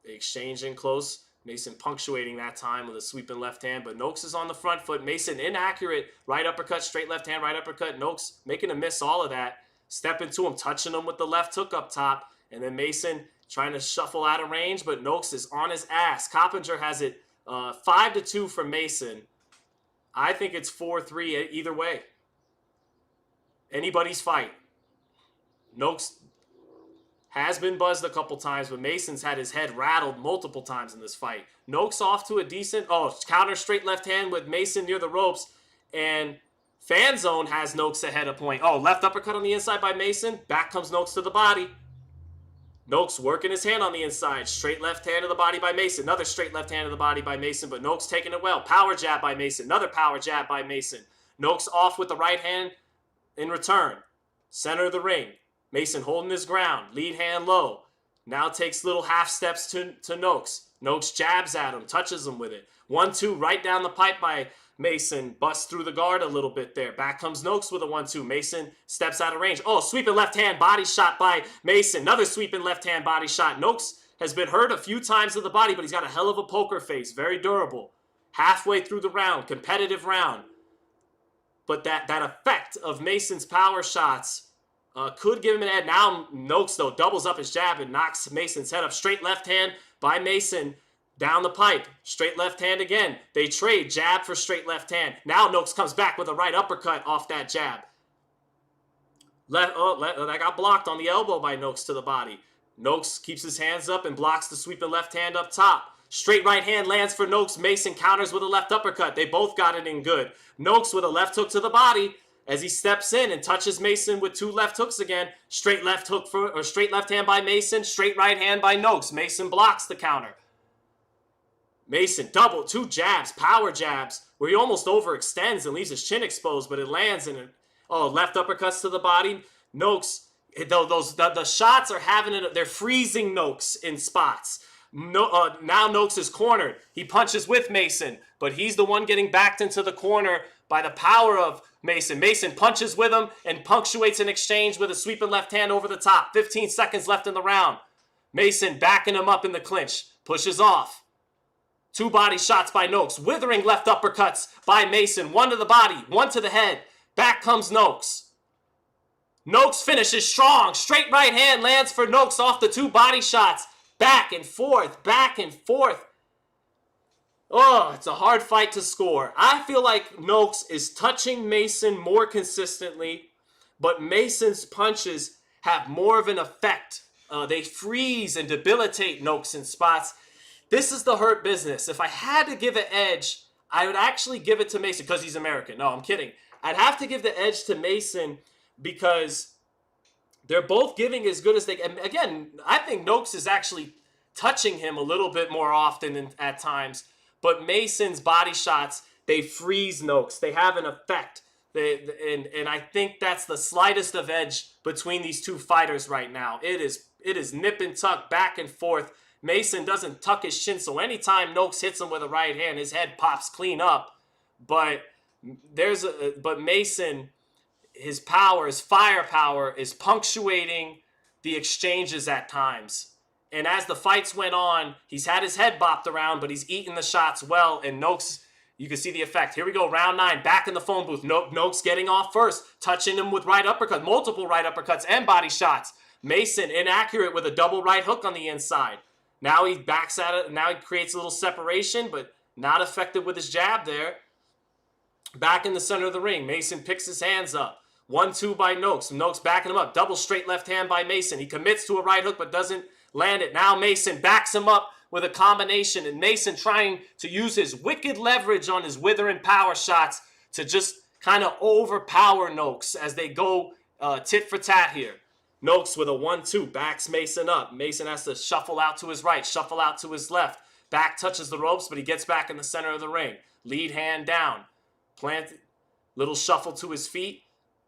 They exchange in close. Mason punctuating that time with a sweeping left hand, but Noakes is on the front foot. Mason inaccurate. Right uppercut, straight left hand, right uppercut. Noakes making a miss all of that. Stepping to him, touching him with the left hook up top. And then Mason trying to shuffle out of range, but Noakes is on his ass. Coppinger has it 5-2 for Mason. I think it's 4-3 either way. Anybody's fight. Noakes has been buzzed a couple times, but Mason's had his head rattled multiple times in this fight. Noakes off to a decent, counter straight left hand with Mason near the ropes, and Fan Zone has Noakes ahead of point. Left uppercut on the inside by Mason. Back comes Noakes to the body. Noakes working his hand on the inside. Straight left hand of the body by Mason. Another straight left hand of the body by Mason, but Noakes taking it well. Power jab by Mason. Another power jab by Mason. Noakes off with the right hand in return. Center of the ring. Mason holding his ground. Lead hand low. Now takes little half steps to Noakes. Noakes jabs at him, touches him with it. 1-2 right down the pipe by Mason. Busts through the guard a little bit there. Back comes Noakes with a 1-2. Mason steps out of range. Oh, sweeping left hand body shot by Mason. Another sweeping left hand body shot. Noakes has been hurt a few times to the body, but he's got a hell of a poker face. Very durable. Halfway through the round. Competitive round. But that effect of Mason's power shots could give him an edge. Now Noakes, though, doubles up his jab and knocks Mason's head up. Straight left hand by Mason down the pipe. Straight left hand again. They trade jab for straight left hand. Now Noakes comes back with a right uppercut off that jab. That got blocked on the elbow by Noakes to the body. Noakes keeps his hands up and blocks the sweeping left hand up top. Straight right hand lands for Noakes. Mason counters with a left uppercut. They both got it in good. Noakes with a left hook to the body as he steps in and touches Mason with 2 left hooks again. Straight left hook straight left hand by Mason. Straight right hand by Noakes. Mason blocks the counter. Mason double 2 jabs, power jabs, where he almost overextends and leaves his chin exposed, but it lands in it. Oh, left uppercuts to the body. Noakes, the shots are having it. They're freezing Noakes in spots. Now Noakes is cornered. He punches with Mason, but he's the one getting backed into the corner by the power of Mason. Mason punches with him and punctuates an exchange with a sweeping left hand over the top. 15 seconds left in the round. Mason backing him up in the clinch. Pushes off. 2 body shots by Noakes. Withering left uppercuts by Mason. 1 to the body, 1 to the head. Back comes Noakes. Noakes finishes strong. Straight right hand lands for Noakes off the 2 body shots. Back and forth, back and forth. Oh, it's a hard fight to score. I feel like Noakes is touching Mason more consistently, but Mason's punches have more of an effect. They freeze and debilitate Noakes in spots. This is the hurt business. If I had to give an edge, I would actually give it to Mason because he's American. No, I'm kidding. I'd have to give the edge to Mason because they're both giving as good as they can. Again, I think Noakes is actually touching him a little bit more often at times. But Mason's body shots, they freeze Noakes. They have an effect. And I think that's the slightest of edge between these 2 fighters right now. It is nip and tuck, back and forth. Mason doesn't tuck his chin, so anytime Noakes hits him with a right hand, his head pops clean up. But Mason, his power, his firepower is punctuating the exchanges at times. And as the fights went on, he's had his head bopped around, but he's eating the shots well. And Noakes, you can see the effect. Here we go, round 9, back in the phone booth. Noakes getting off first, touching him with right uppercuts, multiple right uppercuts and body shots. Mason inaccurate with a double right hook on the inside. Now he backs at it. Now he creates a little separation, but not effective with his jab there. Back in the center of the ring, Mason picks his hands up. 1-2 by Noakes. Noakes backing him up. Double straight left hand by Mason. He commits to a right hook, but doesn't land it. Now Mason backs him up with a combination, and Mason trying to use his wicked leverage on his withering power shots to just kind of overpower Noakes as they go tit for tat here. Noakes with a 1-2, backs Mason up. Mason has to shuffle out to his right, shuffle out to his left. Back touches the ropes, but he gets back in the center of the ring. Lead hand down. Plant, little shuffle to his feet.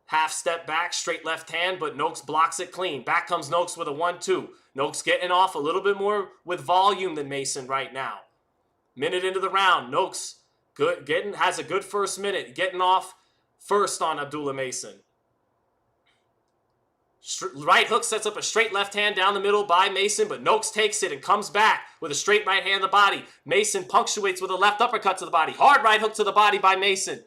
Half step back, straight left hand, but Noakes blocks it clean. Back comes Noakes with a 1-2. Noakes getting off a little bit more with volume than Mason right now. Minute into the round, Noakes has a good first minute, getting off first on Abdullah Mason. Right hook sets up a straight left hand down the middle by Mason, but Noakes takes it and comes back with a straight right hand to the body. Mason punctuates with a left uppercut to the body. Hard right hook to the body by Mason.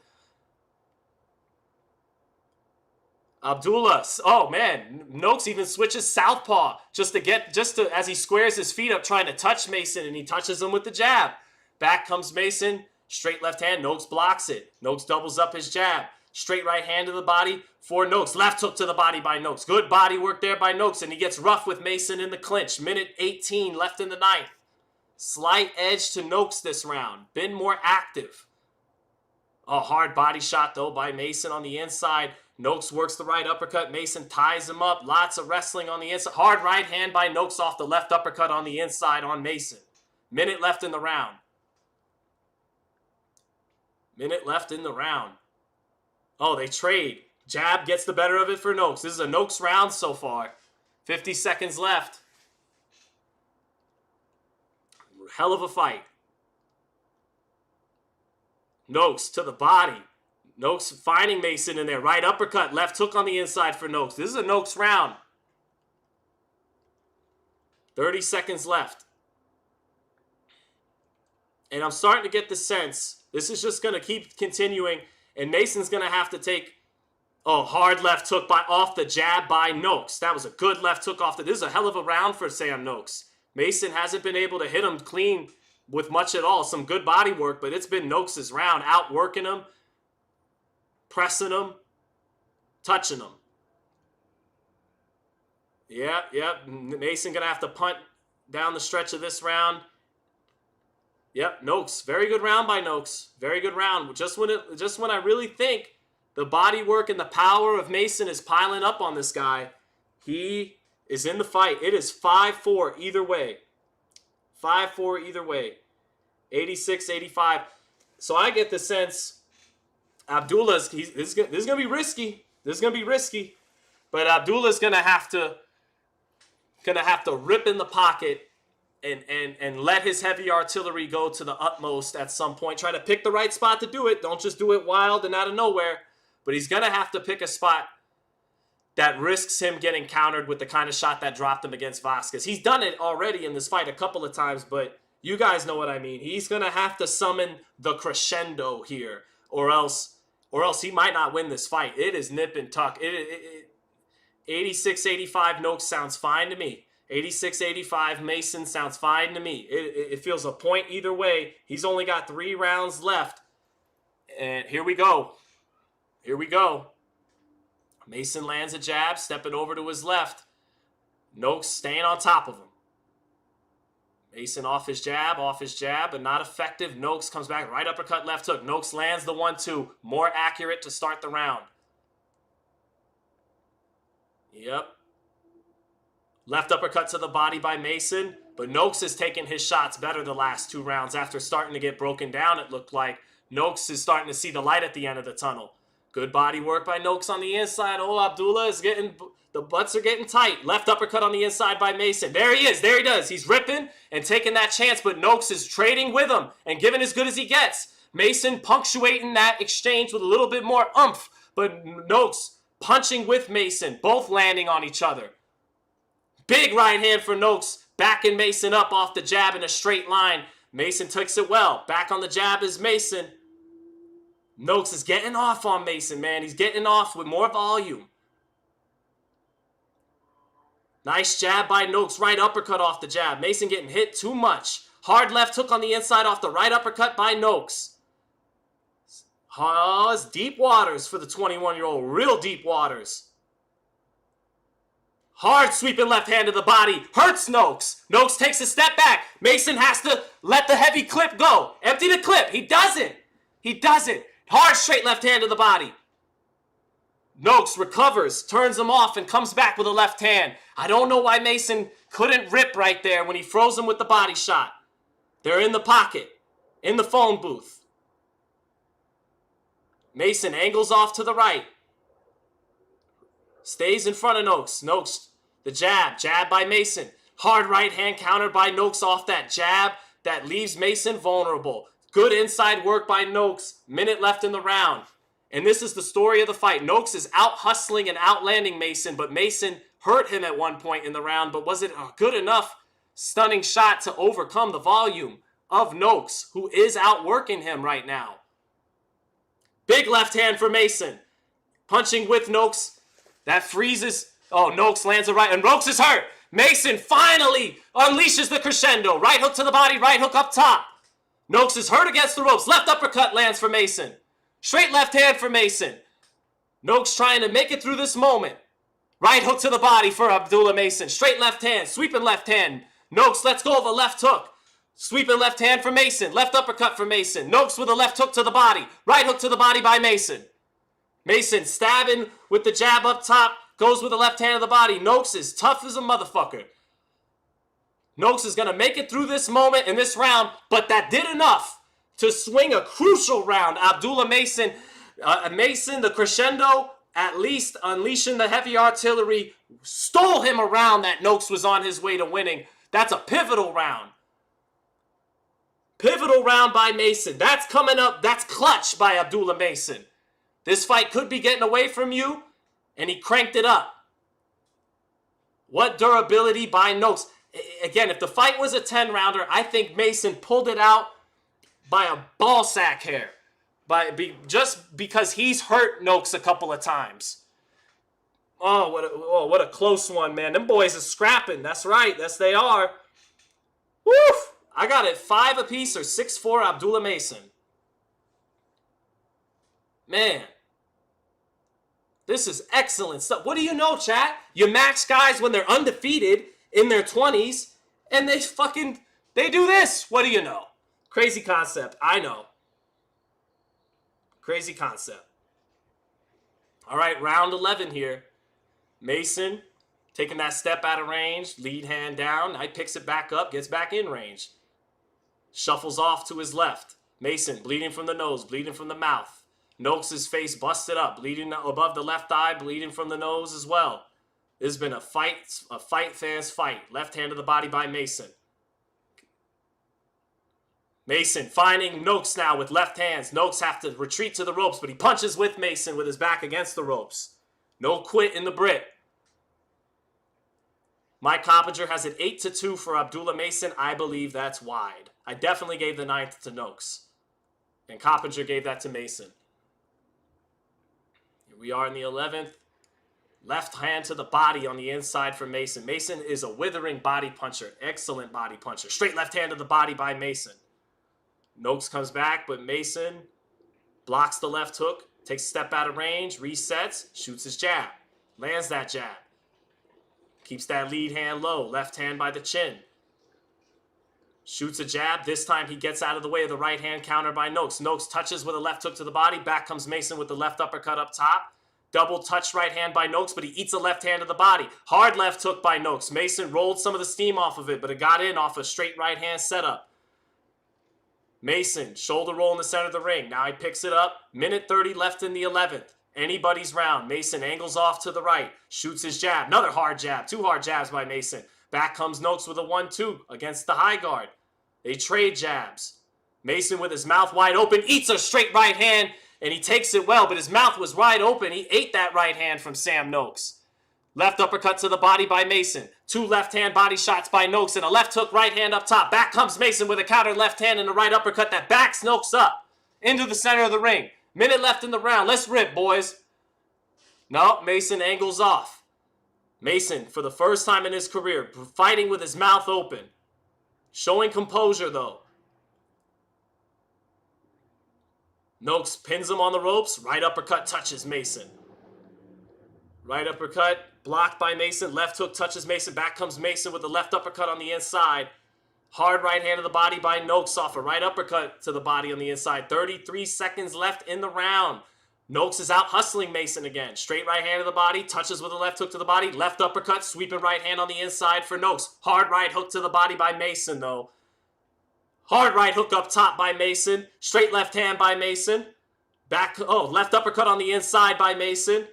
Abdullah, oh man, Noakes even switches southpaw just to as he squares his feet up trying to touch Mason, and he touches him with the jab. Back comes Mason, straight left hand, Noakes blocks it. Noakes doubles up his jab. Straight right hand to the body for Noakes. Left hook to the body by Noakes. Good body work there by Noakes, and he gets rough with Mason in the clinch. Minute 18 left in the ninth. Slight edge to Noakes this round. Been more active. A hard body shot, though, by Mason on the inside. Noakes works the right uppercut. Mason ties him up. Lots of wrestling on the inside. Hard right hand by Noakes off the left uppercut on the inside on Mason. Minute left in the round. Minute left in the round. Oh, they trade. Jab gets the better of it for Noakes. This is a Noakes round so far. 50 seconds left. Hell of a fight. Noakes to the body. Noakes finding Mason in there. Right uppercut. Left hook on the inside for Noakes. This is a Noakes round. 30 seconds left. And I'm starting to get the sense this is just going to keep continuing. And Mason's going to have to take a hard left hook off the jab by Noakes. That was a good left hook off the... This is a hell of a round for Sam Noakes. Mason hasn't been able to hit him clean with much at all. Some good body work, but it's been Noakes' round. Outworking him, pressing him, touching him. Yep. Mason going to have to punt down the stretch of this round. Yep, Noakes. Very good round by Noakes. Very good round. Just when I really think the body work and the power of Mason is piling up on this guy, he is in the fight. It is 5-4 either way. 5-4 either way. 86-85. So I get the sense Abdullah's, this is going to be risky. This is going to be risky. But Abdullah's going to have to rip in the pocket and let his heavy artillery go to the utmost at some point. Try to pick the right spot to do it. Don't just do it wild and out of nowhere. But he's going to have to pick a spot that risks him getting countered with the kind of shot that dropped him against Vasquez. He's done it already in this fight a couple of times, but you guys know what I mean. He's going to have to summon the crescendo here, or else he might not win this fight. It is nip and tuck. 86-85 Noakes sounds fine to me. 86-85 Mason sounds fine to me. It feels a point either way. He's only got 3 rounds left. And here we go. Here we go. Mason lands a jab, stepping over to his left. Noakes staying on top of him. Mason off his jab, but not effective. Noakes comes back, right uppercut, left hook. Noakes lands the 1-2. More accurate to start the round. Yep. Left uppercut to the body by Mason, but Noakes has taken his shots better the last 2 rounds. After starting to get broken down, it looked like Noakes is starting to see the light at the end of the tunnel. Good body work by Noakes on the inside. Oh, Abdullah is getting... The butts are getting tight. Left uppercut on the inside by Mason. There he is. There he does. He's ripping and taking that chance, but Noakes is trading with him and giving as good as he gets. Mason punctuating that exchange with a little bit more oomph, but Noakes punching with Mason, both landing on each other. Big right hand for Noakes, backing Mason up off the jab in a straight line. Mason takes it well. Back on the jab is Mason. Noakes is getting off on Mason, man. He's getting off with more volume. Nice jab by Noakes. Right uppercut off the jab. Mason getting hit too much. Hard left hook on the inside off the right uppercut by Noakes. Oh, it's deep waters for the 21-year-old. Real deep waters. Hard sweeping left hand to the body. Hurts Noakes. Noakes takes a step back. Mason has to let the heavy clip go. Empty the clip. He doesn't. He doesn't. Hard straight left hand to the body. Noakes recovers, turns him off, and comes back with a left hand. I don't know why Mason couldn't rip right there when he froze him with the body shot. They're in the pocket, in the phone booth. Mason angles off to the right. Stays in front of Noakes. Noakes, the jab by Mason. Hard right hand countered by Noakes off that jab that leaves Mason vulnerable. Good inside work by Noakes. Minute left in the round. And this is the story of the fight. Noakes is out-hustling and outlanding Mason, but Mason hurt him at one point in the round. But was it a good enough stunning shot to overcome the volume of Noakes, who is outworking him right now? Big left hand for Mason. Punching with Noakes. That freezes. Oh, Noakes lands a right, and Noakes is hurt. Mason finally unleashes the crescendo. Right hook to the body, right hook up top. Noakes is hurt against the ropes. Left uppercut lands for Mason. Straight left hand for Mason. Noakes trying to make it through this moment. Right hook to the body for Abdullah Mason. Straight left hand, sweeping left hand. Noakes lets go of a left hook. Sweeping left hand for Mason. Left uppercut for Mason. Noakes with a left hook to the body. Right hook to the body by Mason. Mason stabbing with the jab up top. Goes with the left hand of the body. Noakes is tough as a motherfucker. Noakes is going to make it through this moment in this round, but that did enough to swing a crucial round. Abdullah Mason, the crescendo at least unleashing the heavy artillery, stole him around that Noakes was on his way to winning. That's a pivotal round. Pivotal round by Mason. That's coming up. That's clutch by Abdullah Mason. This fight could be getting away from you, and he cranked it up. What durability by Noakes. Again, if the fight was a 10-rounder, I think Mason pulled it out by a ball sack hair. Just because he's hurt Noakes a couple of times. Oh, what a close one, man. Them boys are scrapping. That's right. Yes, they are. Woof! I got it 5 apiece or 6-4 Abdullah Mason. Man. This is excellent stuff. What do you know, chat? You match guys when they're undefeated in their 20s, and they do this. What do you know? Crazy concept. I know. Crazy concept. All right, round 11 here. Mason taking that step out of range, lead hand down. Knight picks it back up, gets back in range. Shuffles off to his left. Mason bleeding from the nose, bleeding from the mouth. Noakes' face busted up, bleeding above the left eye, bleeding from the nose as well. This has been a fight fans fight. Left hand to the body by Mason. Mason finding Noakes now with left hands. Noakes have to retreat to the ropes, but he punches with Mason with his back against the ropes. No quit in the Brit. Mike Coppinger has it 8-2 for Abdullah Mason. I believe that's wide. I definitely gave the 9th to Noakes. And Coppinger gave that to Mason. Here we are in the 11th. Left hand to the body on the inside for Mason. Mason is a withering body puncher. Excellent body puncher. Straight left hand to the body by Mason. Noakes comes back, but Mason blocks the left hook, takes a step out of range, resets, shoots his jab. Lands that jab. Keeps that lead hand low. Left hand by the chin. Shoots a jab. This time he gets out of the way of the right hand counter by Noakes. Noakes touches with a left hook to the body. Back comes Mason with the left uppercut up top. Double touch right hand by Noakes, but he eats a left hand to the body. Hard left hook by Noakes. Mason rolled some of the steam off of it, but it got in off a straight right hand setup. Mason, shoulder roll in the center of the ring. Now he picks it up. Minute 30 left in the 11th. Anybody's round. Mason angles off to the right. Shoots his jab. Another hard jab. 2 hard jabs by Mason. Back comes Noakes with a 1-2 against the high guard. They trade jabs. Mason with his mouth wide open eats a straight right hand, and he takes it well, but his mouth was wide open. He ate that right hand from Sam Noakes. Left uppercut to the body by Mason. 2 left hand body shots by Noakes and a left hook right hand up top. Back comes Mason with a counter left hand and a right uppercut that backs Noakes up into the center of the ring. Minute left in the round. Let's rip, boys. No, Mason angles off. Mason, for the first time in his career, fighting with his mouth open. Showing composure, though. Noakes pins him on the ropes. Right uppercut touches Mason. Right uppercut blocked by Mason. Left hook touches Mason. Back comes Mason with the left uppercut on the inside. Hard right hand to the body by Noakes off a right uppercut to the body on the inside. 33 seconds left in the round. Noakes is out hustling Mason again. Straight right hand to the body. Touches with a left hook to the body. Left uppercut. Sweeping right hand on the inside for Noakes. Hard right hook to the body by Mason, though. Hard right hook up top by Mason. Straight left hand by Mason. Left uppercut on the inside by Mason.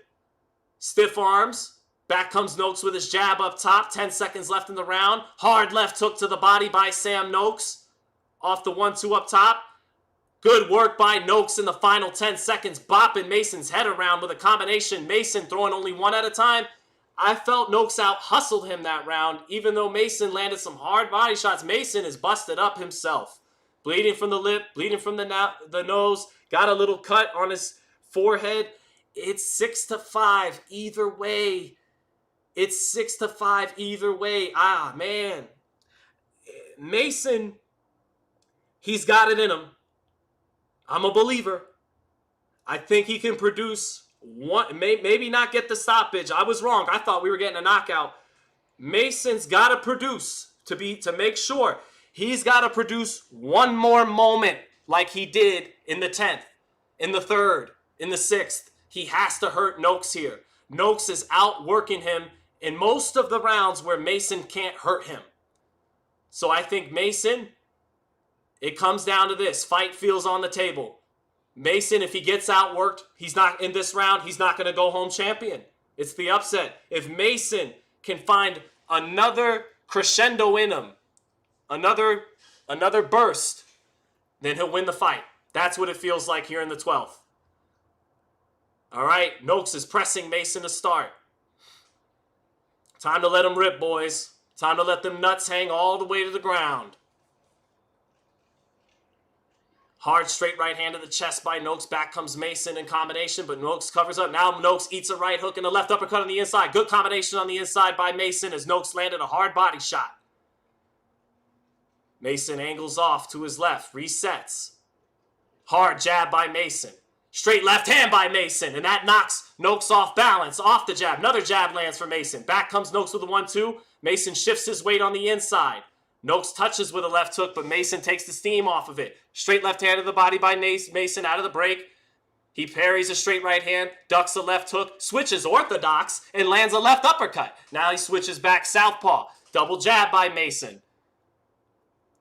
Stiff arms. Back comes Noakes with his jab up top. 10 seconds left in the round. Hard left hook to the body by Sam Noakes. Off the 1-2 up top. Good work by Noakes in the final 10 seconds. Bopping Mason's head around with a combination. Mason throwing only one at a time. I felt Noakes out hustled him that round. Even though Mason landed some hard body shots, Mason is busted up himself. Bleeding from the lip, bleeding from the nose. Got a little cut on his forehead. It's 6-5 either way. It's 6-5 either way. Ah, man. Mason, he's got it in him. I'm a believer. I think he can produce one, maybe not get the stoppage. I was wrong. I thought we were getting a knockout. Mason's got to produce to make sure. He's got to produce one more moment like he did in the 10th, in the 3rd, in the 6th. He has to hurt Noakes here. Noakes is outworking him in most of the rounds where Mason can't hurt him. So I think Mason, it comes down to this. Fight feels on the table. Mason, if he gets outworked, he's not in this round, he's not going to go home champion. It's the upset. If Mason can find another crescendo in him, another burst, then he'll win the fight. That's what it feels like here in the 12th. All right, Noakes is pressing Mason to start. Time to let him rip, boys. Time to let them nuts hang all the way to the ground. Hard straight right hand to the chest by Noakes. Back comes Mason in combination, but Noakes covers up. Now Noakes eats a right hook and a left uppercut on the inside. Good combination on the inside by Mason as Noakes landed a hard body shot. Mason angles off to his left, resets. Hard jab by Mason. Straight left hand by Mason, and that knocks Noakes off balance, off the jab. Another jab lands for Mason. Back comes Noakes with a 1-2. Mason shifts his weight on the inside. Noakes touches with a left hook, but Mason takes the steam off of it. Straight left hand to the body by Mason out of the break. He parries a straight right hand, ducks a left hook, switches orthodox, and lands a left uppercut. Now he switches back southpaw. Double jab by Mason.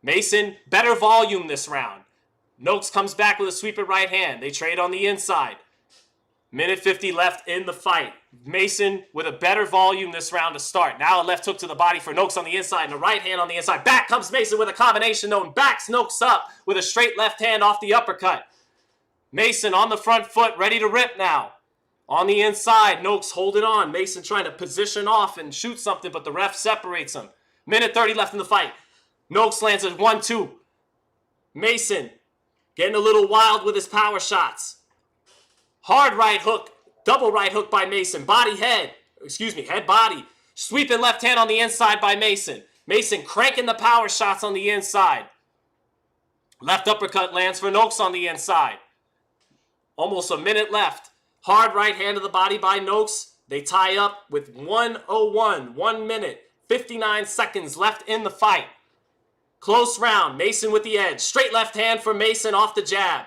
Mason, better volume this round. Noakes comes back with a sweeping right hand. They trade on the inside. Minute 50 left in the fight. Mason with a better volume this round to start. Now a left hook to the body for Noakes on the inside and a right hand on the inside. Back comes Mason with a combination though and backs Noakes up with a straight left hand off the uppercut. Mason on the front foot, ready to rip now. On the inside, Noakes holding on. Mason trying to position off and shoot something, but the ref separates him. Minute 30 left in the fight. Noakes lands a 1-2. Mason getting a little wild with his power shots. Hard right hook, double right hook by Mason. Head body. Sweeping left hand on the inside by Mason. Mason cranking the power shots on the inside. Left uppercut lands for Noakes on the inside. Almost a minute left. Hard right hand to the body by Noakes. They tie up with 1:01. 1 minute, 59 seconds left in the fight. Close round. Mason with the edge. Straight left hand for Mason off the jab.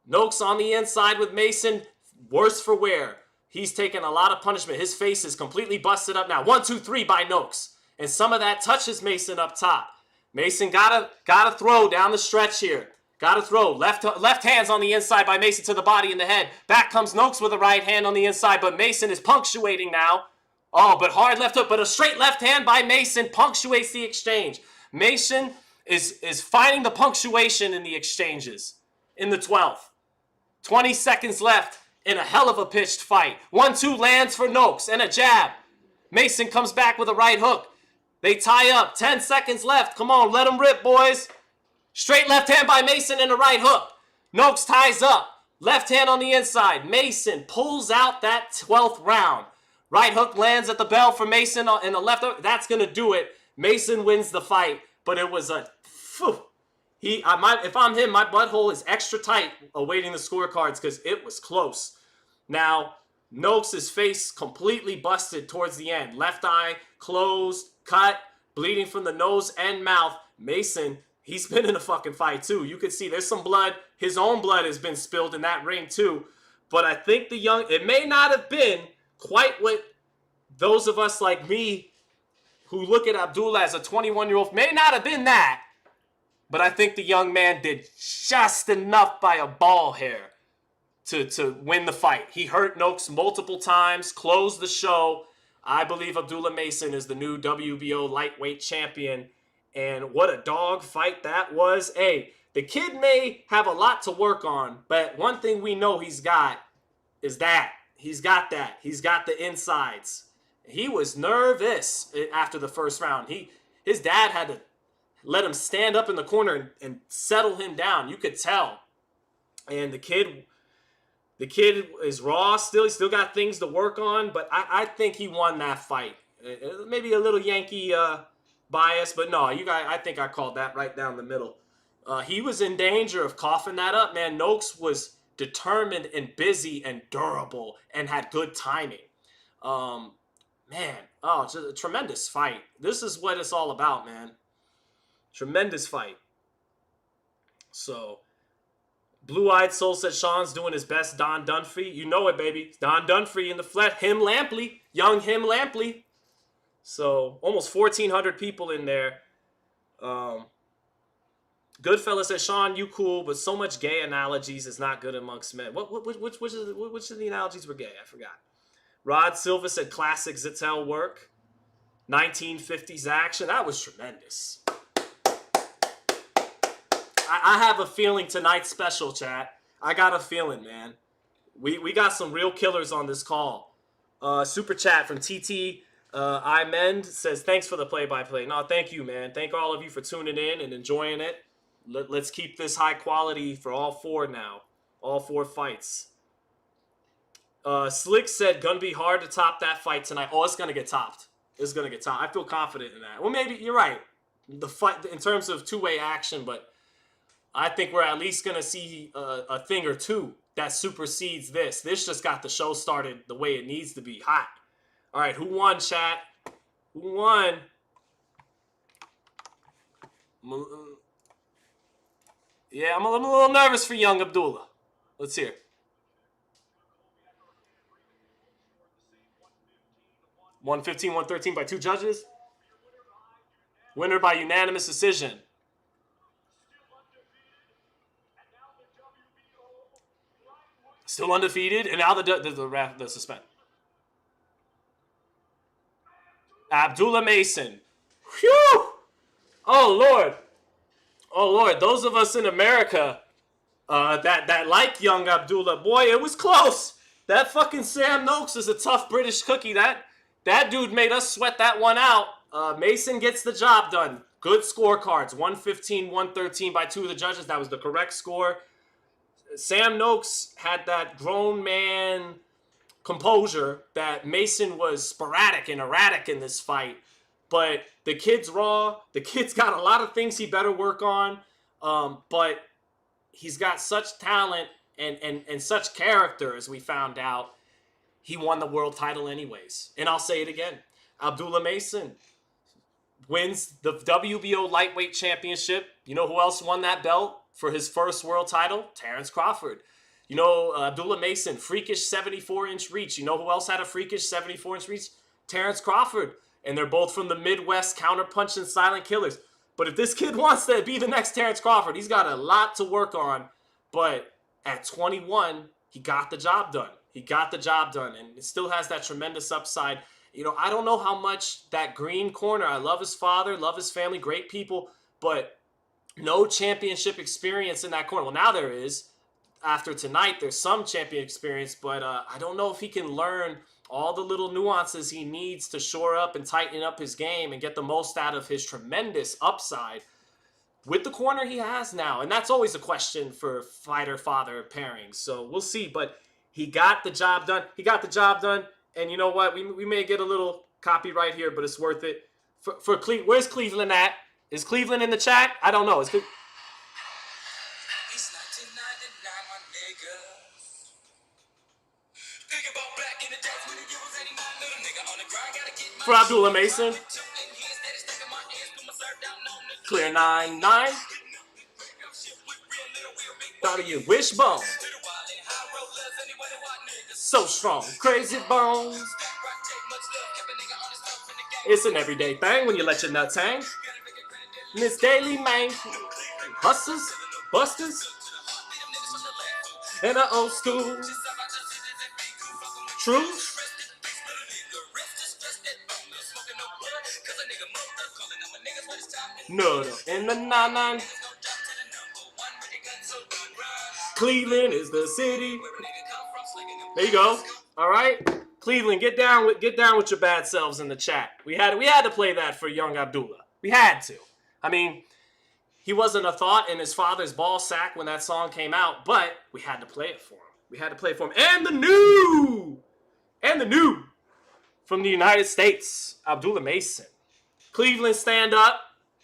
Noakes on the inside with Mason. Worse for wear. He's taken a lot of punishment. His face is completely busted up now. 1-2-3 by Noakes. And some of that touches Mason up top. Mason gotta throw down the stretch here. Gotta throw. Left hands on the inside by Mason to the body and the head. Back comes Noakes with a right hand on the inside, but Mason is punctuating now. Oh, but hard left hook, but a straight left hand by Mason punctuates the exchange. Mason is finding the punctuation in the exchanges in the 12th. 20 seconds left in a hell of a pitched fight. 1-2 lands for Noakes and a jab. Mason comes back with a right hook. They tie up. 10 seconds left. Come on, let them rip, boys. Straight left hand by Mason and a right hook. Noakes ties up. Left hand on the inside. Mason pulls out that 12th round. Right hook lands at the bell for Mason in the left hook. That's going to do it. Mason wins the fight, but it was a... if I'm him, my butthole is extra tight awaiting the scorecards because it was close. Now, Noakes' face completely busted towards the end. Left eye closed, cut, bleeding from the nose and mouth. Mason, he's been in a fucking fight too. You can see there's some blood. His own blood has been spilled in that ring too. But I think it may not have been quite what those of us like me who look at Abdullah as a 21-year-old may not have been that. But I think the young man did just enough by a ball hair to win the fight. He hurt Noakes multiple times, closed the show. I believe Abdullah Mason is the new WBO lightweight champion. And what a dog fight that was. Hey, the kid may have a lot to work on, but one thing we know he's got is that. He's got that. He's got the insides. He was nervous after the first round. His dad had to let him stand up in the corner and settle him down. You could tell. And the kid is raw still. He's still got things to work on, but I think he won that fight. Maybe a little Yankee bias, but no, I think I called that right down the middle. He was in danger of coughing that up, man. Noakes was determined and busy and durable and had good timing. It's a tremendous fight. This is what it's all about, man. Tremendous fight. So, Blue-Eyed Soul said Sean's doing his best Don Dunphy. You know it, baby. Don Dunphy in the flesh. Him Lampley. Young him Lampley. So, almost 1,400 people in there. Goodfellas says, Sean, you cool, but so much gay analogies is not good amongst men. Which of the analogies were gay? I forgot. Rod Silva said classic Zittel work. 1950s action. That was tremendous. I have a feeling tonight's special, chat. I got a feeling, man. We got some real killers on this call. Super chat from TT Imend says, thanks for the play-by-play. No, thank you, man. Thank all of you for tuning in and enjoying it. Let's keep this high quality for all four now. All four fights. Slick said, gonna be hard to top that fight tonight. Oh, it's gonna get topped. It's gonna get topped. I feel confident in that. Well, maybe you're right. The fight in terms of two-way action, but I think we're at least gonna see a thing or two that supersedes this. This just got the show started the way it needs to be, hot. All right, who won, chat? Who won? Yeah, I'm a little nervous for young Abdullah. Let's hear. $115, $113 by 2 judges. Winner by unanimous decision. Still undefeated, and now the suspend. Abdullah Mason. Whew! Oh Lord. Oh Lord. Those of us in America that like young Abdullah, boy, it was close. That fucking Sam Noakes is a tough British cookie. That dude made us sweat that one out. Mason gets the job done. Good scorecards. 115, 113 by 2 of the judges. That was the correct score. Sam Noakes had that grown man composure that Mason was sporadic and erratic in this fight. But the kid's raw. The kid's got a lot of things he better work on. But he's got such talent and such character, as we found out. He won the world title anyways. And I'll say it again. Abdullah Mason wins the WBO lightweight championship. You know who else won that belt for his first world title? Terrence Crawford. You know, Abdullah Mason, freakish 74-inch reach. You know who else had a freakish 74-inch reach? Terrence Crawford. And they're both from the Midwest, counter-punching silent killers. But if this kid wants to be the next Terrence Crawford, he's got a lot to work on. But at 21, he got the job done. He got the job done, and it still has that tremendous upside. You know, I don't know how much that green corner, I love his father, love his family, great people, but no championship experience in that corner. Well, now there is. After tonight, there's some champion experience, but I don't know if he can learn all the little nuances he needs to shore up and tighten up his game and get the most out of his tremendous upside with the corner he has now. And that's always a question for fighter-father pairings, so we'll see. But he got the job done. He got the job done. And you know what? We may get a little copyright here, but it's worth it. For where's Cleveland at? Is Cleveland in the chat? I don't know. For Abdullah Mason. Clear 9-9. Thought of you. Wishbone. So strong. Crazy bones. It's an everyday thing when you let your nuts hang. Miss Daily Man. Hustlers. Busters. And the old school. Truth. No. In the 9-9. Cleveland is the city. There you go. All right, Cleveland, get down with your bad selves in the chat. We had to play that for young Abdullah. We had to. I mean, he wasn't a thought in his father's ball sack when that song came out, but we had to play it for him. We had to play it for him. And the new from the United States, Abdullah Mason. Cleveland, stand up.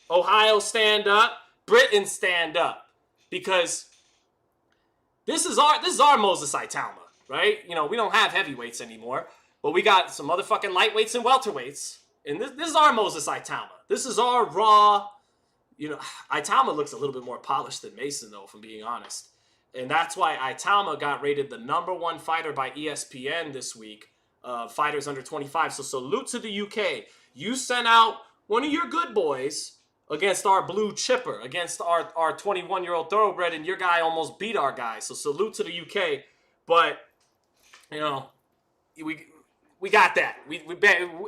Ohio, stand up. Britain, stand up. Because this is our Moses Saitama. Right? You know, we don't have heavyweights anymore, but we got some motherfucking lightweights and welterweights. And this is our Moses Saitama. This is our raw, you know, Saitama looks a little bit more polished than Mason, though, if I'm being honest. And that's why Saitama got rated the #1 fighter by ESPN this week, fighters under 25. So salute to the UK. You sent out one of your good boys, against our blue chipper, against our 21-year-old thoroughbred, and your guy almost beat our guy. So salute to the UK. But, you know, we got that.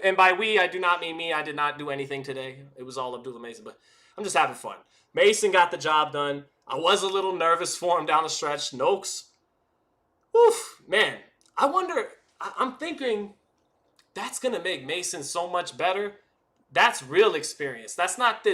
And by we, I do not mean me. I did not do anything today. It was all Abdullah Mason, but I'm just having fun. Mason got the job done. I was a little nervous for him down the stretch. Noakes, oof, man. I wonder, I'm thinking that's going to make Mason so much better. That's real experience. That's not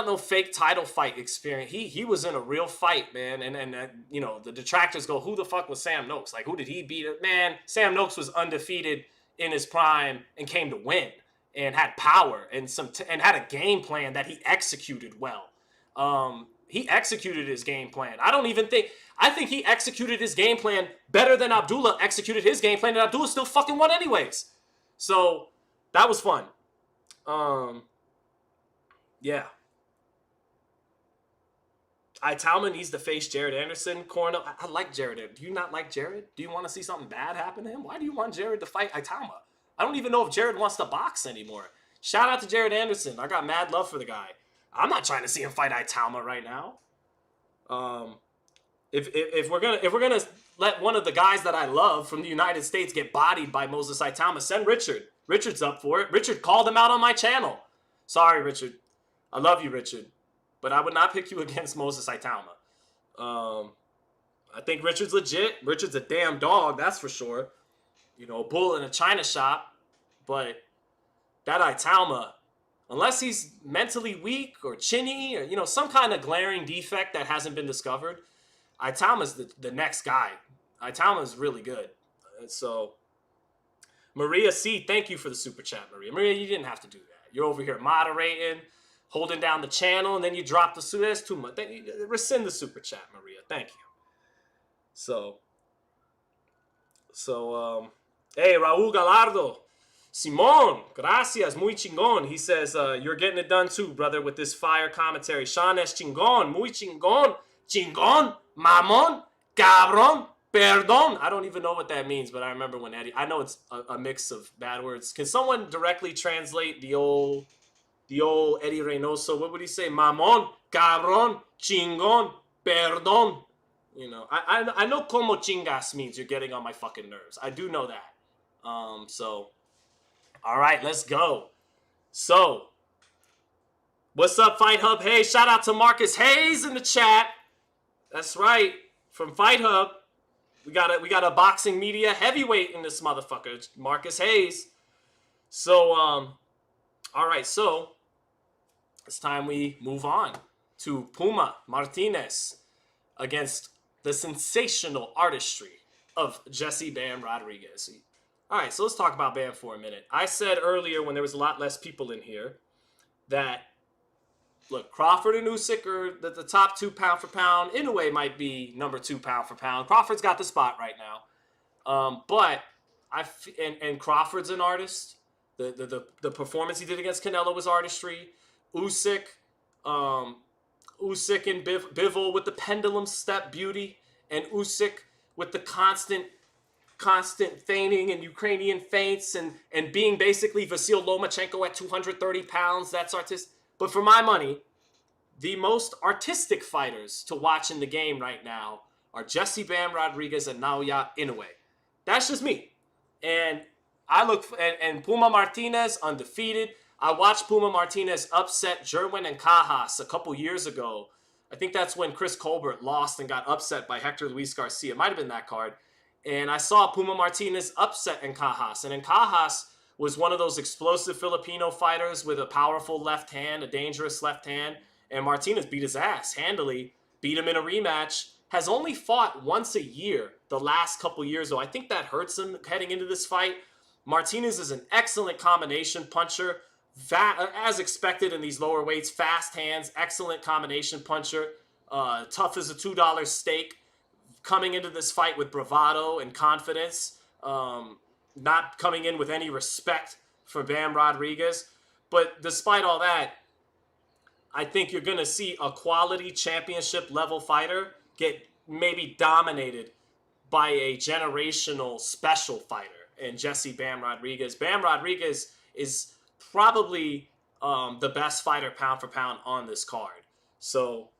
no fake title fight experience. He was in a real fight, man. And you know, the detractors go, who the fuck was Sam Noakes? Like, who did he beat? Man, Sam Noakes was undefeated in his prime and came to win and had power and and had a game plan that he executed well. He executed his game plan. I think he executed his game plan better than Abdullah executed his game plan, and Abdullah still fucking won anyways. So that was fun. Yeah. Italma needs to face Jared Anderson. Cornell, I like Jared. Do you not like Jared? Do you want to see something bad happen to him? Why do you want Jared to fight Italma? I don't even know if Jared wants to box anymore. Shout out to Jared Anderson. I got mad love for the guy. I'm not trying to see him fight Italma right now. If we're gonna let one of the guys that I love from the United States get bodied by Moses Italma, send Richard. Richard's up for it. Richard called him out on my channel. Sorry, Richard. I love you, Richard. But I would not pick you against Moses Italma. I think Richard's legit. Richard's a damn dog, that's for sure. You know, a bull in a china shop. But that Italma, unless he's mentally weak or chinny or, you know, some kind of glaring defect that hasn't been discovered, Italma's the next guy. Italma's really good. So, Maria C., thank you for the super chat, Maria. Maria, you didn't have to do that. You're over here moderating, holding down the channel, and then you drop the super. That's too much. Rescind the super chat, Maria. Thank you. So, hey, Raul Gallardo. Simon, gracias, muy chingón. He says, you're getting it done too, brother, with this fire commentary. Sean es chingón, muy chingón. Chingón, mamón, cabrón, perdón. I don't even know what that means, but I remember when Eddie, I know it's a mix of bad words. Can someone directly translate the old Eddie Reynoso? What would he say? Mamón, cabrón, chingón, perdón. You know, I know como chingas means you're getting on my fucking nerves. I do know that. So, all right, let's go. So, what's up, Fight Hub? Hey, shout out to Marcus Hayes in the chat. That's right, from Fight Hub. We got a boxing media heavyweight in this motherfucker, Marcus Hayes. So, all right, so it's time we move on to Puma Martinez against the sensational artistry of Jesse Bam Rodriguez. All right, so let's talk about Bam for a minute. I said earlier when there was a lot less people in here that, look, Crawford and Usyk are the top 2 pound for pound. Inoue might be number 2 pound for pound. Crawford's got the spot right now. But Crawford's an artist. The performance he did against Canelo was artistry. Usyk and Bivol with the pendulum step beauty, and Usyk with the constant feigning and Ukrainian feints and being basically Vasyl Lomachenko at 230 pounds. That's artistic. But for my money, the most artistic fighters to watch in the game right now are Jesse Bam Rodriguez and Naoya Inoue. That's just me. And I look and Puma Martinez undefeated. I watched Puma Martinez upset Jerwin and Cajas a couple years ago. I think that's when Chris Colbert lost and got upset by Hector Luis Garcia. It might have been that card. And I saw Puma Martinez upset Cajas. And Cajas was one of those explosive Filipino fighters with a powerful left hand, a dangerous left hand. And Martinez beat his ass handily, beat him in a rematch. Has only fought once a year the last couple years, though. I think that hurts him heading into this fight. Martinez is an excellent combination puncher. As expected in these lower weights, fast hands, excellent combination puncher. Tough as a $2 steak. Coming into this fight with bravado and confidence. Not coming in with any respect for Bam Rodriguez. But despite all that, I think you're going to see a quality championship level fighter get maybe dominated by a generational special fighter in Jesse Bam Rodriguez. Bam Rodriguez is probably the best fighter pound for pound on this card. So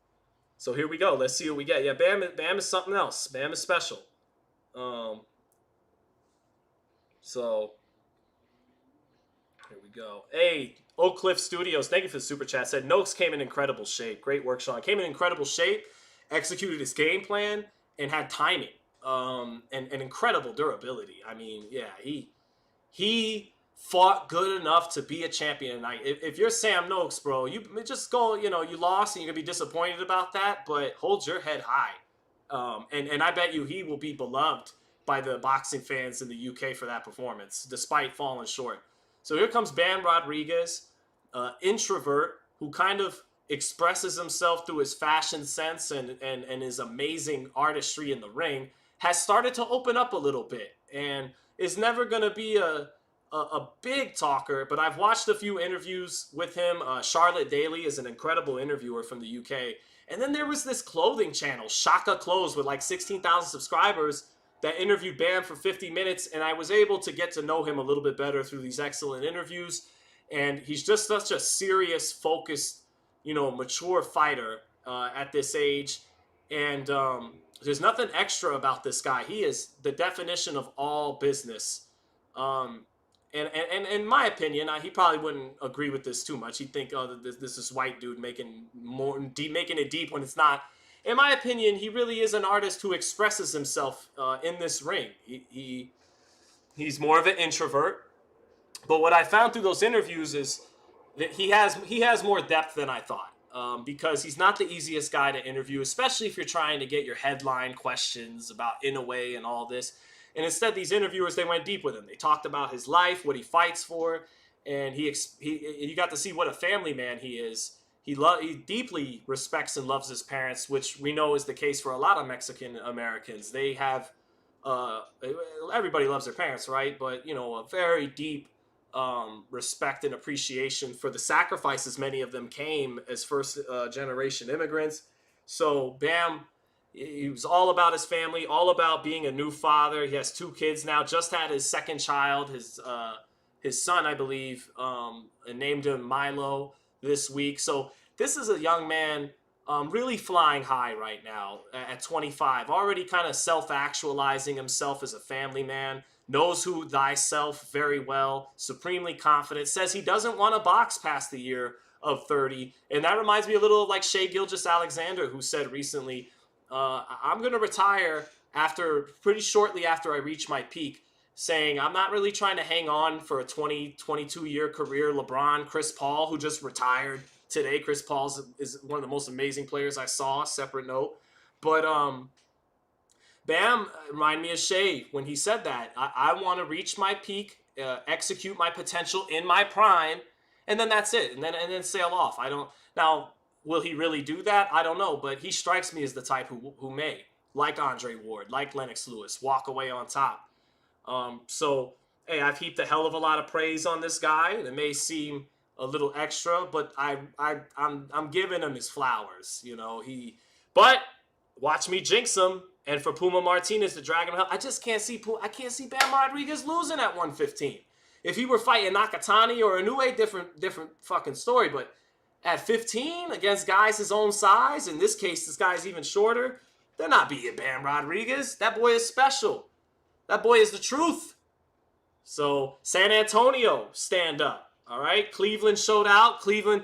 here we go. Let's see what we get. Yeah, Bam is something else. Bam is special. So here we go. Hey, Oak Cliff Studios, thank you for the super chat. Said Noakes came in incredible shape. Great work, Sean. Came in incredible shape, executed his game plan, and had timing. And incredible durability. I mean, yeah, he fought good enough to be a champion. Like, if you're Sam Noakes, bro, you just go, you lost and you're going to be disappointed about that, but hold your head high. And I bet you he will be beloved by the boxing fans in the UK for that performance, despite falling short. So here comes Bam Rodriguez, introvert, who kind of expresses himself through his fashion sense and his amazing artistry in the ring, has started to open up a little bit and is never going to be a big talker, but I've watched a few interviews with him. Charlotte Daly is an incredible interviewer from the UK. And then there was this clothing channel, Shaka Clothes, with like 16,000 subscribers that interviewed Bam for 50 minutes, and I was able to get to know him a little bit better through these excellent interviews. And he's just such a serious, focused, mature fighter at this age. And there's nothing extra about this guy. He is the definition of all business. And in my opinion, he probably wouldn't agree with this too much. He'd think, oh, this is white dude making it deep when it's not. In my opinion, he really is an artist who expresses himself in this ring. He's more of an introvert. But what I found through those interviews is that he has more depth than I thought. Because he's not the easiest guy to interview, especially if you're trying to get your headline questions about Inoue and all this. And instead, these interviewers, they went deep with him. They talked about his life, what he fights for, and you got to see what a family man he is. He deeply respects and loves his parents, which we know is the case for a lot of Mexican Americans. They have, everybody loves their parents, right? But, a very deep respect and appreciation for the sacrifices many of them came as first generation immigrants. So Bam, he was all about his family, all about being a new father. He has 2 kids now, just had his second child, his son, I believe, and named him Milo this week. So this is a young man really flying high right now at 25, already kind of self-actualizing himself as a family man, knows who thyself very well, supremely confident, says he doesn't want to box past the year of 30. And that reminds me a little of like Shai Gilgeous-Alexander, who said recently, I'm going to retire pretty shortly after I reach my peak, saying I'm not really trying to hang on for a 22-year career. LeBron, Chris Paul, who just retired today. Chris Paul is one of the most amazing players I saw, separate note. But Bam reminded me of Shai when he said that. I want to reach my peak, execute my potential in my prime, and then that's it. And then sail off. Now, will he really do that? I don't know, but he strikes me as the type who may, like Andre Ward, like Lennox Lewis, walk away on top. So, hey, I've heaped a hell of a lot of praise on this guy. It may seem a little extra, but I'm giving him his flowers. But watch me jinx him. And for Puma Martinez to drag him out, I just can't see Bam Rodriguez losing at 115. If he were fighting Nakatani or Inoue, different fucking story. But at 15 against guys his own size, in this case, this guy's even shorter, they're not beating Bam Rodriguez. That boy is special. That boy is the truth. So San Antonio, stand up. All right, Cleveland showed out. Cleveland,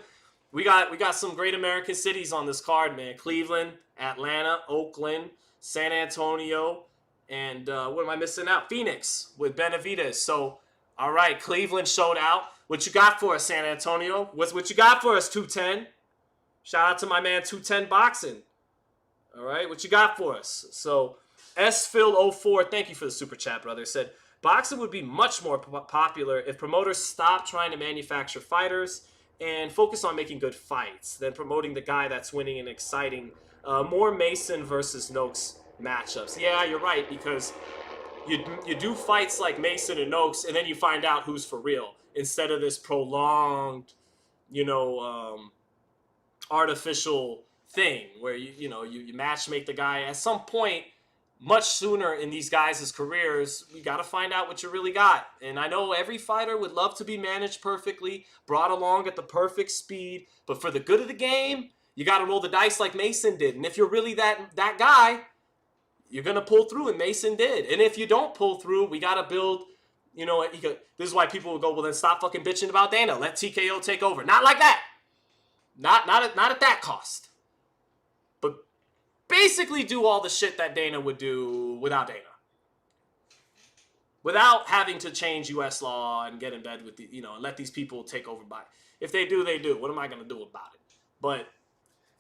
we got some great American cities on this card, man. Cleveland, Atlanta, Oakland, San Antonio, and what am I missing out? Phoenix with Benavidez. So, all right, Cleveland showed out. What you got for us, San Antonio? What you got for us, 210? Shout out to my man, 210 Boxing. All right, what you got for us? So, SPhil04, thank you for the super chat, brother, said, boxing would be much more popular if promoters stopped trying to manufacture fighters and focus on making good fights than promoting the guy that's winning and exciting more Mason versus Noakes matchups. Yeah, you're right, because you do fights like Mason and Noakes, and then you find out who's for real, instead of this prolonged, artificial thing where you match make the guy. At some point, much sooner in these guys' careers, we got to find out what you really got. And I know every fighter would love to be managed perfectly, brought along at the perfect speed, but for the good of the game, you got to roll the dice like Mason did. And if you're really that guy, you're going to pull through, and Mason did. And if you don't pull through, we got to build, this is why people will go, well, then stop fucking bitching about Dana. Let TKO take over. Not like that. Not at that cost. But basically do all the shit that Dana would do without Dana. Without having to change U.S. law and get in bed with and let these people take over by. If they do, they do. What am I going to do about it? But,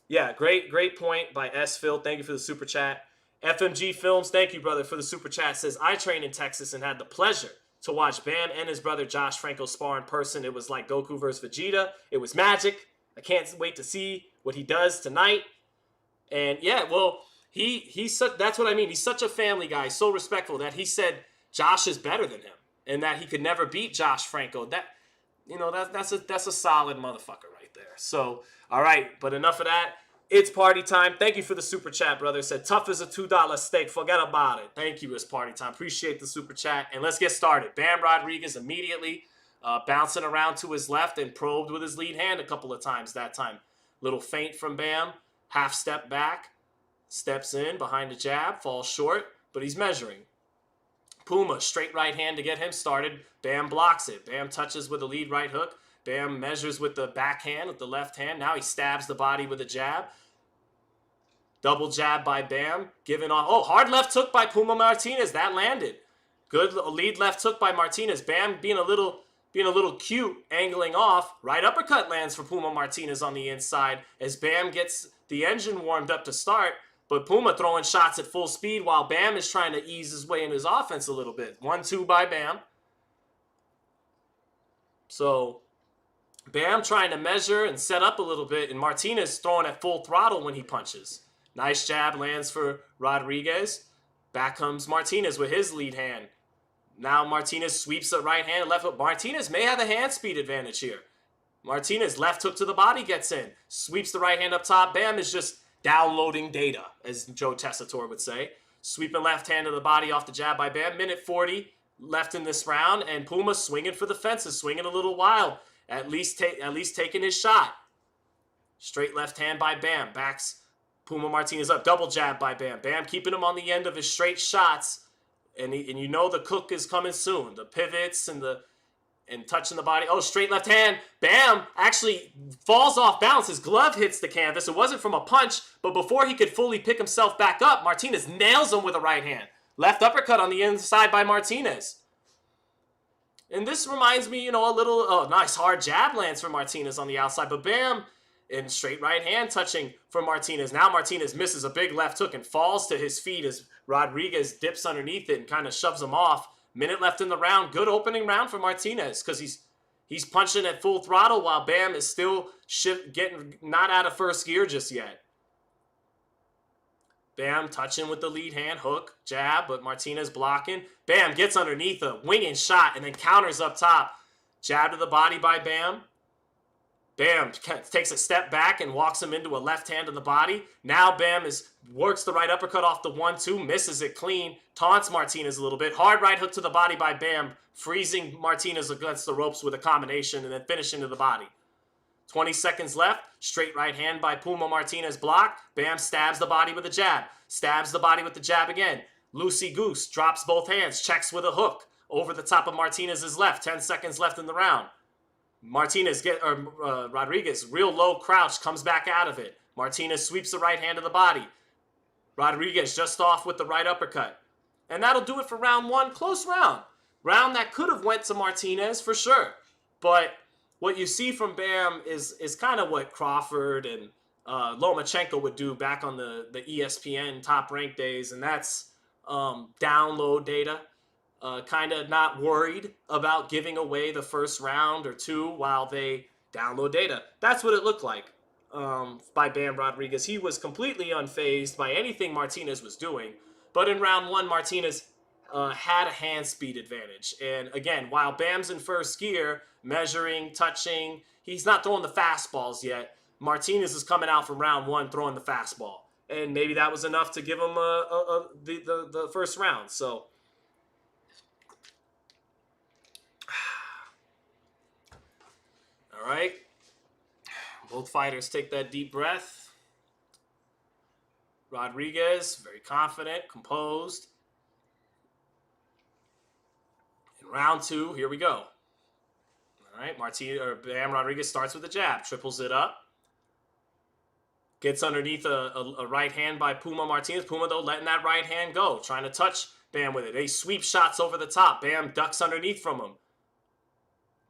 yeah, great point by S. Phil. Thank you for the super chat. FMG Films, thank you, brother, for the super chat. Says, I trained in Texas and had the pleasure to watch Bam and his brother Josh Franco spar in person. It was like Goku versus Vegeta. It was magic. I can't wait to see what he does tonight. And, yeah, well, that's what I mean. He's such a family guy, so respectful that he said Josh is better than him and that he could never beat Josh Franco. That's a solid motherfucker right there. So, all right, but enough of that. It's party time. Thank you for the super chat, brother. Said, tough as a $2 steak. Forget about it. Thank you. It's party time. Appreciate the super chat. And let's get started. Bam Rodriguez immediately bouncing around to his left and probed with his lead hand a couple of times that time. Little feint from Bam. Half step back. Steps in behind the jab. Falls short, but he's measuring. Puma, straight right hand to get him started. Bam blocks it. Bam touches with a lead right hook. Bam measures with the backhand, with the left hand. Now he stabs the body with a jab. Double jab by Bam. Giving off. Oh, hard left hook by Puma Martinez. That landed. Good lead left hook by Martinez. Bam being a little cute, angling off. Right uppercut lands for Puma Martinez on the inside as Bam gets the engine warmed up to start. But Puma throwing shots at full speed while Bam is trying to ease his way in his offense a little bit. 1-2 by Bam. So Bam trying to measure and set up a little bit, and Martinez throwing at full throttle when he punches. Nice jab lands for Rodriguez. Back comes Martinez with his lead hand. Now Martinez sweeps the right hand, left hook. Martinez may have a hand speed advantage here. Martinez, left hook to the body, gets in. Sweeps the right hand up top. Bam is just downloading data, as Joe Tessitore would say. Sweeping left hand to the body off the jab by Bam. Minute 40 left in this round, and Puma swinging for the fences, swinging a little wild. At least taking his shot. Straight left hand by Bam. Backs Puma Martinez up. Double jab by Bam. Bam keeping him on the end of his straight shots. And you know the cook is coming soon. The pivots and touching the body. Oh, straight left hand. Bam actually falls off balance. His glove hits the canvas. It wasn't from a punch, but before he could fully pick himself back up, Martinez nails him with a right hand. Left uppercut on the inside by Martinez. And this reminds me, a little, nice hard jab lands for Martinez on the outside. But Bam, in straight right hand touching for Martinez. Now Martinez misses a big left hook and falls to his feet as Rodriguez dips underneath it and kind of shoves him off. Minute left in the round. Good opening round for Martinez because he's punching at full throttle while Bam is still getting not out of first gear just yet. Bam touching with the lead hand, hook, jab, but Martinez blocking. Bam gets underneath a winging shot and then counters up top. Jab to the body by Bam. Bam takes a step back and walks him into a left hand to the body. Now Bam works the right uppercut off the 1-2, misses it clean, taunts Martinez a little bit. Hard right hook to the body by Bam, freezing Martinez against the ropes with a combination and then finishing to the body. 20 seconds left. Straight right hand by Puma Martinez block. Bam stabs the body with a jab. Stabs the body with the jab again. Loosey goose. Drops both hands. Checks with a hook. Over the top of Martinez's left. 10 seconds left in the round. Rodriguez, real low crouch, comes back out of it. Martinez sweeps the right hand to the body. Rodriguez just off with the right uppercut. And that'll do it for round one. Close round. Round that could have went to Martinez for sure. But what you see from Bam is kind of what Crawford and Lomachenko would do back on the ESPN top rank days, and that's download data. Kind of not worried about giving away the first round or two while they download data. That's what it looked like by Bam Rodriguez. He was completely unfazed by anything Martinez was doing, but in round one, Martinez had a hand speed advantage. And again, while Bam's in first gear, measuring, touching, he's not throwing the fastballs yet. Martinez is coming out from round one throwing the fastball. And maybe that was enough to give him the first round. So, all right. Both fighters take that deep breath. Rodriguez, very confident, composed. In round 2, here we go. All right, Bam Rodriguez starts with a jab, triples it up. Gets underneath a right hand by Puma Martinez. Puma, though, letting that right hand go, trying to touch Bam with it. They sweep shots over the top. Bam ducks underneath from him.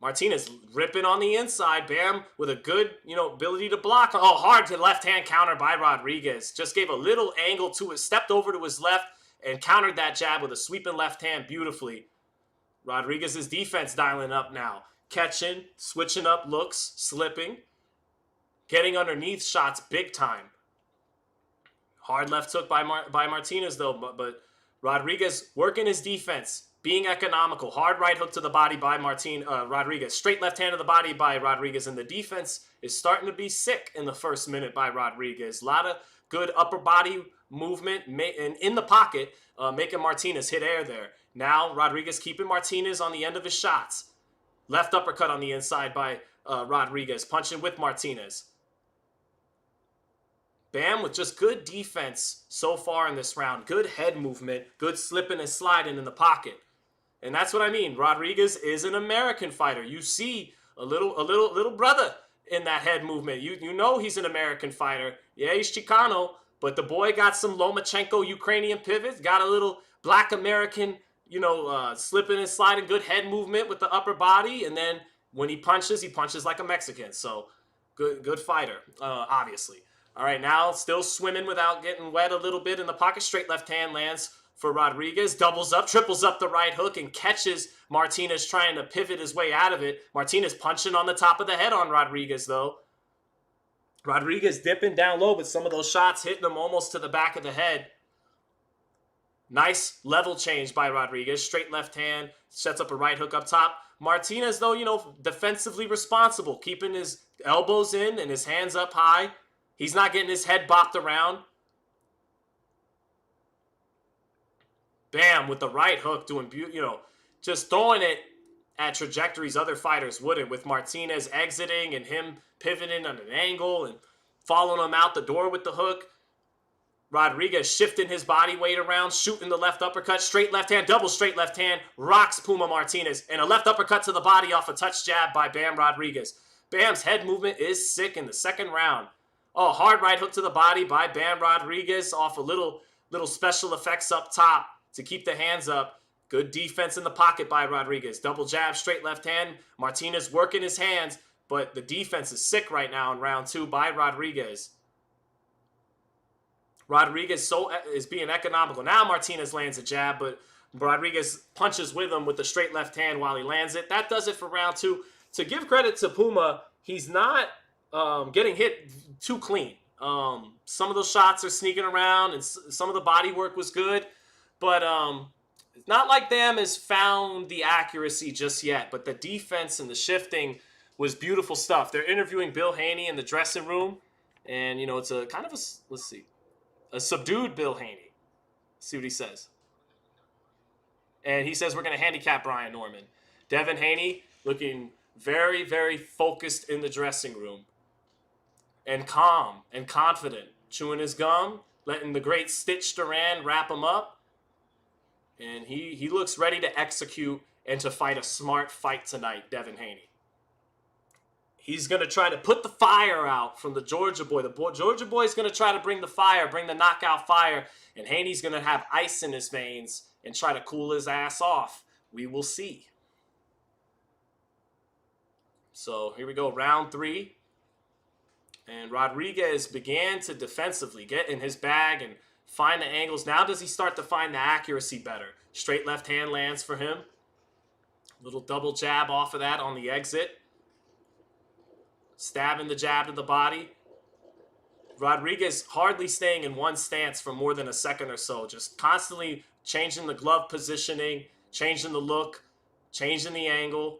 Martinez ripping on the inside. Bam with a good, ability to block. Oh, hard to left-hand counter by Rodriguez. Just gave a little angle to it, stepped over to his left, and countered that jab with a sweeping left hand beautifully. Rodriguez's defense dialing up now. Catching, switching up looks, slipping. Getting underneath shots big time. Hard left hook by Martinez, though, but Rodriguez working his defense. Being economical. Hard right hook to the body by Rodriguez. Straight left hand to the body by Rodriguez. And the defense is starting to be sick in the first minute by Rodriguez. A lot of good upper body movement and in the pocket, making Martinez hit air there. Now Rodriguez keeping Martinez on the end of his shots. Left uppercut on the inside by Rodriguez. Punching with Martinez. Bam with just good defense so far in this round. Good head movement. Good slipping and sliding in the pocket. And that's what I mean. Rodriguez is an American fighter. You see a little brother in that head movement. You know he's an American fighter. Yeah, he's Chicano, but the boy got some Lomachenko Ukrainian pivots. Got a little black American, slipping and sliding, good head movement with the upper body. And then when he punches like a Mexican. So good fighter, obviously. All right, now still swimming without getting wet a little bit in the pocket. Straight left hand lands for Rodriguez. Doubles up, triples up the right hook, and catches Martinez trying to pivot his way out of it. Martinez punching on the top of the head on Rodriguez, though. Rodriguez dipping down low, but some of those shots hitting him almost to the back of the head. Nice level change by Rodriguez. Straight left hand, sets up a right hook up top. Martinez, though, defensively responsible, keeping his elbows in and his hands up high. He's not getting his head bopped around. Bam, with the right hook, doing, just throwing it at trajectories other fighters wouldn't, with Martinez exiting and him pivoting on an angle and following him out the door with the hook. Rodriguez shifting his body weight around, shooting the left uppercut, straight left hand, double straight left hand, rocks Puma Martinez, and a left uppercut to the body off a touch jab by Bam Rodriguez. Bam's head movement is sick in the second round. Oh, hard right hook to the body by Bam Rodriguez off a little special effects up top to keep the hands up. Good defense in the pocket by Rodriguez. Double jab, straight left hand. Martinez working his hands, but the defense is sick right now in round 2 by Rodriguez. Rodriguez is being economical. Now Martinez lands a jab, but Rodriguez punches with him with the straight left hand while he lands it. That does it for round 2. To give credit to Puma, he's not getting hit too clean. Some of those shots are sneaking around, and some of the body work was good, but it's not like Bam has found the accuracy just yet. But the defense and the shifting was beautiful stuff. They're interviewing Bill Haney in the dressing room, and it's a kind of a subdued Bill Haney. See what he says. And he says we're going to handicap Brian Norman. Devin Haney looking very, very focused in the dressing room. And calm and confident. Chewing his gum. Letting the great Stitch Duran wrap him up. And he looks ready to execute and to fight a smart fight tonight, Devin Haney. He's going to try to put the fire out from the Georgia boy. Georgia boy is going to try to bring the fire, bring the knockout fire. And Haney's going to have ice in his veins and try to cool his ass off. We will see. So here we go, round 3. And Rodriguez began to defensively get in his bag and find the angles. Now does he start to find the accuracy better? Straight left hand lands for him. Little double jab off of that on the exit. Stabbing the jab to the body. Rodriguez hardly staying in one stance for more than a second or so. Just constantly changing the glove positioning, changing the look, changing the angle.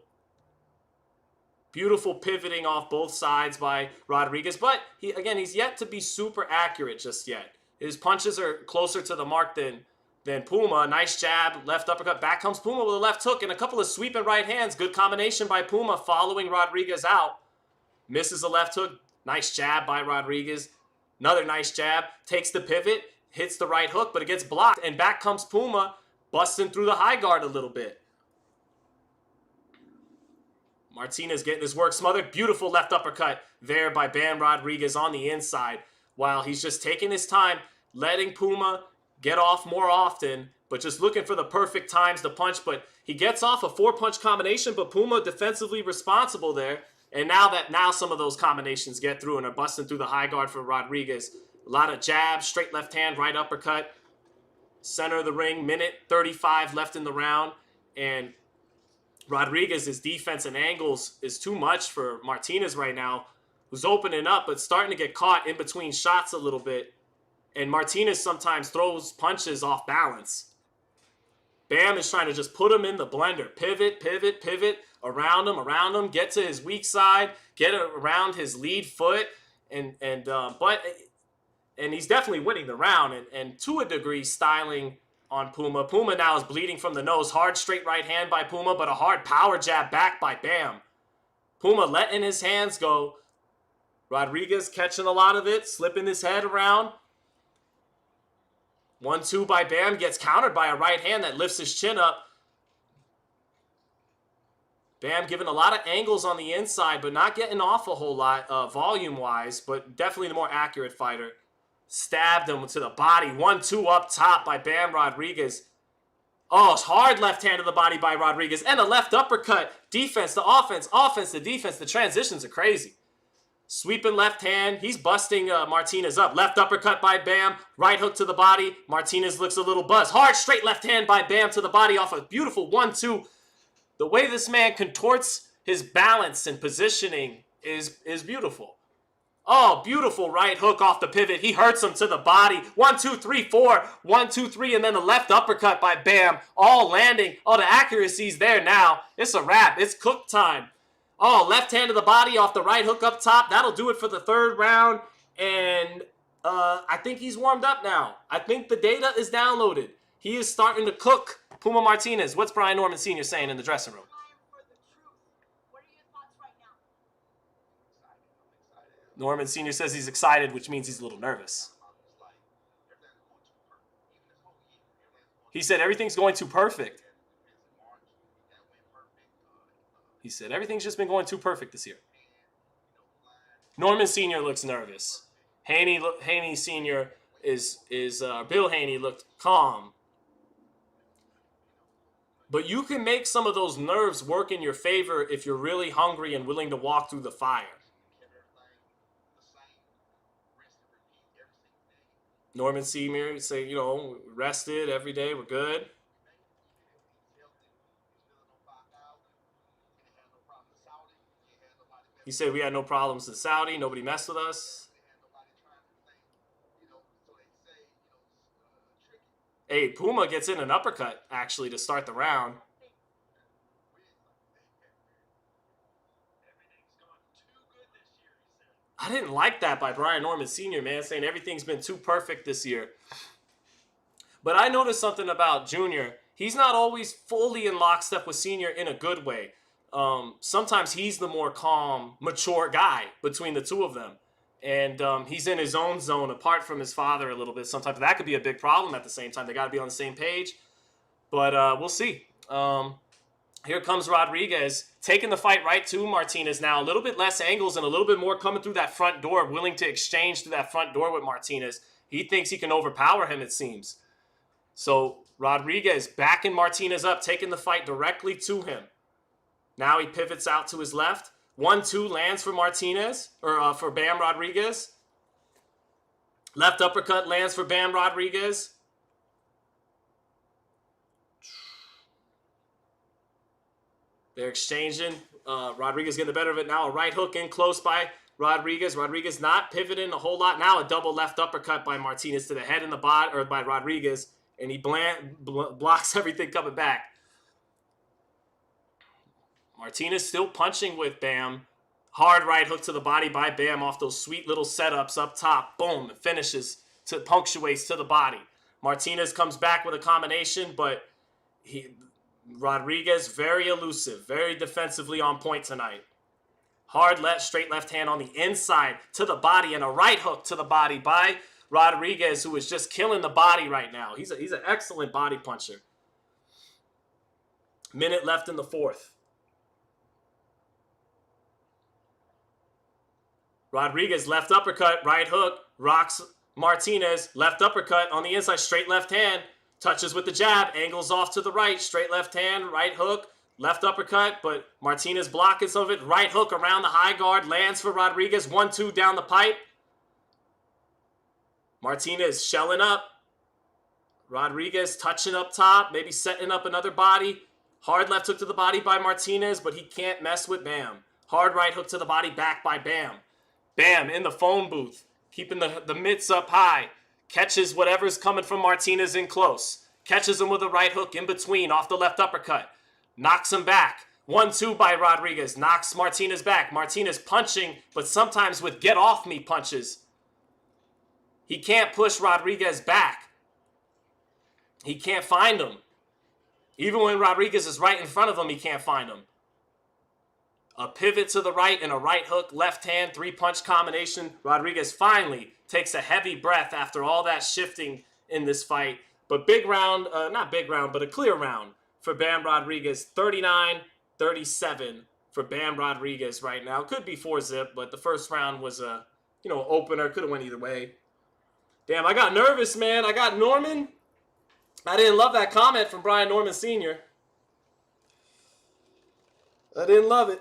Beautiful pivoting off both sides by Rodriguez. But, he's yet to be super accurate just yet. His punches are closer to the mark than Puma. Nice jab, left uppercut. Back comes Puma with a left hook and a couple of sweeping right hands. Good combination by Puma following Rodriguez out. Misses a left hook. Nice jab by Rodriguez. Another nice jab. Takes the pivot. Hits the right hook, but it gets blocked. And back comes Puma, busting through the high guard a little bit. Martinez getting his work smothered. Beautiful left uppercut there by Bam Rodriguez on the inside. While he's just taking his time, letting Puma get off more often, but just looking for the perfect times to punch. But he gets off a 4-punch combination, but Puma defensively responsible there. And now some of those combinations get through and are busting through the high guard for Rodriguez. A lot of jabs, straight left hand, right uppercut. Center of the ring, minute 35 left in the round. And Rodriguez's defense and angles is too much for Martinez right now, who's opening up but starting to get caught in between shots a little bit. And Martinez sometimes throws punches off balance. Bam is trying to just put him in the blender. Pivot, pivot, pivot. Around him. Get to his weak side. Get around his lead foot. And he's definitely winning the round. And to a degree, styling on Puma. Puma now is bleeding from the nose. Hard straight right hand by Puma, but a hard power jab back by Bam. Puma letting his hands go. Rodriguez catching a lot of it. Slipping his head around. 1-2 by Bam, gets countered by a right hand that lifts his chin up. Bam giving a lot of angles on the inside, but not getting off a whole lot volume-wise, but definitely the more accurate fighter. Stabbed him to the body. 1-2 up top by Bam Rodriguez. Oh, it's hard left hand to the body by Rodriguez. And a left uppercut. Defense to offense, offense to defense. The transitions are crazy. Sweeping left hand. He's busting Martinez up. Left uppercut by Bam. Right hook to the body. Martinez looks a little buzzed. Hard straight left hand by Bam to the body off a beautiful 1-2. The way this man contorts his balance and positioning is beautiful. Oh, beautiful right hook off the pivot. He hurts him to the body. 1, 2, 3, 4. 1, 2, 3, and then the left uppercut by Bam. All landing. Oh, the accuracy's there now. It's a wrap. It's cook time. Oh, left hand to the body off the right hook up top. That'll do it for the third round. And I think he's warmed up now. I think the data is downloaded. He is starting to cook. Puma Martinez. What's Brian Norman Sr. saying in the dressing room? Norman Sr. says he's excited, which means he's a little nervous. He said everything's going too perfect. He said everything's just been going too perfect this year. Norman Sr. looks nervous. Haney Sr. Bill Haney looked calm. But you can make some of those nerves work in your favor if you're really hungry and willing to walk through the fire. Norman Sr. say, rested every day, we're good. He said we had no problems in Saudi, nobody messed with us. Hey, Puma gets in an uppercut, actually, to start the round. I didn't like that by Brian Norman Sr., man, saying everything's been too perfect this year. But I noticed something about Junior. He's not always fully in lockstep with Senior in a good way. Sometimes he's the more calm, mature guy between the two of them. And he's in his own zone apart from his father a little bit. Sometimes that could be a big problem at the same time. They got to be on the same page. But we'll see. Here comes Rodriguez taking the fight right to Martinez now. A little bit less angles and a little bit more coming through that front door, willing to exchange through that front door with Martinez. He thinks he can overpower him, it seems. So Rodriguez backing Martinez up, taking the fight directly to him. Now he pivots out to his left. 1-2 lands for Martinez, or for Bam Rodriguez. Left uppercut lands for Bam Rodriguez. They're exchanging. Rodriguez getting the better of it now. A right hook in close by Rodriguez. Rodriguez not pivoting a whole lot. Now a double left uppercut by Martinez to the head and the body, or by Rodriguez. And he blocks everything coming back. Martinez still punching with Bam. Hard right hook to the body by Bam off those sweet little setups up top. Boom. It finishes punctuates to the body. Martinez comes back with a combination, but Rodriguez, very elusive, very defensively on point tonight. Hard straight left hand on the inside to the body and a right hook to the body by Rodriguez, who is just killing the body right now. He's an excellent body puncher. Minute left in the fourth. Rodriguez, left uppercut, right hook, rocks Martinez, left uppercut on the inside, straight left hand, touches with the jab, angles off to the right, straight left hand, right hook, left uppercut, but Martinez blocking some of it, right hook around the high guard, lands for Rodriguez, 1-2 down the pipe. Martinez shelling up. Rodriguez touching up top, maybe setting up another body. Hard left hook to the body by Martinez, but he can't mess with Bam. Hard right hook to the body back by Bam. Bam in the phone booth, keeping the mitts up high. Catches whatever's coming from Martinez in close. Catches him with a right hook in between off the left uppercut. Knocks him back. 1-2 by Rodriguez. Knocks Martinez back. Martinez punching, but sometimes with get off me punches. He can't push Rodriguez back. He can't find him. Even when Rodriguez is right in front of him, he can't find him. A pivot to the right and a right hook, left hand, 3-punch combination. Rodriguez finally takes a heavy breath after all that shifting in this fight. But big round, not big round, but a clear round for Bam Rodriguez. 39-37 for Bam Rodriguez right now. Could be 4-zip, but the first round was a, opener. Could have went either way. Damn, I got nervous, man. I got Norman. I didn't love that comment from Brian Norman Sr. I didn't love it.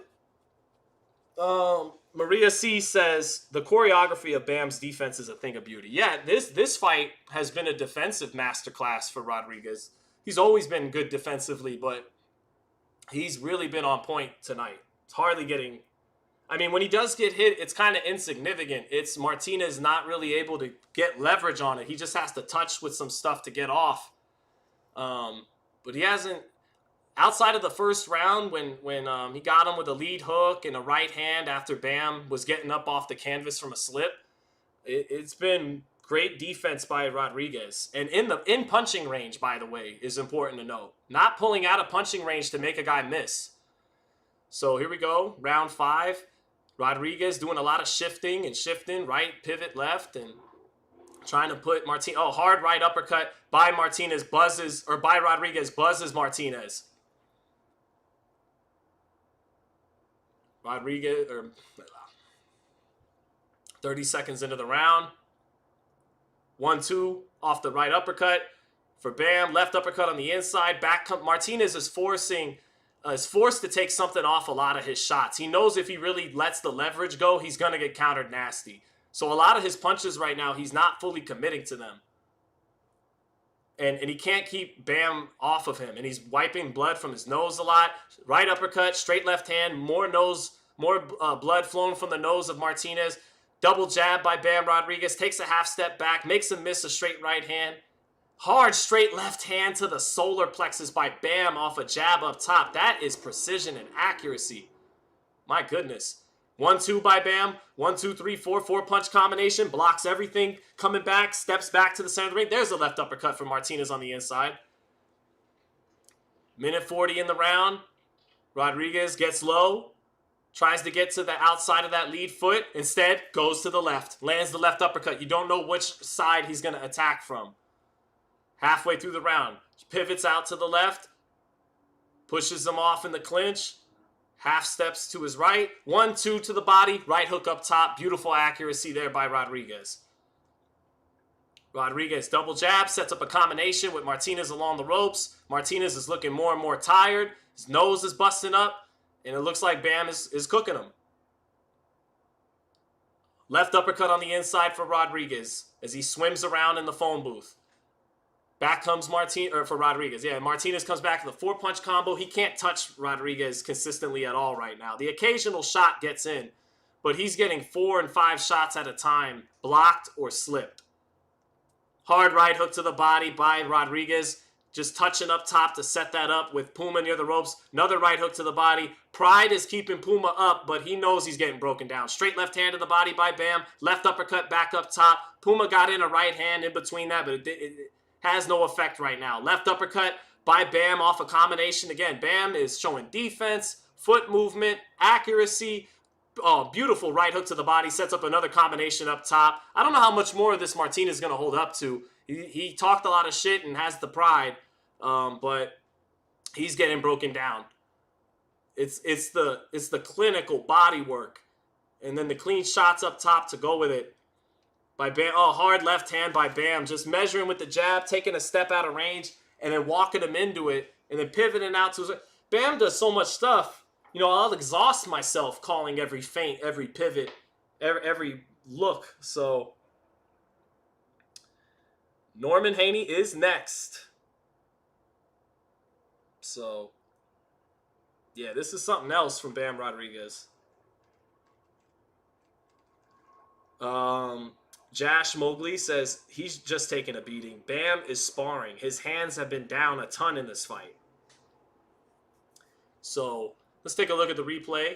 Maria C says, the choreography of Bam's defense is a thing of beauty. Yeah, this fight has been a defensive masterclass for Rodriguez. He's always been good defensively, but he's really been on point tonight. It's hardly getting... I mean, when he does get hit, it's kind of insignificant. It's Martinez not really able to get leverage on it. He just has to touch with some stuff to get off. But he hasn't... Outside of the first round, when he got him with a lead hook and a right hand after Bam was getting up off the canvas from a slip, it's been great defense by Rodriguez. And in punching range, by the way, is important to note. Not pulling out of punching range to make a guy miss. So here we go, round 5. Rodriguez doing a lot of shifting, right, pivot, left, and trying to put Martinez. Oh, hard right uppercut by Martinez by Rodriguez buzzes Martinez. Rodriguez, 30 seconds into the round. 1-2 off the right uppercut for Bam. Left uppercut on the inside. Martinez is forced to take something off a lot of his shots. He knows if he really lets the leverage go, he's going to get countered nasty. So a lot of his punches right now, he's not fully committing to them. And he can't keep Bam off of him. And he's wiping blood from his nose a lot. Right uppercut, straight left hand, more blood flowing from the nose of Martinez. Double jab by Bam Rodriguez. Takes a half step back, makes him miss a straight right hand. Hard straight left hand to the solar plexus by Bam off a jab up top. That is precision and accuracy. My goodness. 1-2 by Bam. 1-2, 3-4, 4-punch combination. Blocks everything. Coming back. Steps back to the center of the ring. There's a left uppercut from Martinez on the inside. Minute 40 in the round. Rodriguez gets low. Tries to get to the outside of that lead foot. Instead, goes to the left. Lands the left uppercut. You don't know which side he's going to attack from. Halfway through the round. Pivots out to the left. Pushes him off in the clinch. Half steps to his right. 1-2 to the body. Right hook up top. Beautiful accuracy there by Rodriguez. Rodriguez double jab. Sets up a combination with Martinez along the ropes. Martinez is looking more and more tired. His nose is busting up. And it looks like Bam is cooking him. Left uppercut on the inside for Rodriguez as he swims around in the phone booth. Back comes for Rodriguez. Yeah, Martinez comes back to the 4-punch combo. He can't touch Rodriguez consistently at all right now. The occasional shot gets in, but he's getting 4 and 5 shots at a time, blocked or slipped. Hard right hook to the body by Rodriguez. just touching up top to set that up with Puma near the ropes. Another right hook to the body. Pride is keeping Puma up, but he knows he's getting broken down. Straight left hand to the body by Bam. Left uppercut back up top. Puma got in a right hand in between that, but it has no effect right now. Left uppercut by Bam off a combination. Again, Bam is showing defense, foot movement, accuracy. Oh, beautiful right hook to the body. Sets up another combination up top. I don't know how much more of this Martinez is going to hold up to. He talked a lot of shit and has the pride, but he's getting broken down. It's the clinical body work, and then the clean shots up top to go with it. By Bam, oh, hard left hand by Bam, just measuring with the jab, taking a step out of range, and then walking him into it, and then pivoting out to his. Bam does so much stuff. You know, I'll exhaust myself calling every feint, every pivot, every look. So Norman-Haney is next. So, yeah, this is something else from Bam Rodriguez. Jash Mowgli says he's just taking a beating. Bam is sparring. His hands have been down a ton in this fight. So let's take a look at the replay.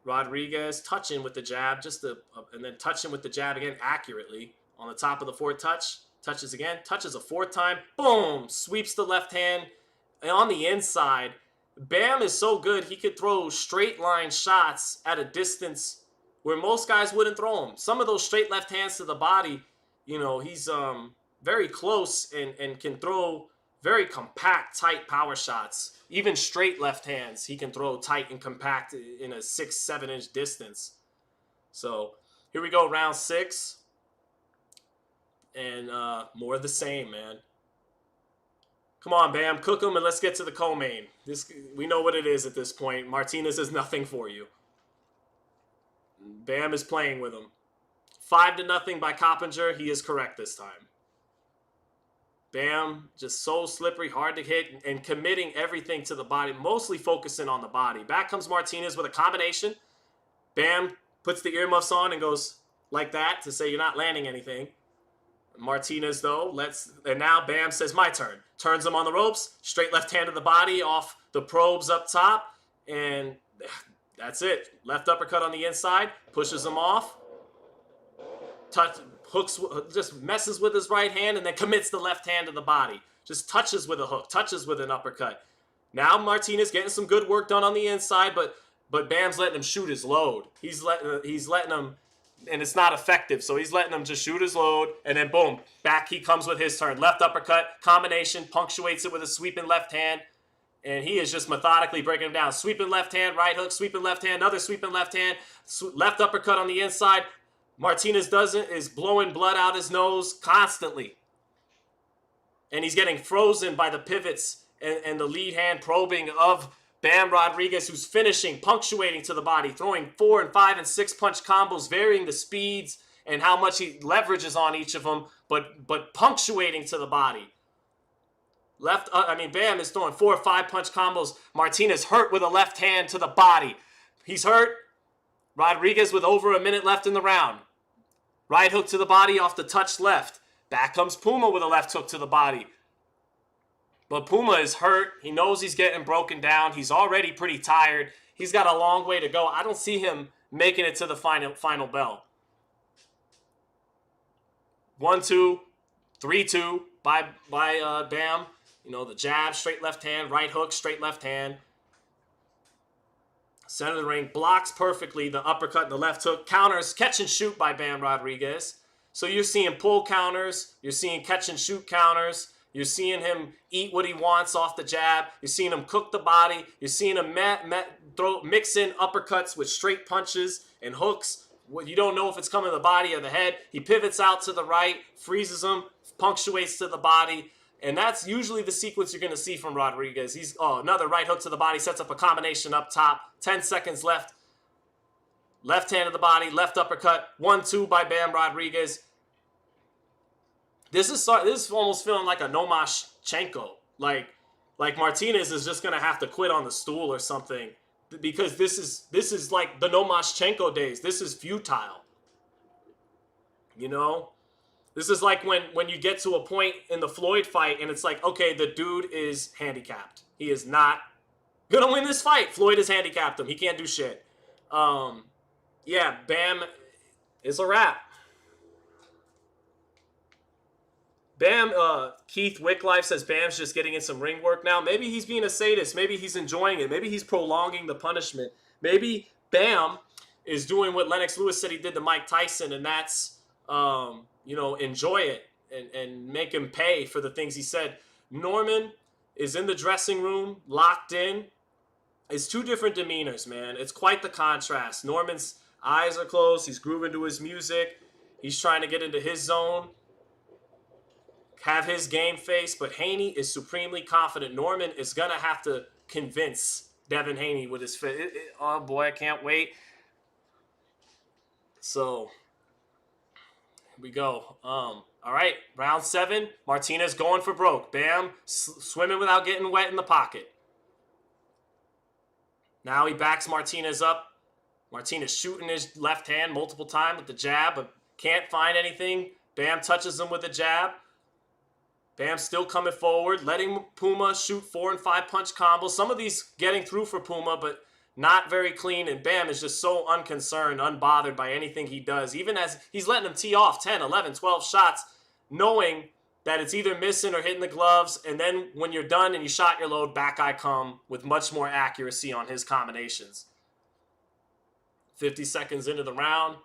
Rodriguez touching with the jab, and then touching with the jab again accurately on the top of the fourth touch. Touches again, touches a fourth time, boom, sweeps the left hand. And on the inside, Bam is so good, he could throw straight line shots at a distance where most guys wouldn't throw them. Some of those straight left hands to the body, you know, he's very close and can throw very compact, tight power shots. Even straight left hands, he can throw tight and compact in a 6-7 inch distance. So here we go, round 6. And more of the same, man. Come on, Bam, cook him and let's get to the co-main. We know what it is at this point. Martinez is nothing for you. Bam is playing with him. 5-0 by Coppinger. He is correct this time. Bam, just so slippery, hard to hit, and committing everything to the body, mostly focusing on the body. Back comes Martinez with a combination. Bam puts the earmuffs on and goes like that to say you're not landing anything. Martinez, though, and now Bam says, my turn. Turns him on the ropes, straight left hand to the body off the probes up top, and that's it. Left uppercut on the inside, pushes him off, hooks, just messes with his right hand, and then commits the left hand to the body. Just touches with a hook, touches with an uppercut. Now Martinez getting some good work done on the inside, but Bam's letting him shoot his load. He's letting him. And it's not effective, so he's letting him just shoot his load, and then boom, back he comes with his turn. Left uppercut, combination, punctuates it with a sweeping left hand, and he is just methodically breaking him down. Sweeping left hand, right hook, sweeping left hand, another sweeping left hand, left uppercut on the inside. Martinez is blowing blood out his nose constantly. And he's getting frozen by the pivots and the lead hand probing of Bam Rodriguez, who's finishing, punctuating to the body, throwing 4 and 5 and 6 punch combos, varying the speeds and how much he leverages on each of them, but punctuating to the body. Bam is throwing 4 or 5 punch combos. Martinez hurt with a left hand to the body. He's hurt. Rodriguez with over a minute left in the round. Right hook to the body off the touch left. Back comes Puma with a left hook to the body. But Puma is hurt. He knows he's getting broken down. He's already pretty tired. He's got a long way to go. I don't see him making it to the final bell. 1-2, 3-2 by Bam. You know, the jab, straight left hand, right hook, straight left hand. Center of the ring, blocks perfectly the uppercut and the left hook. Counters, catch and shoot by Bam Rodriguez. So you're seeing pull counters. You're seeing catch and shoot counters. You're seeing him eat what he wants off the jab. You're seeing him cook the body. You're seeing him mix in uppercuts with straight punches and hooks. You don't know if it's coming to the body or the head. He pivots out to the right, freezes him, punctuates to the body. And that's usually the sequence you're going to see from Rodriguez. Another right hook to the body, sets up a combination up top. 10 seconds left. Left hand to the body, left uppercut. 1-2 by Bam Rodriguez. This is almost feeling like a Lomachenko. Like Martinez is just going to have to quit on the stool or something. Because this is like the Lomachenko days. This is futile. You know? This is like when you get to a point in the Floyd fight and it's like, okay, the dude is handicapped. He is not going to win this fight. Floyd has handicapped him. He can't do shit. Yeah, Bam is a wrap. Bam, Keith Wicklife says Bam's just getting in some ring work now. Maybe he's being a sadist. Maybe he's enjoying it. Maybe he's prolonging the punishment. Maybe Bam is doing what Lennox Lewis said he did to Mike Tyson, and that's, enjoy it and make him pay for the things he said. Norman is in the dressing room, locked in. It's two different demeanors, man. It's quite the contrast. Norman's eyes are closed. He's grooving to his music. He's trying to get into his zone, have his game face, but Haney is supremely confident. Norman is going to have to convince Devin Haney with his fit. Oh, boy, I can't wait. So, here we go. All right, round 7. Martinez going for broke. Bam, swimming without getting wet in the pocket. Now he backs Martinez up. Martinez shooting his left hand multiple times with the jab, but can't find anything. Bam touches him with a jab. Bam still coming forward, letting Puma shoot 4 and 5 punch combos. Some of these getting through for Puma, but not very clean. And Bam is just so unconcerned, unbothered by anything he does. Even as he's letting him tee off 10, 11, 12 shots, knowing that it's either missing or hitting the gloves. And then when you're done and you shot your load, back I come with much more accuracy on his combinations. 50 seconds into the round.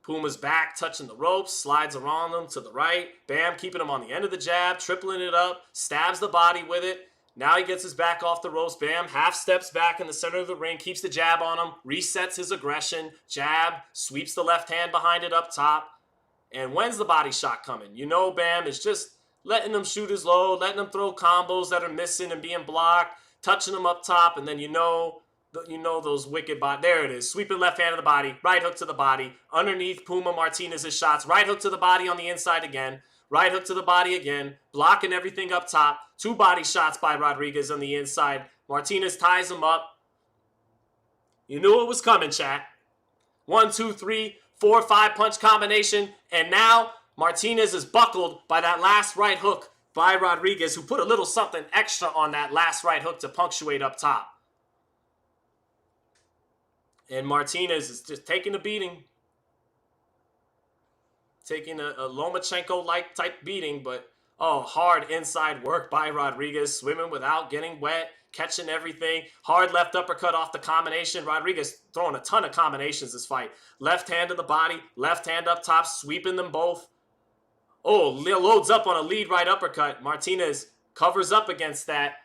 Puma's back, touching the ropes, slides around them to the right. Bam, keeping him on the end of the jab, tripling it up, stabs the body with it. Now he gets his back off the ropes. Bam, half steps back in the center of the ring, keeps the jab on him, resets his aggression, jab, sweeps the left hand behind it up top. And when's the body shot coming? You know Bam is just letting them shoot his load, letting them throw combos that are missing and being blocked, touching them up top, and then you know those wicked there it is. Sweeping left hand of the body, right hook to the body. Underneath Puma Martinez's shots, right hook to the body on the inside again. Right hook to the body again, blocking everything up top. 2 body shots by Rodriguez on the inside. Martinez ties him up. You knew it was coming, chat. 1, 2, 3, 4, 5 punch combination. And now Martinez is buckled by that last right hook by Rodriguez, who put a little something extra on that last right hook to punctuate up top. And Martinez is just taking a beating. Taking a Lomachenko-like type beating, but hard inside work by Rodriguez, swimming without getting wet, catching everything. Hard left uppercut off the combination. Rodriguez throwing a ton of combinations this fight. Left hand to the body, left hand up top, sweeping them both. Oh, loads up on a lead right uppercut. Martinez covers up against that.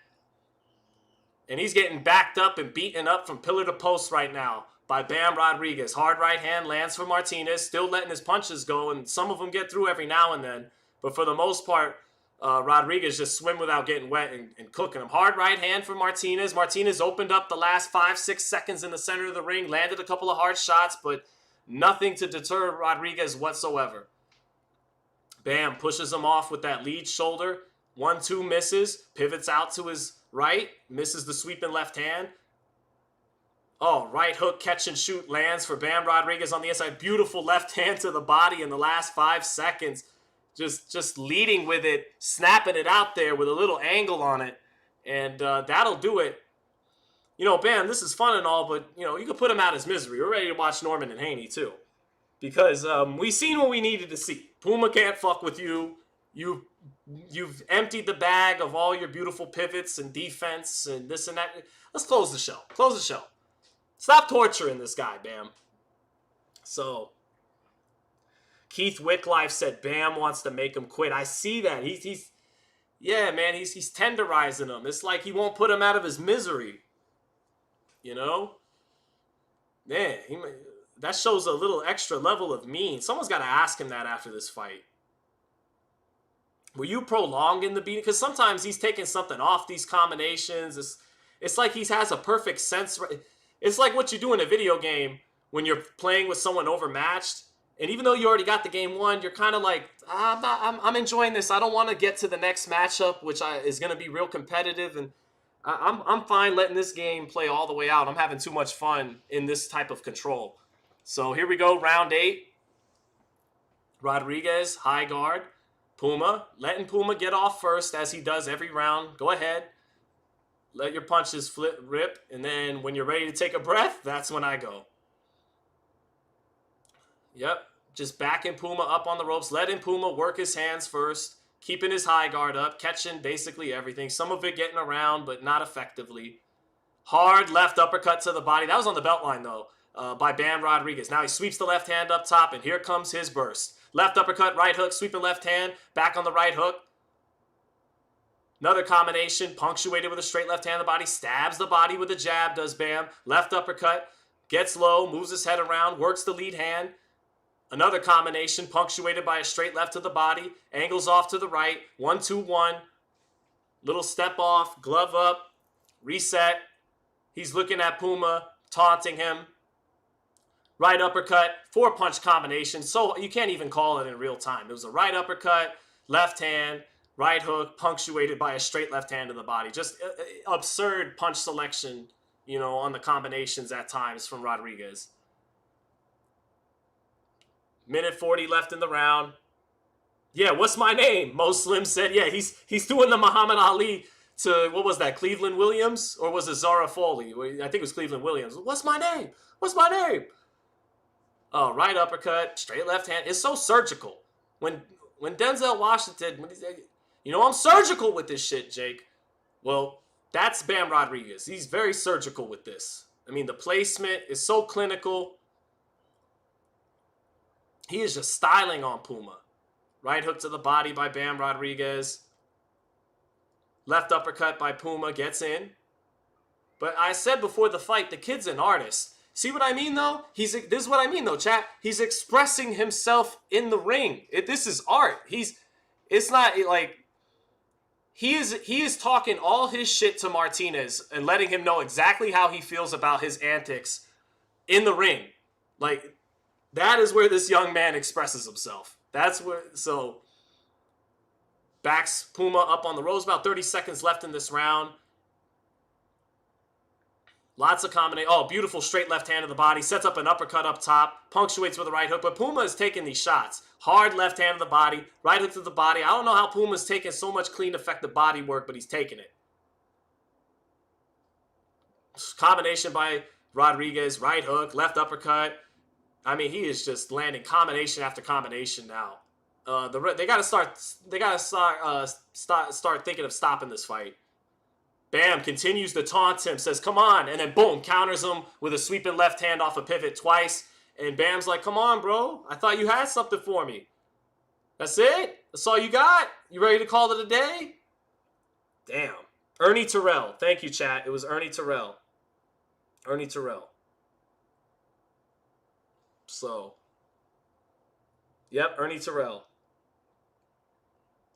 And he's getting backed up and beaten up from pillar to post right now by Bam Rodriguez. Hard right hand lands for Martinez, still letting his punches go, and some of them get through every now and then. But for the most part, Rodriguez just swim without getting wet and cooking him. Hard right hand for Martinez. Martinez opened up the last 5-6 seconds in the center of the ring, landed a couple of hard shots, but nothing to deter Rodriguez whatsoever. Bam pushes him off with that lead shoulder. 1-2 misses, pivots out to his right, misses the sweeping left hand. Oh, right hook, catch and shoot lands for Bam Rodriguez on the inside. Beautiful left hand to the body in the last 5 seconds. Just leading with it, snapping it out there with a little angle on it. And that'll do it. You know, Bam, this is fun and all, but, you can put him out of his misery. We're ready to watch Norman and Haney, too. Because we've seen what we needed to see. Puma can't fuck with you. You've emptied the bag of all your beautiful pivots and defense and this and that. Let's close the show. Close the show. Stop torturing this guy, Bam. So, Keith Wicklife said Bam wants to make him quit. I see that. He's tenderizing him. It's like he won't put him out of his misery. Man, that shows a little extra level of mean. Someone's got to ask him that after this fight. Were you prolonging the beating? Because sometimes he's taking something off these combinations. It's like he has a perfect sense. It's like what you do in a video game when you're playing with someone overmatched. And even though you already got the game won, you're kind of like, I'm enjoying this. I don't want to get to the next matchup, which is going to be real competitive. And I'm fine letting this game play all the way out. I'm having too much fun in this type of control. So here we go, round 8. Rodriguez, high guard. Puma, letting Puma get off first as he does every round. Go ahead. Let your punches rip. And then when you're ready to take a breath, that's when I go. Yep. Just backing Puma up on the ropes. Letting Puma work his hands first. Keeping his high guard up. Catching basically everything. Some of it getting around, but not effectively. Hard left uppercut to the body. That was on the belt line, though, by Bam Rodriguez. Now he sweeps the left hand up top, and here comes his burst. Left uppercut, right hook, sweeping left hand. Back on the right hook. Another combination, punctuated with a straight left hand to the body. Stabs the body with a jab, does Bam. Left uppercut, gets low, moves his head around, works the lead hand. Another combination, punctuated by a straight left to the body. Angles off to the right. 1-2-1. Little step off, glove up, reset. He's looking at Puma, taunting him. Right uppercut, 4-punch combination. So you can't even call it in real time. It was a right uppercut, left hand, right hook, punctuated by a straight left hand to the body. Just absurd punch selection, you know, on the combinations at times from Rodriguez. Minute 40 left in the round. Yeah, what's my name? Mo Slim said, yeah, he's doing the Muhammad Ali to, what was that, Cleveland Williams? Or was it Zara Foley? I think it was Cleveland Williams. What's my name? What's my name? Oh, right uppercut, straight left hand. It's so surgical. When Denzel Washington, when he's, you know, I'm surgical with this shit, Jake. Well, that's Bam Rodriguez. He's very surgical with this. I mean, the placement is so clinical. He is just styling on Puma. Right hook to the body by Bam Rodriguez. Left uppercut by Puma, gets in. But I said before the fight, the kid's an artist. See what I mean, though? This is what I mean, though, chat. He's expressing himself in the ring. This is art. It's not like he is talking all his shit to Martinez and letting him know exactly how he feels about his antics in the ring. Like, that is where this young man expresses himself. That's where, so backs Puma up on the ropes. About 30 seconds left in this round. Lots of combination. Oh, beautiful straight left hand to the body. Sets up an uppercut up top. Punctuates with a right hook. But Puma is taking these shots. Hard left hand to the body. Right hook to the body. I don't know how Puma's taking so much clean, effective body work, but he's taking it. Combination by Rodriguez. Right hook. Left uppercut. I mean, he is just landing combination after combination now. They got to start thinking of stopping this fight. Bam continues to taunt him, says, come on, and then boom, counters him with a sweeping left hand off a pivot twice. And Bam's like, come on, bro. I thought you had something for me. That's it? That's all you got? You ready to call it a day? Damn. Ernie Terrell. Thank you, chat. It was Ernie Terrell. Ernie Terrell. So, yep, Ernie Terrell.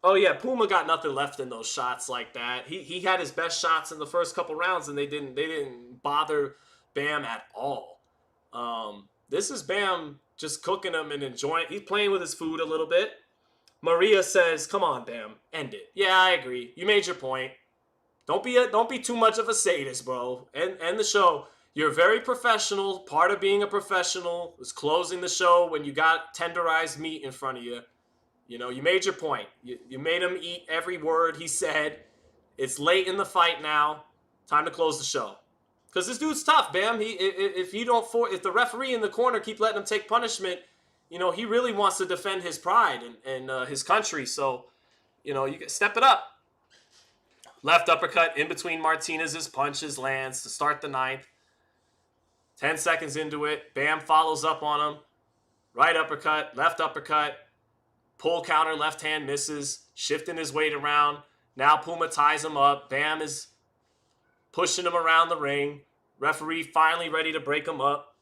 Oh yeah, Puma got nothing left in those shots like that. He had his best shots in the first couple rounds, and they didn't bother Bam at all. This is Bam just cooking him and enjoying. He's playing with his food a little bit. Maria says, "Come on, Bam, end it." Yeah, I agree. You made your point. Don't be too much of a sadist, bro. End the show. You're very professional. Part of being a professional is closing the show when you got tenderized meat in front of you. You know, you made your point. You made him eat every word he said. It's late in the fight now. Time to close the show. Because this dude's tough, Bam. If the referee in the corner keep letting him take punishment, you know, he really wants to defend his pride and his country. So, you know, you can step it up. Left uppercut in between Martinez's punches lands to start the ninth. 10 seconds into it, Bam follows up on him. Right uppercut, left uppercut. Pull counter, left hand misses, shifting his weight around. Now Puma ties him up. Bam is pushing him around the ring. Referee finally ready to break him up.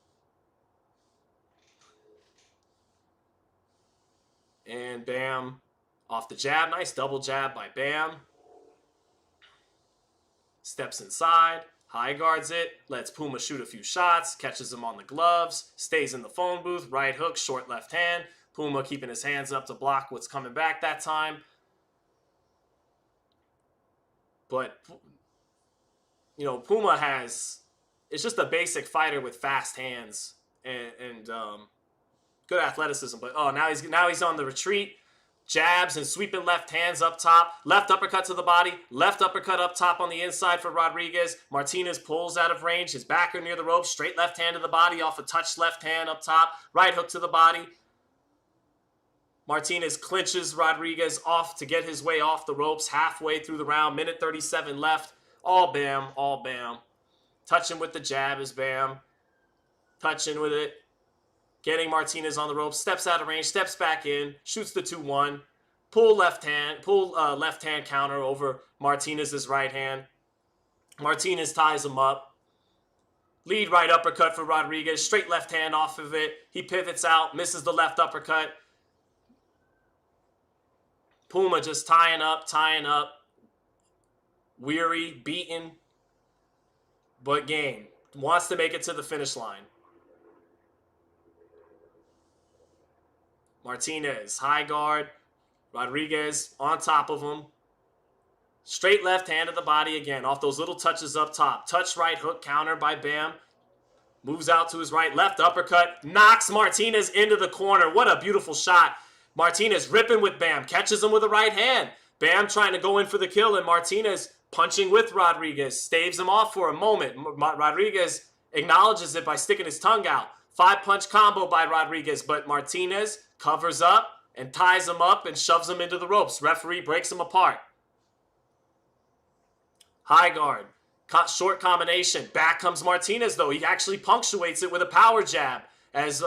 And Bam off the jab. Nice double jab by Bam. Steps inside. High guards it. Lets Puma shoot a few shots. Catches him on the gloves. Stays in the phone booth. Right hook, short left hand. Puma keeping his hands up to block what's coming back that time. But, you know, Puma is just a basic fighter with fast hands and Good athleticism, but now he's on the retreat. Jabs and sweeping left hands up top. Left uppercut to the body. Left uppercut up top on the inside for Rodriguez. Martinez pulls out of range. His backer near the rope. Straight left hand to the body off a touch left hand up top. Right hook to the body. Martinez clinches Rodriguez off to get his way off the ropes halfway through the round. Minute 37 left. All Bam, all Bam. Touching with the jab is Bam. Touching with it. Getting Martinez on the ropes. Steps out of range. Steps back in. Shoots the 2-1. Pull left hand counter over Martinez's right hand. Martinez ties him up. Lead right uppercut for Rodriguez. Straight left hand off of it. He pivots out. Misses the left uppercut. Puma just tying up. Weary, beaten, but game. Wants to make it to the finish line. Martinez, high guard. Rodriguez on top of him. Straight left hand to the body again off those little touches up top. Touch right hook counter by Bam. Moves out to his right. Left uppercut. Knocks Martinez into the corner. What a beautiful shot. Martinez ripping with Bam. Catches him with a right hand. Bam trying to go in for the kill, and Martinez punching with Rodriguez. Staves him off for a moment. Rodriguez acknowledges it by sticking his tongue out. 5-punch combo by Rodriguez, but Martinez covers up and ties him up and shoves him into the ropes. Referee breaks him apart. High guard. Short combination. Back comes Martinez, though. He actually punctuates it with a power jab, as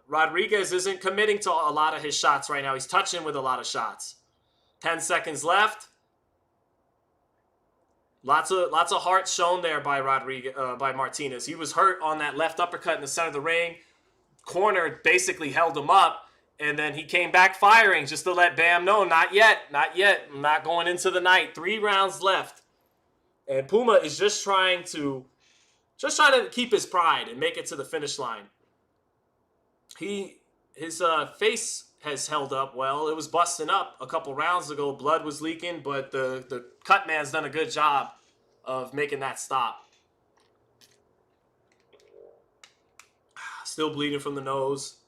Rodriguez isn't committing to a lot of his shots right now. He's touching with a lot of shots. 10 seconds left. Lots of heart shown there by by Martinez. He was hurt on that left uppercut in the center of the ring. Corner basically held him up, and then he came back firing just to let Bam know, not yet. I'm not going into the night. 3 rounds left. And Puma is just trying to keep his pride and make it to the finish line. His face has held up well. It was busting up a couple rounds ago. Blood was leaking, but the cut man's done a good job of making that stop. Still bleeding from the nose.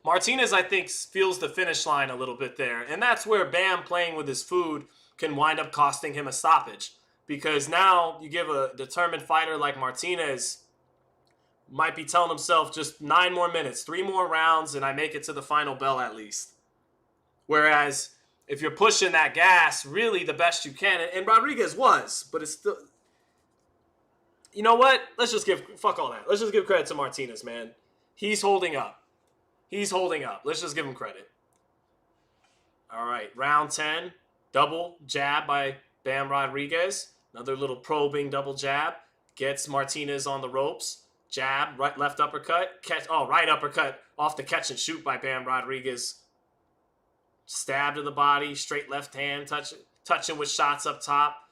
Martinez, I think, feels the finish line a little bit there. And that's where Bam playing with his food can wind up costing him a stoppage. Because now you give a determined fighter like Martinez, might be telling himself just 9 more minutes, 3 more rounds, and I make it to the final bell at least. Whereas if you're pushing that gas really the best you can, and Rodriguez was, but it's still... You know what? Fuck all that. Let's just give credit to Martinez, man. He's holding up. Let's just give him credit. All right, round 10. Double jab by Bam Rodriguez. Another little probing double jab. Gets Martinez on the ropes. Jab, right, left uppercut. Right uppercut off the catch and shoot by Bam Rodriguez. Stab to the body. Straight left hand. Touching with shots up top.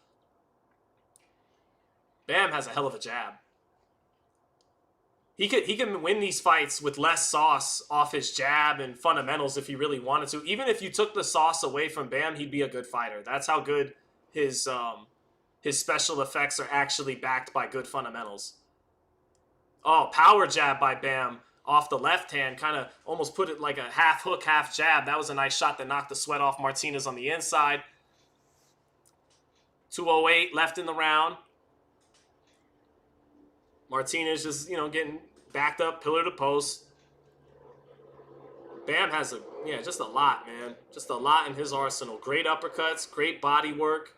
Bam has a hell of a jab. He can win these fights with less sauce off his jab and fundamentals if he really wanted to. Even if you took the sauce away from Bam, he'd be a good fighter. That's how good his special effects are actually backed by good fundamentals. Oh, power jab by Bam off the left hand. Kind of almost put it like a half hook, half jab. That was a nice shot that knocked the sweat off Martinez on the inside. 2:08 left in the round. Martinez just, getting backed up, pillar to post. Bam has just a lot, man. Just a lot in his arsenal. Great uppercuts, great body work.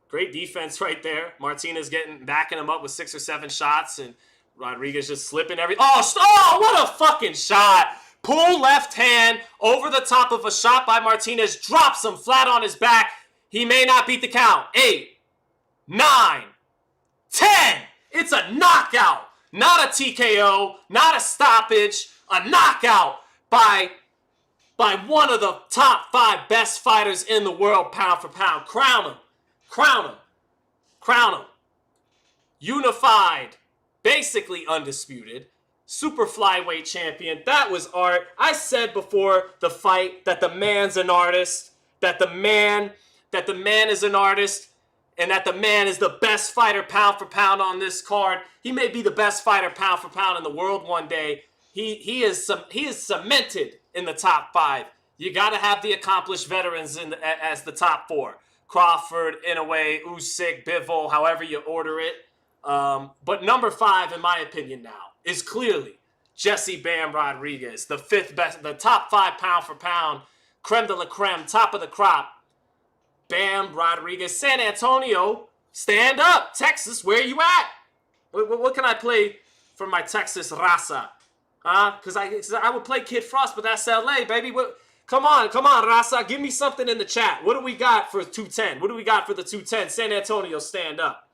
Great defense right there. Martinez backing him up with 6 or 7 shots, and Rodriguez just slipping Oh, what a fucking shot. Pull left hand over the top of a shot by Martinez. Drops him flat on his back. He may not beat the count. 8, 9, 10. It's a knockout. Not a TKO. Not a stoppage. A knockout by one of the top 5 best fighters in the world, pound for pound. Crown him. Crown him. Crown him. Unified. Basically undisputed. Super flyweight champion. That was art. I said before the fight that the man's an artist. That the man is an artist. and that the man is the best fighter pound for pound on this card. He may be the best fighter pound for pound in the world one day. He is cemented in the top 5. You got to have the accomplished veterans as the top 4. Crawford, Inoue, Usyk, Bivol, however you order it. But number 5, in my opinion now, is clearly Jesse Bam Rodriguez, the 5th best, the top 5 pound for pound, creme de la creme, top of the crop. Bam Rodriguez, San Antonio, stand up. Texas, where you at? What can I play for my Texas raza? Huh? Because I would play Kid Frost, but that's LA, baby. Come on, raza. Give me something in the chat. What do we got for 210? What do we got for the 210? San Antonio, stand up.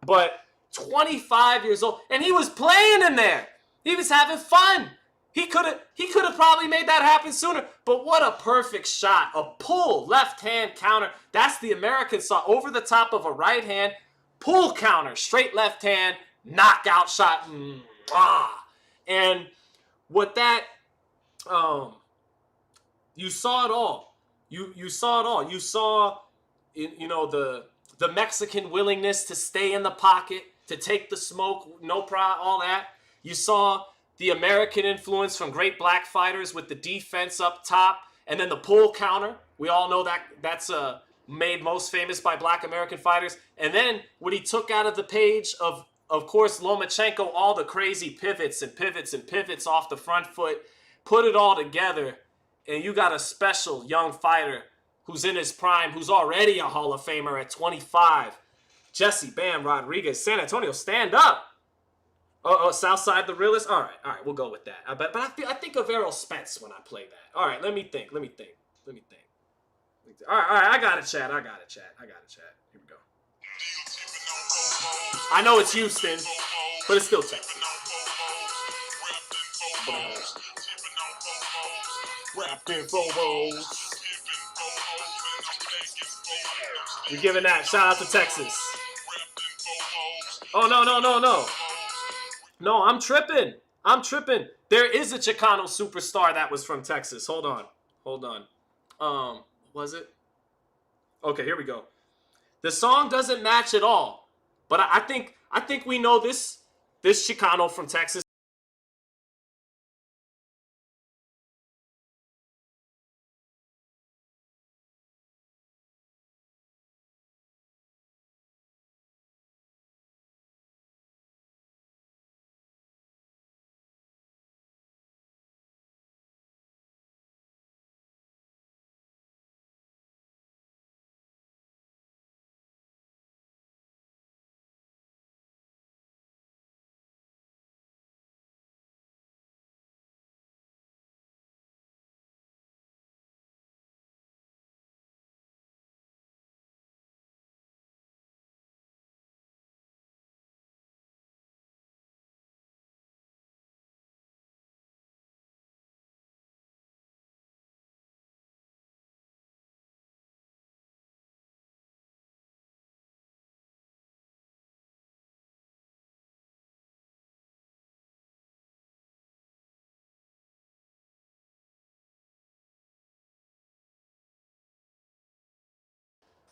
But 25 years old, and he was playing in there. He was having fun. He could have probably made that happen sooner. But what a perfect shot. A pull, left hand counter. That's the American saw. Over the top of a right hand. Pull counter, straight left hand, knockout shot. And what that, you saw it all. You saw it all. You saw, the Mexican willingness to stay in the pocket, to take the smoke, no problem, all that. You saw the American influence from great black fighters with the defense up top, and then the pull counter. We all know that's made most famous by black American fighters. And then what he took out of the page of course, Lomachenko, all the crazy pivots off the front foot, put it all together, and you got a special young fighter who's in his prime, who's already a Hall of Famer at 25. Jesse Bam Rodriguez, San Antonio, stand up. Southside the realist? All right, we'll go with that. But I think of Errol Spence when I play that. All right, let me think. All right, I got it, chat. Here we go. I know it's Houston, but it's still Texas. Rapping Phobos. We're giving that. Shout out to Texas. Oh, no. No, I'm tripping. There is a Chicano superstar that was from Texas. Hold on. Was it? Okay, here we go. The song doesn't match at all, but I think we know this Chicano from Texas.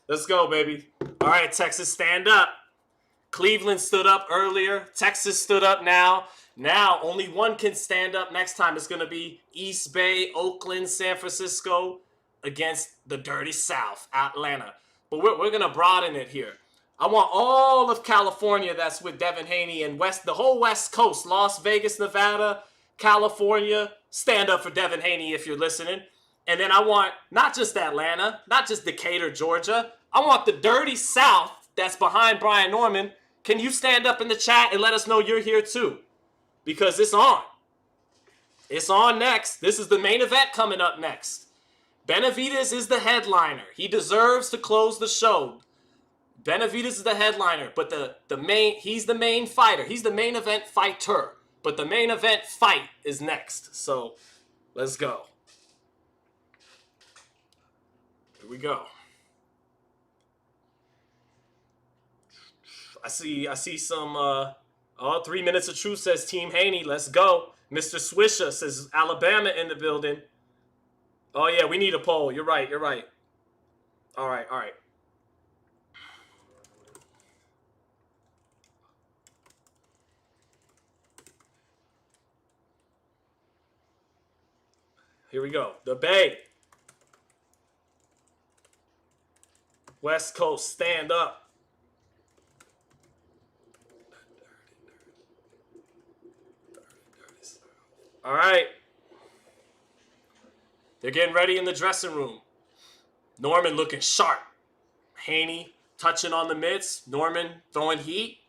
Let's go, baby. All right, Texas, stand up. Cleveland stood up earlier. Texas stood up now. Now, only one can stand up. Next time, it's going to be East Bay, Oakland, San Francisco against the Dirty South, Atlanta. But we're going to broaden it here. I want all of California that's with Devin Haney and the whole West Coast, Las Vegas, Nevada, California. Stand up for Devin Haney if you're listening. And then I want not just Atlanta, not just Decatur, Georgia. I want the Dirty South that's behind Brian Norman. Can you stand up in the chat and let us know you're here too? Because it's on. It's on next. This is the main event coming up next. Benavidez is the headliner. He deserves to close the show. Benavidez is the headliner, but he's the main fighter. He's the main event fighter. But the main event fight is next. So let's go. Here we go. I see some 3 minutes of truth says Team Haney. Let's go. Mr. Swisher says Alabama in the building. Oh yeah, we need a poll. You're right. All right. Here we go. The Bay. West Coast, stand up. All right. They're getting ready in the dressing room. Norman looking sharp. Haney touching on the mitts. Norman throwing heat.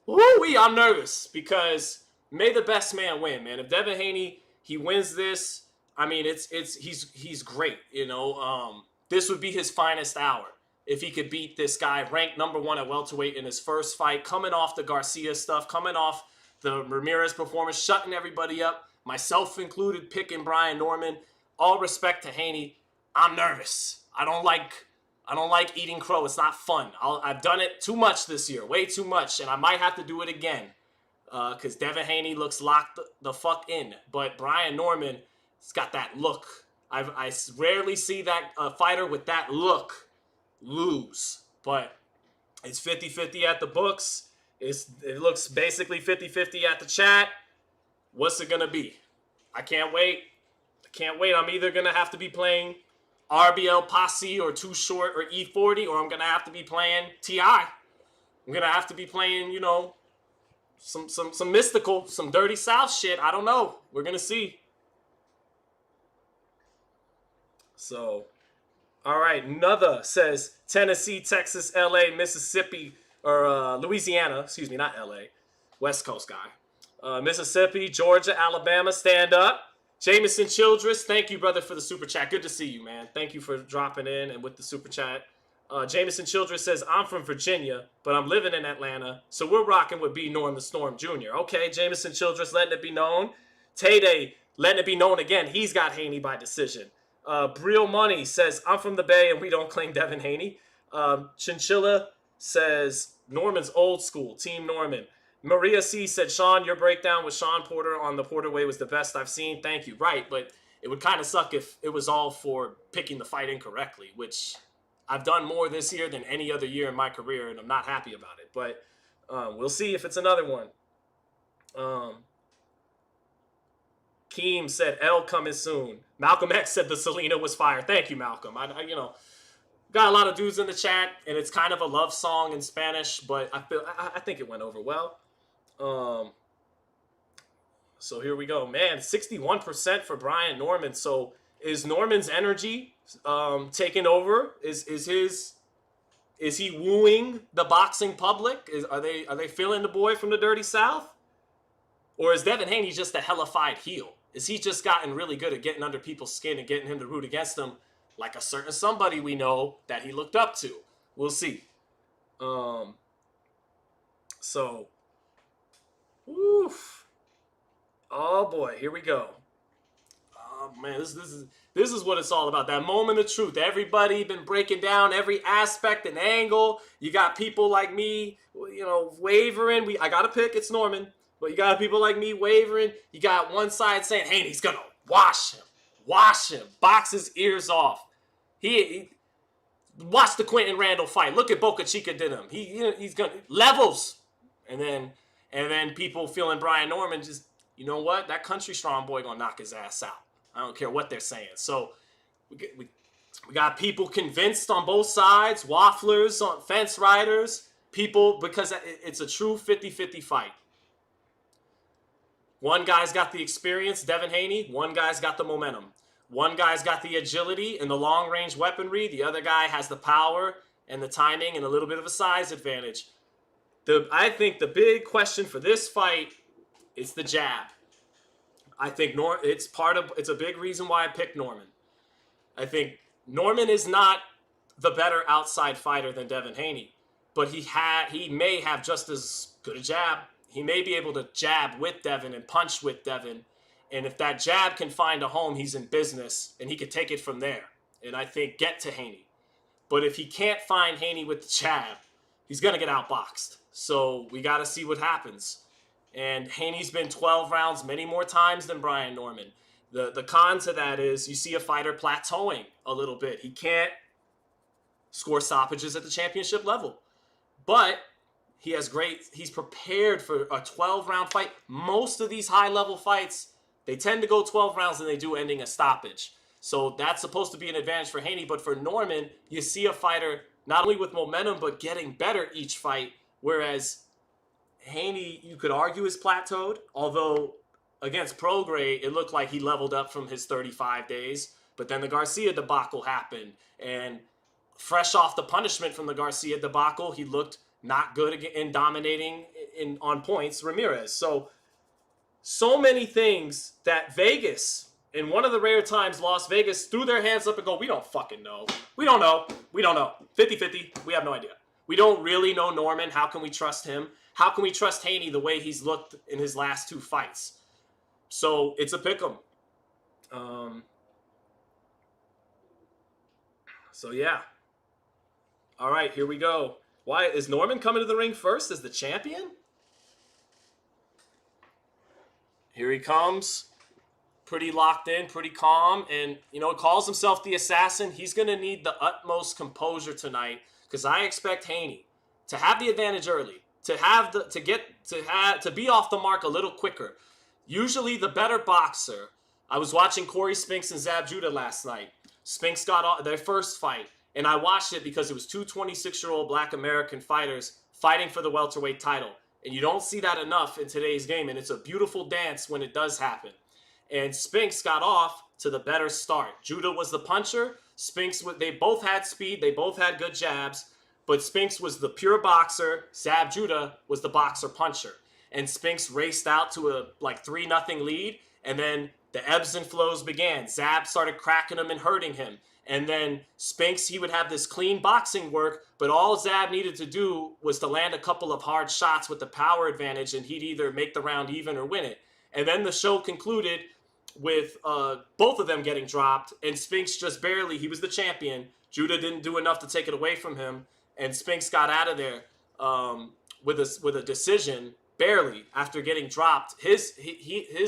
Woo-wee, I'm nervous because may the best man win, man. If Devin Haney, he wins this, I mean, he's great, you know. This would be his finest hour if he could beat this guy ranked #1 at welterweight in his first fight, coming off the Garcia stuff, coming off the Ramirez performance, shutting everybody up, myself included, picking Brian Norman. All respect to Haney. I'm nervous. I don't like eating crow. It's not fun. I've done it too much this year, way too much, and I might have to do it again because Devin Haney looks locked the fuck in. But Brian Norman, has got that look. I rarely see that fighter with that look lose. But it's 50-50 at the books. It looks basically 50-50 at the chat. What's it going to be? I can't wait. I'm either going to have to be playing RBL Posse or Too Short or E40, or I'm going to have to be playing TI. I'm going to have to be playing, you know, some mystical, some dirty South shit. I don't know. We're going to see. So, all right. Another says Tennessee, Texas, LA, Mississippi, or Louisiana. Excuse me, not LA. West Coast guy. Mississippi, Georgia, Alabama, stand up. Jameson Childress, thank you, brother, for the super chat. Good to see you, man. Thank you for dropping in and with the super chat. Jameson Childress says, I'm from Virginia, but I'm living in Atlanta, so we're rocking with B. Norm the Storm Jr. Okay, Jameson Childress letting it be known. Tay-Day letting it be known again. He's got Haney by decision. Briel Money says, I'm from the Bay and we don't claim Devin Haney. Chinchilla says, Norman's old school, Team Norman. Maria C. said, Sean, your breakdown with Sean Porter on the Porter way was the best I've seen. Thank you. Right, but it would kind of suck if it was all for picking the fight incorrectly, which I've done more this year than any other year in my career, and I'm not happy about it. But we'll see if it's another one. Keem said, L coming soon. Malcolm X said the Selena was fire. Thank you, Malcolm. I you know, got a lot of dudes in the chat, and it's kind of a love song in Spanish, but I think it went over well. So here we go, man. 61% for Brian Norman. So is Norman's energy taking over? Is he wooing the boxing public? Are they feeling the boy from the dirty South? Or is Devin Haney just a hellified heel? Is he just gotten really good at getting under people's skin and getting him to root against them like a certain somebody we know that he looked up to? We'll see. So, oof. Oh boy, here we go. Oh man, this is what it's all about. That moment of truth. Everybody been breaking down every aspect and angle. You got people like me, you know, wavering. I got to pick. It's Norman. But you got people like me wavering. You got one side saying, Haney's gonna wash him, box his ears off. He watch the Quentin Randall fight. Look at Boca Chica did him. He's gonna levels, and then people feeling Brian Norman just, you know what, that country strong boy gonna knock his ass out. I don't care what they're saying. So we got people convinced on both sides, wafflers, on fence riders, people, because it's a true 50-50 fight. One guy's got the experience, Devin Haney. One guy's got the momentum. One guy's got the agility and the long-range weaponry. The other guy has the power and the timing and a little bit of a size advantage. I think the big question for this fight is the jab. I think it's a big reason why I picked Norman. I think Norman is not the better outside fighter than Devin Haney, but he may have just as good a jab. He may be able to jab with Devin and punch with Devin. And if that jab can find a home, he's in business, and he could take it from there. And I think get to Haney. But if he can't find Haney with the jab, he's going to get outboxed. So we got to see what happens. And Haney's been 12 rounds many more times than Brian Norman. The con to that is you see a fighter plateauing a little bit. He can't score stoppages at the championship level. But he's prepared for a 12-round fight. Most of these high-level fights, They tend to go 12 rounds than they do ending a stoppage. So that's supposed to be an advantage for Haney. But for Norman, you see a fighter not only with momentum, but getting better each fight. Whereas Haney, you could argue, is plateaued. Although against Prograis, it looked like he leveled up from his 35 days. But then the Garcia debacle happened. And fresh off the punishment from the Garcia debacle, he looked not good in dominating on points Ramirez. So many things that Vegas, in one of the rare times Las Vegas, threw their hands up and go, we don't fucking know. We don't know. 50-50. We have no idea. We don't really know Norman. How can we trust him? How can we trust Haney the way he's looked in his last 2 fights? So it's a pick 'em. So yeah. All right, here we go. Why is Norman coming to the ring first as the champion? Here he comes. Pretty locked in, pretty calm, and calls himself the assassin. He's going to need the utmost composure tonight because I expect Haney to have the advantage early, to be off the mark a little quicker. Usually the better boxer. I was watching Corey Spinks and Zab Judah last night. Spinks got their first fight, and I watched it because it was 2 26-year-old black American fighters fighting for the welterweight title. And you don't see that enough in today's game, and it's a beautiful dance when it does happen. And Spinks got off to the better start. Judah was the puncher. Spinks, they both had speed. They both had good jabs. But Spinks was the pure boxer. Zab Judah was the boxer puncher. And Spinks raced out to a 3-0 lead. And then the ebbs and flows began. Zab started cracking him and hurting him. And then Spinks, he would have this clean boxing work, but all Zab needed to do was to land a couple of hard shots with the power advantage, and he'd either make the round even or win it. And then the show concluded with both of them getting dropped, and Spinks just barely, he was the champion. Judah didn't do enough to take it away from him, and Spinks got out of there with a decision, barely, after getting dropped. His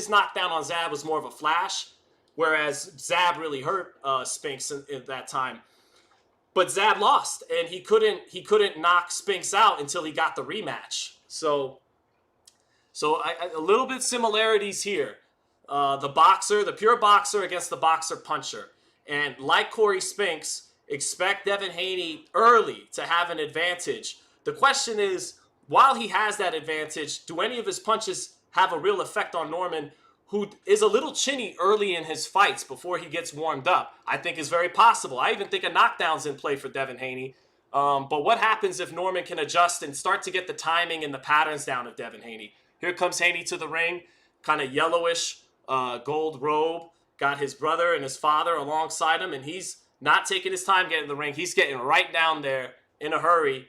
knockdown on Zab was more of a flash, whereas Zab really hurt Spinks at that time. But Zab lost, and he couldn't knock Spinks out until he got the rematch. So a little bit similarities here. The pure boxer against the boxer puncher. And like Corey Spinks, expect Devin Haney early to have an advantage. The question is, while he has that advantage, do any of his punches have a real effect on Norman, who is a little chinny early in his fights before he gets warmed up? I think is very possible. I even think a knockdown's in play for Devin Haney. But what happens if Norman can adjust and start to get the timing and the patterns down of Devin Haney? Here comes Haney to the ring, kind of yellowish gold robe. Got his brother and his father alongside him, and he's not taking his time getting in the ring. He's getting right down there in a hurry.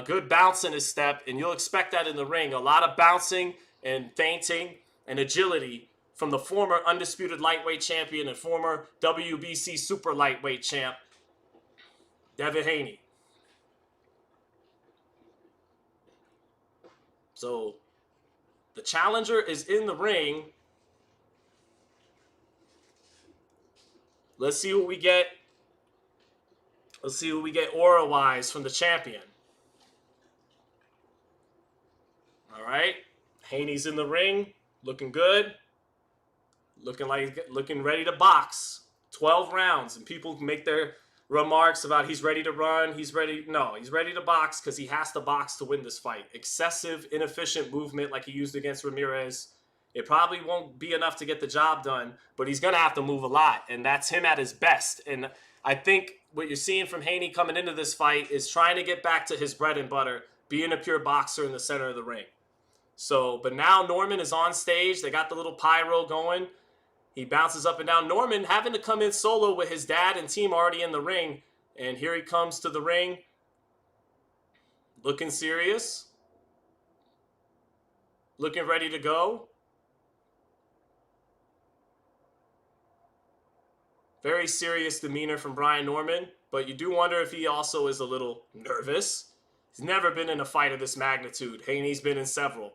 Good bounce in his step, and you'll expect that in the ring. A lot of bouncing and feinting and agility from the former undisputed lightweight champion and former WBC super lightweight champ, Devin Haney. So the challenger is in the ring. Let's see what we get. Let's see what we get aura-wise from the champion. All right. Haney's in the ring, looking good. Looking ready to box. 12 rounds, and people make their remarks about he's ready to run, he's ready. No, he's ready to box because he has to box to win this fight. Excessive, inefficient movement like he used against Ramirez. It probably won't be enough to get the job done, but he's going to have to move a lot, and that's him at his best. And I think what you're seeing from Haney coming into this fight is trying to get back to his bread and butter, being a pure boxer in the center of the ring. So, but now Norman is on stage. They got the little pyro going. He bounces up and down. Norman having to come in solo with his dad and team already in the ring. And here he comes to the ring. Looking serious. Looking ready to go. Very serious demeanor from Brian Norman. But you do wonder if he also is a little nervous. He's never been in a fight of this magnitude. Haney's been in several.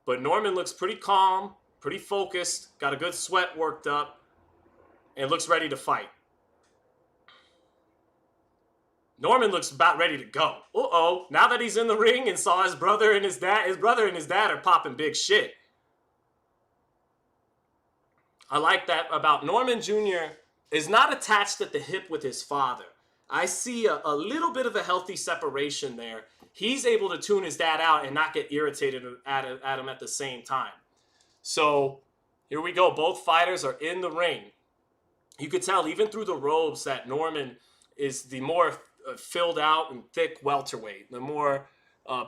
But Norman looks pretty calm, pretty focused, got a good sweat worked up, and looks ready to fight. Norman looks about ready to go. Uh-oh, now that he's in the ring and saw his brother and his dad are popping big shit. I like that about Norman Jr. is not attached at the hip with his father. I see a little bit of a healthy separation there. He's able to tune his dad out and not get irritated at him at the same time. So here we go. Both fighters are in the ring. You could tell even through the robes that Norman is the more filled out and thick welterweight, the more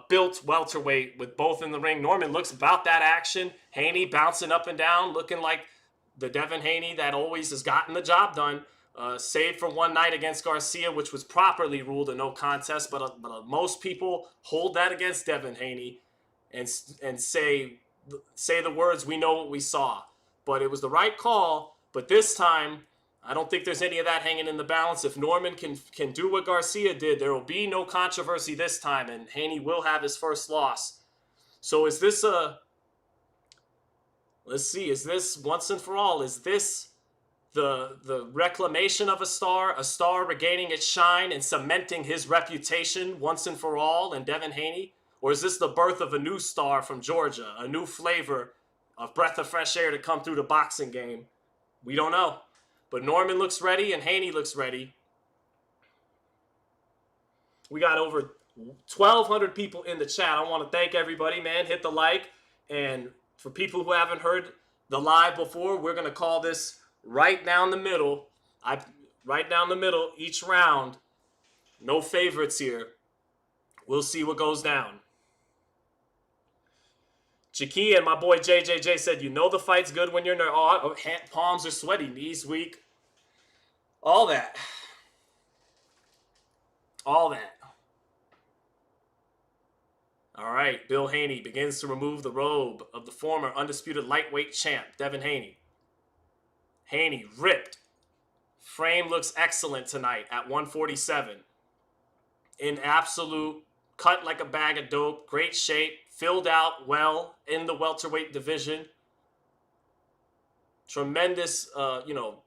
built welterweight with both in the ring. Norman looks about that action. Haney bouncing up and down, looking like the Devin Haney that always has gotten the job done. Save for one night against Garcia, which was properly ruled a no contest, but most people hold that against Devin Haney and say the words, "We know what we saw." But it was the right call. But this time, I don't think there's any of that hanging in the balance. If Norman can do what Garcia did, there will be no controversy this time, and Haney will have his first loss. So is this let's see, is this once and for all, is this the reclamation of a star regaining its shine and cementing his reputation once and for all in Devin Haney? Or is this the birth of a new star from Georgia, a new flavor, a breath of fresh air to come through the boxing game? We don't know. But Norman looks ready and Haney looks ready. We got over 1,200 people in the chat. I want to thank everybody, man. Hit the like. And for people who haven't heard the live before, we're going to call this right down the middle. Right down the middle, each round. No favorites here. We'll see what goes down. Chiki and my boy JJJ said, you know the fight's good when you're palms are sweaty, knees weak. All that. All that. All right, Bill Haney begins to remove the robe of the former undisputed lightweight champ, Devin Haney. Haney ripped. Frame looks excellent tonight at 147. In absolute cut like a bag of dope. Great shape. Filled out well in the welterweight division. Tremendous,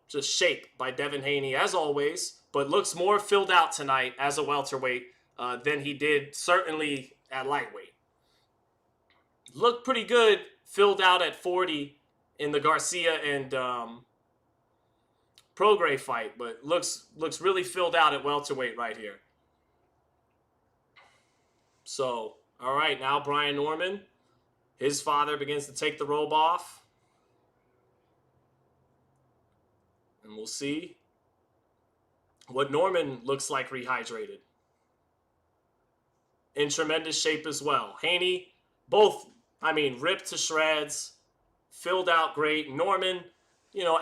just shape by Devin Haney as always. But looks more filled out tonight as a welterweight than he did certainly at lightweight. Looked pretty good filled out at 40 in the Garcia and Prograis fight, but looks really filled out at welterweight right here. So, all right, now Brian Norman, his father begins to take the robe off. And we'll see what Norman looks like rehydrated. In tremendous shape as well. Haney, ripped to shreds, filled out great. Norman,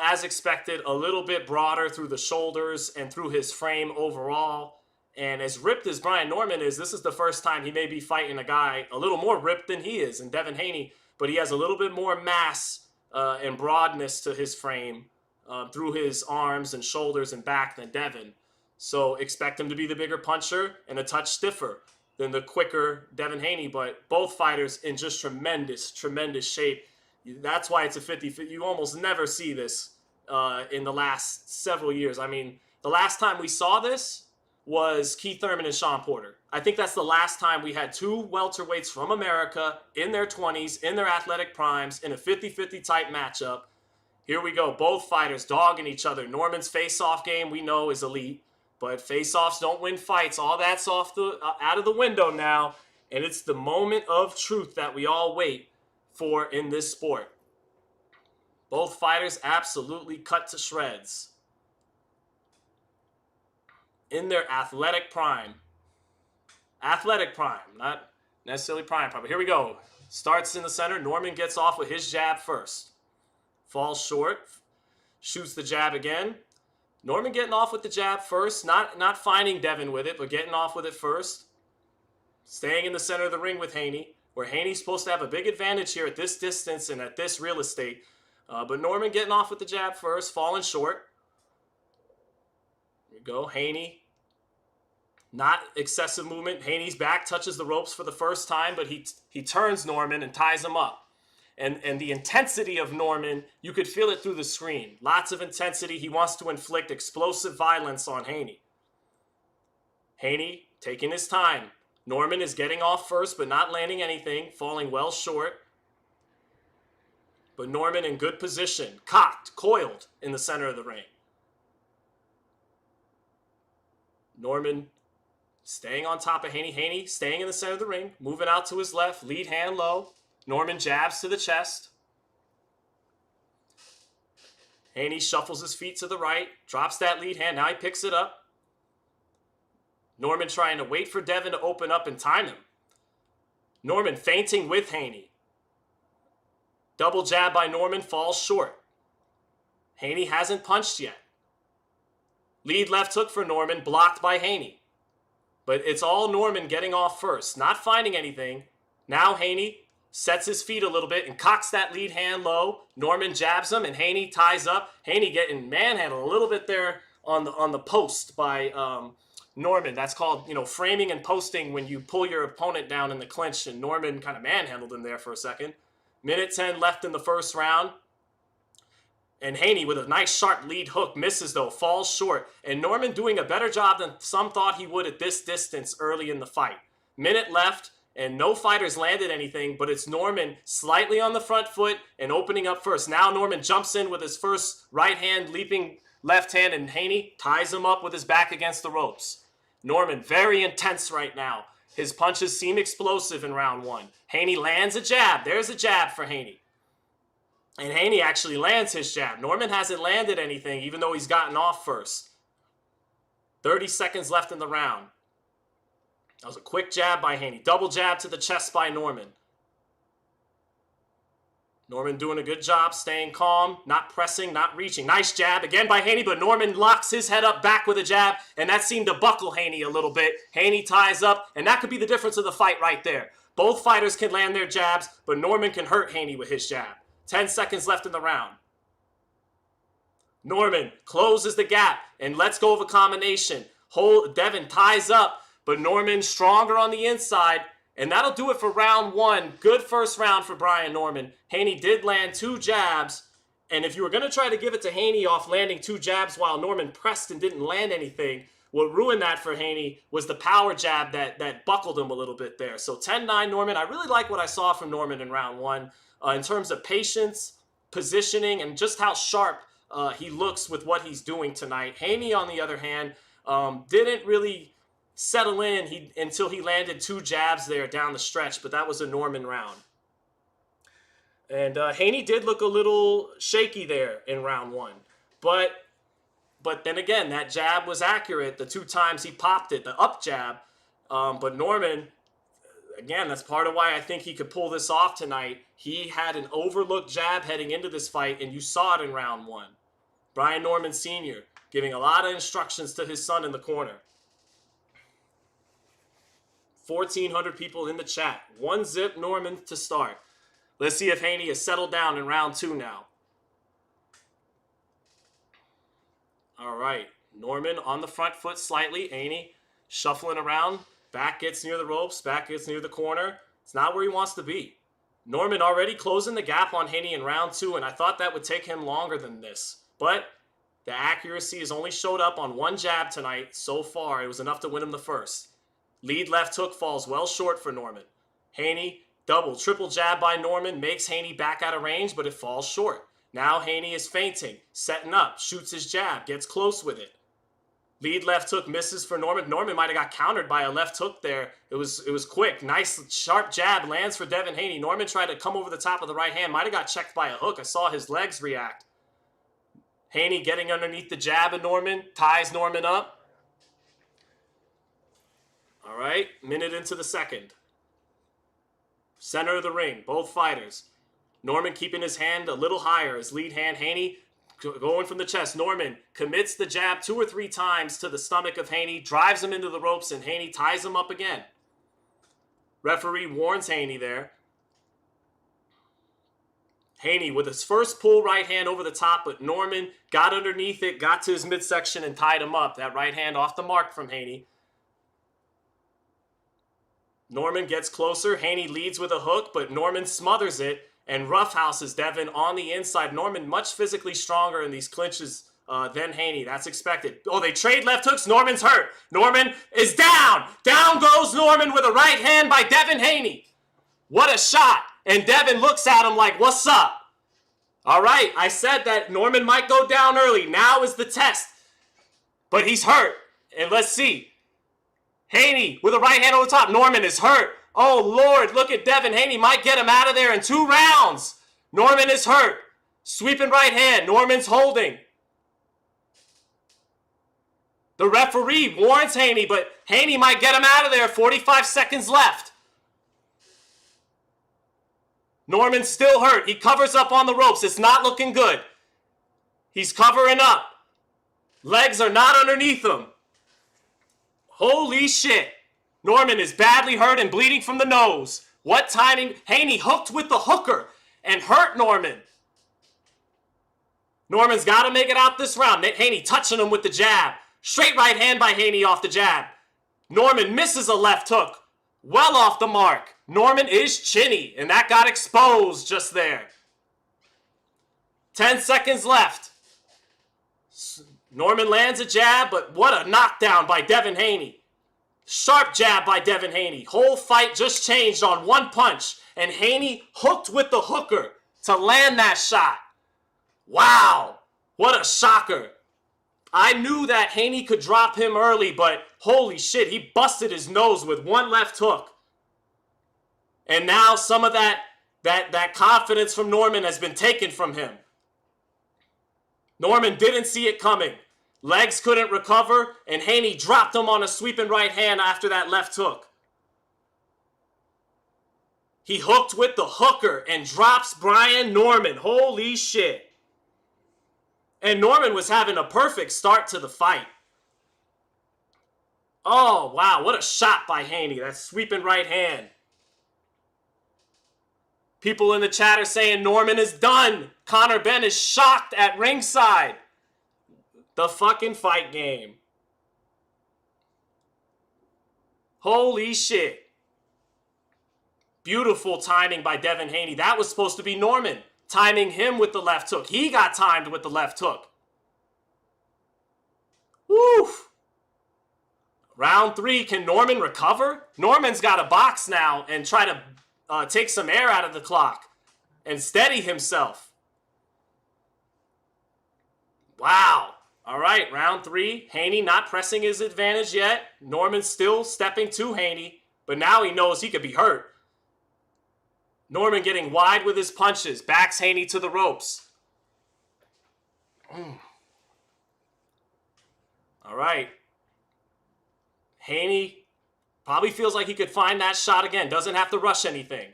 as expected, a little bit broader through the shoulders and through his frame overall. And as ripped as Brian Norman is, this is the first time he may be fighting a guy a little more ripped than he is in Devin Haney, but he has a little bit more mass and broadness to his frame through his arms and shoulders and back than Devin. So expect him to be the bigger puncher and a touch stiffer than the quicker Devin Haney, but both fighters in just tremendous, tremendous shape. That's why it's a 50-50. You almost never see this in the last several years. I mean, the last time we saw this was Keith Thurman and Sean Porter. I think that's the last time we had two welterweights from America in their 20s, in their athletic primes, in a 50-50 type matchup. Here we go. Both fighters dogging each other. Norman's face-off game we know is elite, but face-offs don't win fights. All that's out of the window now, and it's the moment of truth that we all wait for in this sport. Both fighters absolutely cut to shreds. In their athletic prime. Athletic prime, not necessarily prime. But here we go. Starts in the center. Norman gets off with his jab first. Falls short. Shoots the jab again. Norman getting off with the jab first. Not finding Devin with it, but getting off with it first. Staying in the center of the ring with Haney, where Haney's supposed to have a big advantage here at this distance and at this real estate. But Norman getting off with the jab first, falling short. Here we go. Haney. Not excessive movement. Haney's back touches the ropes for the first time, but he turns Norman and ties him up. And the intensity of Norman, you could feel it through the screen. Lots of intensity. He wants to inflict explosive violence on Haney. Haney taking his time. Norman is getting off first, but not landing anything, falling well short. But Norman in good position, cocked, coiled in the center of the ring. Norman staying on top of Haney. Haney staying in the center of the ring, moving out to his left, lead hand low. Norman jabs to the chest. Haney shuffles his feet to the right, drops that lead hand. Now he picks it up. Norman trying to wait for Devin to open up and time him. Norman feinting with Haney. Double jab by Norman, falls short. Haney hasn't punched yet. Lead left hook for Norman, blocked by Haney. But it's all Norman getting off first, not finding anything. Now Haney sets his feet a little bit and cocks that lead hand low. Norman jabs him and Haney ties up. Haney getting manhandled a little bit there on the post by Norman. That's called, framing and posting when you pull your opponent down in the clinch, and Norman kind of manhandled him there for a second. Minute 10 left in the first round. And Haney with a nice sharp lead hook misses though, falls short. And Norman doing a better job than some thought he would at this distance early in the fight. Minute left and no fighters landed anything, but it's Norman slightly on the front foot and opening up first. Now Norman jumps in with his first right hand, leaping left hand, and Haney ties him up with his back against the ropes. Norman very intense right now. His punches seem explosive in round one. Haney lands a jab. There's a jab for Haney. And Haney actually lands his jab. Norman hasn't landed anything, even though he's gotten off first. 30 seconds left in the round. That was a quick jab by Haney. Double jab to the chest by Norman. Norman doing a good job, staying calm, not pressing, not reaching. Nice jab again by Haney, but Norman locks his head up back with a jab, and that seemed to buckle Haney a little bit. Haney ties up, and that could be the difference of the fight right there. Both fighters can land their jabs, but Norman can hurt Haney with his jab. 10 seconds left in the round. Norman closes the gap and lets go of a combination. Devin ties up, but Norman stronger on the inside, and that'll do it for round one. Good first round for Brian Norman. Haney did land 2 jabs, and if you were going to try to give it to Haney off landing 2 jabs while Norman pressed and didn't land anything, what ruined that for Haney was the power jab that buckled him a little bit there. So 10-9 Norman. I really like what I saw from Norman in round one in terms of patience, positioning, and just how sharp he looks with what he's doing tonight. Haney, on the other hand, didn't really settle in until he landed 2 jabs there down the stretch, but that was a Norman round. And Haney did look a little shaky there in round one. But then again, that jab was accurate the 2 times he popped it, the up jab. But Norman, again, that's part of why I think he could pull this off tonight. He had an overlooked jab heading into this fight, and you saw it in round one. Brian Norman Sr. giving a lot of instructions to his son in the corner. 1,400 people in the chat. 1-0 Norman to start. Let's see if Haney has settled down in round 2 now. All right. Norman on the front foot slightly. Haney shuffling around. Back gets near the ropes. Back gets near the corner. It's not where he wants to be. Norman already closing the gap on Haney in round 2, and I thought that would take him longer than this. But the accuracy has only showed up on 1 jab tonight so far. It was enough to win him the first. Lead left hook falls well short for Norman. Haney, double, triple jab by Norman, makes Haney back out of range, but it falls short. Now Haney is feinting, setting up, shoots his jab, gets close with it. Lead left hook misses for Norman. Norman might have got countered by a left hook there. It was quick. Nice sharp jab lands for Devin Haney. Norman tried to come over the top of the right hand. Might have got checked by a hook. I saw his legs react. Haney getting underneath the jab of Norman. Ties Norman up. All right. Minute into the second. Center of the ring. Both fighters. Norman keeping his hand a little higher. His lead hand. Haney going from the chest. Norman commits the jab 2 or 3 times to the stomach of Haney, drives him into the ropes, and Haney ties him up again. Referee warns Haney there. Haney with his first pull right hand over the top, but Norman got underneath it, got to his midsection, and tied him up. That right hand off the mark from Haney. Norman gets closer. Haney leads with a hook, but Norman smothers it and roughhouses Devin on the inside. Norman much physically stronger in these clinches than Haney. That's expected. Oh, they trade left hooks. Norman's hurt. Norman is down. Down goes Norman with a right hand by Devin Haney. What a shot. And Devin looks at him like, what's up? All right, I said that Norman might go down early. Now is the test. But he's hurt. And let's see. Haney with a right hand over the top. Norman is hurt. Oh, Lord, look at Devin. Haney might get him out of there in 2 rounds. Norman is hurt. Sweeping right hand. Norman's holding. The referee warns Haney, but Haney might get him out of there. 45 seconds left. Norman's still hurt. He covers up on the ropes. It's not looking good. He's covering up. Legs are not underneath him. Holy shit. Norman is badly hurt and bleeding from the nose. What timing? Haney hooked with the hooker and hurt Norman. Norman's got to make it out this round. Haney touching him with the jab. Straight right hand by Haney off the jab. Norman misses a left hook. Well off the mark. Norman is chinny, and that got exposed just there. 10 seconds left. Norman lands a jab, but what a knockdown by Devin Haney. Sharp jab by Devin Haney. Whole fight just changed on 1 punch, and Haney hooked with the hooker to land that shot. Wow, what a shocker. I knew that Haney could drop him early, but holy shit, he busted his nose with 1 left hook. And now some of that confidence from Norman has been taken from him. Norman didn't see it coming. Legs couldn't recover, and Haney dropped him on a sweeping right hand after that left hook. He hooked with the hooker and drops Brian Norman. Holy shit. And Norman was having a perfect start to the fight. Oh, wow, what a shot by Haney. That sweeping right hand. People in the chat are saying Norman is done. Connor Ben is shocked at ringside. The fucking fight game. Holy shit. Beautiful timing by Devin Haney. That was supposed to be Norman. Timing him with the left hook. He got timed with the left hook. Woof. Round 3. Can Norman recover? Norman's got to box now and try to take some air out of the clock and steady himself. Wow. All right, round 3. Haney not pressing his advantage yet. Norman still stepping to Haney, but now he knows he could be hurt. Norman getting wide with his punches. Backs Haney to the ropes. All right. Haney probably feels like he could find that shot again. Doesn't have to rush anything.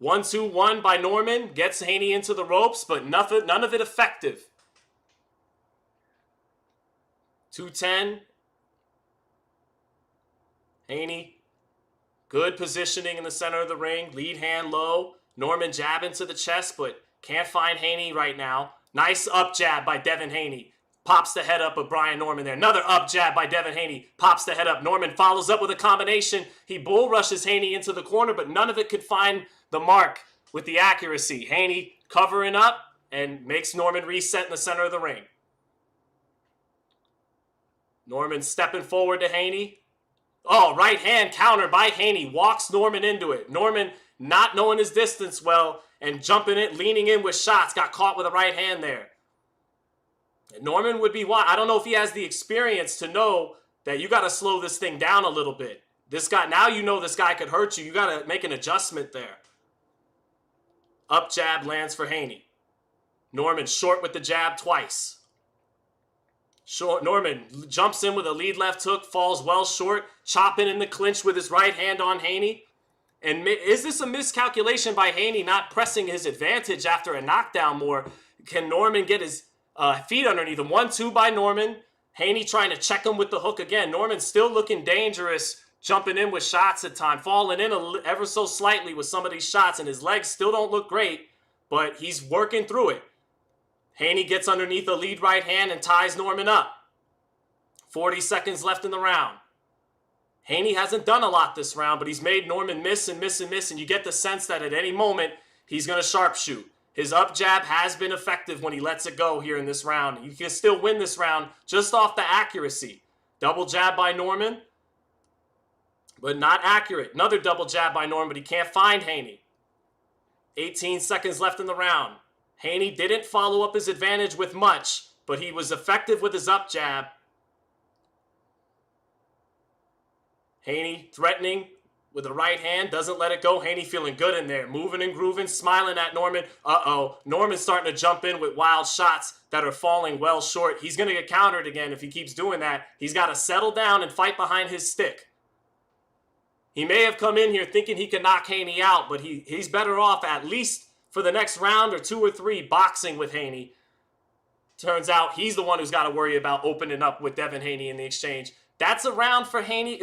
1-2-1 by Norman. Gets Haney into the ropes, but none of it effective. 2-10. Haney. Good positioning in the center of the ring. Lead hand low. Norman jabbing to the chest, but can't find Haney right now. Nice up jab by Devin Haney. Pops the head up of Brian Norman there. Another up jab by Devin Haney. Pops the head up. Norman follows up with a combination. He bull rushes Haney into the corner, but none of it could find the mark with the accuracy. Haney covering up and makes Norman reset in the center of the ring. Norman stepping forward to Haney. Oh, right hand counter by Haney. Walks Norman into it. Norman not knowing his distance well and jumping it, leaning in with shots. Got caught with a right hand there. And Norman would be wide. I don't know if he has the experience to know that you got to slow this thing down a little bit. This guy, now you know this guy could hurt you. You got to make an adjustment there. Up jab lands for Haney. Norman short with the jab twice. Norman jumps in with a lead left hook, falls well short, chopping in the clinch with his right hand on Haney. And is this a miscalculation by Haney not pressing his advantage after a knockdown more? Can Norman get his feet underneath him? 1-2 by Norman. Haney trying to check him with the hook again. Norman still looking dangerous, jumping in with shots at time, falling in ever so slightly with some of these shots, and his legs still don't look great, but he's working through it. Haney gets underneath the lead right hand and ties Norman up. 40 seconds left in the round. Haney hasn't done a lot this round, but he's made Norman miss and miss and miss, and you get the sense that at any moment he's going to sharpshoot. His up jab has been effective when he lets it go here in this round. He can still win this round just off the accuracy. Double jab by Norman, but not accurate. Another double jab by Norman, but he can't find Haney. 18 seconds left in the round. Haney didn't follow up his advantage with much, but he was effective with his up jab. Haney threatening with the right hand, doesn't let it go. Haney feeling good in there, moving and grooving, smiling at Norman. Norman's starting to jump in with wild shots that are falling well short. He's going to get countered again if he keeps doing that. He's got to settle down and fight behind his stick. He may have come in here thinking he could knock Haney out, but he's better off at least for the next round or 2 or 3 boxing with Haney. Turns out he's the one who's got to worry about opening up with Devin Haney in the exchange. That's a round for Haney.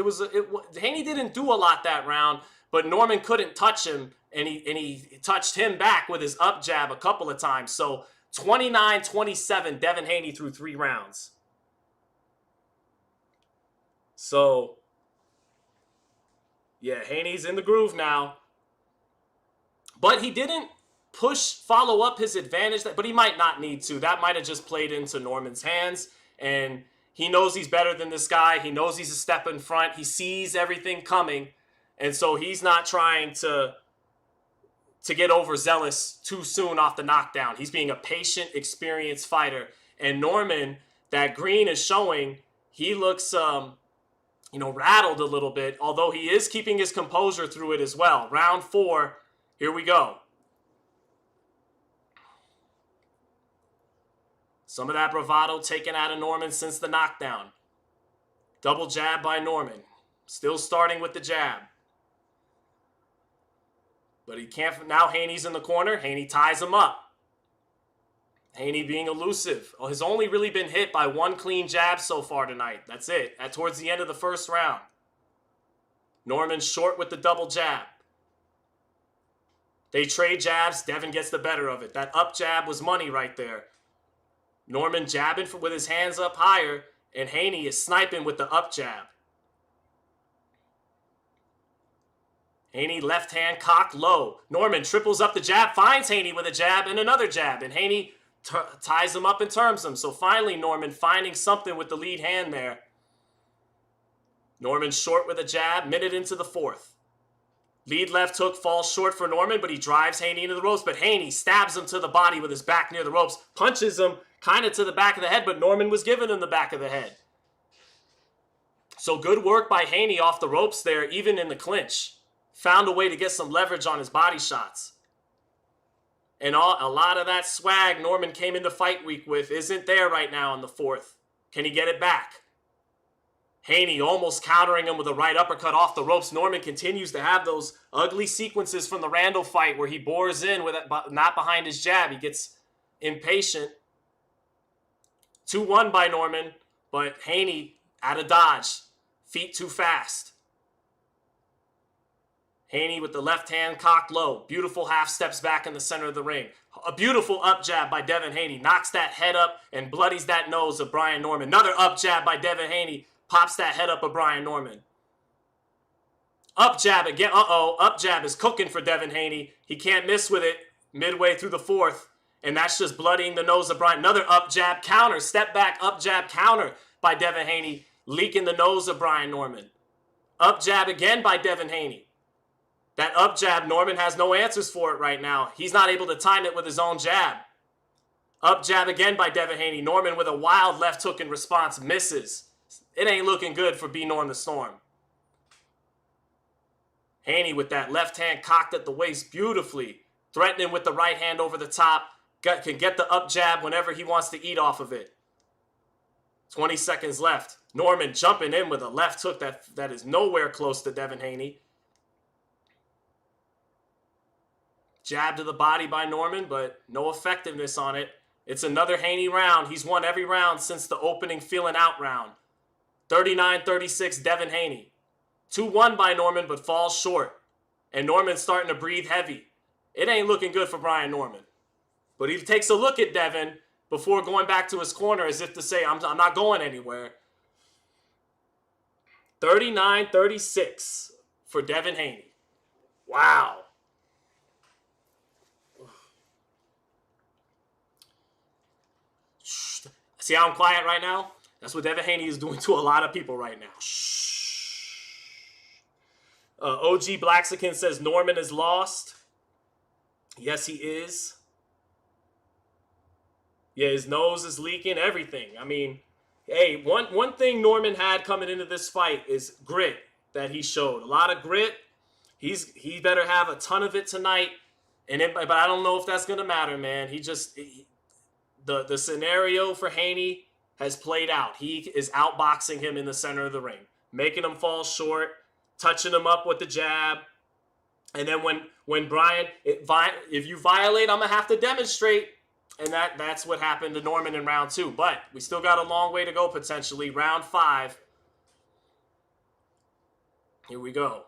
Haney didn't do a lot that round, but Norman couldn't touch him, and he touched him back with his up jab a couple of times. So 29-27, Devin Haney through 3 rounds. So, yeah, Haney's in the groove now. But he didn't follow up his advantage, but he might not need to. That might have just played into Norman's hands, and he knows he's better than this guy. He knows he's a step in front. He sees everything coming, and so he's not trying to get overzealous too soon off the knockdown. He's being a patient, experienced fighter. And Norman, that green is showing, he looks rattled a little bit, although he is keeping his composure through it as well. Round 4, here we go. Some of that bravado taken out of Norman since the knockdown. Double jab by Norman. Still starting with the jab. But he can't. Now Haney's in the corner. Haney ties him up. Haney being elusive. Has only really been hit by 1 clean jab so far tonight. That's it. Towards the end of the first round. Norman short with the double jab. They trade jabs. Devin gets the better of it. That up jab was money right there. Norman jabbing with his hands up higher, and Haney is sniping with the up jab. Haney left hand cocked low. Norman triples up the jab, finds Haney with a jab and another jab, and Haney ties him up and turns him. So finally Norman finding something with the lead hand there. Norman short with a jab, minute into the 4th. Lead left hook falls short for Norman, but he drives Haney into the ropes, but Haney stabs him to the body with his back near the ropes, punches him kind of to the back of the head, but Norman was giving him the back of the head. So good work by Haney off the ropes there, even in the clinch. Found a way to get some leverage on his body shots. And a lot of that swag Norman came into fight week with isn't there right now in the 4th. Can he get it back? Haney almost countering him with a right uppercut off the ropes. Norman continues to have those ugly sequences from the Randall fight where he bores in with it, not behind his jab. He gets impatient. 2-1 by Norman, but Haney out of dodge. Feet too fast. Haney with the left hand cocked low. Beautiful half steps back in the center of the ring. A beautiful up jab by Devin Haney. Knocks that head up and bloodies that nose of Brian Norman. Another up jab by Devin Haney. Pops that head up of Brian Norman. Up jab again. Up jab is cooking for Devin Haney. He can't miss with it midway through the 4th. And that's just bloodying the nose of Brian. Another up jab counter. Step back up jab counter by Devin Haney. Leaking the nose of Brian Norman. Up jab again by Devin Haney. That up jab, Norman has no answers for it right now. He's not able to time it with his own jab. Up jab again by Devin Haney. Norman with a wild left hook in response misses. It ain't looking good for B. Norm the Storm. Haney with that left hand cocked at the waist beautifully. Threatening with the right hand over the top. Can get the up jab whenever he wants to eat off of it. 20 seconds left. Norman jumping in with a left hook that is nowhere close to Devin Haney. Jab to the body by Norman, but no effectiveness on it. It's another Haney round. He's won every round since the opening feeling out round. 39-36, Devin Haney. 2-1 by Norman, but falls short. And Norman's starting to breathe heavy. It ain't looking good for Brian Norman. But he takes a look at Devin before going back to his corner as if to say, I'm not going anywhere. 39-36 for Devin Haney. Wow. See how I'm quiet right now? That's what Devin Haney is doing to a lot of people right now. Shh. OG Blaxican says Norman is lost. Yes, he is. Yeah, his nose is leaking, everything. I mean, hey, one thing Norman had coming into this fight is grit that he showed. A lot of grit. He better have a ton of it tonight. But I don't know if that's gonna matter, man. The scenario for Haney has played out. He is outboxing him in the center of the ring, making him fall short, touching him up with the jab. And then when Brian, if you violate, I'm gonna have to demonstrate. And that's what happened to Norman in round 2. But we still got a long way to go potentially. Round 5. Here we go.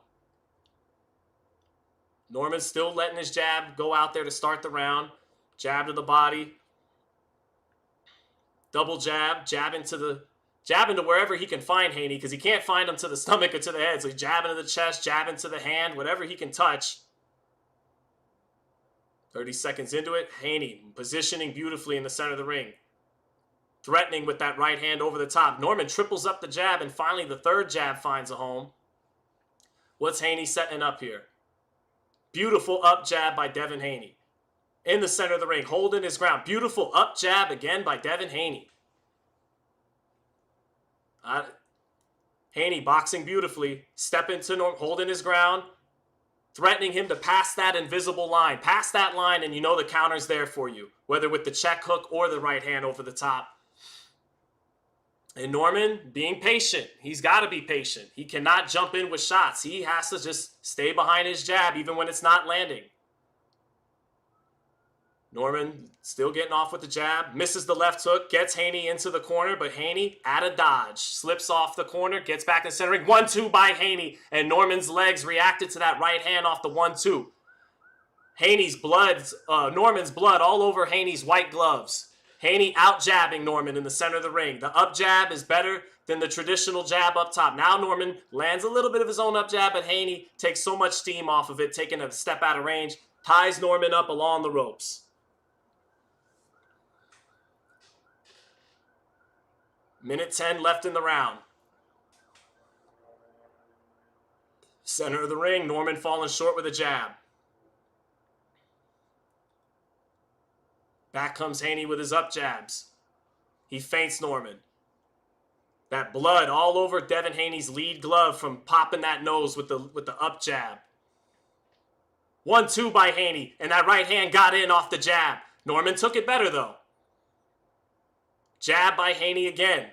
Norman's still letting his jab go out there to start the round. Jab to the body. Double jab. Jab into wherever he can find Haney, because he can't find him to the stomach or to the head. So he's jabbing to the chest, jabbing to the hand, whatever he can touch. 30 seconds into it, Haney positioning beautifully in the center of the ring. Threatening with that right hand over the top. Norman triples up the jab, and finally the third jab finds a home. What's Haney setting up here? Beautiful up jab by Devin Haney. In the center of the ring, holding his ground. Beautiful up jab again by Devin Haney. Haney boxing beautifully. Stepping to Norman, holding his ground. Threatening him to pass that invisible line. Pass that line and you know the counter's there for you. Whether with the check hook or the right hand over the top. And Norman being patient. He's got to be patient. He cannot jump in with shots. He has to just stay behind his jab even when it's not landing. Norman still getting off with the jab. Misses the left hook. Gets Haney into the corner. But Haney at a dodge. Slips off the corner. Gets back in the center ring. 1-2 by Haney. And Norman's legs reacted to that right hand off the 1-2. Norman's blood all over Haney's white gloves. Haney out jabbing Norman in the center of the ring. The up jab is better than the traditional jab up top. Now Norman lands a little bit of his own up jab, but Haney takes so much steam off of it, taking a step out of range. Ties Norman up along the ropes. Minute 10 left in the round. Center of the ring, Norman falling short with a jab. Back comes Haney with his up jabs. He feints Norman. That blood all over Devin Haney's lead glove from popping that nose with the up jab. 1-2 by Haney, and that right hand got in off the jab. Norman took it better though. Jab by Haney again.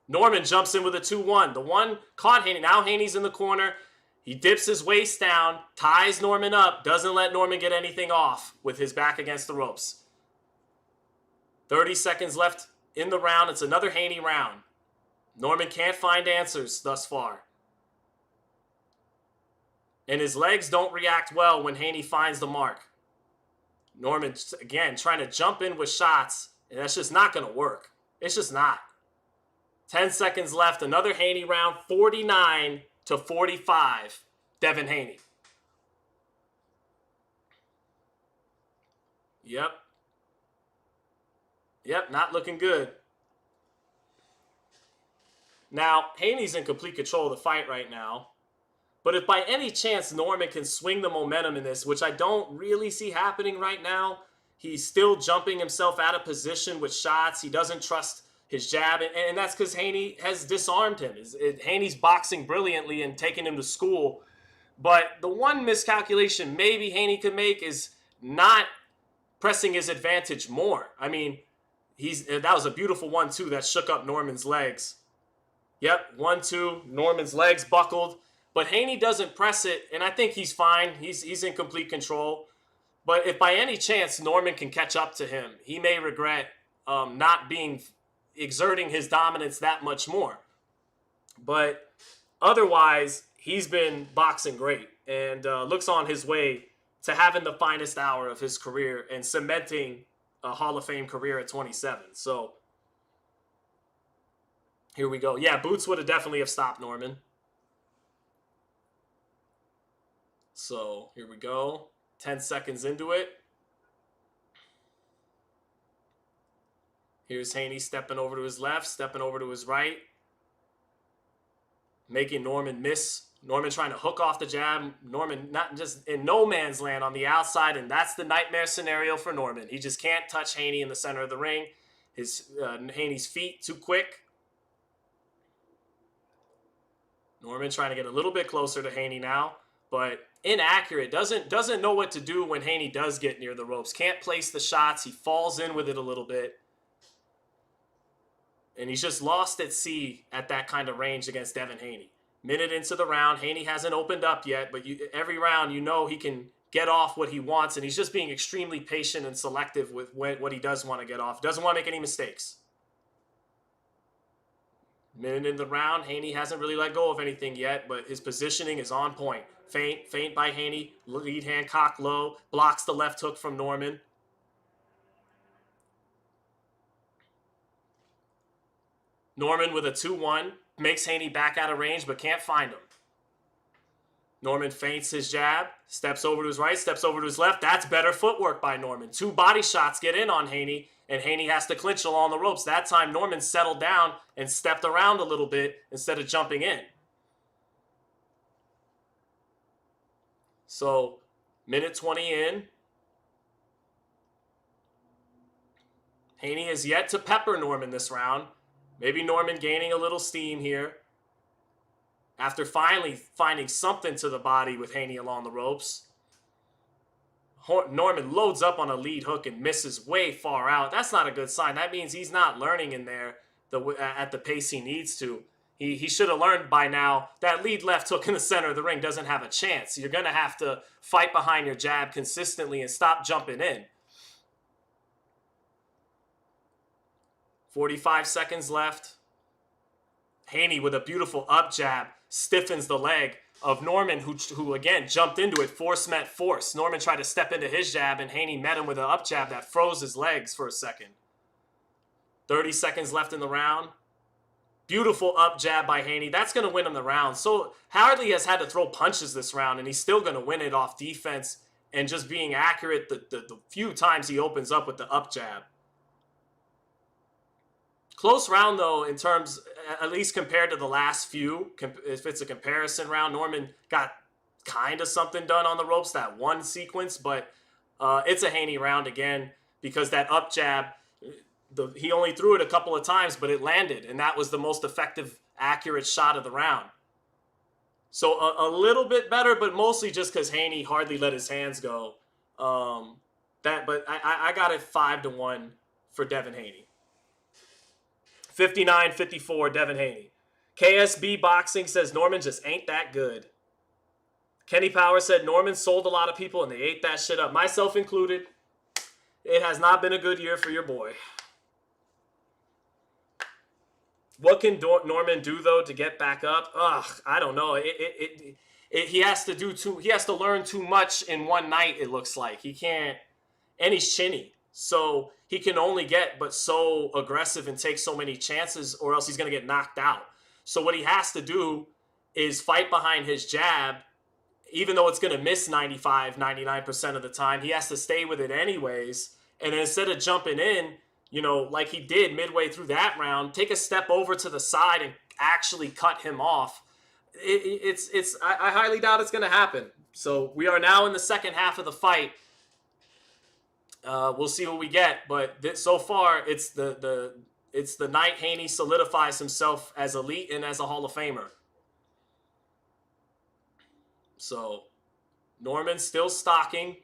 Norman jumps in with a 2-1. The one caught Haney. Now Haney's in the corner. He dips his waist down, ties Norman up, doesn't let Norman get anything off with his back against the ropes. 30 seconds left in the round. It's another Haney round. Norman can't find answers thus far. And his legs don't react well when Haney finds the mark. Norman, again, trying to jump in with shots, and that's just not going to work. It's just not. 10 seconds left. Another Haney round, 49-45. Devin Haney. Yep, not looking good. Now, Haney's in complete control of the fight right now. But if by any chance Norman can swing the momentum in this, which I don't really see happening right now, he's still jumping himself out of position with shots. He doesn't trust his jab, and that's because Haney has disarmed him. Haney's boxing brilliantly and taking him to school. But the one miscalculation maybe Haney could make is not pressing his advantage more. I mean, that was a beautiful 1-2 that shook up Norman's legs. Yep, 1-2, Norman's legs buckled. But Haney doesn't press it, and I think he's fine. He's in complete control. But if by any chance Norman can catch up to him, he may regret not exerting his dominance that much more. But otherwise, he's been boxing great and looks on his way to having the finest hour of his career and cementing a Hall of Fame career at 27. So here we go. Yeah, boots would have definitely have stopped Norman. So here we go. 10 seconds into it. Here's Haney stepping over to his left, stepping over to his right. Making Norman miss Norman trying to hook off the jab. Norman not just in no man's land on the outside, and that's the nightmare scenario for Norman. He just can't touch Haney in the center of the ring. Haney's feet too quick. Norman trying to get a little bit closer to Haney now, but inaccurate. Doesn't know what to do when Haney does get near the ropes. Can't place the shots. He falls in with it a little bit. And he's just lost at sea at that kind of range against Devin Haney. Minute into the round, Haney hasn't opened up yet, but every round you know he can get off what he wants, and he's just being extremely patient and selective with what he does want to get off. Doesn't want to make any mistakes. Minute in the round, Haney hasn't really let go of anything yet, but his positioning is on point. Feint by Haney, lead hand cock low, blocks the left hook from Norman. Norman with a 2-1, makes Haney back out of range, but can't find him. Norman feints his jab, steps over to his right, steps over to his left. That's better footwork by Norman. 2 body shots get in on Haney, and Haney has to clinch along the ropes. That time, Norman settled down and stepped around a little bit instead of jumping in. So, minute 20 in. Haney has yet to pepper Norman this round. Maybe Norman gaining a little steam here after finally finding something to the body with Haney along the ropes. Norman loads up on a lead hook and misses way far out. That's not a good sign. That means he's not learning in there at the pace he needs to. He should have learned by now that lead left hook in the center of the ring doesn't have a chance. You're going to have to fight behind your jab consistently and stop jumping in. 45 seconds left. Haney with a beautiful up jab stiffens the leg of Norman, who again jumped into it. Force met force. Norman tried to step into his jab, and Haney met him with an up jab that froze his legs for a second. 30 seconds left in the round. Beautiful up jab by Haney. That's going to win him the round. So Hardley has had to throw punches this round, and he's still going to win it off defense and just being accurate the few times he opens up with the up jab. Close round, though, in terms, at least compared to the last few. If it's a comparison round, Norman got kind of something done on the ropes, that one sequence, but it's a Haney round again because that up jab, he only threw it a couple of times, but it landed, and that was the most effective, accurate shot of the round. So a little bit better, but mostly just because Haney hardly let his hands go. But I got it 5-1 for Devin Haney. 59-54, Devin Haney. KSB Boxing says Norman just ain't that good. Kenny Power said Norman sold a lot of people and they ate that shit up, myself included. It has not been a good year for your boy. What can Norman do, though, to get back up? I don't know. He has to learn too much in one night, it looks like. He can't, and he's chinny. So he can only get but so aggressive and take so many chances, or else he's going to get knocked out. So what he has to do is fight behind his jab, even though it's going to miss 95, 99% of the time. He has to stay with it anyways. And then instead of jumping in, like he did midway through that round, take a step over to the side and actually cut him off. I highly doubt it's going to happen. So we are now in the second half of the fight. We'll see what we get, but so far it's the night Haney solidifies himself as elite and as a Hall of Famer. So Norman still stalking.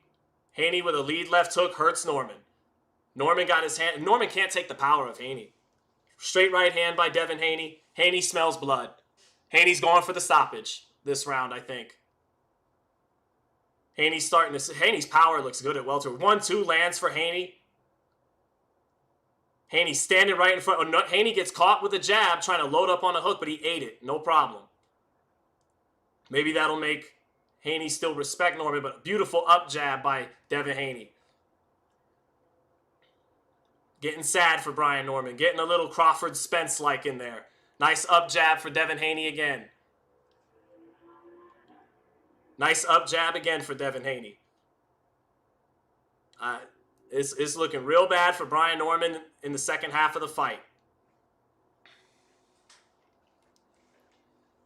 Haney with a lead left hook hurts Norman. Norman got his hand. Norman can't take the power of Haney. Straight right hand by Devin Haney. Haney smells blood. Haney's going for the stoppage this round, I think. Haney's power looks good at welter. 1-2 lands for Haney. Haney standing right in front. Haney gets caught with a jab trying to load up on a hook, but he ate it. No problem. Maybe that'll make Haney still respect Norman, but beautiful up jab by Devin Haney. Getting sad for Brian Norman. Getting a little Crawford Spence-like in there. Nice up jab for Devin Haney again. Nice up jab again for Devin Haney. It's looking real bad for Brian Norman in the second half of the fight.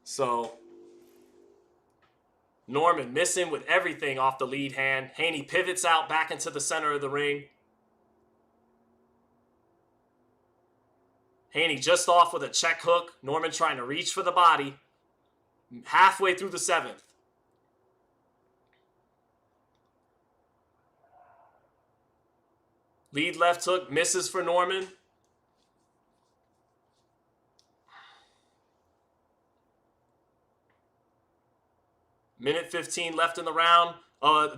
So, Norman missing with everything off the lead hand. Haney pivots out back into the center of the ring. Haney just off with a check hook. Norman trying to reach for the body. Halfway through the 7th. Lead left hook misses for Norman. Minute 15 left in the round.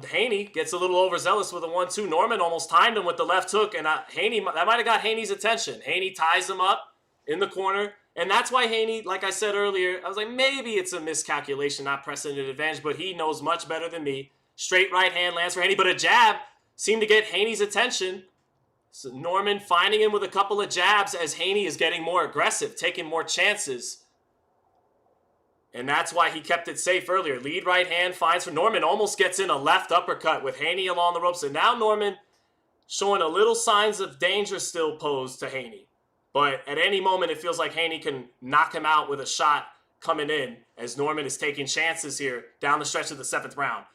Haney gets a little overzealous with a 1-2. Norman almost timed him with the left hook, and Haney, that might have got Haney's attention. Haney ties him up in the corner, and that's why Haney, like I said earlier, I was like, maybe it's a miscalculation, not pressing an advantage, but he knows much better than me. Straight right hand lands for Haney, but a jab seemed to get Haney's attention. So Norman finding him with a couple of jabs as Haney is getting more aggressive, taking more chances. And that's why he kept it safe earlier. Lead right hand finds for Norman. Almost gets in a left uppercut with Haney along the ropes. And now Norman showing a little signs of danger still posed to Haney. But at any moment, it feels like Haney can knock him out with a shot coming in as Norman is taking chances here down the stretch of the 7th round.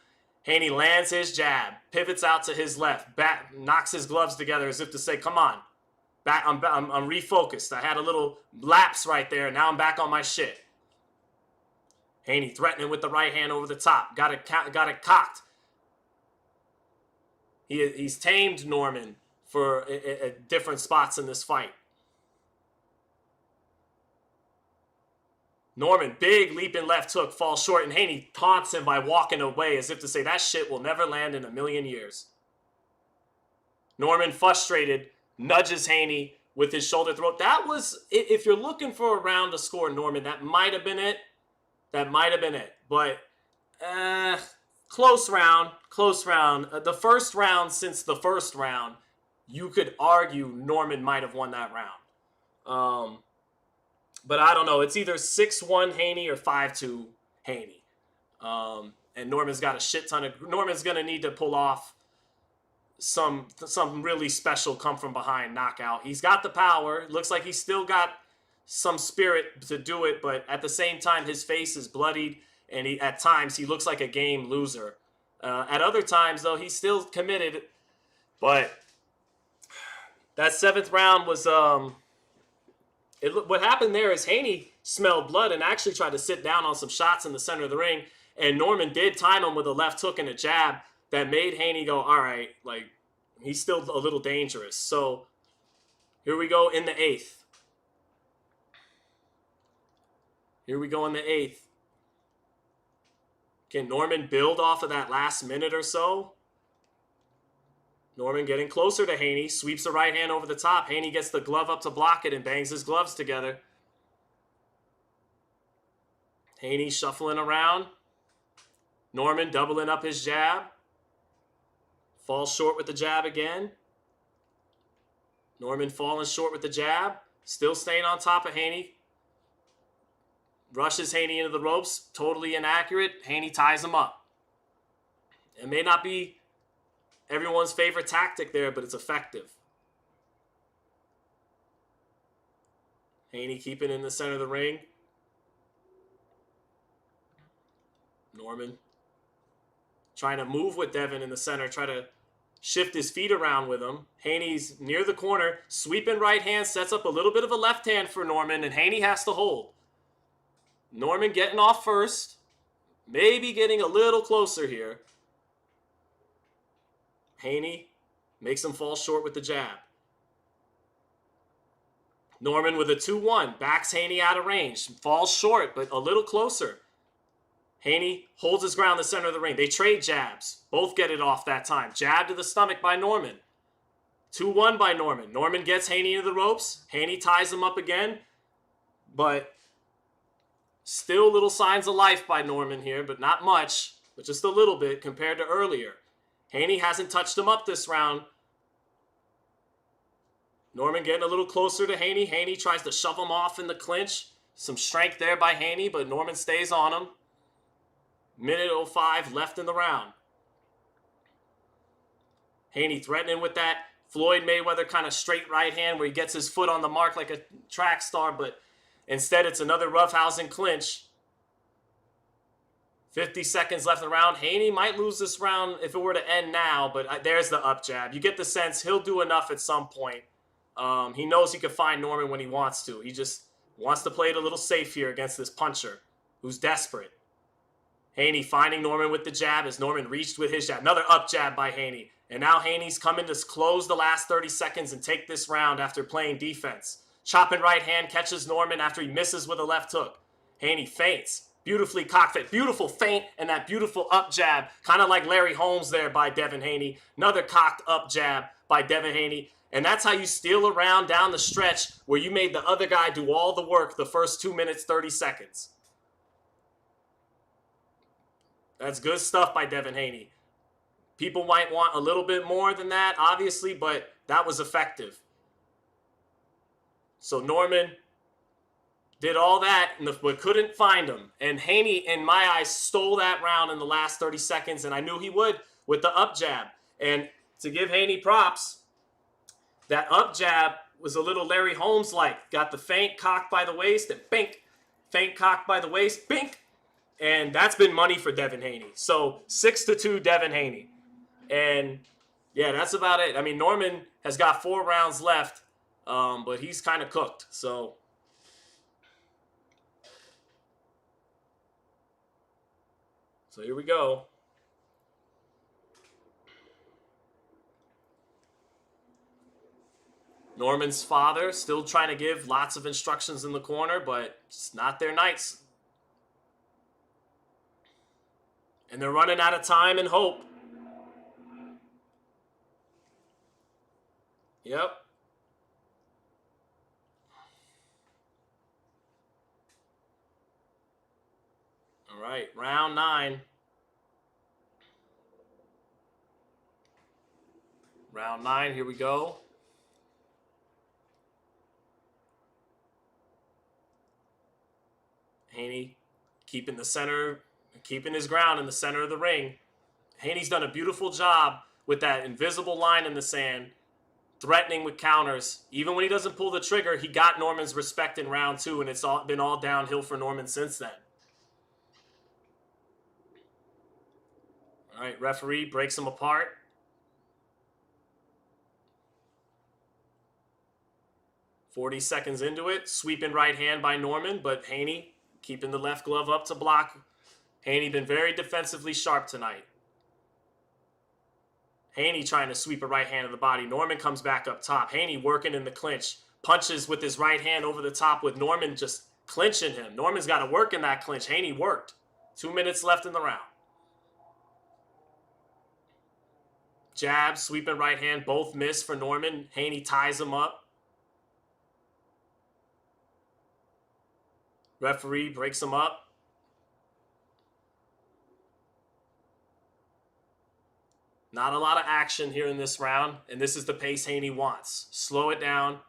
Haney lands his jab, pivots out to his left, back, knocks his gloves together as if to say, come on. Back, I'm refocused. I had a little lapse right there. Now I'm back on my shit. Haney threatening with the right hand over the top. Got it cocked. He's tamed Norman for at different spots in this fight. Norman, big leaping left hook, falls short, and Haney taunts him by walking away as if to say that shit will never land in a million years. Norman, frustrated, nudges Haney with his shoulder throw. That was, if you're looking for a round to score Norman, that might have been it. That might have been it. But close round. The first round since the first round, you could argue Norman might have won that round. But I don't know. It's either 6-1 Haney or 5-2 Haney. And Norman's got a shit ton of... Norman's going to need to pull off some really special come from behind knockout. He's got the power. Looks like he's still got some spirit to do it, but at the same time, his face is bloodied, and at times he looks like a game loser. At other times, though, he's still committed. But that 7th round was what happened there is Haney smelled blood and actually tried to sit down on some shots in the center of the ring, and Norman did time him with a left hook and a jab that made Haney go, all right, like, he's still a little dangerous. So here we go in the 8th. Here we go in the 8th. Can Norman build off of that last minute or so? Norman getting closer to Haney. Sweeps the right hand over the top. Haney gets the glove up to block it and bangs his gloves together. Haney shuffling around. Norman doubling up his jab. Falls short with the jab again. Norman falling short with the jab. Still staying on top of Haney. Rushes Haney into the ropes. Totally inaccurate. Haney ties him up. It may not be everyone's favorite tactic there, but it's effective. Haney keeping in the center of the ring. Norman trying to move with Devin in the center. Try to shift his feet around with him. Haney's near the corner. Sweeping right hand. Sets up a little bit of a left hand for Norman, and Haney has to hold. Norman getting off first. Maybe getting a little closer here. Haney makes him fall short with the jab. Norman with a 2-1. Backs Haney out of range. Falls short, but a little closer. Haney holds his ground in the center of the ring. They trade jabs. Both get it off that time. Jab to the stomach by Norman. 2-1 by Norman. Norman gets Haney into the ropes. Haney ties him up again. But still little signs of life by Norman here, but not much, but just a little bit compared to earlier. Haney hasn't touched him up this round. Norman getting a little closer to Haney. Haney tries to shove him off in the clinch. Some strength there by Haney, but Norman stays on him. Minute 05 left in the round. Haney threatening with that Floyd Mayweather kind of straight right hand where he gets his foot on the mark like a track star, but instead it's another roughhousing clinch. 50 seconds left in the round. Haney might lose this round if it were to end now, but there's the up jab. You get the sense he'll do enough at some point. He knows he can find Norman when he wants to. He just wants to play it a little safe here against this puncher who's desperate. Haney finding Norman with the jab as Norman reached with his jab. Another up jab by Haney. And now Haney's coming to close the last 30 seconds and take this round after playing defense. Chopping right hand catches Norman after he misses with a left hook. Haney feints. Beautifully cocked feint. Beautiful feint and that beautiful up jab. Kind of like Larry Holmes there by Devin Haney. Another cocked up jab by Devin Haney. And that's how you steal a round down the stretch where you made the other guy do all the work the first 2 minutes, 30 seconds. That's good stuff by Devin Haney. People might want a little bit more than that, obviously, but that was effective. So Norman did all that, but couldn't find him. And Haney, in my eyes, stole that round in the last 30 seconds, and I knew he would with the up jab. And to give Haney props, that up jab was a little Larry Holmes-like. Got the feint cocked by the waist, and bink. Feint cocked by the waist, bink. And that's been money for Devin Haney. So 6-2 Devin Haney. And yeah, that's about it. I mean, Norman has got 4 rounds left, but he's kind of cooked. So here we go. Norman's father still trying to give lots of instructions in the corner, but it's not their nights. And they're running out of time and hope. Yep. All right, round 9. Round 9, here we go. Haney keeping the center, keeping his ground in the center of the ring. Haney's done a beautiful job with that invisible line in the sand, threatening with counters. Even when he doesn't pull the trigger, he got Norman's respect in round 2, and it's been all downhill for Norman since then. All right, referee breaks him apart. "40 seconds into it, sweeping right hand by Norman, but Haney keeping the left glove up to block. Haney been very defensively sharp tonight. Haney trying to sweep a right hand of the body. Norman comes back up top. Haney working in the clinch. Punches with his right hand over the top with Norman just clinching him. Norman's got to work in that clinch. Haney worked. 2 minutes left in the round. Jab, sweeping right hand, both miss for Norman. Haney ties him up. Referee breaks him up. Not a lot of action here in this round, and this is the pace Haney wants. Slow it down.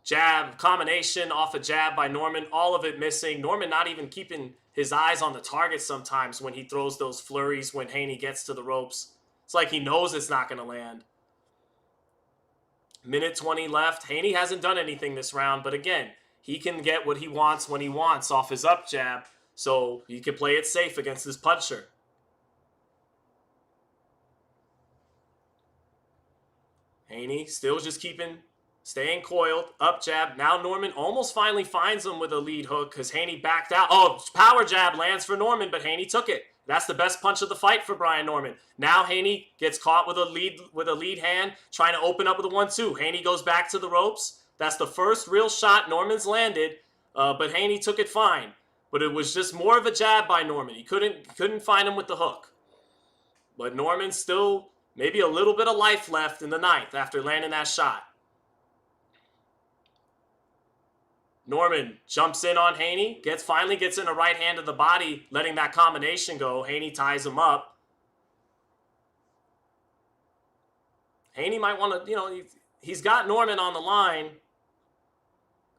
Jab, combination off a jab by Norman, all of it missing. Norman not even keeping his eyes on the target sometimes when he throws those flurries when Haney gets to the ropes. It's like he knows it's not going to land. Minute 20 left. Haney hasn't done anything this round, but again, he can get what he wants when he wants off his up jab, so he can play it safe against this puncher. Haney still just staying coiled, up jab. Now Norman almost finally finds him with a lead hook because Haney backed out. Oh, power jab lands for Norman, but Haney took it. That's the best punch of the fight for Brian Norman. Now Haney gets caught with a lead hand, trying to open up with a 1-2. Haney goes back to the ropes. That's the first real shot Norman's landed, but Haney took it fine. But it was just more of a jab by Norman. He couldn't find him with the hook. But Norman still maybe a little bit of life left in the 9th after landing that shot. Norman jumps in on Haney, finally gets in a right hand to the body, letting that combination go. Haney ties him up. Haney might want to, he's got Norman on the line.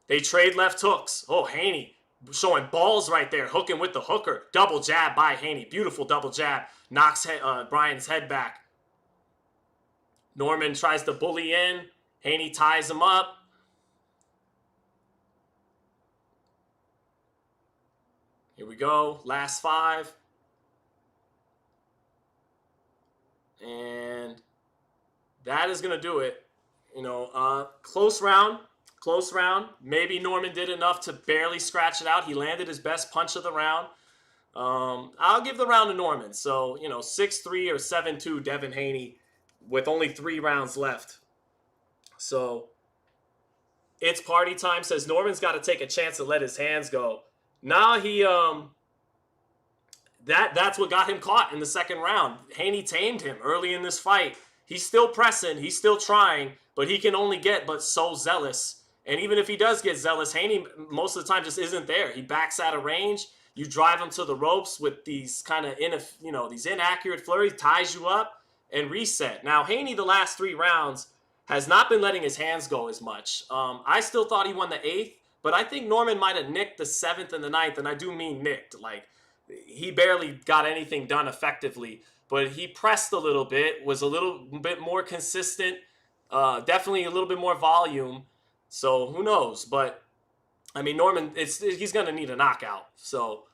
They trade left hooks. Oh, Haney showing balls right there, hooking with the hooker. Double jab by Haney. Beautiful double jab. Knocks Brian's head back. Norman tries to bully in. Haney ties him up. Here we go. Last 5. that is going to do it. Close round. Maybe Norman did enough to barely scratch it out. He landed his best punch of the round. I'll give the round to Norman. So, 6-3 or 7-2 Devin Haney with only 3 rounds left. So, it's party time. Says Norman's got to take a chance to let his hands go. Now he, that's what got him caught in the second round. Haney tamed him early in this fight. He's still pressing. He's still trying, but he can only get but so zealous. And even if he does get zealous, Haney most of the time just isn't there. He backs out of range. You drive him to the ropes with these kind of these inaccurate flurries, ties you up, and reset. Now, Haney, the last 3 rounds, has not been letting his hands go as much. I still thought he won the 8th, but I think Norman might have nicked the 7th and the 9th, and I do mean nicked. Like, he barely got anything done effectively, but he pressed a little bit, was a little bit more consistent, definitely a little bit more volume. So who knows? But I mean, Norman, he's going to need a knockout. So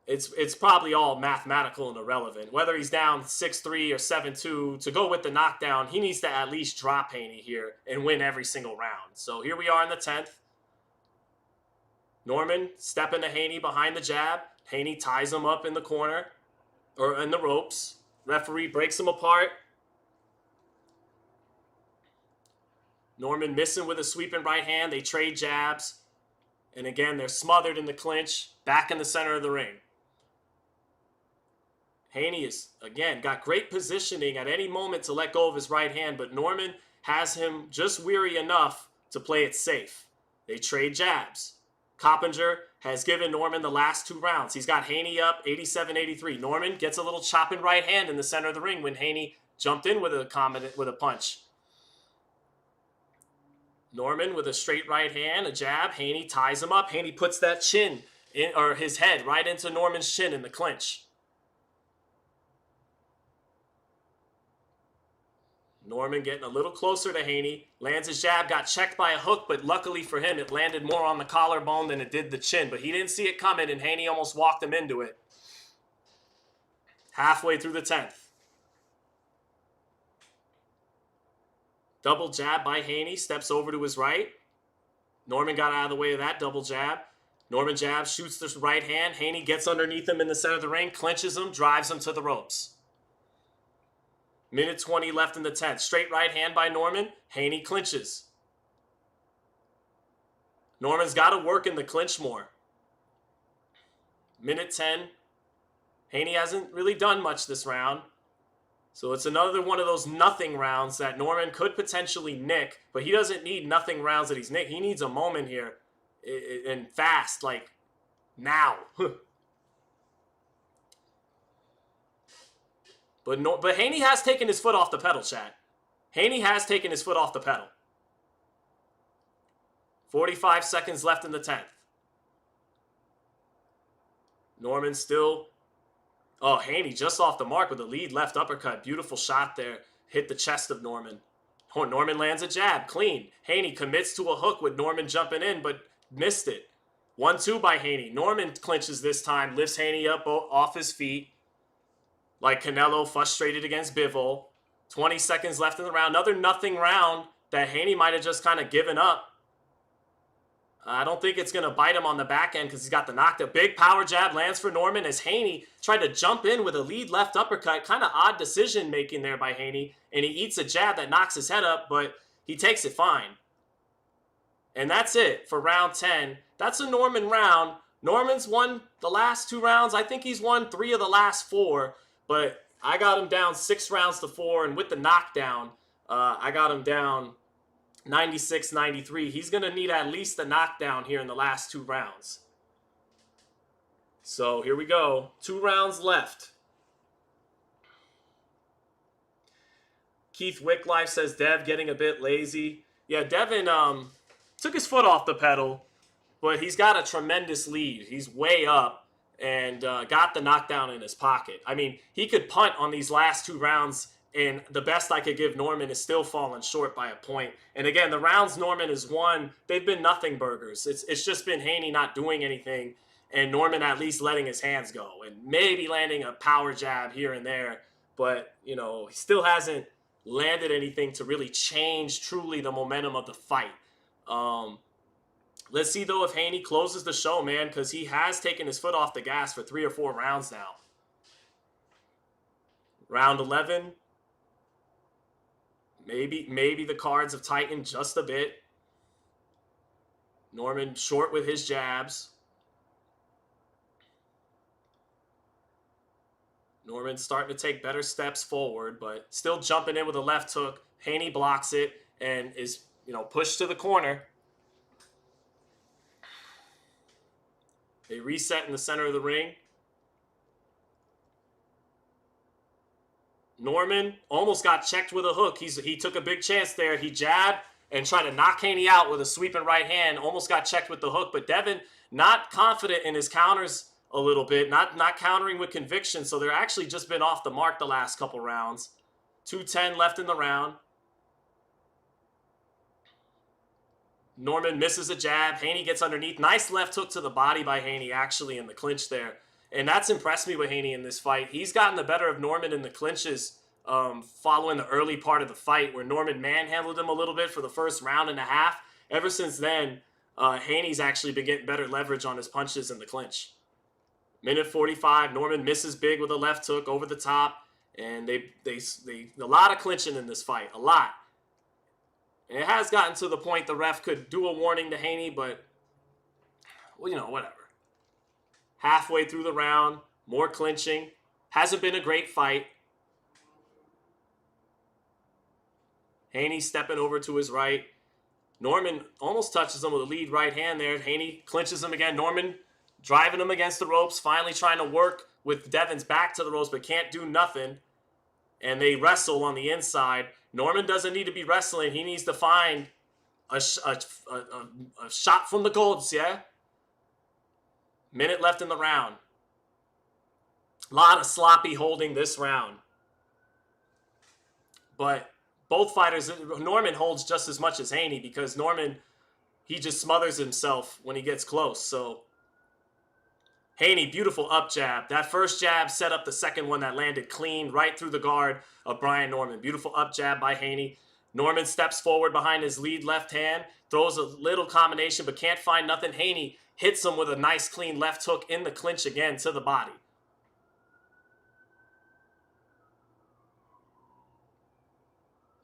it's probably all mathematical and irrelevant. Whether he's down 6-3 or 7-2, to go with the knockdown, he needs to at least drop Haney here and win every single round. So here we are in the 10th. Norman stepping to Haney behind the jab. Haney ties him up in the corner or in the ropes. Referee breaks him apart. Norman missing with a sweeping right hand. They trade jabs. And again, they're smothered in the clinch, back in the center of the ring. Haney is, again, got great positioning at any moment to let go of his right hand, but Norman has him just weary enough to play it safe. They trade jabs. Coppinger has given Norman the last 2 rounds. He's got Haney up 87-83. Norman gets a little chopping right hand in the center of the ring when Haney jumped in with a punch. Norman with a straight right hand, a jab. Haney ties him up. Haney puts that chin, or his head, right into Norman's chin in the clinch. Norman getting a little closer to Haney. Lands his jab, got checked by a hook, but luckily for him, it landed more on the collarbone than it did the chin. But he didn't see it coming, and Haney almost walked him into it. Halfway through the 10th. Double jab by Haney, steps over to his right. Norman got out of the way of that double jab. Norman jabs, shoots the right hand. Haney gets underneath him in the center of the ring, clinches him, drives him to the ropes. Minute 20 left in the 10th. Straight right hand by Norman. Haney clinches. Norman's got to work in the clinch more. Minute 10. Haney hasn't really done much this round. So it's another one of those nothing rounds that Norman could potentially nick, but he doesn't need nothing rounds that he's nicked. He needs a moment here and fast, like now. But Haney has taken his foot off the pedal, chat. Haney has taken his foot off the pedal. 45 seconds left in the 10th. Norman still... Oh, Haney just off the mark with a lead left uppercut. Beautiful shot there. Hit the chest of Norman. Oh, Norman lands a jab. Clean. Haney commits to a hook with Norman jumping in, but missed it. 1-2 by Haney. Norman clinches this time. Lifts Haney up off his feet. Like Canelo frustrated against Bivol. 20 seconds left in the round. Another nothing round that Haney might have just kind of given up. I don't think it's going to bite him on the back end because he's got the knockdown. Big power jab lands for Norman as Haney tried to jump in with a lead left uppercut. Kind of odd decision making there by Haney. And he eats a jab that knocks his head up, but he takes it fine. And that's it for round 10. That's a Norman round. Norman's won the last 2 rounds. I think he's won 3 of the last 4. But I got him down 6 rounds to 4. And with the knockdown, I got him down 96-93. He's going to need at least a knockdown here in the last 2 rounds. So here we go. 2 rounds left. Keith Wicklife says Dev getting a bit lazy. Yeah, Devin took his foot off the pedal, but he's got a tremendous lead. He's way up and got the knockdown in his pocket. I mean, he could punt on these last 2 rounds, and the best I could give Norman is still falling short by a point. And again, the rounds Norman has won, they've been nothing burgers. It's just been Haney not doing anything, and Norman at least letting his hands go, and maybe landing a power jab here and there. But, he still hasn't landed anything to really change truly the momentum of the fight. Let's see, though, if Haney closes the show, man, because he has taken his foot off the gas for 3 or 4 rounds now. Round 11. Maybe the cards have tightened just a bit. Norman short with his jabs. Norman starting to take better steps forward, but still jumping in with a left hook. Haney blocks it and is, pushed to the corner. They reset in the center of the ring. Norman almost got checked with a hook. He took a big chance there. He jabbed and tried to knock Haney out with a sweeping right hand. Almost got checked with the hook, but Devin not confident in his counters a little bit, not countering with conviction. So they're actually just been off the mark the last couple rounds. 2:10 left in the round. Norman misses a jab. Haney gets underneath. Nice left hook to the body by Haney, actually, in the clinch there. And that's impressed me with Haney in this fight. He's gotten the better of Norman in the clinches following the early part of the fight where Norman manhandled him a little bit for the first round and a half. Ever since then, Haney's actually been getting better leverage on his punches in the clinch. Minute 45, Norman misses big with a left hook over the top. And they a lot of clinching in this fight, a lot. And it has gotten to the point the ref could do a warning to Haney, but, well, whatever. Halfway through the round, more clinching. Hasn't been a great fight. Haney stepping over to his right. Norman almost touches him with a lead right hand there. Haney clinches him again. Norman driving him against the ropes, finally trying to work with Devin's back to the ropes, but can't do nothing. And they wrestle on the inside. Norman doesn't need to be wrestling. He needs to find a shot from the goals, yeah? Minute left in the round. A lot of sloppy holding this round. But both fighters, Norman holds just as much as Haney because Norman, he just smothers himself when he gets close. So Haney, beautiful up jab. That first jab set up the second one that landed clean right through the guard of Brian Norman. Beautiful up jab by Haney. Norman steps forward behind his lead left hand, throws a little combination but can't find nothing. Haney hits him with a nice clean left hook in the clinch again to the body.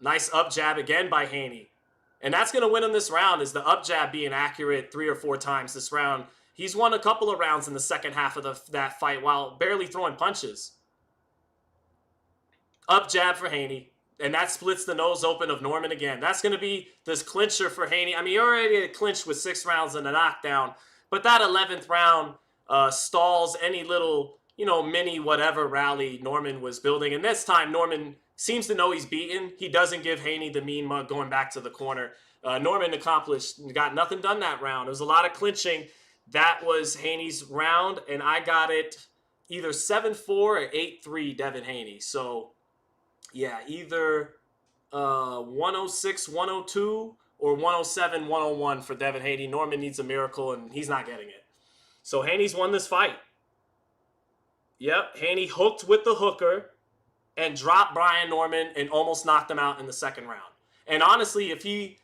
Nice up jab again by Haney. And that's going to win him this round, is the up jab being accurate 3 or 4 times this round. He's won a couple of rounds in the second half of that fight while barely throwing punches. Up jab for Haney. And that splits the nose open of Norman again. That's going to be this clincher for Haney. I mean, he already clinched with 6 rounds and a knockdown. But that 11th round stalls any little, mini whatever rally Norman was building. And this time, Norman seems to know he's beaten. He doesn't give Haney the mean mug going back to the corner. Norman got nothing done that round. It was a lot of clinching. That was Haney's round, and I got it either 7-4 or 8-3 Devin Haney. So, yeah, either 106-102 or 107-101 for Devin Haney. Norman needs a miracle, and he's not getting it. So Haney's won this fight. Yep, Haney hooked with the hooker and dropped Brian Norman and almost knocked him out in the second round. And honestly, if he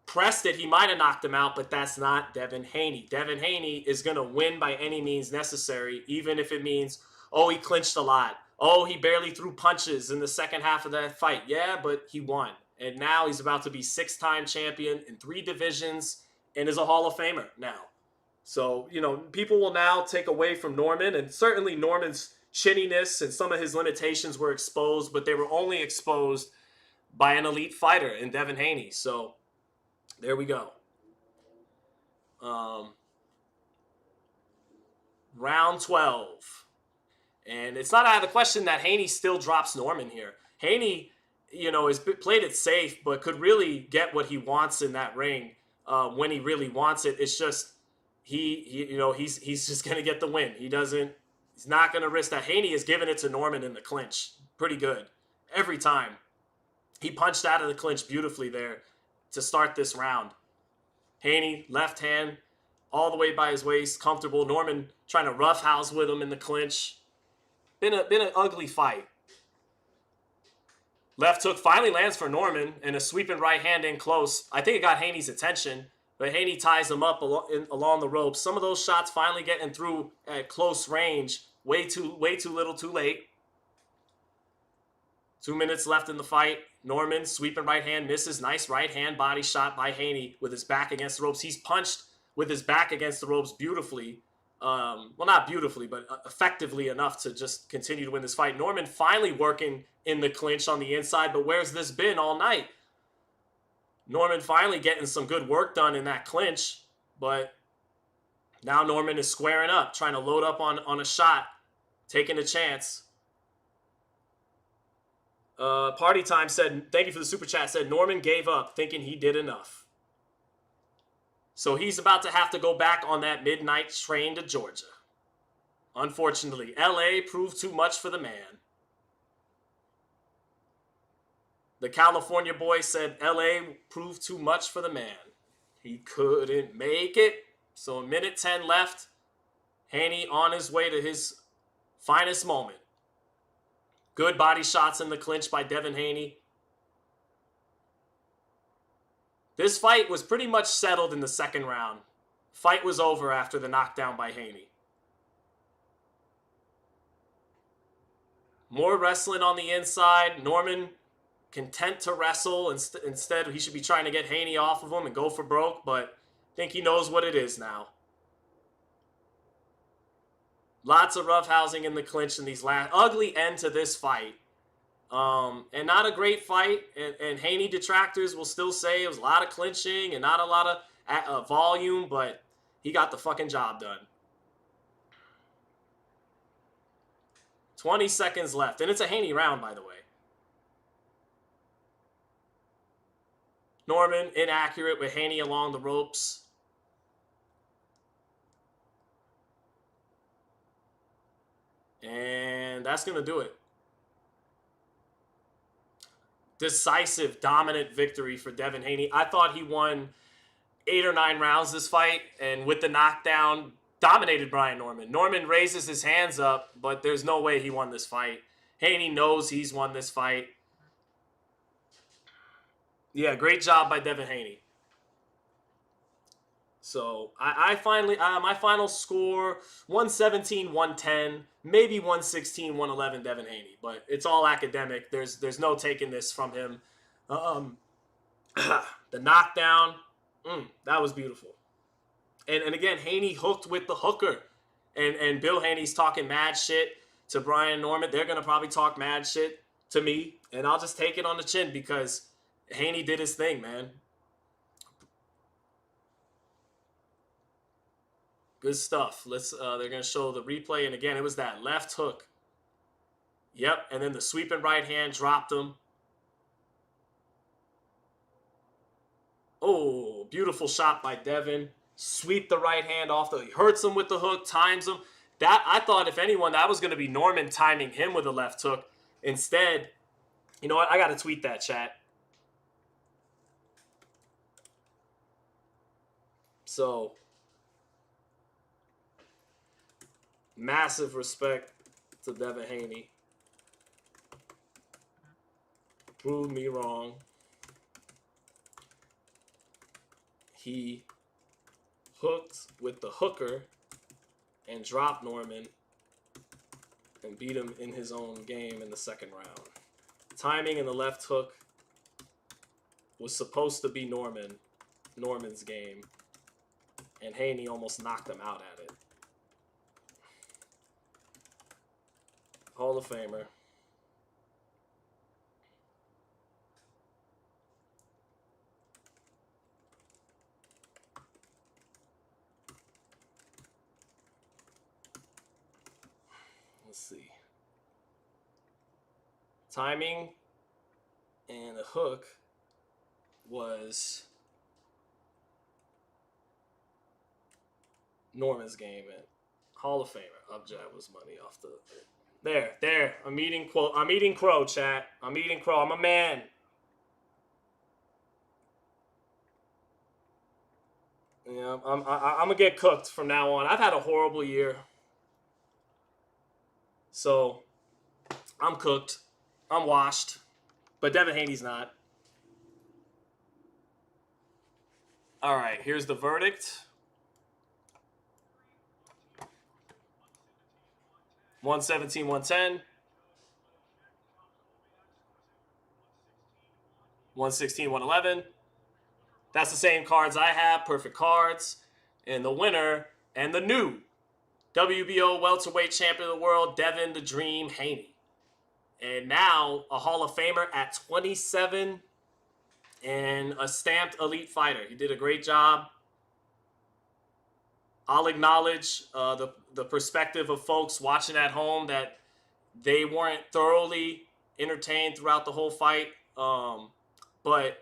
pressed it, he might have knocked him out, but that's not Devin Haney. Devin Haney is going to win by any means necessary, even if it means, he clinched a lot. He barely threw punches in the second half of that fight. Yeah, but he won. And now he's about to be 6-time champion in 3 divisions and is a Hall of Famer now. So, people will now take away from Norman, and certainly Norman's chinniness and some of his limitations were exposed, but they were only exposed by an elite fighter in Devin Haney. So, there we go. Round 12. And it's not out of the question that Haney still drops Norman here. Haney, has played it safe, but could really get what he wants in that ring when he really wants it. It's just, he's just going to get the win. He's not going to risk that. Haney has given it to Norman in the clinch. Pretty good. Every time. He punched out of the clinch beautifully there to start this round. Haney, left hand, all the way by his waist, comfortable. Norman trying to roughhouse with him in the clinch. Been an ugly fight. Left hook finally lands for Norman, and a sweeping right hand in close. I think it got Haney's attention, but Haney ties him up along the ropes. Some of those shots finally getting through at close range. Way too little, too late. 2 minutes left in the fight. Norman, sweeping right hand, misses. Nice right hand body shot by Haney with his back against the ropes. He's punched with his back against the ropes beautifully. Well, not beautifully, but effectively enough to just continue to win this fight. Norman finally working in the clinch on the inside, but where's this been all night? Norman finally getting some good work done in that clinch, but now Norman is squaring up, trying to load up on a shot, taking a chance. Party Time said, thank you for the super chat, said Norman gave up thinking he did enough. So he's about to have to go back on that midnight train to Georgia. Unfortunately, LA proved too much for the man. The California boy said LA proved too much for the man. He couldn't make it. So a minute 10 left. Haney on his way to his finest moment. Good body shots in the clinch by Devin Haney. This fight was pretty much settled in the second round. Fight was over after the knockdown by Haney. More wrestling on the inside. Norman content to wrestle. Instead, he should be trying to get Haney off of him and go for broke, but I think he knows what it is now. Lots of roughhousing in the clinch in these last... Ugly end to this fight. And not a great fight. And Haney detractors will still say it was a lot of clinching and not a lot of volume, but he got the fucking job done. 20 seconds left. And it's a Haney round, by the way. Norman, inaccurate with Haney along the ropes. And that's going to do it. Decisive, dominant victory for Devin Haney. I thought he won 8 or 9 rounds this fight, and with the knockdown, dominated Brian Norman. Norman raises his hands up, but there's no way he won this fight. Haney knows he's won this fight. Yeah, great job by Devin Haney. So I finally, my final score, 117-110, maybe 116-111 Devin Haney, but it's all academic. There's no taking this from him. The knockdown, that was beautiful. And again, Haney hooked with the hooker. And Bill Haney's talking mad shit to Brian Norman. They're going to probably talk mad shit to me, and I'll just take it on the chin because Haney did his thing, man. Good stuff. They're going to show the replay. And again, it was that left hook. Yep. And then the sweeping right hand dropped him. Oh, beautiful shot by Devin. Sweep the right hand off. He hurts him with the hook, times him. That I thought, if anyone, that was going to be Norman timing him with a left hook. Instead, you know what? I got to tweet that, chat. So... massive respect to Devin Haney. Proved me wrong. He hooked with the hooker and dropped Norman and beat him in his own game in the second round. Timing in the left hook was supposed to be Norman's game, and Haney almost knocked him out at it. Hall of Famer. Let's see. Timing and a hook was Norman's game, and Hall of Famer. Abjad was money off the... There. I'm eating crow, chat. I'm eating crow. I'm a man. Yeah, I'm gonna get cooked from now on. I've had a horrible year, so I'm cooked. I'm washed. But Devin Haney's not. All right, here's the verdict. 117, 110. 116, 111. That's the same cards I have. Perfect cards. And the winner and the new WBO welterweight champion of the world, Devin the Dream Haney. And now a Hall of Famer at 27 and a stamped elite fighter. He did a great job. I'll acknowledge the perspective of folks watching at home that they weren't thoroughly entertained throughout the whole fight. But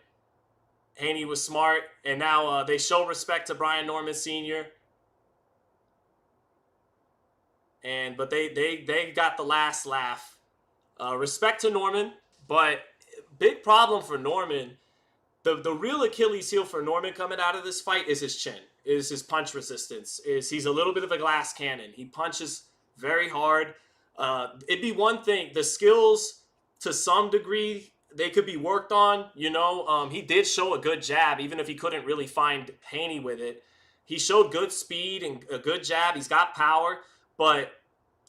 Haney was smart, and now they show respect to Brian Norman Sr. But they got the last laugh. Respect to Norman, but big problem for Norman. The real Achilles heel for Norman coming out of this fight is his chin, is his punch resistance. He's a little bit of a glass cannon. He punches very hard. It'd be one thing, the skills to some degree, they could be worked on. You know, he did show a good jab, even if he couldn't really find Haney with it. He showed good speed and a good jab. He's got power, but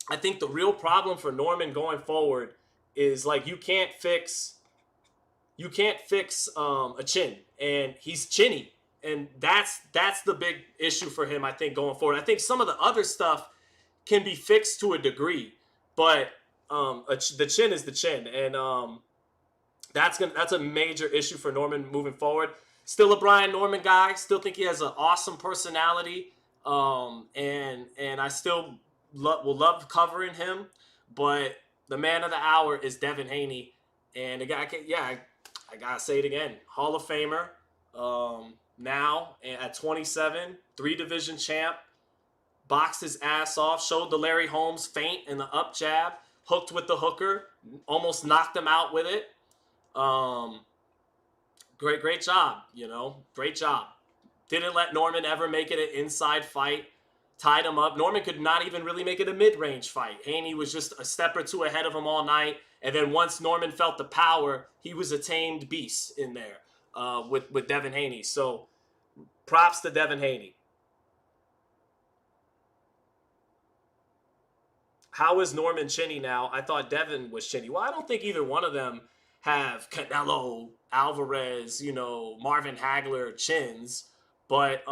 I think the real problem for Norman going forward is, like, you can't fix a chin, and he's chinny, and that's the big issue for him, I think, going forward. I think some of the other stuff can be fixed to a degree, but the chin is the chin, and that's a major issue for Norman moving forward. Still a Brian Norman guy. Still think he has an awesome personality, and I still will love covering him. But the man of the hour is Devin Haney, and the guy. I gotta say it again. Hall of Famer. Now at 27, 3-division champ. Boxed his ass off. Showed the Larry Holmes feint and the up jab. Hooked with the hooker. Almost knocked him out with it. Great job, you know. Great job. Didn't let Norman ever make it an inside fight. Tied him up. Norman could not even really make it a mid-range fight. Haney was just a step or two ahead of him all night. And then once Norman felt the power, he was a tamed beast in there with Devin Haney. So props to Devin Haney. How is Norman chinny now? I thought Devin was chinny. Well, I don't think either one of them have Canelo, Alvarez, Marvin Hagler chins. But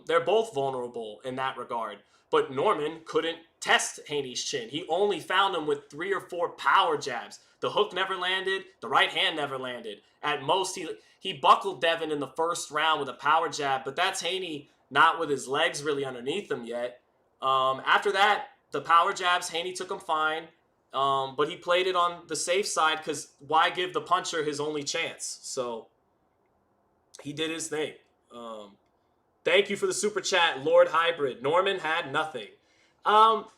they're both vulnerable in that regard. But Norman couldn't test Haney's chin. He only found him with 3 or 4 power jabs. The hook never landed. The right hand never landed. At most, he buckled Devin in the first round with a power jab. But that's Haney not with his legs really underneath him yet. After that, the power jabs, Haney took him fine. But he played it on the safe side because why give the puncher his only chance? So he did his thing. Thank you for the super chat, Lord Hybrid. Norman had nothing.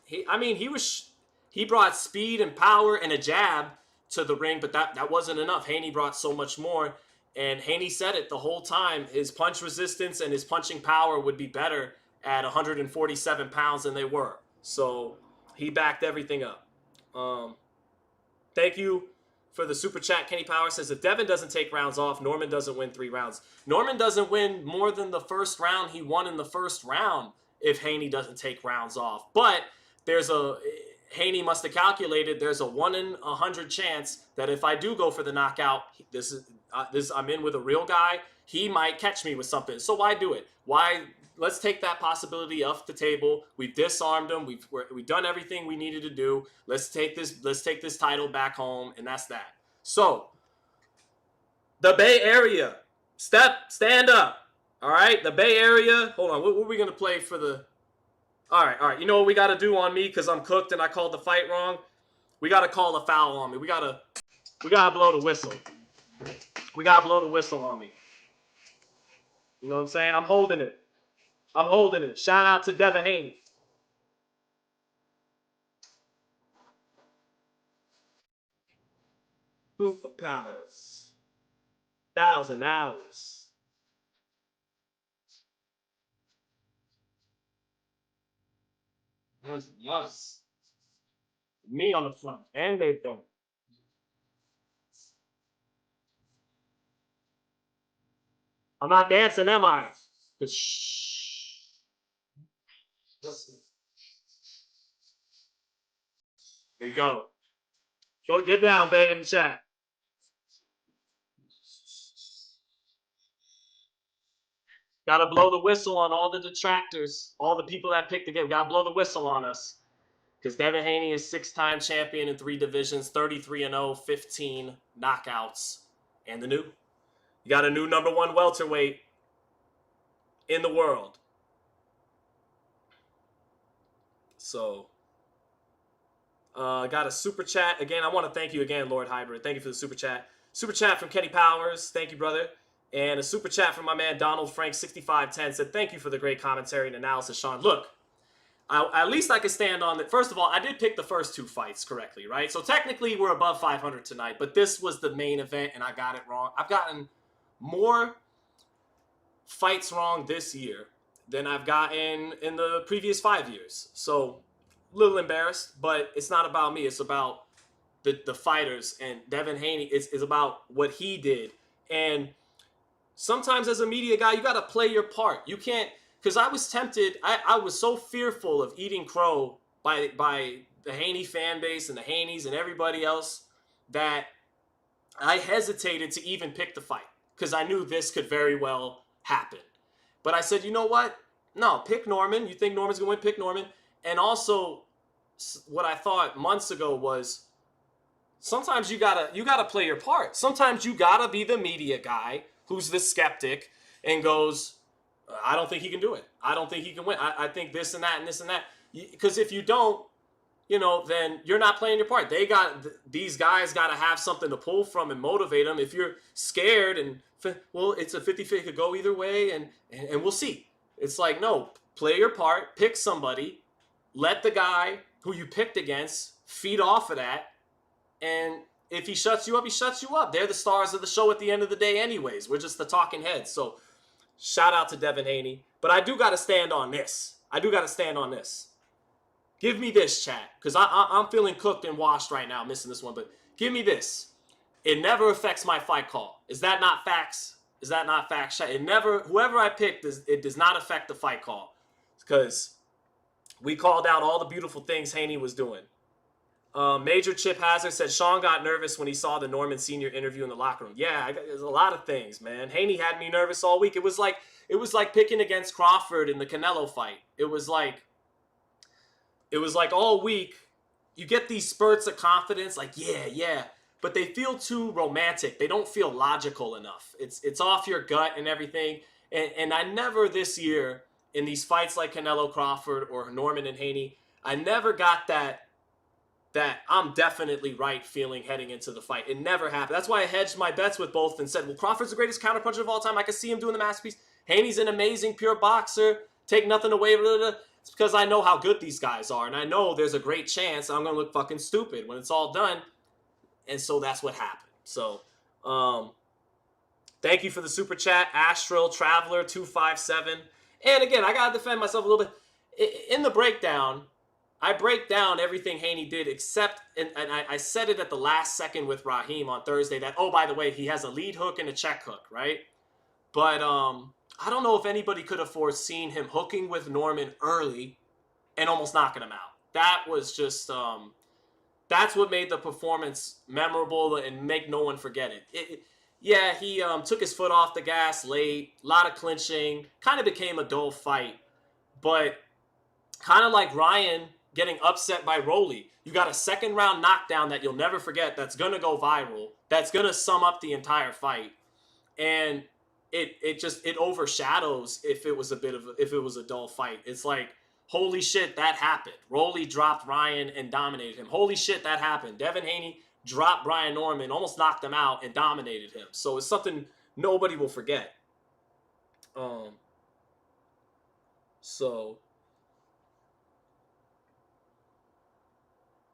He brought speed and power and a jab to the ring, but that wasn't enough. Haney brought so much more, and Haney said it the whole time. His punch resistance and his punching power would be better at 147 pounds than they were. So he backed everything up. Thank you for the super chat. Kenny Power says, if Devin doesn't take rounds off, Norman doesn't win 3 rounds. Norman doesn't win more than the first round he won in the first round if Haney doesn't take rounds off. But Haney must have calculated there's a 1 in 100 chance that if I do go for the knockout, I'm in with a real guy. He might catch me with something. So why do it? Let's take that possibility off the table. We've disarmed him. We've done everything we needed to do. Let's take this title back home, and that's that. So, the Bay Area, stand up. All right, the Bay Area. Hold on, what are we gonna play for the? All right. You know what we gotta do on me because I'm cooked and I called the fight wrong. We gotta call a foul on me. We gotta blow the whistle. We gotta blow the whistle on me. You know what I'm saying? I'm holding it. Shout out to Devin Haney. Superpowers. 1,000 hours. Yes. Me on the front. And they don't. I'm not dancing, am I? Shh. There you go. Go get down, baby, in the chat. Gotta blow the whistle on all the detractors, all the people that picked the game. Gotta blow the whistle on us. Because Devin Haney is 6-time champion in 3 divisions, 33-0, 15 knockouts. And you got a new #1 welterweight in the world. So, got a super chat. Again, I want to thank you again, Lord Hybrid. Thank you for the super chat. Super chat from Kenny Powers. Thank you, brother. And a super chat from my man Donald Frank 6510 said, thank you for the great commentary and analysis, Sean. Look, at least I could stand on that. First of all, I did pick the first 2 fights correctly, right? So technically we're above 500 tonight, but this was the main event and I got it wrong. I've gotten more fights wrong this year than I've gotten in the previous 5 years. So a little embarrassed, but it's not about me. It's about the fighters, and Devin Haney is about what he did. And sometimes as a media guy, you got to play your part. You can't, because I was tempted. I was so fearful of eating crow by the Haney fan base and the Haneys and everybody else that I hesitated to even pick the fight because I knew this could very well happen. But I said, you know what? No, pick Norman. You think Norman's going to win? Pick Norman. And also, what I thought months ago was sometimes you gotta play your part. Sometimes you gotta be the media guy who's the skeptic and goes, I don't think he can do it. I don't think he can win. I think this and that and this and that. Because if you don't, then you're not playing your part. These guys got to have something to pull from and motivate them. If you're scared and, well, it's a 50-50, it could go either way, and we'll see. It's like, no, play your part, pick somebody, let the guy who you picked against feed off of that, and if he shuts you up, he shuts you up. They're the stars of the show at the end of the day anyways. We're just the talking heads. So shout out to Devin Haney. But I do got to stand on this. Give me this, chat, because I'm feeling cooked and washed right now, missing this one. But give me this. It never affects my fight call. Is that not facts? Is that not facts? It never. Whoever I picked, it does not affect the fight call, because we called out all the beautiful things Haney was doing. Major Chip Hazard said Sean got nervous when he saw the Norman Sr. interview in the locker room. Yeah, there's a lot of things, man. Haney had me nervous all week. It was like picking against Crawford in the Canelo fight. It was like all week you get these spurts of confidence, like yeah, but they feel too romantic. They don't feel logical enough. It's off your gut and everything. And I never this year in these fights like Canelo Crawford or Norman and Haney, I never got that I'm definitely right feeling heading into the fight. It never happened. That's why I hedged my bets with both and said, well, Crawford's the greatest counterpuncher of all time. I can see him doing the masterpiece. Haney's an amazing pure boxer. Take nothing away. Blah, blah, blah. It's because I know how good these guys are, and I know there's a great chance I'm going to look fucking stupid when it's all done. And so that's what happened. So, thank you for the super chat, Astral Traveler 257. And again, I got to defend myself a little bit. In the breakdown, I break down everything Haney did except, and I said it at the last second with Raheem on Thursday that, oh, by the way, he has a lead hook and a check hook, right? But I don't know if anybody could have foreseen him hooking with Norman early and almost knocking him out. That was just, that's what made the performance memorable and make no one forget it. Yeah, he took his foot off the gas late, a lot of clinching, kind of became a dull fight. But kind of like Ryan getting upset by Rolly. You got a second round knockdown that you'll never forget that's going to go viral, that's going to sum up the entire fight. And it overshadows if it was a dull fight. It's like, holy shit, that happened. Rolly dropped Ryan and dominated him. Holy shit, that happened. Devin Haney dropped Brian Norman, almost knocked him out and dominated him. So it's something nobody will forget. So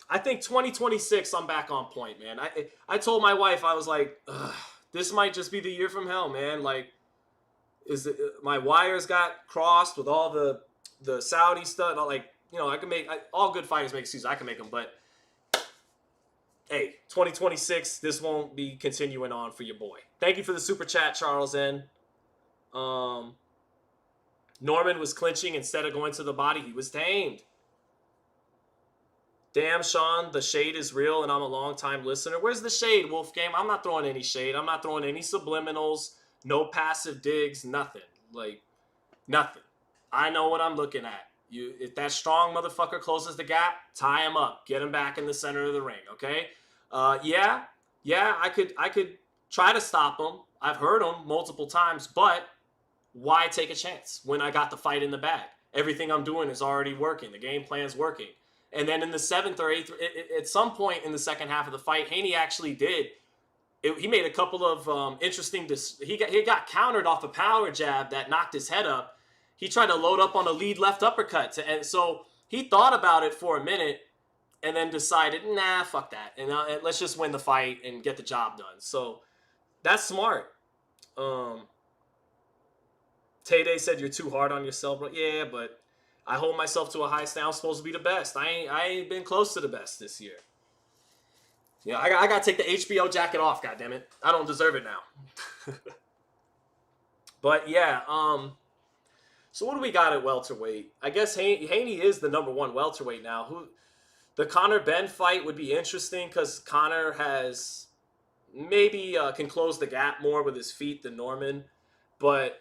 I think 2026, I'm back on point, man. I told my wife, I was like, this might just be the year from hell, man. Like, my wires got crossed with all the Saudi stuff. Like, I can make, all good fighters make excuses. I can make them, but hey, 2026, this won't be continuing on for your boy. Thank you for the super chat, Charles N. Norman was clinching instead of going to the body. He was tamed. Damn, Sean, the shade is real, and I'm a long-time listener. Where's the shade, Wolfgang? I'm not throwing any shade. I'm not throwing any subliminals, no passive digs, nothing. Like, nothing. I know what I'm looking at. If that strong motherfucker closes the gap, tie him up. Get him back in the center of the ring, okay? Yeah, I could try to stop him. I've heard him multiple times, but why take a chance when I got the fight in the bag? Everything I'm doing is already working. The game plan's working. And then in the 7th or 8th, at some point in the second half of the fight, Haney actually did. He made a couple of interesting. He got countered off a power jab that knocked his head up. He tried to load up on a lead left uppercut, and so he thought about it for a minute, and then decided, nah, fuck that, and let's just win the fight and get the job done. So that's smart. Tay said you're too hard on yourself, bro. Yeah, but I hold myself to a high standard. I'm supposed to be the best. I ain't been close to the best this year. Yeah, I got to take the HBO jacket off, goddammit. I don't deserve it now. But, yeah, so what do we got at welterweight? I guess Haney is the #1 welterweight now. The Conor-Ben fight would be interesting because Conor has maybe can close the gap more with his feet than Norman. But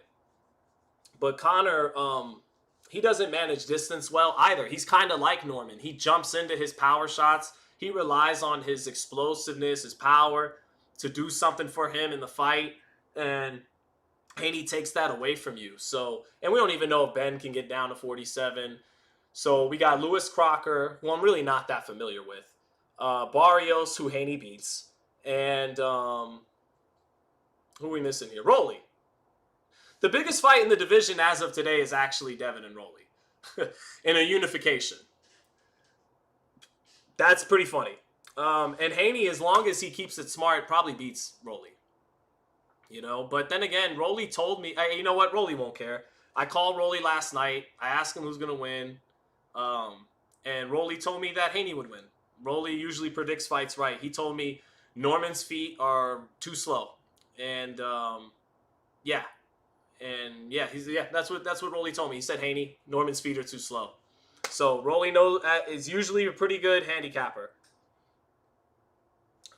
Conor, he doesn't manage distance well either. He's kind of like Norman. He jumps into his power shots. He relies on his explosiveness, his power to do something for him in the fight. And Haney takes that away from you. So, and we don't even know if Ben can get down to 47. So we got Lewis Crocker, who I'm really not that familiar with. Barrios, who Haney beats. And who are we missing here? Rolly. The biggest fight in the division as of today is actually Devin and Rolly in a unification. That's pretty funny. And Haney, as long as he keeps it smart, probably beats Rolly. You know, but then again, Rolly told me, you know what? Rolly won't care. I called Rolly last night. I asked him who's going to win. And Rolly told me that Haney would win. Rolly usually predicts fights right. He told me Norman's feet are too slow. And, yeah. And yeah, that's what Rolly told me. He said Haney, Norman's feet are too slow. So Rolly is usually a pretty good handicapper.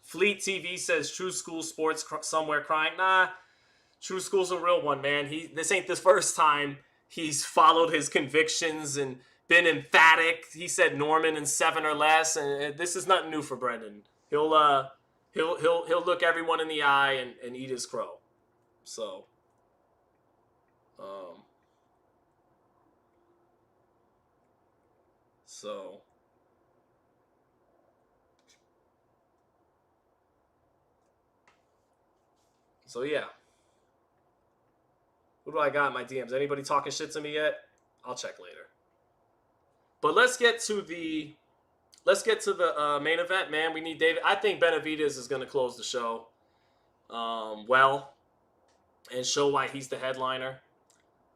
Fleet TV says True School Sports somewhere crying. Nah, True School's a real one, man. This ain't the first time he's followed his convictions and been emphatic. He said Norman in 7 or less, and this is nothing new for Brendan. He'll look everyone in the eye and eat his crow. So. So yeah. What do I got in my DMs? Anybody talking shit to me yet? I'll check later. But let's get to the main event, man. We need David. I think Benavidez is going to close the show well and show why he's the headliner.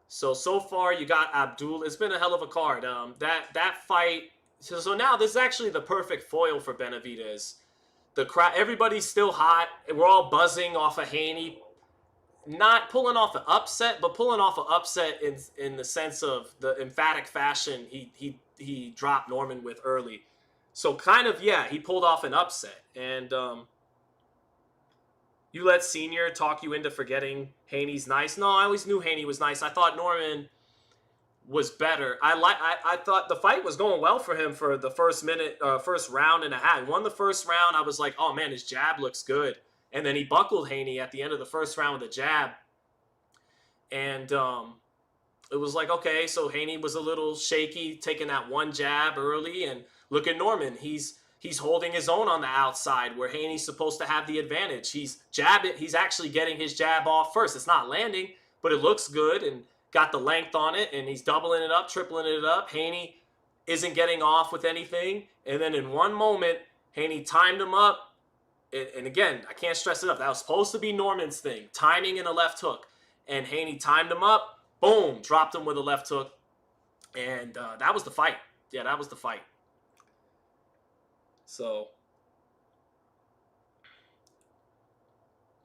So far you got Abdul. It's been a hell of a card. That fight. So now this is actually the perfect foil for Benavidez. The crowd, everybody's still hot. We're all buzzing off of Haney. Not pulling off an upset, but pulling off an upset in the sense of the emphatic fashion he dropped Norman with early. So kind of, yeah, he pulled off an upset. And you let Senior talk you into forgetting Haney's nice. No, I always knew Haney was nice. I thought Norman was better. I thought the fight was going well for him for the first round and a half. He won the first round. I was like, oh man, his jab looks good. And then he buckled Haney at the end of the first round with a jab. And it was like, okay, so Haney was a little shaky, taking that one jab early. And look at Norman. He's holding his own on the outside where Haney's supposed to have the advantage. He's actually getting his jab off first. It's not landing, but it looks good and got the length on it. And he's doubling it up, tripling it up. Haney isn't getting off with anything. And then in one moment, Haney timed him up. And again, I can't stress it enough. That was supposed to be Norman's thing. Timing and a left hook. And Haney timed him up. Boom. Dropped him with a left hook. And that was the fight. Yeah, that was the fight. So,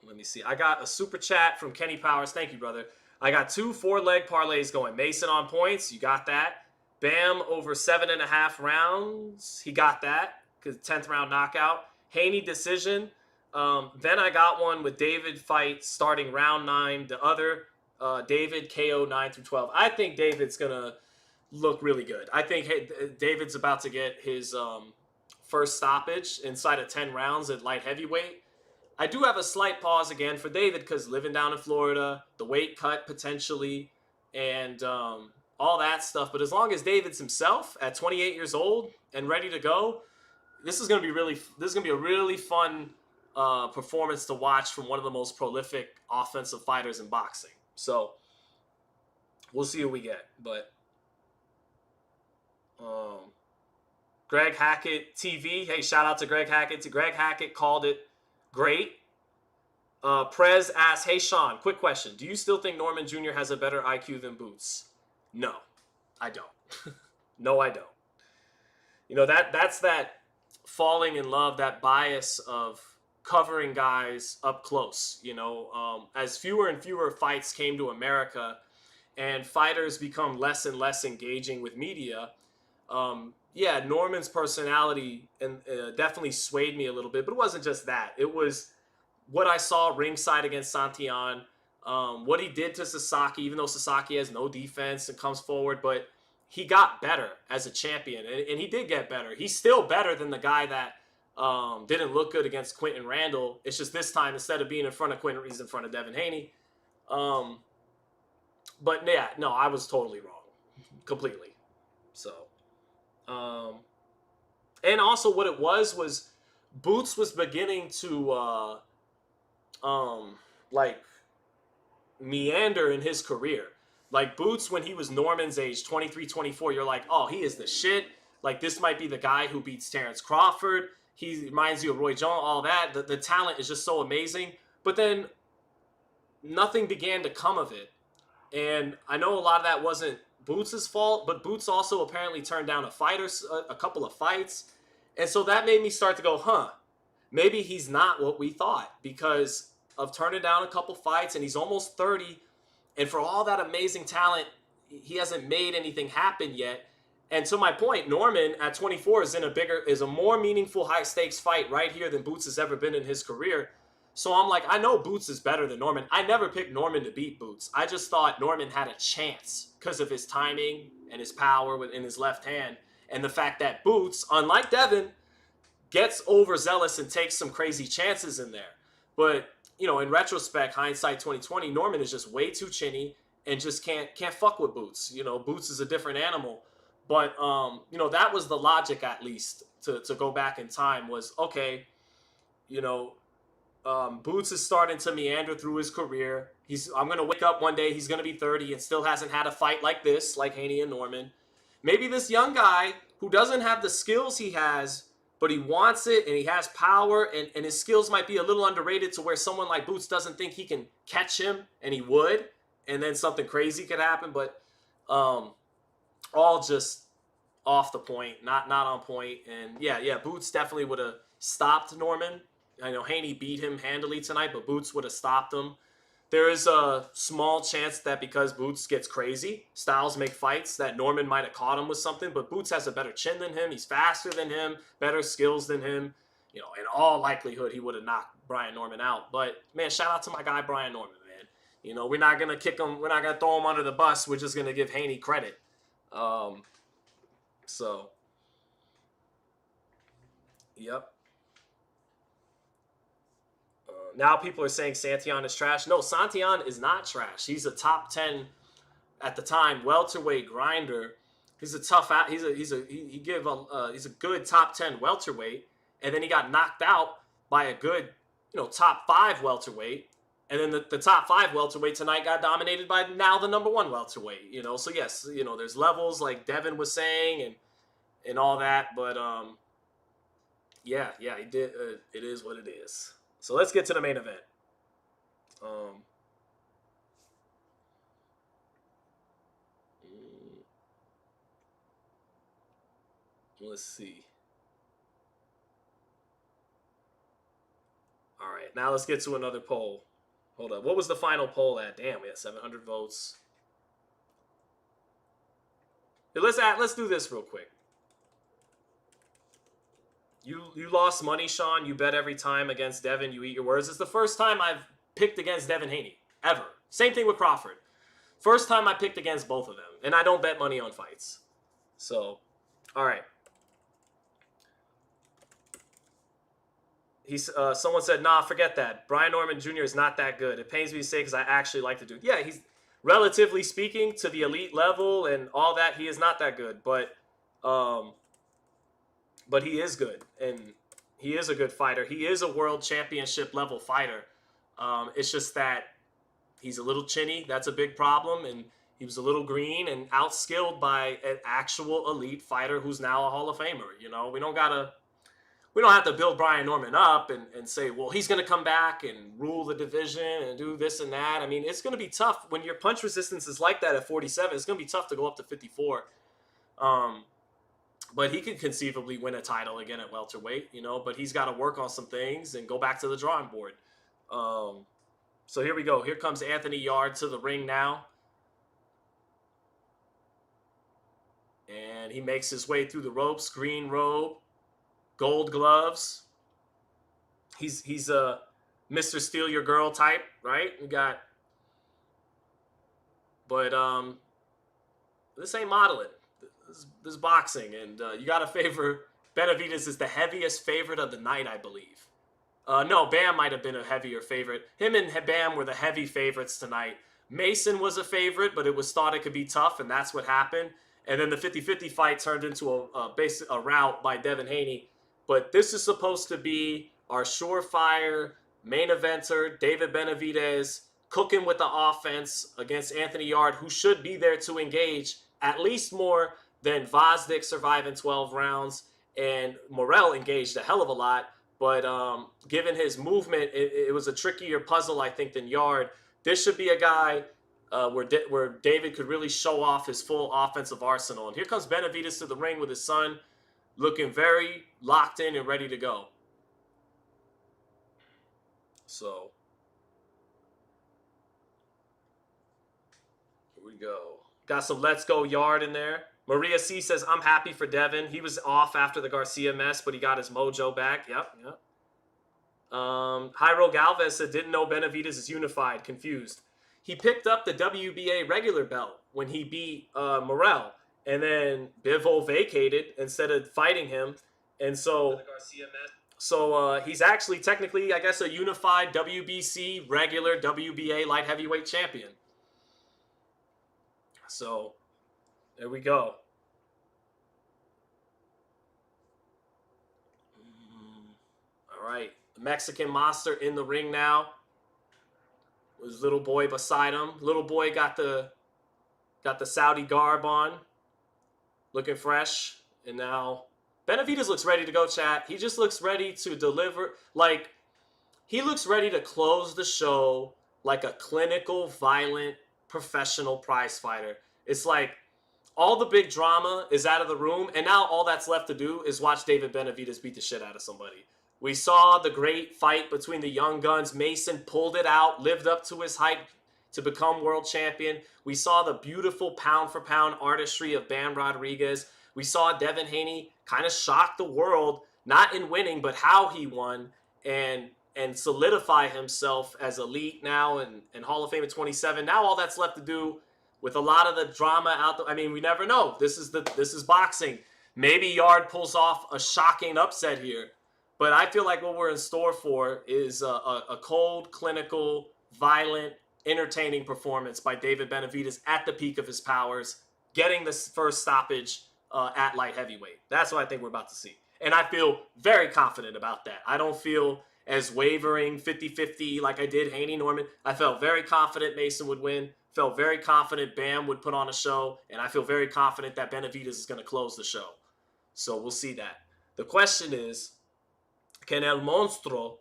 let me see. I got a super chat from Kenny Powers. Thank you, brother. I got 2 4-leg parlays going. Mason on points, you got that. Bam over 7.5 rounds, he got that because 10th round knockout. Haney decision. Then I got one with David fight starting round 9. The other David KO 9 through 12. I think David's gonna look really good. I think David's about to get his first stoppage inside of 10 rounds at light heavyweight. I do have a slight pause again for David because living down in Florida, the weight cut potentially, and all that stuff. But as long as David's himself at 28 years old and ready to go, this is gonna be a really fun performance to watch from one of the most prolific offensive fighters in boxing. So we'll see what we get. But Greg Hackett TV, hey, shout out to Greg Hackett. Greg Hackett called it great. Prez asks, hey Sean, quick question. Do you still think Norman Jr. has a better IQ than Boots? No, I don't. No, I don't. You know, that's that falling in love, that bias of covering guys up close. You know, as fewer and fewer fights came to America and fighters become less and less engaging with media, yeah, Norman's personality and definitely swayed me a little bit, but it wasn't just that. It was what I saw ringside against Santillan, what he did to Sasaki, even though Sasaki has no defense and comes forward, but he got better as a champion, and he did get better. He's still better than the guy that didn't look good against Quentin Randall. It's just this time, instead of being in front of Quentin, he's in front of Devin Haney. But yeah, no, I was totally wrong, completely. So, and also what it was Boots was beginning to like meander in his career. Like Boots, when he was Norman's age, 23, 24, you're like, oh, he is the shit. Like, this might be the guy who beats Terrence Crawford. He reminds you of Roy Jones, all that. The talent is just so amazing. But then nothing began to come of it. And I know a lot of that wasn't Boots' fault, but Boots also apparently turned down a couple of fights. And so that made me start to go, maybe he's not what we thought because of turning down a couple fights, and he's almost 30. And for all that amazing talent, he hasn't made anything happen yet. And to my point, Norman at 24 is a more meaningful high stakes fight right here than Boots has ever been in his career. So I'm like, I know Boots is better than Norman. I never picked Norman to beat Boots. I just thought Norman had a chance because of his timing and his power in his left hand. And the fact that Boots, unlike Devin, gets overzealous and takes some crazy chances in there. But, you know, in retrospect, hindsight 2020, Norman is just way too chinny and just can't fuck with Boots. You know, Boots is a different animal. But, you know, that was the logic, at least, to go back in time was, okay, you know, Boots is starting to meander through his career. I'm going to wake up one day, he's going to be 30 and still hasn't had a fight like this, like Haney and Norman. Maybe this young guy who doesn't have the skills he has, but he wants it and he has power and his skills might be a little underrated to where someone like Boots doesn't think he can catch him, and he would, and then something crazy could happen. But all just off the point, not on point. And yeah, Boots definitely would have stopped Norman. I know Haney beat him handily tonight, but Boots would have stopped him. There is a small chance that because Boots gets crazy, styles make fights, that Norman might have caught him with something, but Boots has a better chin than him. He's faster than him, better skills than him. You know, in all likelihood, he would have knocked Brian Norman out. But, man, shout out to my guy Brian Norman, man. You know, we're not going to kick him. We're not going to throw him under the bus. We're just going to give Haney credit. So, yep. Now people are saying Santillan is trash. No, Santillan is not trash. He's a top 10 at the time welterweight grinder. He's a tough out. He's a good top 10 welterweight, and then he got knocked out by a good, you know, top 5 welterweight, and then the top 5 welterweight tonight got dominated by now the number 1 welterweight. You know, so yes, you know, there's levels like Devin was saying and all that, but yeah, he did. It is what it is. So let's get to the main event. Let's see. All right, now let's get to another poll. Hold up. What was the final poll at? Damn, we had 700 votes. Hey, let's do this real quick. You lost money, Sean. You bet every time against Devin. You eat your words. It's the first time I've picked against Devin Haney ever. Same thing with Crawford. First time I picked against both of them, and I don't bet money on fights. So, all right. Someone said, nah, forget that. Brian Norman Jr. is not that good. It pains me to say because I actually like the dude. Yeah, he's relatively speaking to the elite level and all that. He is not that good, but he is good, and he is a good fighter. He is a world championship level fighter. It's just that he's a little chinny. That's a big problem, and he was a little green and outskilled by an actual elite fighter who's now a Hall of Famer. You know, we don't have to build Brian Norman up and say, well, he's going to come back and rule the division and do this and that. I mean, it's going to be tough when your punch resistance is like that at 47. It's going to be tough to go up to 54. But he could conceivably win a title again at welterweight, you know, but he's got to work on some things and go back to the drawing board. So here we go. Here comes Anthony Yarde to the ring now. And he makes his way through the ropes, green robe, gold gloves. He's a Mr. Steal Your Girl type, right? But this ain't modeling. This is boxing, and you got to favor Benavidez is the heaviest favorite of the night, I believe. No, Bam might have been a heavier favorite. Him and Bam were the heavy favorites tonight. Mason was a favorite, but it was thought it could be tough, and that's what happened. And then the 50-50 fight turned into a rout by Devin Haney. But this is supposed to be our surefire main eventer, David Benavidez, cooking with the offense against Anthony Yarde, who should be there to engage at least more than Vosdick surviving 12 rounds. And Morrell engaged a hell of a lot. But given his movement, it was a trickier puzzle, I think, than Yarde. This should be a guy where David could really show off his full offensive arsenal. And here comes Benavidez to the ring with his son, looking very locked in and ready to go. So, here we go. Got some Let's Go Yarde in there. Maria C says, I'm happy for Devin. He was off after the Garcia mess, but he got his mojo back. Yep. Jairo Galvez said, didn't know Benavidez is unified. Confused. He picked up the WBA regular belt when he beat Morrell. And then Bivol vacated instead of fighting him. And so he's actually technically, I guess, a unified WBC regular WBA light heavyweight champion. So there we go. All right. The Mexican monster in the ring now. His little boy beside him. Little boy got the Saudi garb on. Looking fresh. And now Benavidez looks ready to go, chat. He just looks ready to deliver. Like, he looks ready to close the show like a clinical, violent, professional prize fighter. It's like all the big drama is out of the room, and now all that's left to do is watch David Benavidez beat the shit out of somebody. We saw the great fight between the young guns. Mason pulled it out, lived up to his hype to become world champion. We saw the beautiful pound-for-pound artistry of Bam Rodriguez. We saw Devin Haney kind of shock the world, not in winning, but how he won, and solidify himself as elite now and Hall of Fame at 27. Now all that's left to do with a lot of the drama out there. I mean, we never know. This is boxing. Maybe Yarde pulls off a shocking upset here. But I feel like what we're in store for is a cold, clinical, violent, entertaining performance by David Benavidez at the peak of his powers, getting this first stoppage at light heavyweight. That's what I think we're about to see. And I feel very confident about that. I don't feel as wavering 50-50 like I did Haney Norman. I felt very confident Mason would win. Felt very confident Bam would put on a show. And I feel very confident that Benavidez is going to close the show. So we'll see that. The question is, Can El Monstro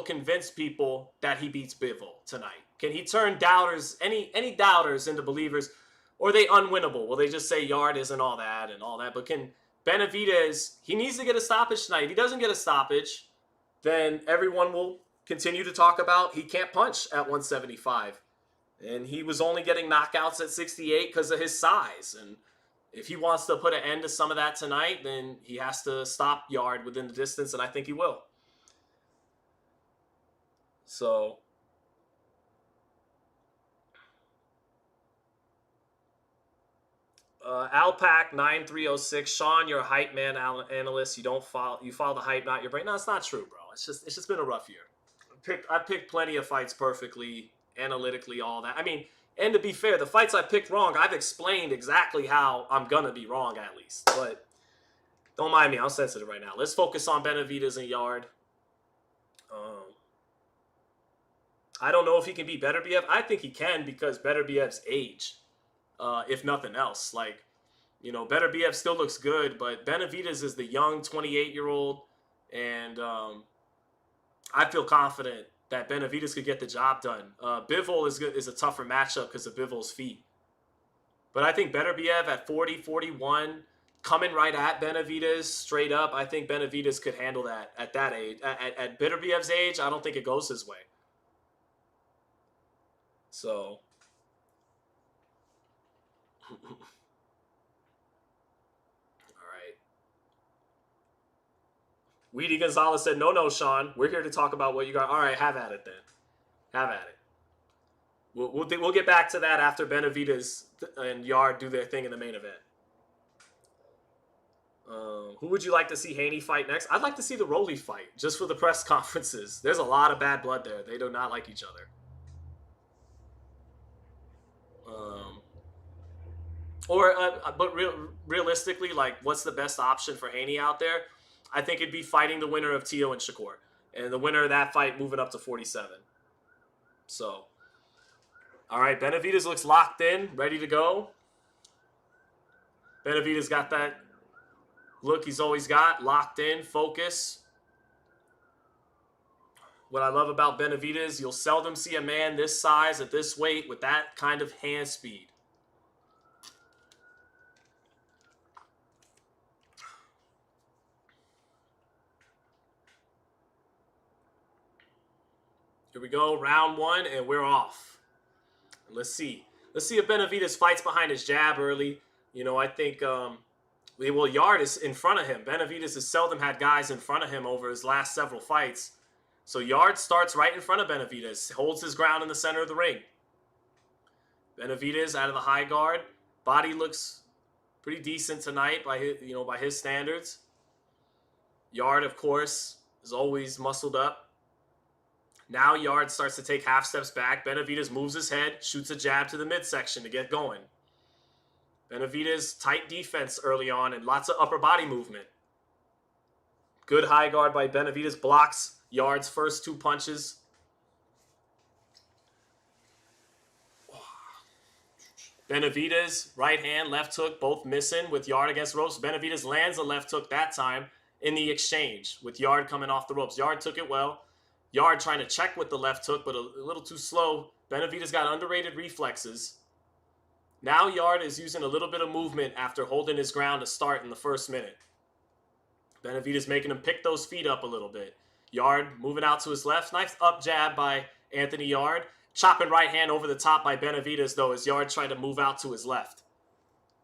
convince people that he beats Bivol tonight? Can he turn doubters, any doubters into believers? Or are they unwinnable? Will they just say Yarde isn't all that and all that? But can Benavidez, he needs to get a stoppage tonight. If he doesn't get a stoppage, then everyone will continue to talk about he can't punch at 175. And he was only getting knockouts at 68 because of his size. And if he wants to put an end to some of that tonight, then he has to stop Yarde within the distance, and I think he will. So, Alpac 9306, Sean, you're a hype man analyst. You follow the hype, not your brain. No, it's not true, bro. It's just been a rough year. I picked plenty of fights perfectly, analytically, all that. I mean, and to be fair, the fights I picked wrong, I've explained exactly how I'm gonna be wrong at least. But don't mind me, I'm sensitive right now. Let's focus on Benavidez and Yarde. I don't know if he can beat Beterbiev. I think he can because Beterbiev's age, if nothing else. Like, you know, Beterbiev still looks good, but Benavidez is the young 28-year-old, and I feel confident that Benavidez could get the job done. Bivol is a tougher matchup because of Bivol's feet. But I think Beterbiev at 40, 41, coming right at Benavidez straight up, I think Benavidez could handle that at that age. At Beterbiev's age, I don't think it goes his way. So, all right. Weedy Gonzalez said, no, Sean. We're here to talk about what you got. All right, have at it then. Have at it. We'll get back to that after Benavidez and Yarde do their thing in the main event. Who would you like to see Haney fight next? I'd like to see the Rolly fight, just for the press conferences. There's a lot of bad blood there. They do not like each other. But realistically, like, what's the best option for Haney out there? I think it'd be fighting the winner of Tio and Shakur. And the winner of that fight moving up to 47. So, all right, Benavidez looks locked in, ready to go. Benavidez got that look he's always got, locked in, focus. What I love about Benavidez, you'll seldom see a man this size at this weight with that kind of hand speed. Here we go, round one, and we're off. Let's see. Let's see if Benavidez fights behind his jab early. You know, I think, Yarde is in front of him. Benavidez has seldom had guys in front of him over his last several fights. So Yarde starts right in front of Benavidez, holds his ground in the center of the ring. Benavidez out of the high guard. Body looks pretty decent tonight by his standards. Yarde, of course, is always muscled up. Now Yarde starts to take half steps back. Benavidez moves his head, shoots a jab to the midsection to get going. Benavidez, tight defense early on and lots of upper body movement. Good high guard by Benavidez, blocks Yarde's first two punches. Benavidez, right hand, left hook, both missing with Yarde against ropes. Benavidez lands a left hook that time in the exchange with Yarde coming off the ropes. Yarde took it well. Yarde trying to check with the left hook, but a little too slow. Benavidez got underrated reflexes. Now Yarde is using a little bit of movement after holding his ground to start in the first minute. Benavidez making him pick those feet up a little bit. Yarde moving out to his left. Nice up jab by Anthony Yarde. Chopping right hand over the top by Benavidez, though, as Yarde tried to move out to his left.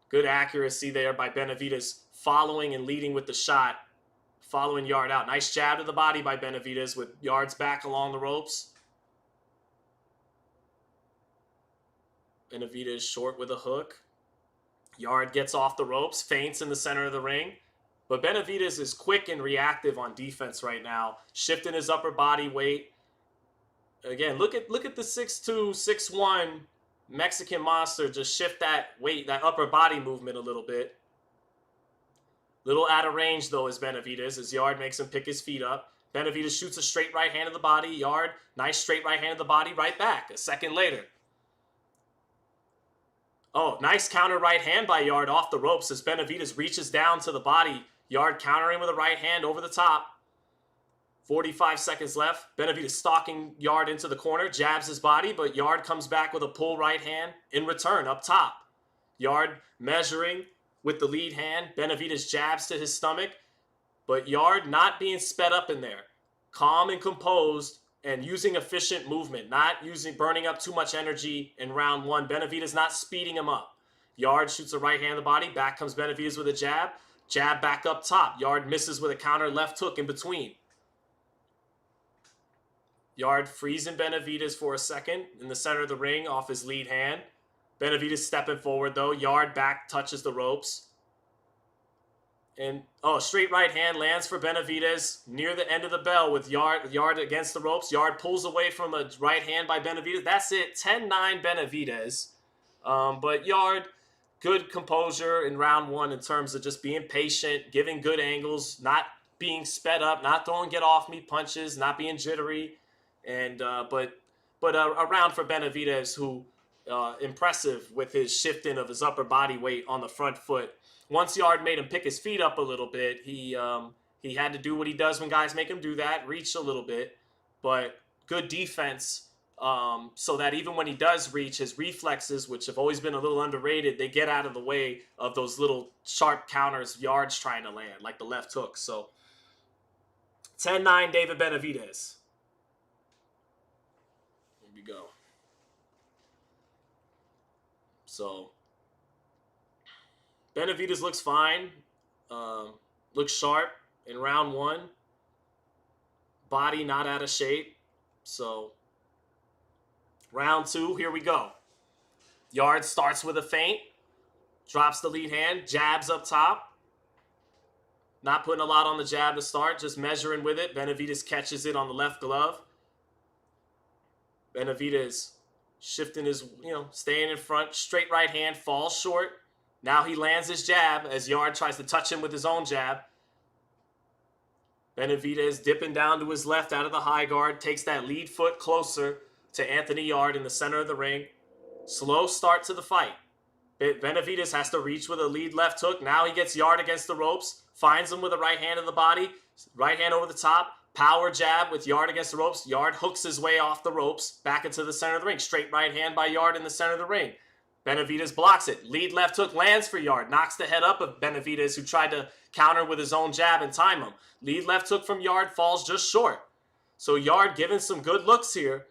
Good accuracy there by Benavidez, following and leading with the shot. Following Yarde out. Nice jab to the body by Benavidez with Yarde's back along the ropes. Benavidez short with a hook. Yarde gets off the ropes, feints in the center of the ring. But Benavidez is quick and reactive on defense right now, shifting his upper body weight. Again, look at the 6'2", 6'1" Mexican monster just shift that weight, that upper body movement a little bit. Little out of range, though, is Benavidez, as Yarde makes him pick his feet up. Benavidez shoots a straight right hand to the body. Yarde, nice straight right hand to the body, right back. A second later. Oh, nice counter right hand by Yarde off the ropes as Benavidez reaches down to the body. Yarde countering with a right hand over the top. 45 seconds left. Benavidez stalking Yarde into the corner, jabs his body, but Yarde comes back with a pull right hand in return up top. Yarde measuring with the lead hand. Benavidez jabs to his stomach, but Yarde not being sped up in there. Calm and composed and using efficient movement, not burning up too much energy in round one. Benavidez not speeding him up. Yarde shoots a right hand to the body. Back comes Benavidez with a jab. Jab back up top. Yarde misses with a counter left hook in between. Yarde freezing Benavidez for a second in the center of the ring off his lead hand. Benavidez stepping forward though. Yarde back touches the ropes. And, straight right hand lands for Benavidez near the end of the bell with Yarde against the ropes. Yarde pulls away from a right hand by Benavidez. That's it. 10-9 Benavidez. But Yarde, good composure in round one in terms of just being patient, giving good angles, not being sped up, not throwing get-off-me punches, not being jittery. And but a round for Benavidez, who impressive with his shifting of his upper body weight on the front foot. Once Yarde made him pick his feet up a little bit, he had to do what he does when guys make him do that, reach a little bit, but good defense so that even when he does reach, his reflexes, which have always been a little underrated, they get out of the way of those little sharp counters Yarde's trying to land, like the left hook. So 10-9 David Benavidez. Here we go. So Benavidez looks fine, looks sharp in round one. Body not out of shape. So round two, here we go. Yarde starts with a feint, drops the lead hand, jabs up top. Not putting a lot on the jab to start, just measuring with it. Benavidez catches it on the left glove. Benavidez shifting his, staying in front. Straight right hand, falls short. Now he lands his jab as Yarde tries to touch him with his own jab. Benavidez dipping down to his left out of the high guard. Takes that lead foot closer to Anthony Yarde in the center of the ring. Slow start to the fight. Benavidez has to reach with a lead left hook. Now he gets Yarde against the ropes. Finds him with a right hand in the body. Right hand over the top. Power jab with Yarde against the ropes. Yarde hooks his way off the ropes back into the center of the ring. Straight right hand by Yarde in the center of the ring. Benavidez blocks it. Lead left hook lands for Yarde. Knocks the head up of Benavidez, who tried to counter with his own jab and time him. Lead left hook from Yarde falls just short. So Yarde giving some good looks here.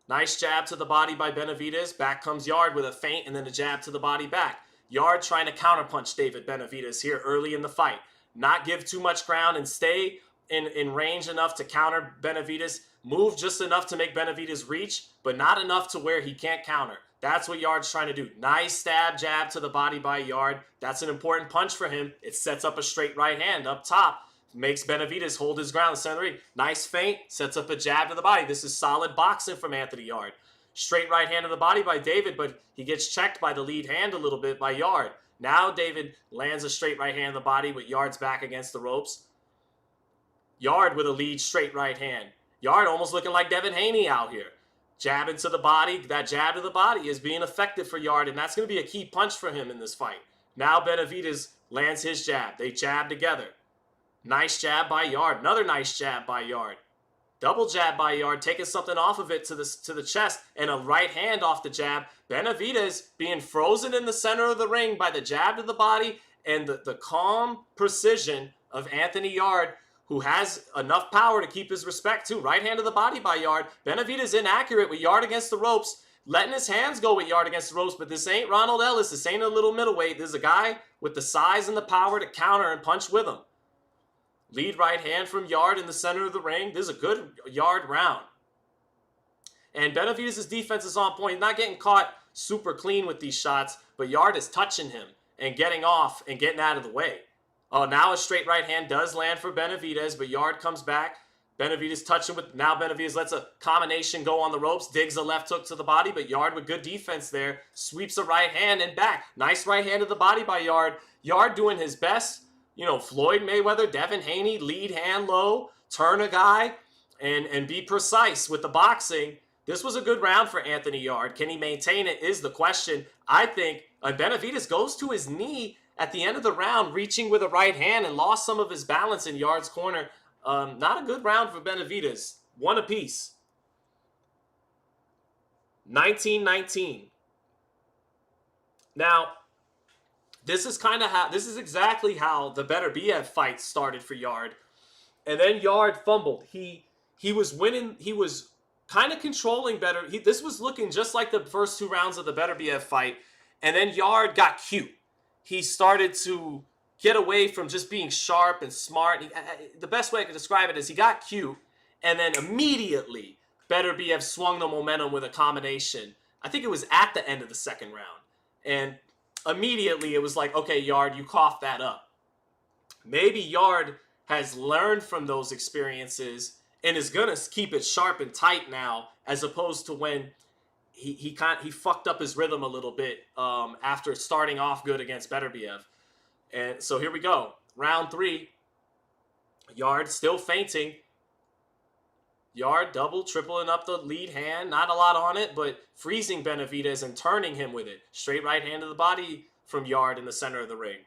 Nice jab to the body by Benavidez. Back comes Yarde with a feint and then a jab to the body back. Yarde trying to counterpunch David Benavidez here early in the fight. Not give too much ground and stay in range enough to counter Benavidez. Move just enough to make Benavidez reach, but not enough to where he can't counter. That's what Yarde's trying to do. Nice stab jab to the body by Yarde. That's an important punch for him. It sets up a straight right hand up top. Makes Benavidez hold his ground in the center of the ring. Nice feint. Sets up a jab to the body. This is solid boxing from Anthony Yarde. Straight right hand to the body by David, but he gets checked by the lead hand a little bit by Yarde. Now David lands a straight right hand to the body with Yarde's back against the ropes. Yarde with a lead straight right hand. Yarde almost looking like Devin Haney out here. Jabbing to the body. That jab to the body is being effective for Yarde, and that's going to be a key punch for him in this fight. Now Benavidez lands his jab. They jab together. Nice jab by Yarde. Another nice jab by Yarde. Double jab by Yarde, taking something off of it to the chest, and a right hand off the jab. Benavidez being frozen in the center of the ring by the jab to the body and the calm precision of Anthony Yarde, who has enough power to keep his respect too. Right hand to the body by Yarde. Benavidez inaccurate with Yarde against the ropes, letting his hands go with Yarde against the ropes, but this ain't Ronald Ellis. This ain't a little middleweight. This is a guy with the size and the power to counter and punch with him. Lead right hand from Yarde in the center of the ring. This is a good Yarde round. And Benavidez' defense is on point. He's not getting caught super clean with these shots, but Yarde is touching him and getting off and getting out of the way. Oh, now a straight right hand does land for Benavidez, but Yarde comes back. Benavidez touching with, now Benavidez lets a combination go on the ropes, digs a left hook to the body, but Yarde with good defense there, sweeps a right hand and back. Nice right hand to the body by Yarde. Yarde doing his best. Floyd Mayweather, Devin Haney, lead hand low, turn a guy, and be precise with the boxing. This was a good round for Anthony Yarde. Can he maintain it is the question. I think Benavidez goes to his knee at the end of the round, reaching with a right hand and lost some of his balance in Yarde's corner. Not a good round for Benavidez. One apiece. 19-19. Now, this is exactly how the Beterbiev fight started for Yarde. And then Yarde fumbled. He he was winning. He was kind of controlling better. This was looking just like the first 2 rounds of the Beterbiev fight. And then Yarde got cute. He started to get away from just being sharp and smart. The best way I could describe it is he got cute, and then immediately Beterbiev swung the momentum with a combination. I think it was at the end of the second round. And immediately it was like, okay, Yarde, you coughed that up. Maybe Yarde has learned from those experiences and is going to keep it sharp and tight now, as opposed to when he fucked up his rhythm a little bit after starting off good against Beterbiev. And so here we go. Round 3. Yarde still feinting. Yarde double, tripling up the lead hand. Not a lot on it, but freezing Benavidez and turning him with it. Straight right hand to the body from Yarde in the center of the ring.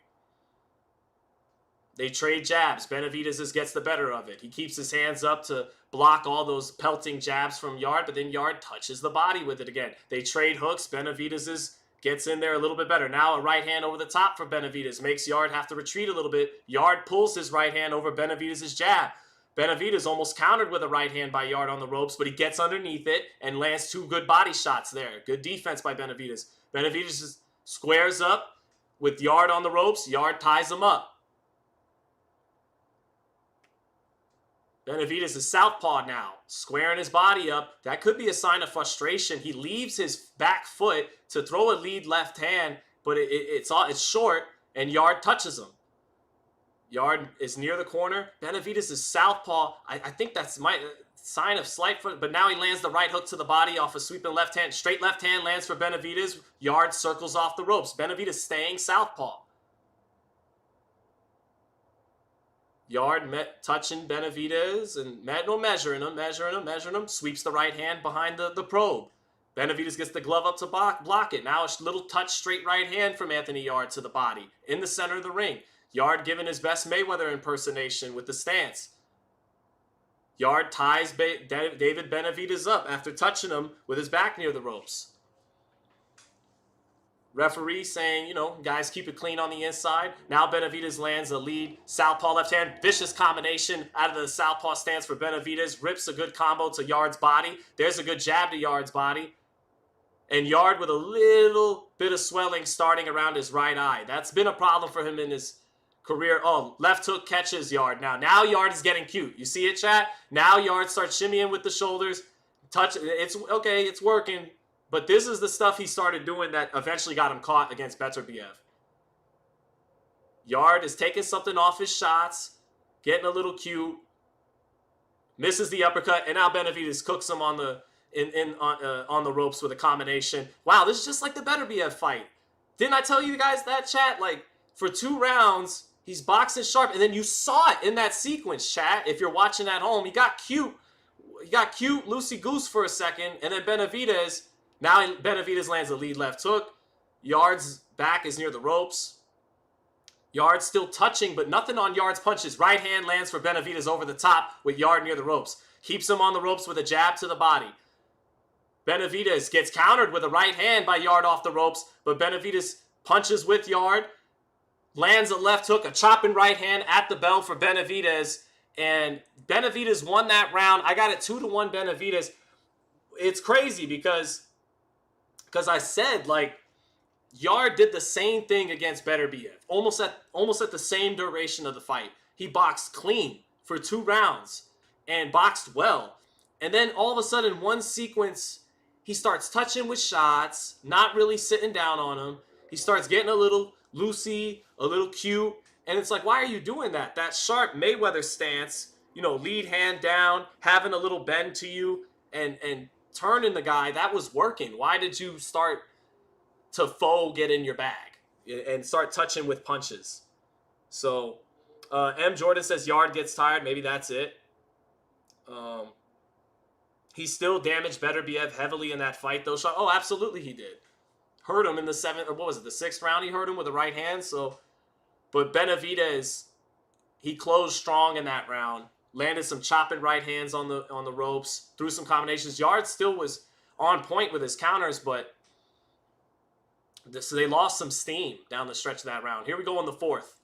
They trade jabs. Benavidez gets the better of it. He keeps his hands up to block all those pelting jabs from Yarde, but then Yarde touches the body with it again. They trade hooks. Benavidez gets in there a little bit better. Now a right hand over the top for Benavidez. Makes Yarde have to retreat a little bit. Yarde pulls his right hand over Benavidez' jab. Benavidez almost countered with a right hand by Yarde on the ropes, but he gets underneath it and lands 2 good body shots there. Good defense by Benavidez. Benavidez squares up with Yarde on the ropes. Yarde ties him up. Benavidez is southpaw now, squaring his body up. That could be a sign of frustration. He leaves his back foot to throw a lead left hand, but it's short, and Yarde touches him. Yarde is near the corner. Benavidez is southpaw. I think that's my sign of slight foot, but now he lands the right hook to the body off a sweeping left hand. Straight left hand lands for Benavidez. Yarde circles off the ropes. Benavidez staying southpaw. Yarde touching Benavidez and measuring him. Sweeps the right hand behind the probe. Benavidez gets the glove up to block it. Now a little touch straight right hand from Anthony Yarde to the body in the center of the ring. Yarde giving his best Mayweather impersonation with the stance. Yarde ties David Benavidez up after touching him with his back near the ropes. Referee saying, guys, keep it clean on the inside. Now Benavidez lands a lead. Southpaw left hand. Vicious combination out of the southpaw stance for Benavidez. Rips a good combo to Yarde's body. There's a good jab to Yarde's body. And Yarde with a little bit of swelling starting around his right eye. That's been a problem for him in his career. Oh, left hook catches Yarde now. Now Yarde is getting cute. You see it, chat? Now Yarde starts shimmying with the shoulders. It's okay. It's working. But this is the stuff he started doing that eventually got him caught against Beterbiev. Yarde is taking something off his shots, getting a little cute, misses the uppercut, and now Benavidez cooks him on the ropes with a combination. Wow, this is just like the Beterbiev fight. Didn't I tell you guys that, chat? Like, for 2 rounds, he's boxing sharp, and then you saw it in that sequence, chat. If you're watching at home, he got cute. He got cute, loosey-goose for a second, and then Benavidez... Now Benavidez lands a lead left hook. Yarde's back is near the ropes. Yarde still touching, but nothing on Yarde's punches. Right hand lands for Benavidez over the top with Yarde near the ropes. Keeps him on the ropes with a jab to the body. Benavidez gets countered with a right hand by Yarde off the ropes, but Benavidez punches with Yarde. Lands a left hook, a chopping right hand at the bell for Benavidez. And Benavidez won that round. I got it 2-1 Benavidez. It's crazy because I said, like, Yarde did the same thing against Beterbiev, almost at the same duration of the fight. He boxed clean for 2 rounds and boxed well. And then all of a sudden, one sequence, he starts touching with shots, not really sitting down on him. He starts getting a little loosey, a little cute. And it's like, why are you doing that? That sharp Mayweather stance, lead hand down, having a little bend to you, and turning the guy, that was working. Why did you start to get in your bag and start touching with punches? So M. Jordan says Yarde gets tired. Maybe that's it. He still damaged Beterbiev heavily in that fight, though. Oh, absolutely he did. Hurt him in the 6th round. He hurt him with the right hand. But Benavidez, he closed strong in that round. Landed some chopping right hands on the ropes. Threw some combinations. Yarde still was on point with his counters, but so they lost some steam down the stretch of that round. Here we go in the 4th.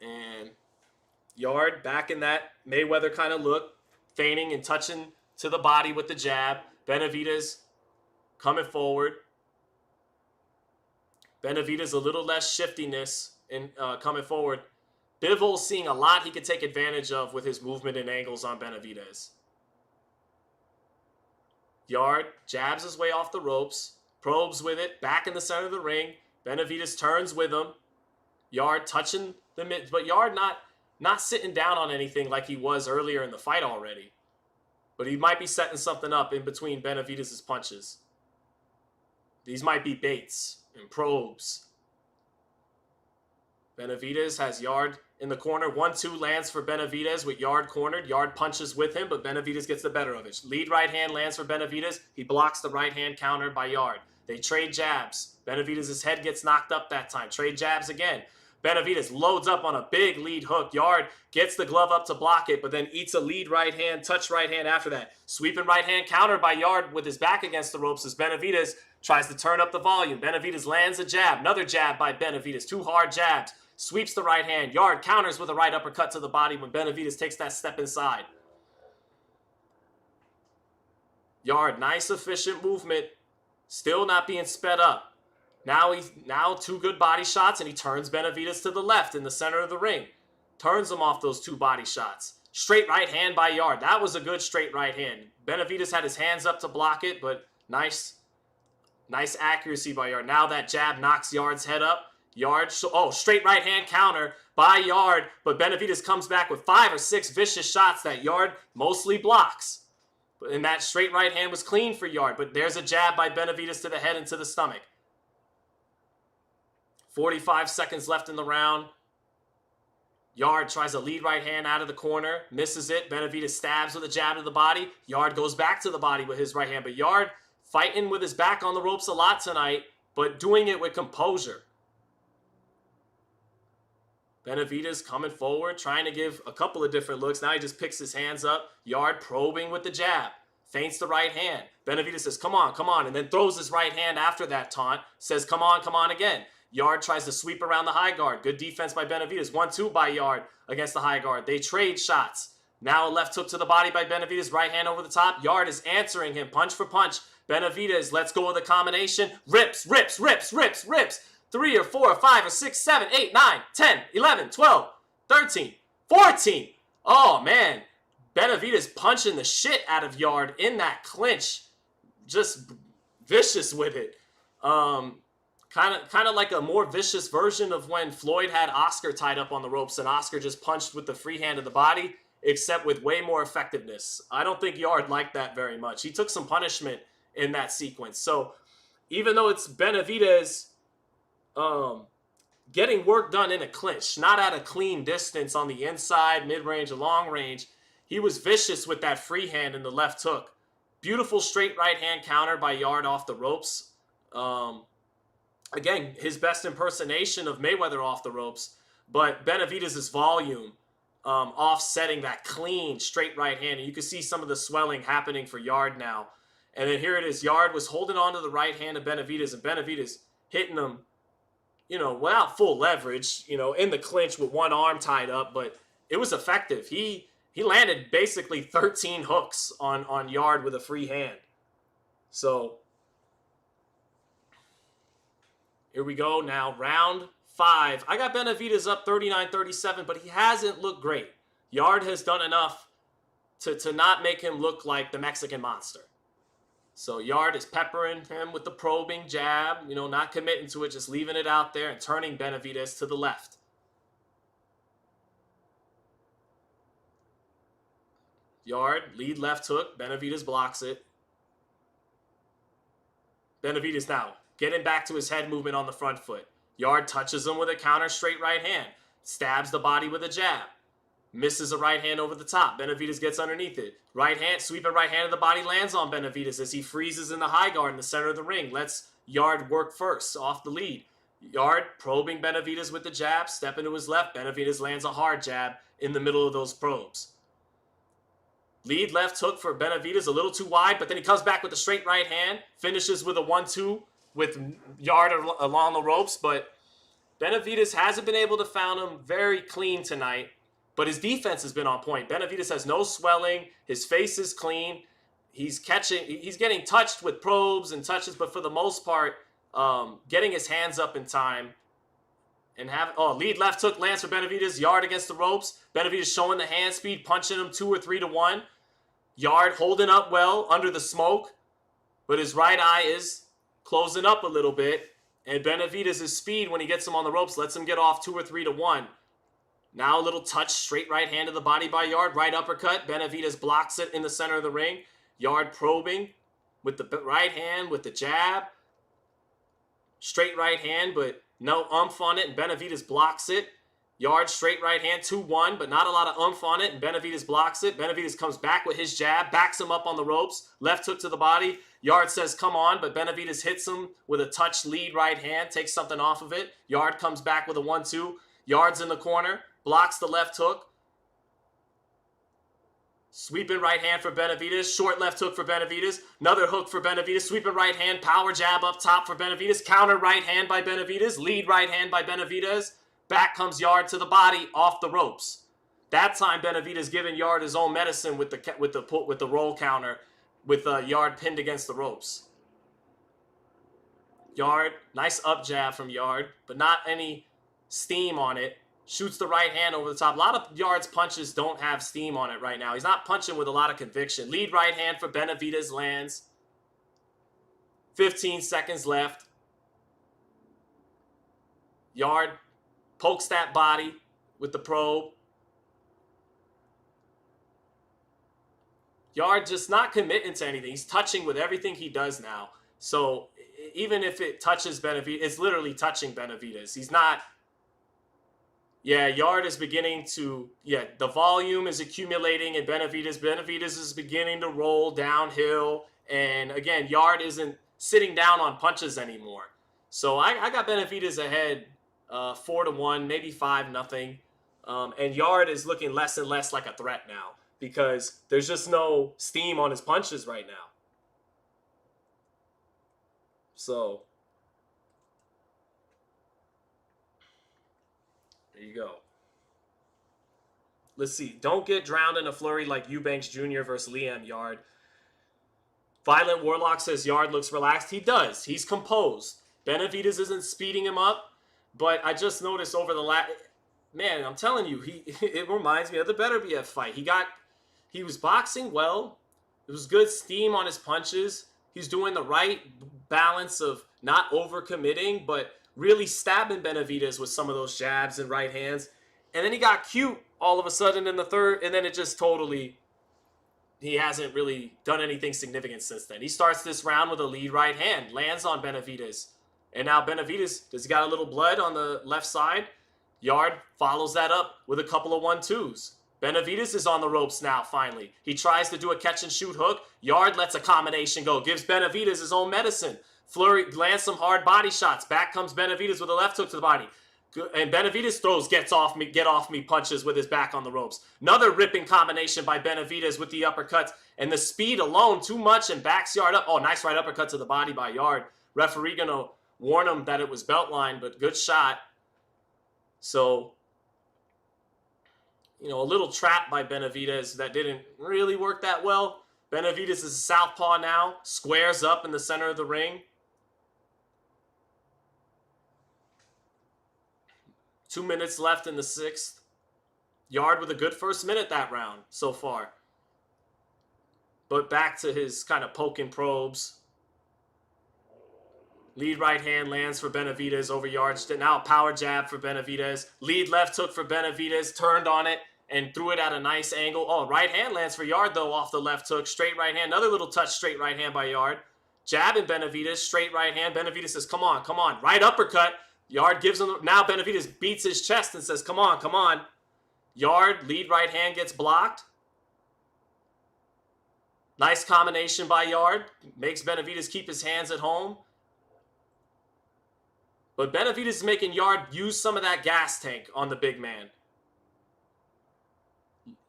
And Yarde back in that Mayweather kind of look, feigning and touching to the body with the jab. Benavidez coming forward. Benavidez a little less shiftiness in coming forward. Bivol seeing a lot he could take advantage of with his movement and angles on Benavidez. Yarde jabs his way off the ropes, probes with it, back in the center of the ring. Benavidez turns with him. Yarde touching the mid, but Yarde not sitting down on anything like he was earlier in the fight already. But he might be setting something up in between Benavidez' punches. These might be baits and probes. Benavidez has Yarde in the corner. 1-2 lands for Benavidez with Yarde cornered. Yarde punches with him, but Benavidez gets the better of it. Lead right hand lands for Benavidez. He blocks the right hand counter by Yarde. They trade jabs. Benavidez' head gets knocked up that time. Trade jabs again. Benavidez loads up on a big lead hook. Yarde gets the glove up to block it, but then eats a lead right hand, touch right hand after that. Sweeping right hand counter by Yarde with his back against the ropes as Benavidez tries to turn up the volume. Benavidez lands a jab. Another jab by Benavidez. 2 hard jabs. Sweeps the right hand. Yarde counters with a right uppercut to the body when Benavidez takes that step inside. Yarde, nice efficient movement. Still not being sped up. Now 2 good body shots, and he turns Benavidez to the left in the center of the ring. Turns him off those 2 body shots. Straight right hand by Yarde. That was a good straight right hand. Benavidez had his hands up to block it, but nice accuracy by Yarde. Now that jab knocks Yarde's head up. Yarde, straight right hand counter by Yarde, but Benavidez comes back with 5 or 6 vicious shots that Yarde mostly blocks. And that straight right hand was clean for Yarde, but there's a jab by Benavidez to the head and to the stomach. 45 seconds left in the round. Yarde tries a lead right hand out of the corner, misses it. Benavidez stabs with a jab to the body. Yarde goes back to the body with his right hand, but Yarde fighting with his back on the ropes a lot tonight, but doing it with composure. Benavidez coming forward, trying to give a couple of different looks. Now he just picks his hands up. Yarde probing with the jab. Feints the right hand. Benavidez says, come on, and then throws his right hand after that taunt. Says, come on again. Yarde tries to sweep around the high guard. Good defense by Benavidez. 1-2 by Yarde against the high guard. They trade shots. Now a left hook to the body by Benavidez. Right hand over the top. Yarde is answering him punch for punch. Benavidez lets go of the combination. Rips. 3 or 4 or 5 or 6, 7, 8, 9, 10, 11, 12, 13, 14. Oh, man. Benavidez punching the shit out of Yarde in that clinch. Just vicious with it. Kind of like a more vicious version of when Floyd had Oscar tied up on the ropes and Oscar just punched with the free hand of the body, except with way more effectiveness. I don't think Yarde liked that very much. He took some punishment in that sequence. So even though it's Benavidez getting work done in a clinch, not at a clean distance on the inside, mid-range, or long range, he was vicious with that free hand and the left hook. Beautiful straight right hand counter by Yarde off the ropes. Again, his best impersonation of Mayweather off the ropes, but Benavidez' volume offsetting that clean straight right hand. And you can see some of the swelling happening for Yarde now. And then here it is. Yarde was holding on to the right hand of Benavidez, and Benavidez hitting him, without full leverage, in the clinch with one arm tied up, but it was effective. He landed basically 13 hooks on Yarde with a free hand. So here we go now, round 5. I got Benavidez up 39-37, but he hasn't looked great. Yarde has done enough to not make him look like the Mexican monster. So Yarde is peppering him with the probing jab, not committing to it, just leaving it out there and turning Benavidez to the left. Yarde, lead left hook. Benavidez blocks it. Benavidez now getting back to his head movement on the front foot. Yarde touches him with a counter straight right hand. Stabs the body with a jab. Misses a right hand over the top. Benavidez gets underneath it. Right hand, sweeping right hand of the body lands on Benavidez as he freezes in the high guard in the center of the ring. Lets Yarde work first off the lead. Yarde probing Benavidez with the jab. Stepping to his left. Benavidez lands a hard jab in the middle of those probes. Lead left hook for Benavidez, a little too wide, but then he comes back with a straight right hand. Finishes with a 1-2 with Yarde along the ropes, but Benavidez hasn't been able to found him very clean tonight. but his defense has been on point. Benavidez has no swelling. His face is clean. He's getting touched with probes and touches, but for the most part, getting his hands up in time. And lead left hook lands for Benavidez. Yarde against the ropes. Benavidez showing the hand speed, punching him 2 or 3 to 1. Yarde holding up well under the smoke, but his right eye is closing up a little bit. And Benavidez' speed when he gets him on the ropes lets him get off 2 or 3 to 1. Now a little touch, straight right hand to the body by Yarde. Right uppercut. Benavidez blocks it in the center of the ring. Yarde probing with the right hand, with the jab. Straight right hand, but no oomph on it, and Benavidez blocks it. Yarde straight right hand, 2-1, but not a lot of oomph on it, and Benavidez blocks it. Benavidez comes back with his jab, backs him up on the ropes, left hook to the body. Yarde says, come on, but Benavidez hits him with a touch lead right hand, takes something off of it. Yarde comes back with a 1-2. Yarde's in the corner, blocks the left hook. Sweeping right hand for Benavidez. Short left hook for Benavidez. Another hook for Benavidez. Sweeping right hand. Power jab up top for Benavidez. Counter right hand by Benavidez. Lead right hand by Benavidez. Back comes Yarde to the body off the ropes. That time Benavidez giving Yarde his own medicine with the roll counter with Yarde pinned against the ropes. Yarde, nice up jab from Yarde, but not any steam on it. Shoots the right hand over the top. A lot of Yarde's punches don't have steam on it right now. He's not punching with a lot of conviction. Lead right hand for Benavidez lands. 15 seconds left. Yarde pokes that body with the probe. Yarde just not committing to anything. He's touching with everything he does now. So even if it touches Benavidez, it's literally touching Benavidez. He's not... Yeah, Yarde is beginning to, the volume is accumulating in Benavidez. Benavidez is beginning to roll downhill. And again, Yarde isn't sitting down on punches anymore. So I got Benavidez ahead 4-1, maybe 5-0. And Yarde is looking less and less like a threat now because there's just no steam on his punches right now. So... there you go. Let's see. Don't get drowned in a flurry like Eubanks Jr. versus Liam Yarde. Violent Warlock says Yarde looks relaxed. He does. He's composed. Benavidez isn't speeding him up, but I just noticed over the last... Man, I'm telling you, it reminds me of the Better BF fight. He was boxing well. It was good steam on his punches. He's doing the right balance of not overcommitting, but really stabbing Benavidez with some of those jabs and right hands. And then he got cute all of a sudden in the third, and then it just totally... he hasn't really done anything significant since then. He starts this round with a lead right hand, lands on Benavidez. And now Benavidez, does he got a little blood on the left side? Yarde follows that up with a couple of 1-2s. Benavidez is on the ropes now, finally. He tries to do a catch-and-shoot hook. Yarde lets a combination go, gives Benavidez his own medicine. Flurry lands some hard body shots. Back comes Benavidez with a left hook to the body. And Benavidez throws get off me punches with his back on the ropes. Another ripping combination by Benavidez with the uppercuts. And the speed alone, too much, and backs Yarde up. Oh, nice right uppercut to the body by Yarde. Referee going to warn him that it was belt line, but good shot. So, a little trap by Benavidez that didn't really work that well. Benavidez is a southpaw now. Squares up in the center of the ring. 2 minutes left in the 6th. Yarde with a good first minute that round so far. But back to his kind of poking probes. Lead right hand lands for Benavidez over Yarde. Now a power jab for Benavidez. Lead left hook for Benavidez. Turned on it and threw it at a nice angle. Oh, right hand lands for Yarde though off the left hook. Straight right hand. Another little touch straight right hand by Yarde. Jabbing Benavidez. Straight right hand. Benavidez says, come on, come on. Right uppercut. Yarde gives him... now Benavidez beats his chest and says, come on, come on. Yarde, lead right hand gets blocked. Nice combination by Yarde. Makes Benavidez keep his hands at home. But Benavidez is making Yarde use some of that gas tank on the big man.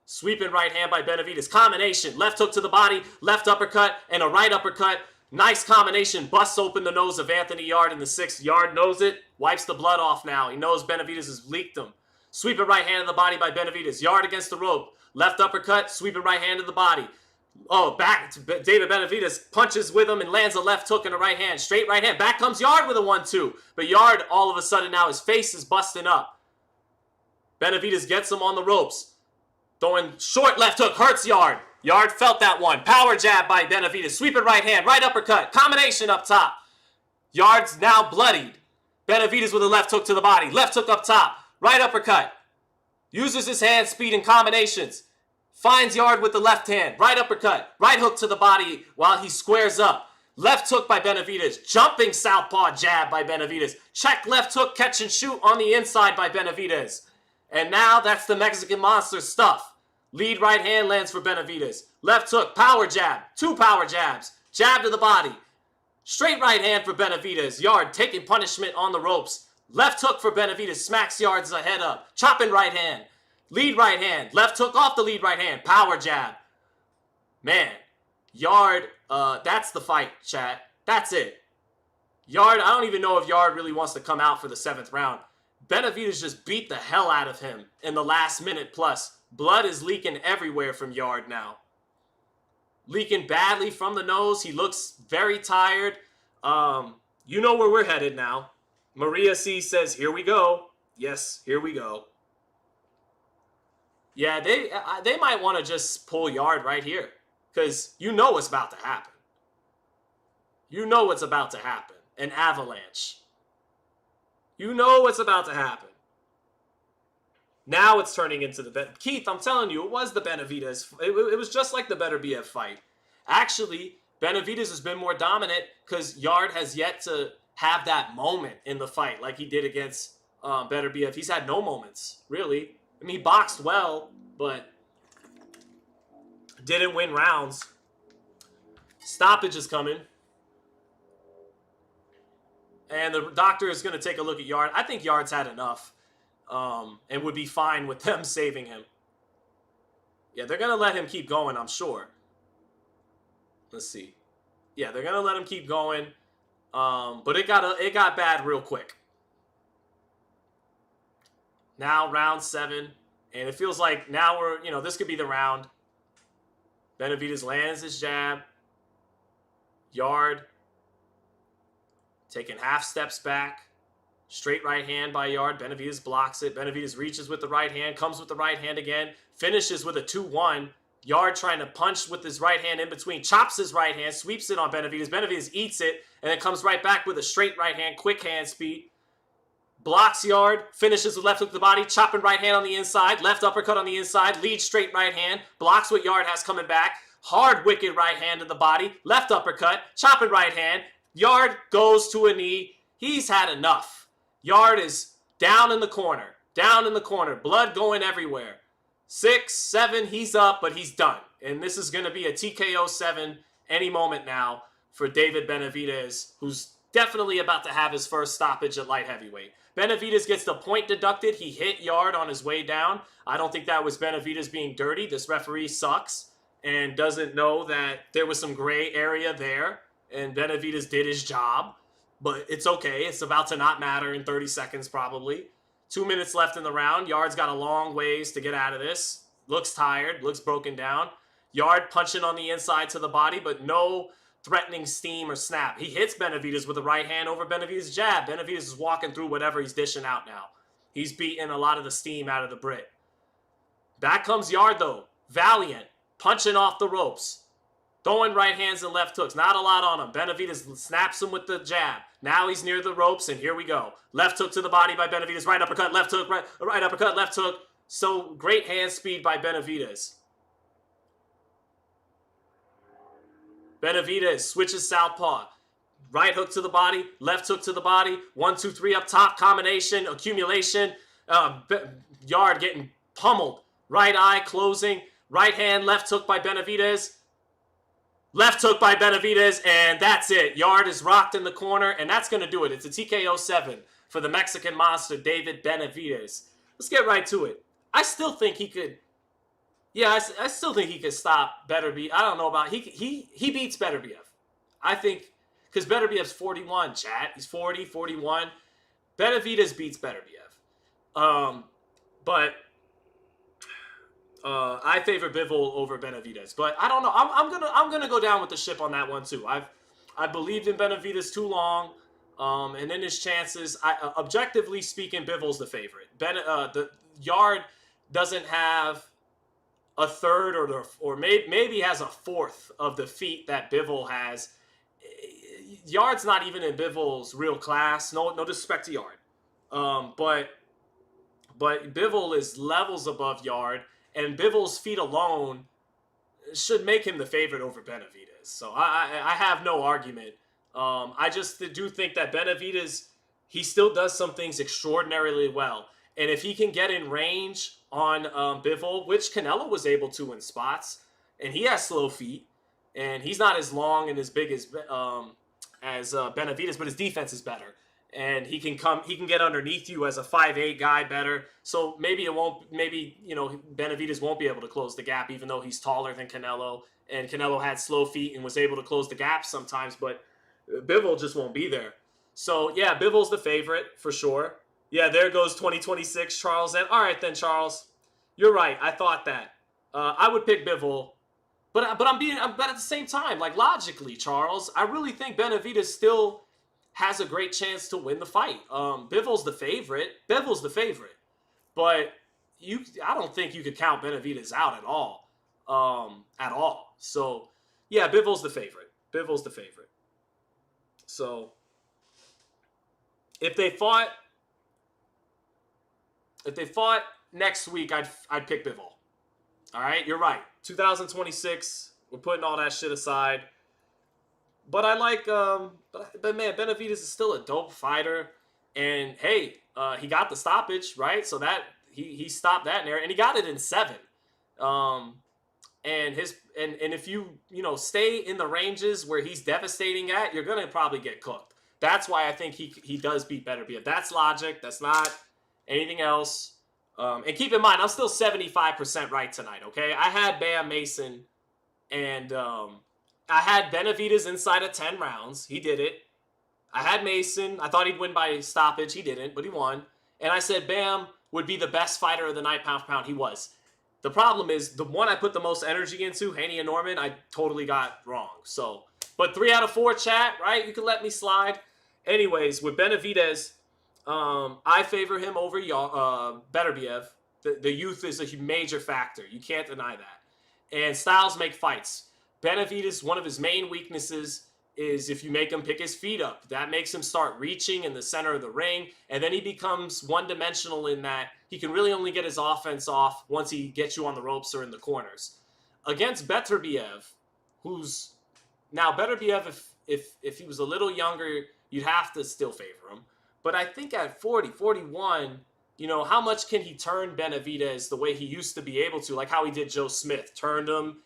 Sweeping right hand by Benavidez. Combination. Left hook to the body. Left uppercut and a right uppercut. Nice combination. Busts open the nose of Anthony Yarde in the 6th. Yarde knows it. Wipes the blood off now. He knows Benavidez has leaked him. Sweeping right hand to the body by Benavidez. Yarde against the rope. Left uppercut, sweeping right hand to the body. Oh, back to David Benavidez. Punches with him and lands a left hook and a right hand. Straight right hand. Back comes Yarde with a 1-2. But Yarde, all of a sudden now, his face is busting up. Benavidez gets him on the ropes. Throwing short left hook. Hurts Yarde. Yarde felt that one. Power jab by Benavidez. Sweeping right hand. Right uppercut. Combination up top. Yarde's now bloodied. Benavidez with a left hook to the body. Left hook up top. Right uppercut. Uses his hand speed in combinations. Finds Yarde with the left hand. Right uppercut. Right hook to the body while he squares up. Left hook by Benavidez. Jumping southpaw jab by Benavidez. Check left hook, catch and shoot on the inside by Benavidez. And now that's the Mexican Monster stuff. Lead right hand lands for Benavidez. Left hook, power jab. 2 power jabs. Jab to the body. Straight right hand for Benavidez. Yarde taking punishment on the ropes. Left hook for Benavidez. Smacks Yarde's head up. Chopping right hand. Lead right hand. Left hook off the lead right hand. Power jab. Man. Yarde, that's the fight, chat. That's it. Yarde, I don't even know if Yarde really wants to come out for the 7th round. Benavidez just beat the hell out of him in the last minute plus. Blood is leaking everywhere from Yarde now. Leaking badly from the nose. He looks very tired. You know where we're headed now. Maria C says, here we go. Yes, here we go. Yeah, they might want to just pull Yarde right here. Because you know what's about to happen. You know what's about to happen. An avalanche. You know what's about to happen. Now it's turning into the... Keith, I'm telling you, it was the Benavidez. It was just like the Beterbiev fight. Actually, Benavidez has been more dominant because Yarde has yet to have that moment in the fight like he did against Beterbiev. He's had no moments, really. I mean, he boxed well, but didn't win rounds. Stoppage is coming. And the doctor is going to take a look at Yarde. I think Yarde's had enough and would be fine with them saving him. Yeah, they're going to let him keep going, I'm sure. Let's see. Yeah, they're going to let him keep going. But it got bad real quick. Now round 7. And it feels like now we're, this could be the round. Benavidez lands his jab. Yarde taking half steps back. Straight right hand by Yarde. Benavidez blocks it. Benavidez reaches with the right hand. Comes with the right hand again. Finishes with a 2-1. Yarde trying to punch with his right hand in between. Chops his right hand. Sweeps it on Benavidez. Benavidez eats it. And then comes right back with a straight right hand. Quick hand speed. Blocks Yarde. Finishes with left hook to the body. Chopping right hand on the inside. Left uppercut on the inside. Leads straight right hand. Blocks what Yarde has coming back. Hard wicked right hand to the body. Left uppercut. Chopping right hand. Yarde goes to a knee. He's had enough. Yarde is down in the corner. Down in the corner. Blood going everywhere. 6, 7, he's up, but he's done. And this is going to be a TKO 7 any moment now for David Benavidez, who's definitely about to have his first stoppage at light heavyweight. Benavidez gets the point deducted. He hit Yarde on his way down. I don't think that was Benavidez being dirty. This referee sucks and doesn't know that there was some gray area there. And Benavidez did his job. But it's okay. It's about to not matter in 30 seconds probably. 2 minutes left in the round. Yarde's got a long ways to get out of this. Looks tired. Looks broken down. Yarde punching on the inside to the body, but no threatening steam or snap. He hits Benavidez with the right hand over Benavidez' jab. Benavidez is walking through whatever he's dishing out now. He's beating a lot of the steam out of the Brit. Back comes Yarde, though. Valiant. Punching off the ropes. Throwing right hands and left hooks. Not a lot on him. Benavidez snaps him with the jab. Now he's near the ropes, and here we go. Left hook to the body by Benavidez. Right uppercut, left hook, right uppercut, left hook. So great hand speed by Benavidez. Benavidez switches southpaw. Right hook to the body, left hook to the body. 1, 2, 3 up top. Combination, accumulation. Yarde getting pummeled. Right eye closing. Right hand, left hook by Benavidez. Left hook by Benavidez, and that's it. Yarde is rocked in the corner, and that's going to do it. It's a TKO 7 for the Mexican Monster, David Benavidez. Let's get right to it. I still think he could... Yeah, I still think he could stop Beterbiev. I don't know about... He beats Beterbiev. I think... Because Beterbiev's 41, chat. He's 40, 41. Benavidez beats Beterbiev. But I favor Bivol over Benavidez. But I don't know. I'm gonna go down with the ship on that one too. I believed in Benavidez too long. And in his chances, objectively speaking, Bivol's the favorite. The Yarde doesn't have a third or maybe has a fourth of the feet that Bivol has. Yarde's not even in Bivol's real class. No disrespect to Yarde, but Bivol is levels above Yarde, and Bivol's feet alone should make him the favorite over Benavidez. So I have no argument. I just do think that Benavidez, he still does some things extraordinarily well. And if he can get in range on Bivol, which Canelo was able to in spots, and he has slow feet, and he's not as long and as big as Benavidez, but his defense is better. And he can get underneath you as a 5'8" guy better. So maybe Benavidez won't be able to close the gap, even though he's taller than Canelo. And Canelo had slow feet and was able to close the gap sometimes, but Bivol just won't be there. So yeah, Bivol's the favorite for sure. Yeah, there goes 2026, Charles. And all right then, Charles, you're right. I thought that. I would pick Bivol, but at the same time, like logically, Charles, I really think Benavidez still has a great chance to win the fight. Bivol's the favorite. But I don't think you could count Benavidez out at all. So yeah, Bivol's the favorite. So if they fought next week, I'd pick Bivol. All right, you're right. 2026, we're putting all that shit aside. But I like, but man, Benavidez is still a dope fighter, and hey, he got the stoppage, right? So that he stopped that in there, and he got it in 7. And if you stay in the ranges where he's devastating at, you're gonna probably get cooked. That's why I think he does beat Benavidez. That's logic. That's not anything else. And keep in mind, I'm still 75% right tonight. Okay, I had Bam Mason, and I had Benavidez inside of 10 rounds. He did it. I had Mason. I thought he'd win by stoppage. He didn't, but he won. And I said Bam would be the best fighter of the night, pound for pound. He was. The problem is the one I put the most energy into, Haney and Norman, I totally got wrong. So, but 3 out of 4, chat, right? You can let me slide. Anyways, with Benavidez, I favor him over Beterbiev. The youth is a major factor. You can't deny that. And styles make fights. Benavidez, one of his main weaknesses is if you make him pick his feet up. That makes him start reaching in the center of the ring, and then he becomes one-dimensional in that he can really only get his offense off once he gets you on the ropes or in the corners. Against Beterbiev, who's... Now, Beterbiev, if he was a little younger, you'd have to still favor him. But I think at 40, 41, how much can he turn Benavidez the way he used to be able to, like how he did Joe Smith, turned him.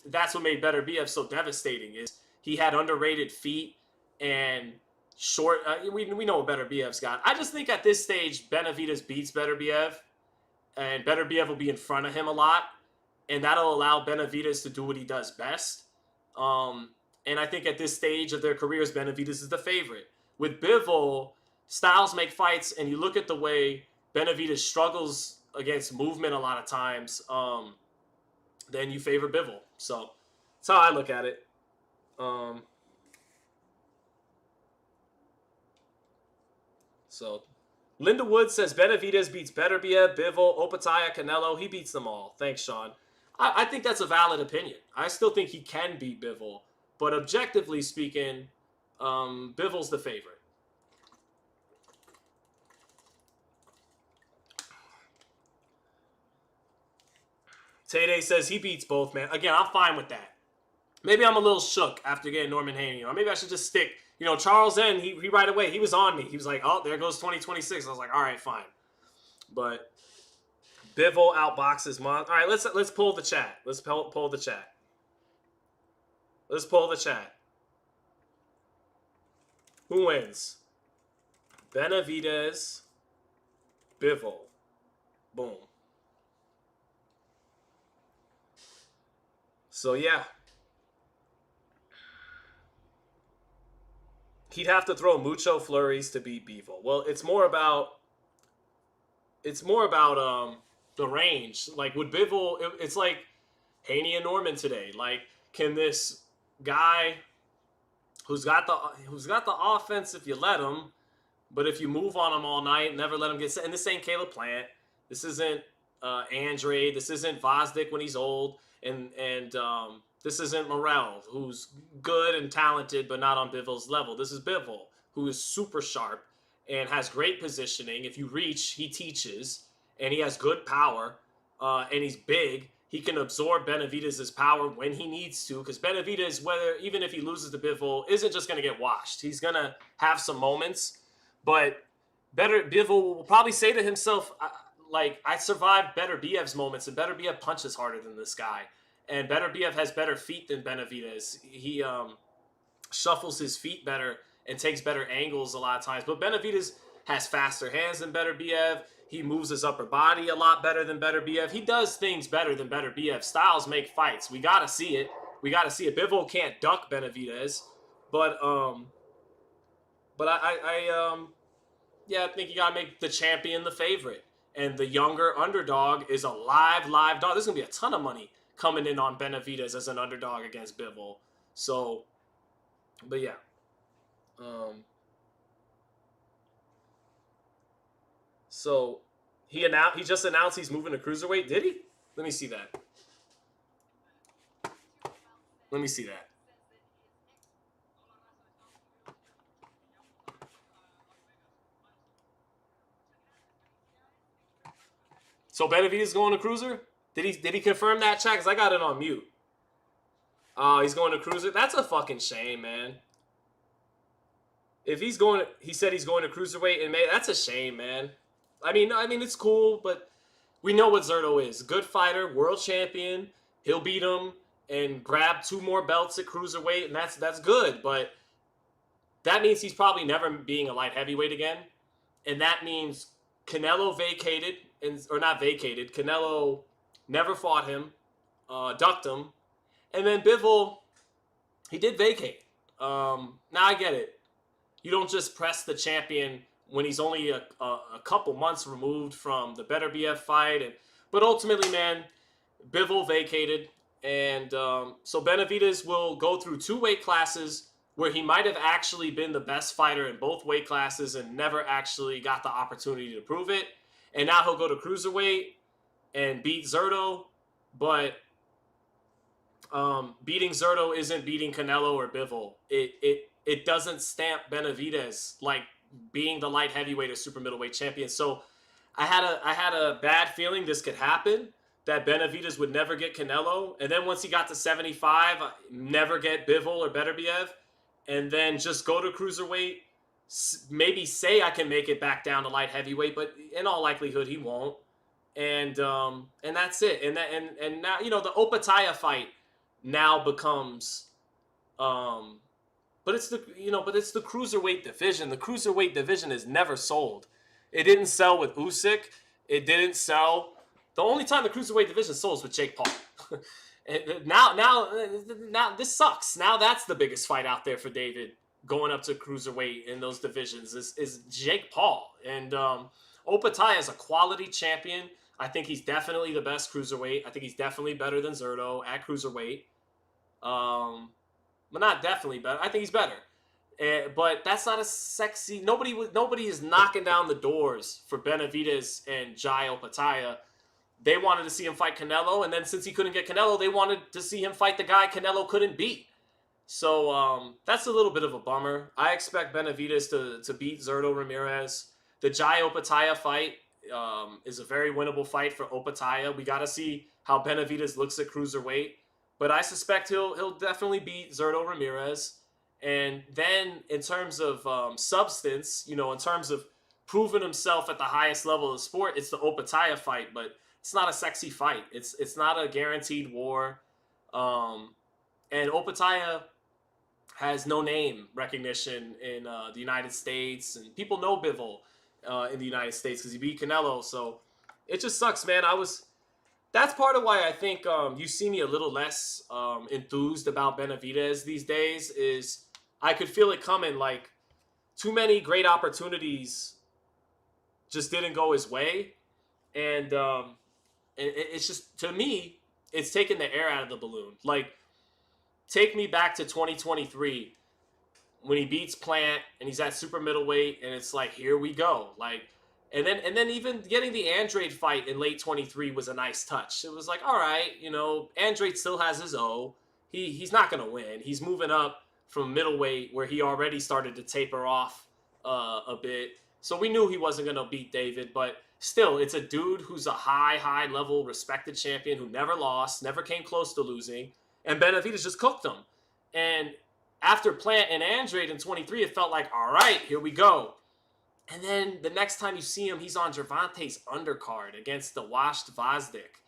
That's what made Beterbiev so devastating, is he had underrated feet and short. We know what Beterbiev's got. I just think at this stage, Benavidez beats Beterbiev, and Beterbiev will be in front of him a lot, and that'll allow Benavidez to do what he does best. And I think at this stage of their careers, Benavidez is the favorite. With Bivol, styles make fights, and you look at the way Benavidez struggles against movement a lot of times, then you favor Bivol. So that's how I look at it. So Linda Wood says Benavidez beats Beterbiev, Bivol, Opataya, Canelo. He beats them all. Thanks, Sean. I think that's a valid opinion. I still think he can beat Bivol, but objectively speaking, Bivol's the favorite. Tay says he beats both, man. Again, I'm fine with that. Maybe I'm a little shook after getting Norman-Haney. Or maybe I should just stick. Charles N, he right away, he was on me. He was like, oh, there goes 2026. I was like, all right, fine. But Bivol outboxes Mon. All right, let's pull the chat. Let's pull the chat. Let's pull the chat. Who wins? Benavidez, Bivol. Boom. So, yeah. He'd have to throw mucho flurries to beat Bivol. Well, it's more about the range. Like with Bivol, it's like Haney and Norman today. Like, can this guy who's got the offense if you let him, but if you move on him all night, never let him get set. And this ain't Caleb Plant. This isn't Andre. This isn't Vosdick when he's old. And this isn't Morrell, who's good and talented, but not on Bivol's level. This is Bivol, who is super sharp and has great positioning. If you reach, he teaches, and he has good power, and he's big. He can absorb Benavidez' power when he needs to, because Benavidez, even if he loses to Bivol, isn't just going to get washed. He's going to have some moments, but Bivol will probably say to himself, like, I survived Beterbiev's moments, and Beterbiev punches harder than this guy. And Beterbiev has better feet than Benavidez. He shuffles his feet better and takes better angles a lot of times. But Benavidez has faster hands than Beterbiev. He moves his upper body a lot better than Beterbiev. He does things better than Beterbiev. Styles make fights. We got to see it. Bivol can't duck Benavidez. But I think you got to make the champion the favorite. And the younger underdog is a live dog. There's going to be a ton of money coming in on Benavidez as an underdog against Bivol. So, but yeah. So he just announced he's moving to cruiserweight. Did he? Let me see that. So Benavidez is going to cruiser? Did he confirm that, chat? Because I got it on mute. He's going to cruiser. That's a fucking shame, man. If he said he's going to cruiserweight in May. That's a shame, man. I mean, it's cool, but we know what Zittel is. Good fighter, world champion. He'll beat him and grab 2 more belts at cruiserweight, and that's good. But that means he's probably never being a light heavyweight again, and that means Canelo vacated, or not vacated. Canelo never fought him, ducked him, and then Bivol, he did vacate. Now I get it. You don't just press the champion when he's only a couple months removed from the Beterbiev fight. But ultimately, man, Bivol vacated. And so Benavidez will go through 2 weight classes where he might have actually been the best fighter in both weight classes and never actually got the opportunity to prove it. And now he'll go to cruiserweight and beat Zittel. But beating Zittel isn't beating Canelo or Bivol. It doesn't stamp Benavidez like being the light heavyweight or super middleweight champion. So I had a bad feeling this could happen, that Benavidez would never get Canelo, and then once he got to 75, never get Bivol or Beterbiev, and then just go to cruiserweight, maybe say I can make it back down to light heavyweight, but in all likelihood he won't. And that's it. And now, you know, the Opataya fight now becomes but it's the cruiserweight division. The cruiserweight division is never sold. It didn't sell with Usyk. It didn't sell. The only time the cruiserweight division sold was with Jake Paul. now this sucks. Now that's the biggest fight out there for David going up to cruiserweight in those divisions is Jake Paul. And Opataya is a quality champion. I think he's definitely the best cruiserweight. I think he's definitely better than Zittel at cruiserweight. But not definitely better. I think he's better. But that's not a sexy... Nobody is knocking down the doors for Benavidez and Jai Opataya. They wanted to see him fight Canelo, and then since he couldn't get Canelo, they wanted to see him fight the guy Canelo couldn't beat. So that's a little bit of a bummer. I expect Benavidez to beat Zittel Ramirez. The Jai Opataya fight is a very winnable fight for Opataya. We got to see how Benavidez looks at cruiserweight. But I suspect he'll definitely beat Zittel Ramirez. And then in terms of substance, you know, in terms of proving himself at the highest level of the sport, it's the Opataya fight. But it's not a sexy fight. It's not a guaranteed war. And Opataya has no name recognition in the United States. And people know Bivol in the United States because he beat Canelo. So it just sucks, man. That's part of why I think you see me a little less enthused about Benavidez these days. Is I could feel it coming. Like, too many great opportunities just didn't go his way. And it's just, to me, it's taking the air out of the balloon. Like, take me back to 2023 when he beats Plant and he's at super middleweight, and it's like, here we go. Like, and then even getting the Andrade fight in late 23 was a nice touch. It was like, all right, you know, Andrade still has his O. He's not going to win. He's moving up from middleweight where he already started to taper off a bit. So we knew he wasn't going to beat David, but still, it's a dude who's a high level respected champion who never lost, never came close to losing, and Benavidez just cooked him. And after Plant and Andrade in 23, it felt like, all right, here we go. And then the next time you see him, he's on Gervonta's undercard against the washed Vazdik.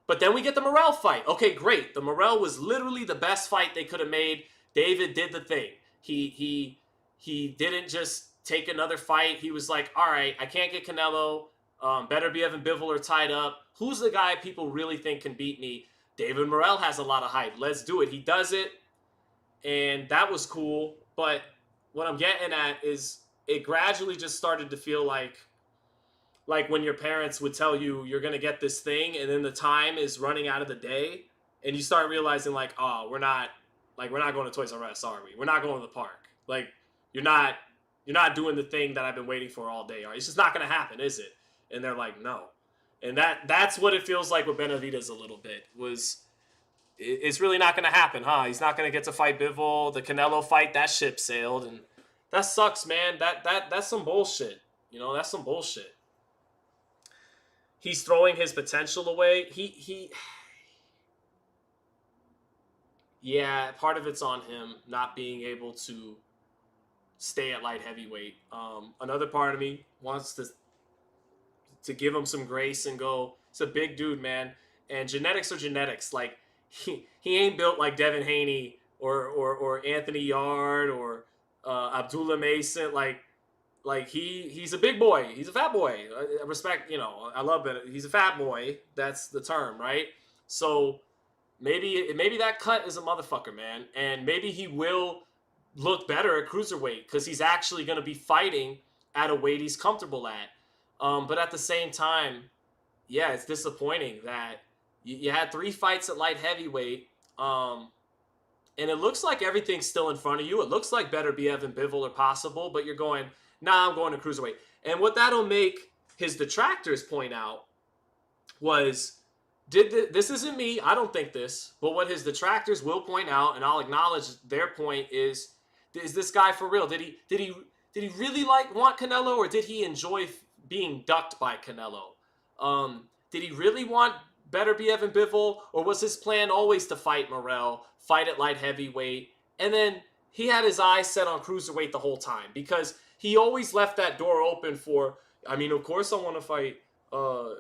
But then we get the Morrell fight. Okay, great. The Morrell was literally the best fight they could have made. David did the thing. He didn't just take another fight. He was like, all right, I can't get Canelo. Benavidez-Yarde are tied up. Who's the guy people really think can beat me? David Morrell has a lot of hype. Let's do it. He does it. And that was cool. But what I'm getting at is it gradually just started to feel like when your parents would tell you you're going to get this thing and then the time is running out of the day and you start realizing like, oh, we're not going to Toys R Us, are we? We're not going to the park. Like, you're not doing the thing that I've been waiting for all day. All right? It's just not going to happen, is it? And they're like, no. And that's what it feels like with Benavidez a little bit. It's really not going to happen, huh? He's not going to get to fight Bivol. The Canelo fight, that ship sailed, and that sucks, man. That's some bullshit. You know, that's some bullshit. He's throwing his potential away. Yeah, part of it's on him not being able to stay at light heavyweight. Another part of me wants to give him some grace and go, it's a big dude, man. And genetics are genetics. Like, he ain't built like Devin Haney or Anthony Yarde or Abdullah Mason. Like he's a big boy. He's a fat boy. I respect, you know, I love it. He's a fat boy. That's the term, right? So maybe that cut is a motherfucker, man. And maybe he will look better at cruiserweight because he's actually going to be fighting at a weight he's comfortable at. But at the same time, yeah, it's disappointing that you had 3 fights at light heavyweight, and it looks like everything's still in front of you. It looks like Beterbiev and Bivol are possible, but you're going, nah, I'm going to cruiserweight. And what that'll make his detractors point out was, this isn't me, I don't think this, but what his detractors will point out, and I'll acknowledge their point, is this guy for real? Did he really want Canelo, or did he enjoy being ducked by Canelo? Did he really want Beterbiev and Bivol, or was his plan always to fight Morrell, fight at light heavyweight, and then he had his eyes set on cruiserweight the whole time? Because he always left that door open for, I mean, of course I want to fight, Beterbiev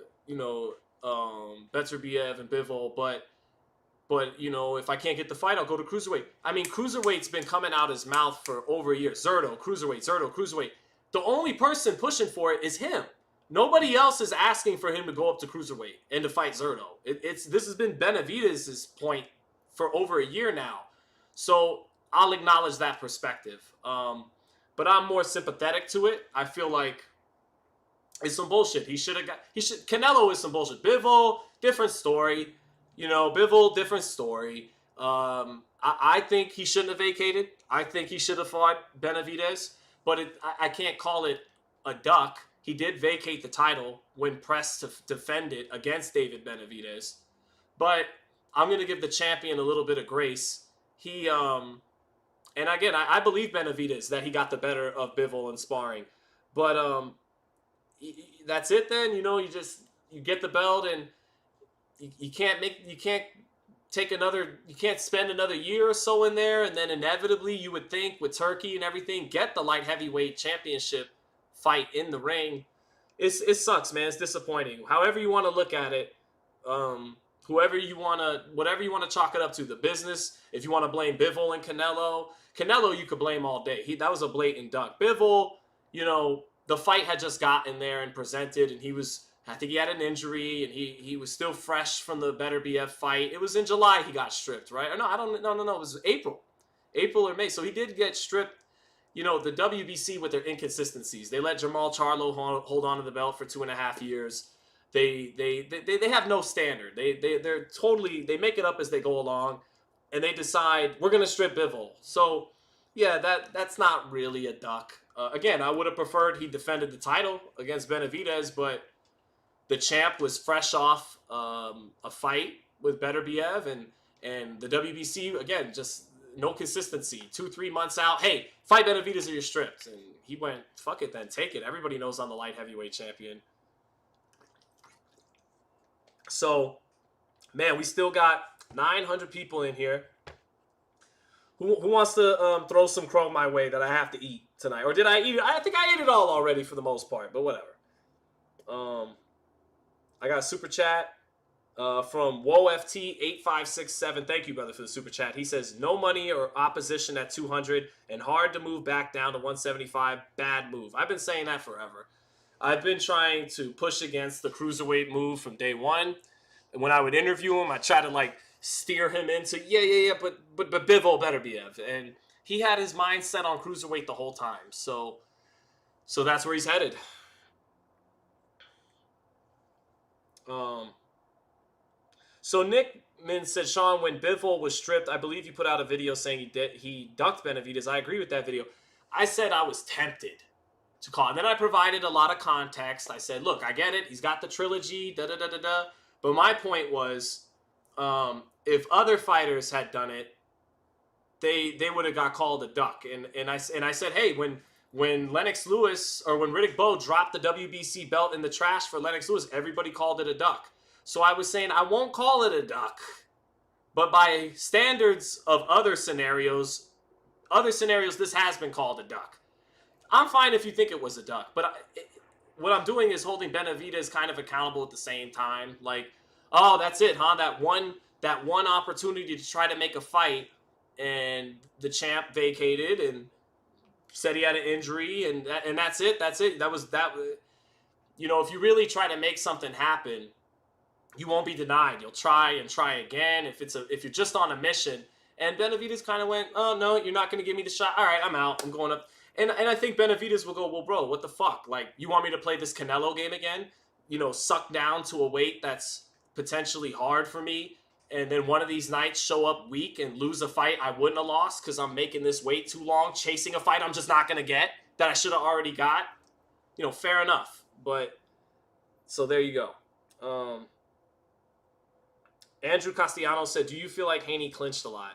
and Bivol, but you know, if I can't get the fight, I'll go to cruiserweight. I mean, cruiserweight's been coming out his mouth for over a year. Zittel, cruiserweight. The only person pushing for it is him. Nobody else is asking for him to go up to cruiserweight and to fight Zittel. This has been Benavidez's point for over a year now. So I'll acknowledge that perspective. But I'm more sympathetic to it. I feel like it's some bullshit. Canelo is some bullshit. Bivol, different story. You know, Bivol, different story. I think he shouldn't have vacated. I think he should have fought Benavidez. But I can't call it a duck. He did vacate the title when pressed to defend it against David Benavidez. But I'm going to give the champion a little bit of grace. And again, I believe Benavidez that he got the better of Bivol in sparring. But that's it then. You know, you get the belt, and you can't spend another year or so in there, and then inevitably you would think with Turkey and everything, get the light heavyweight championship fight in the ring. It sucks, man. It's disappointing. However you want to look at it, whatever you want to chalk it up to, the business. If you want to blame Bivol and Canelo, you could blame all day. That was a blatant duck. Bivol, you know, the fight had just gotten there and presented, and I think he had an injury, and he was still fresh from the Beterbiev fight. It was in July he got stripped, right? Or no, it was April or May. So he did get stripped. You know, the WBC with their inconsistencies. They let Jamal Charlo hold on to the belt for 2.5 years. They have no standard. They're totally, they make it up as they go along, and they decide we're gonna strip Bivol. So yeah, that's not really a duck. Again, I would have preferred he defended the title against Benavidez, but the champ was fresh off a fight with Beterbiev, and the WBC again just no consistency. 2-3 months out, hey, fight Benavidez or you're stripped, and he went fuck it then, take it. Everybody knows I'm the light heavyweight champion. So, man, we still got 900 people in here. Who wants to throw some crow my way that I have to eat tonight? Or did I eat it? I think I ate it all already for the most part, but whatever. I got a super chat from WoFT8567. Thank you, brother, for the super chat. He says, no money or opposition at 200 and hard to move back down to 175. Bad move. I've been saying that forever. I've been trying to push against the cruiserweight move from day one. And when I would interview him, I try to like steer him into, but Bivol Beterbiev. And he had his mind set on cruiserweight the whole time. So that's where he's headed. So Nick Min said, Sean, when Bivol was stripped, I believe you put out a video saying he ducked Benavidez. I agree with that video. I said I was tempted to call. And then I provided a lot of context. I said, look, I get it. He's got the trilogy, da-da-da-da-da. But my point was, if other fighters had done it, they would have got called a duck. And I said, hey, when Lennox Lewis or when Riddick Bowe dropped the WBC belt in the trash for Lennox Lewis, everybody called it a duck. So I was saying I won't call it a duck. But by standards of other scenarios, this has been called a duck. I'm fine if you think it was a duck, but what I'm doing is holding Benavidez kind of accountable at the same time. Like, oh, that's it, huh? That one opportunity to try to make a fight, and the champ vacated and said he had an injury, and that's it. That's it. That was that. You know, if you really try to make something happen, you won't be denied. You'll try and try again. If you're just on a mission, and Benavidez kind of went, oh no, you're not going to give me the shot. All right, I'm out. I'm going up. And I think Benavidez will go, well, bro, what the fuck? Like, you want me to play this Canelo game again? You know, suck down to a weight that's potentially hard for me, and then one of these nights show up weak and lose a fight I wouldn't have lost because I'm making this wait too long, chasing a fight I'm just not going to get that I should have already got. You know, fair enough. But, so there you go. Andrew Castellanos said, do you feel like Haney clinched a lot?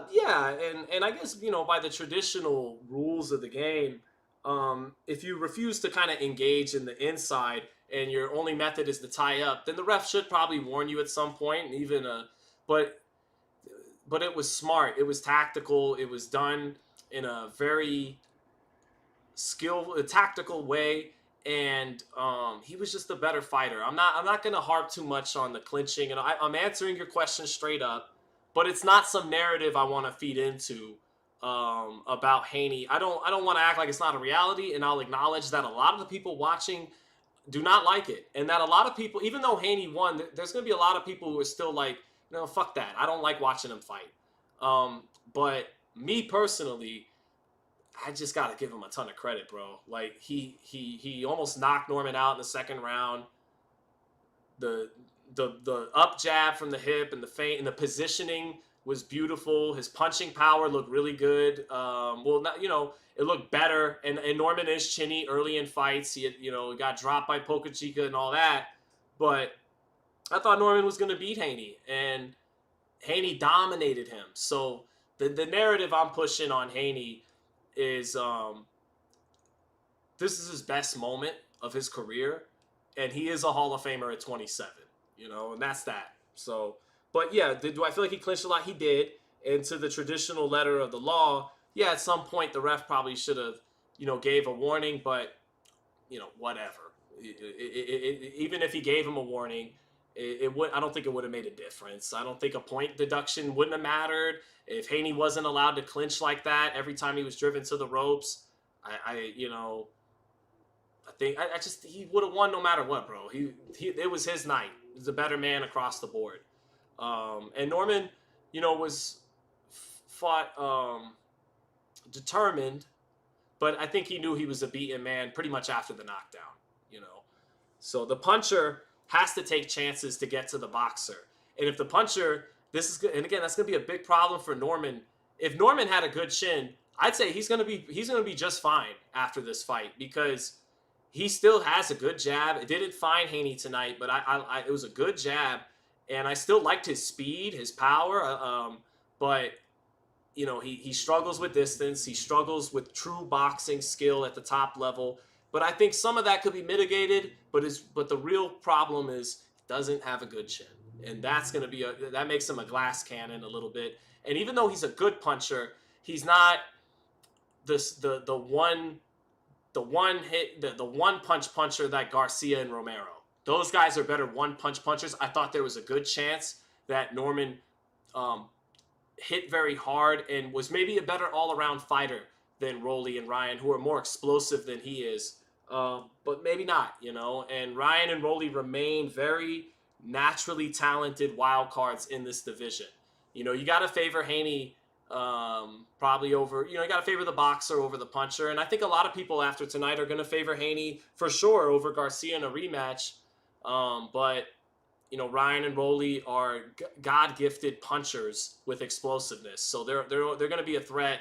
Yeah, and I guess, you know, by the traditional rules of the game, if you refuse to kind of engage in the inside and your only method is to tie up, then the ref should probably warn you at some point. Even but it was smart. It was tactical. It was done in a very tactical way, and he was just a better fighter. I'm not gonna harp too much on the clinching, and I'm answering your question straight up. But it's not some narrative I want to feed into about Haney. I don't want to act like it's not a reality, and I'll acknowledge that a lot of the people watching do not like it, and that a lot of people, even though Haney won, there's going to be a lot of people who are still like, no, fuck that. I don't like watching him fight. But me personally, I just got to give him a ton of credit, bro. Like he almost knocked Norman out in the second round. The up jab from the hip and the feint and the positioning was beautiful. His punching power looked really good. Well, not, you know, it looked better. And Norman is chinny early in fights. He got dropped by Pocachica and all that. But I thought Norman was going to beat Haney, and Haney dominated him. So the narrative I'm pushing on Haney is this is his best moment of his career, and he is a Hall of Famer at 27. You know, and that's that. So, but yeah, do I feel like he clinched a lot? He did. And to the traditional letter of the law, yeah, at some point the ref probably should have, you know, gave a warning, but, you know, whatever. Even if he gave him a warning, I don't think it would have made a difference. I don't think a point deduction wouldn't have mattered. If Haney wasn't allowed to clinch like that every time he was driven to the ropes, he would have won no matter what, bro. It was his night. He was a better man across the board. And Norman, you know, fought determined, but I think he knew he was a beaten man pretty much after the knockdown, you know. So the puncher has to take chances to get to the boxer. And if the puncher, this is good, and again, that's going to be a big problem for Norman. If Norman had a good chin, I'd say he's going to be just fine after this fight, because he still has a good jab. It didn't find Haney tonight, but it was a good jab, and I still liked his speed, his power. But you know, he struggles with distance. He struggles with true boxing skill at the top level. But I think some of that could be mitigated. But the real problem is he doesn't have a good chin, and that's going to be that makes him a glass cannon a little bit. And even though he's a good puncher, he's not the one punch puncher that Garcia and Romero. Those guys are better one punch punchers. I thought there was a good chance that Norman hit very hard and was maybe a better all-around fighter than Rolly and Ryan, who are more explosive than he is. But maybe not, you know. And Ryan and Rolly remain very naturally talented wild cards in this division. You know, you got to favor Haney probably over, you know, you got to favor the boxer over the puncher. And I think a lot of people after tonight are going to favor Haney for sure over Garcia in a rematch. But, you know, Ryan and Rolly are God-gifted punchers with explosiveness. So they're going to be a threat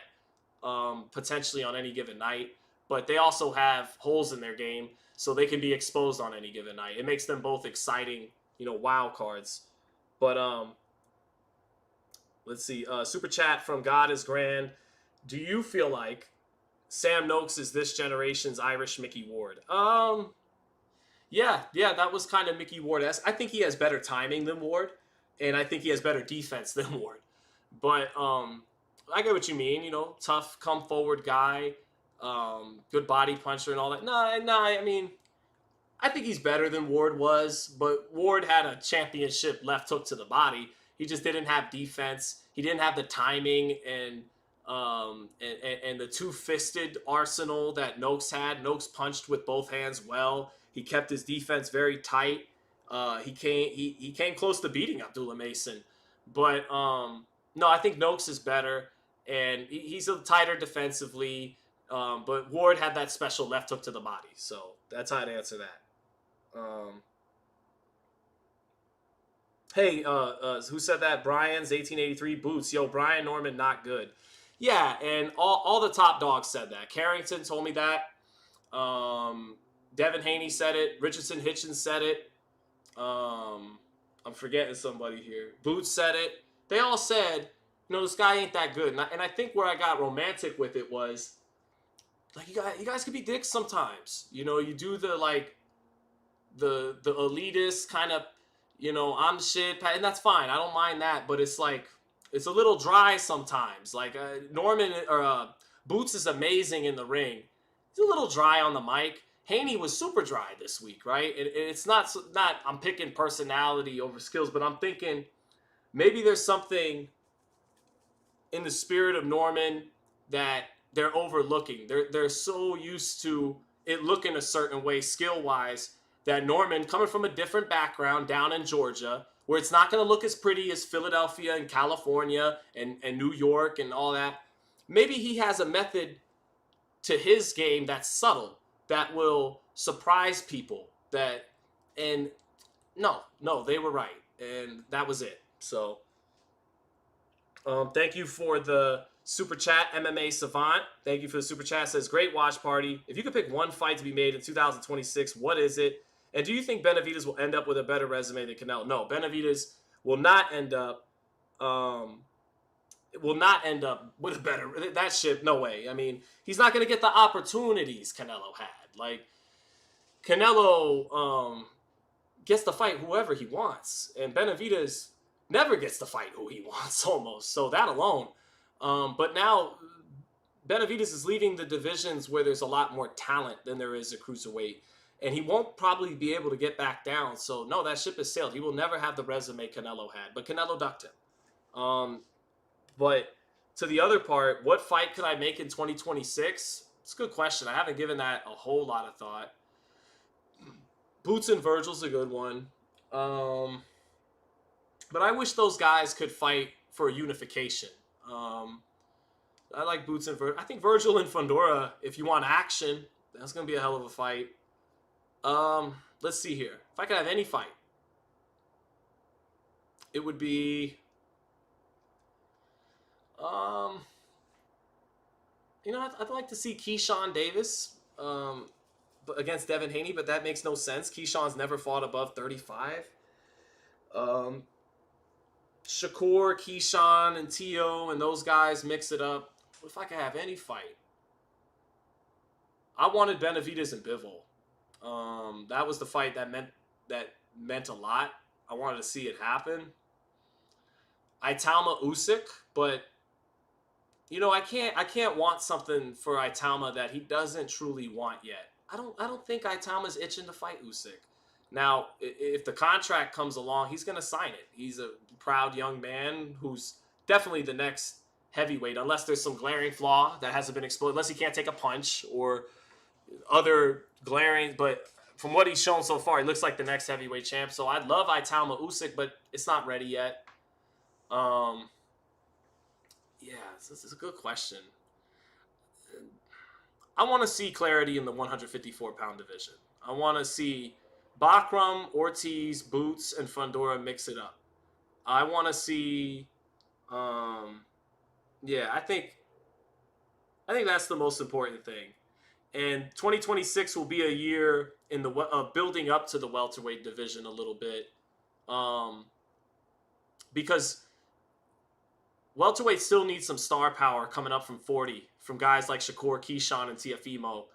potentially on any given night. But they also have holes in their game, so they can be exposed on any given night. It makes them both exciting, you know, wild cards. But let's see. Super chat from God is Grand. Do you feel like Sam Noakes is this generation's Irish Mickey Ward? Yeah, that was kind of Mickey Ward-esque. I think he has better timing than Ward, and I think he has better defense than Ward. But I get what you mean. You know, tough, come-forward guy, good body puncher and all that. No, I mean, I think he's better than Ward was, but Ward had a championship left hook to the body. He just didn't have defense. He didn't have the timing and the two-fisted arsenal that Noakes had. Noakes punched with both hands well. He kept his defense very tight. He came close to beating Abdullah Mason, but no, I think Noakes is better, and he's a tighter defensively. But Ward had that special left hook to the body, so that's how I'd answer that. Hey, who said that? Brian's 1883 boots. Yo, Brian Norman, not good. Yeah, and all the top dogs said that. Carrington told me that. Devin Haney said it. Richardson Hitchens said it. I'm forgetting somebody here. Boots said it. They all said, you know, this guy ain't that good. And I think where I got romantic with it was, like, you guys could be dicks sometimes. You know, you do the, like, the elitist kind of, you know, I'm shit, and that's fine. I don't mind that, but it's like, it's a little dry sometimes. Like, Boots is amazing in the ring. He's a little dry on the mic. Haney was super dry this week, right? And it's not I'm picking personality over skills, but I'm thinking maybe there's something in the spirit of Norman that they're overlooking. They're so used to it looking a certain way skill-wise that Norman, coming from a different background down in Georgia, where it's not going to look as pretty as Philadelphia and California and New York and all that, maybe he has a method to his game that's subtle, that will surprise people. No, they were right, and that was it. So, thank you for the super chat, MMA Savant. Thank you for the super chat. Says, great watch party. If you could pick one fight to be made in 2026, what is it? And do you think Benavidez will end up with a better resume than Canelo? No, Benavidez will not end up. With a better, that shit. No way. I mean, he's not going to get the opportunities Canelo had. Like, Canelo gets to fight whoever he wants, and Benavidez never gets to fight who he wants almost. So that alone. But now Benavidez is leaving the divisions where there's a lot more talent than there is a cruiserweight. And he won't probably be able to get back down. So, no, that ship has sailed. He will never have the resume Canelo had. But Canelo ducked him. But to the other part, what fight could I make in 2026? It's a good question. I haven't given that a whole lot of thought. Boots and Virgil's a good one. But I wish those guys could fight for unification. I like Boots and Virgil. I think Virgil and Fundora, if you want action, that's going to be a hell of a fight. Let's see here. If I could have any fight, it would be, I'd like to see Keyshawn Davis against Devin Haney, but that makes no sense. Keyshawn's never fought above 35. Shakur, Keyshawn, and Tio and those guys mix it up. If I could have any fight, I wanted Benavidez and Bivol. That was the fight that meant a lot. I wanted to see it happen. Italma Usyk, but I can't want something for Italma that he doesn't truly want yet. I don't think Italma's itching to fight Usyk. Now, if the contract comes along, he's going to sign it. He's a proud young man who's definitely the next heavyweight, unless there's some glaring flaw that hasn't been exposed, unless he can't take a punch or other glaring. But from what he's shown so far, he looks like the next heavyweight champ. So I'd love Italma Usyk, but it's not ready yet. This is a good question. I want to see clarity in the 154-pound division. I want to see Bakram, Ortiz, Boots, and Fundora mix it up. I want to see, I think that's the most important thing. And 2026 will be a year in the building up to the welterweight division a little bit, because welterweight still needs some star power coming up from 40 from guys like Shakur, Keyshawn, and Tiafimo,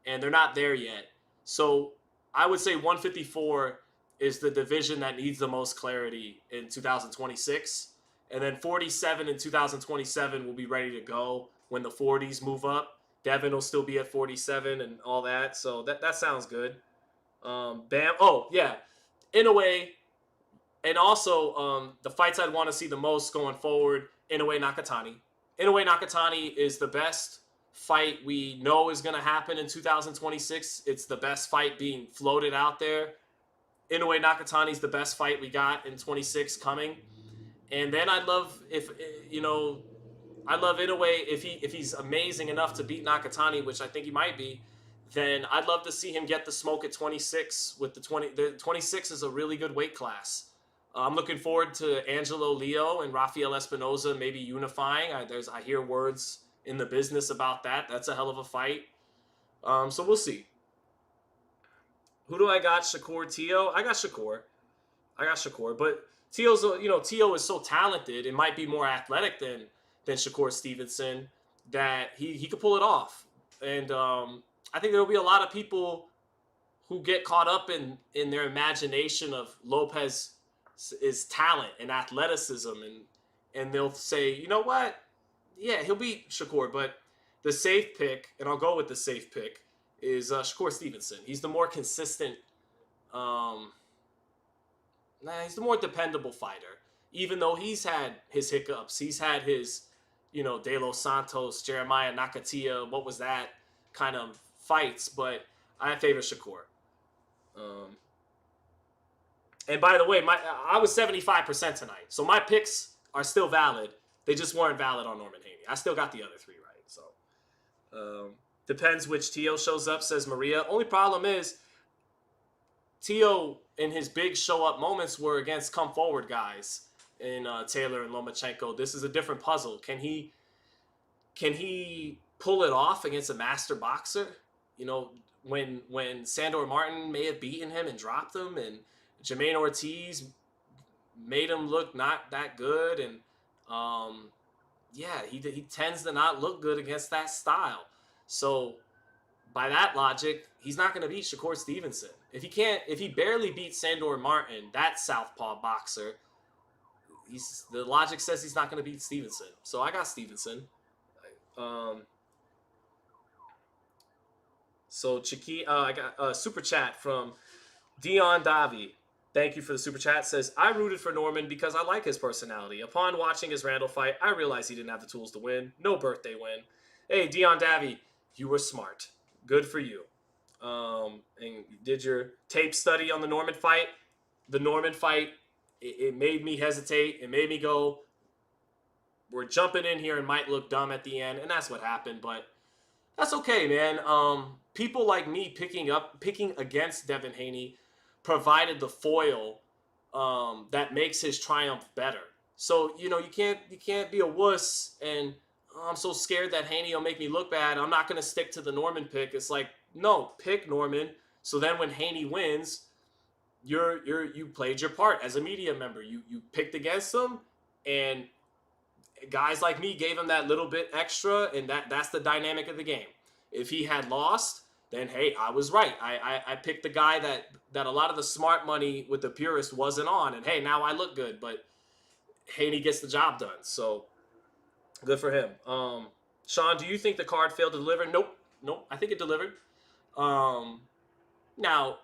and they're not there yet. So I would say 154 is the division that needs the most clarity in 2026. And then 47 in 2027 will be ready to go when the 40s move up. Devin will still be at 47 and all that. So that sounds good. Bam. Oh, yeah. In a way. And also the fights I'd want to see the most going forward, Inoue Nakatani. Inoue Nakatani is the best fight we know is going to happen in 2026. It's the best fight being floated out there. Inoue Nakatani is the best fight we got in 26 coming. And then I'd love Inoue if he's amazing enough to beat Nakatani, which I think he might be. Then I'd love to see him get the smoke at 26 with the 26 is a really good weight class. I'm looking forward to Angelo Leo and Rafael Espinoza maybe unifying. I hear words in the business about that. That's a hell of a fight. So we'll see. Who do I got? Shakur, Tio? I got Shakur. But Tio is so talented. It might be more athletic than Shakur Stevenson that he could pull it off. And I think there will be a lot of people who get caught up in their imagination of Lopez is talent and athleticism, and they'll say, you know what? Yeah, he'll beat Shakur, but the safe pick, and I'll go with the safe pick, is Shakur Stevenson. He's the more consistent, he's the more dependable fighter. Even though he's had his hiccups, he's had his, De Los Santos, Jeremiah Nakatia, what was that kind of fights, but I favor Shakur. And by the way, I was 75% tonight. So my picks are still valid. They just weren't valid on Norman-Haney. I still got the other three right. So depends which Tio shows up, says Maria. Only problem is Tio in his big show-up moments were against come-forward guys in Taylor and Lomachenko. This is a different puzzle. Can he pull it off against a master boxer? When Sandor Martin may have beaten him and dropped him, and Jermaine Ortiz made him look not that good, and he tends to not look good against that style. So by that logic, he's not going to beat Shakur Stevenson. If he barely beats Sandor Martin, that southpaw boxer, the logic says he's not going to beat Stevenson. So I got Stevenson. So I got a super chat from Dion Davi. Thank you for the super chat. Says, I rooted for Norman because I like his personality. Upon watching his Randall fight, I realized he didn't have the tools to win. No birthday win. Hey, Dion Davi, you were smart. Good for you. And you did your tape study on the Norman fight. The Norman fight, it made me hesitate. It made me go, we're jumping in here and might look dumb at the end. And that's what happened. But that's okay, man. People like me picking against Devin Haney provided the foil that makes his triumph better. So, you know, you can't be a wuss and I'm so scared that Haney will make me look bad. I'm not going to stick to the Norman pick. It's like, no, pick Norman. So then when Haney wins, you played your part as a media member. You picked against him, and guys like me gave him that little bit extra, and that's the dynamic of the game. If he had lost, then hey, I was right. I picked the guy that a lot of the smart money with the purist wasn't on, and hey, now I look good. But Haney gets the job done, so good for him. Sean, do you think the card failed to deliver? Nope. I think it delivered. Now,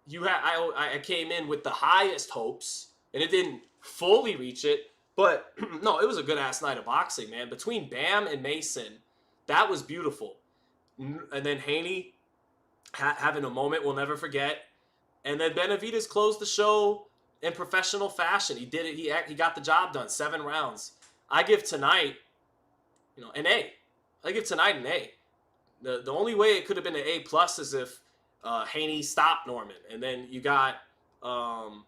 I came in with the highest hopes, and it didn't fully reach it. But no, it was a good ass night of boxing, man. Between Bam and Mason, that was beautiful. And then Haney having a moment we'll never forget. And then Benavidez closed the show in professional fashion. He did it. He got the job done. 7 rounds. I give tonight, an A. I give tonight an A. The only way it could have been an A plus is if Haney stopped Norman, and then you got, the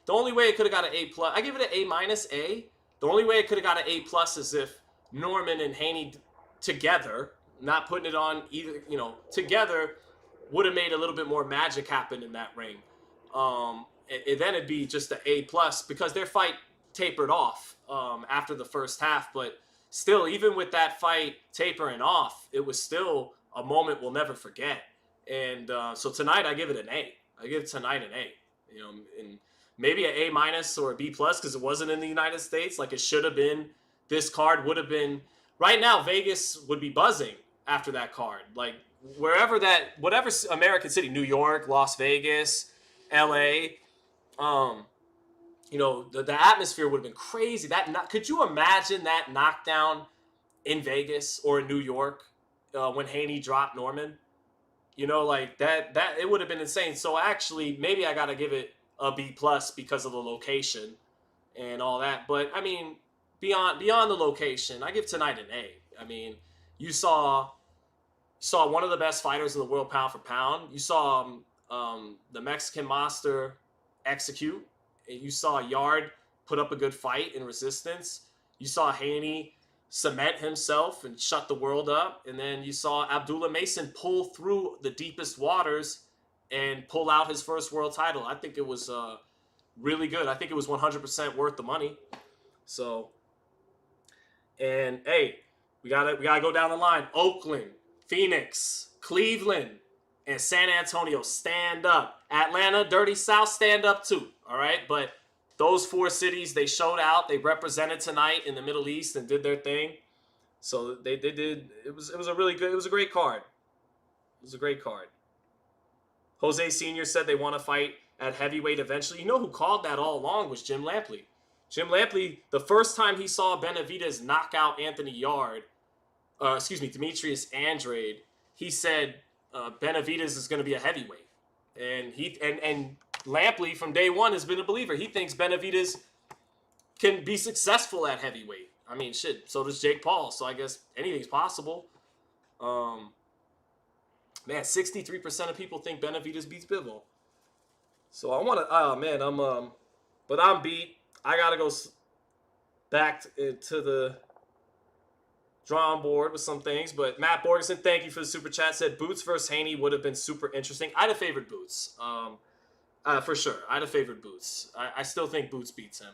only way it could have got an A plus. I give it an A minus A. The only way it could have got an A plus is if Norman and Haney together, not putting it on either, together, would have made a little bit more magic happen in that ring. Then it'd be just an A plus because their fight tapered off after the first half, but still, even with that fight tapering off, it was still a moment we'll never forget. And so tonight I give it an A. I give tonight an A. And maybe an A minus or a B plus because it wasn't in the United States like it should have been. This card would have been. Right now, Vegas would be buzzing after that card. Like whatever American city, New York, Las Vegas, L.A. The atmosphere would have been crazy. Could you imagine that knockdown in Vegas or in New York when Haney dropped Norman? Like that it would have been insane. So actually, maybe I got to give it a B plus because of the location and all that. But I mean, beyond the location, I give tonight an A. I mean, you saw one of the best fighters in the world pound for pound. You saw the Mexican monster execute. You saw Yarde put up a good fight in resistance. You saw Haney cement himself and shut the world up. And then you saw Abdullah Mason pull through the deepest waters and pull out his first world title. I think it was really good. I think it was 100% worth the money. So, and hey, we gotta go down the line. Oakland, Phoenix, Cleveland, and San Antonio, stand up. Atlanta, Dirty South, stand up too. All right, but those 4 cities, they showed out. They represented tonight in the Middle East and did their thing. So they did. It was a really good. It was a great card. It was a great card. Jose Sr. said they want to fight at heavyweight eventually. You know who called that all along was Jim Lampley. Jim Lampley, the first time he saw Benavidez knock out Anthony Yarde, Demetrius Andrade, he said Benavidez is going to be a heavyweight. And Lampley from day one has been a believer. He thinks Benavidez can be successful at heavyweight. I mean, shit, so does Jake Paul. So I guess anything's possible. Man, 63% of people think Benavidez beats Bivol. So I want to, but I'm beat. I got to go back to the drawing board with some things. But Matt Borgeson, thank you for the super chat. Said Boots versus Haney would have been super interesting. I'd have favored Boots. For sure. I'd have favored Boots. I still think Boots beats him.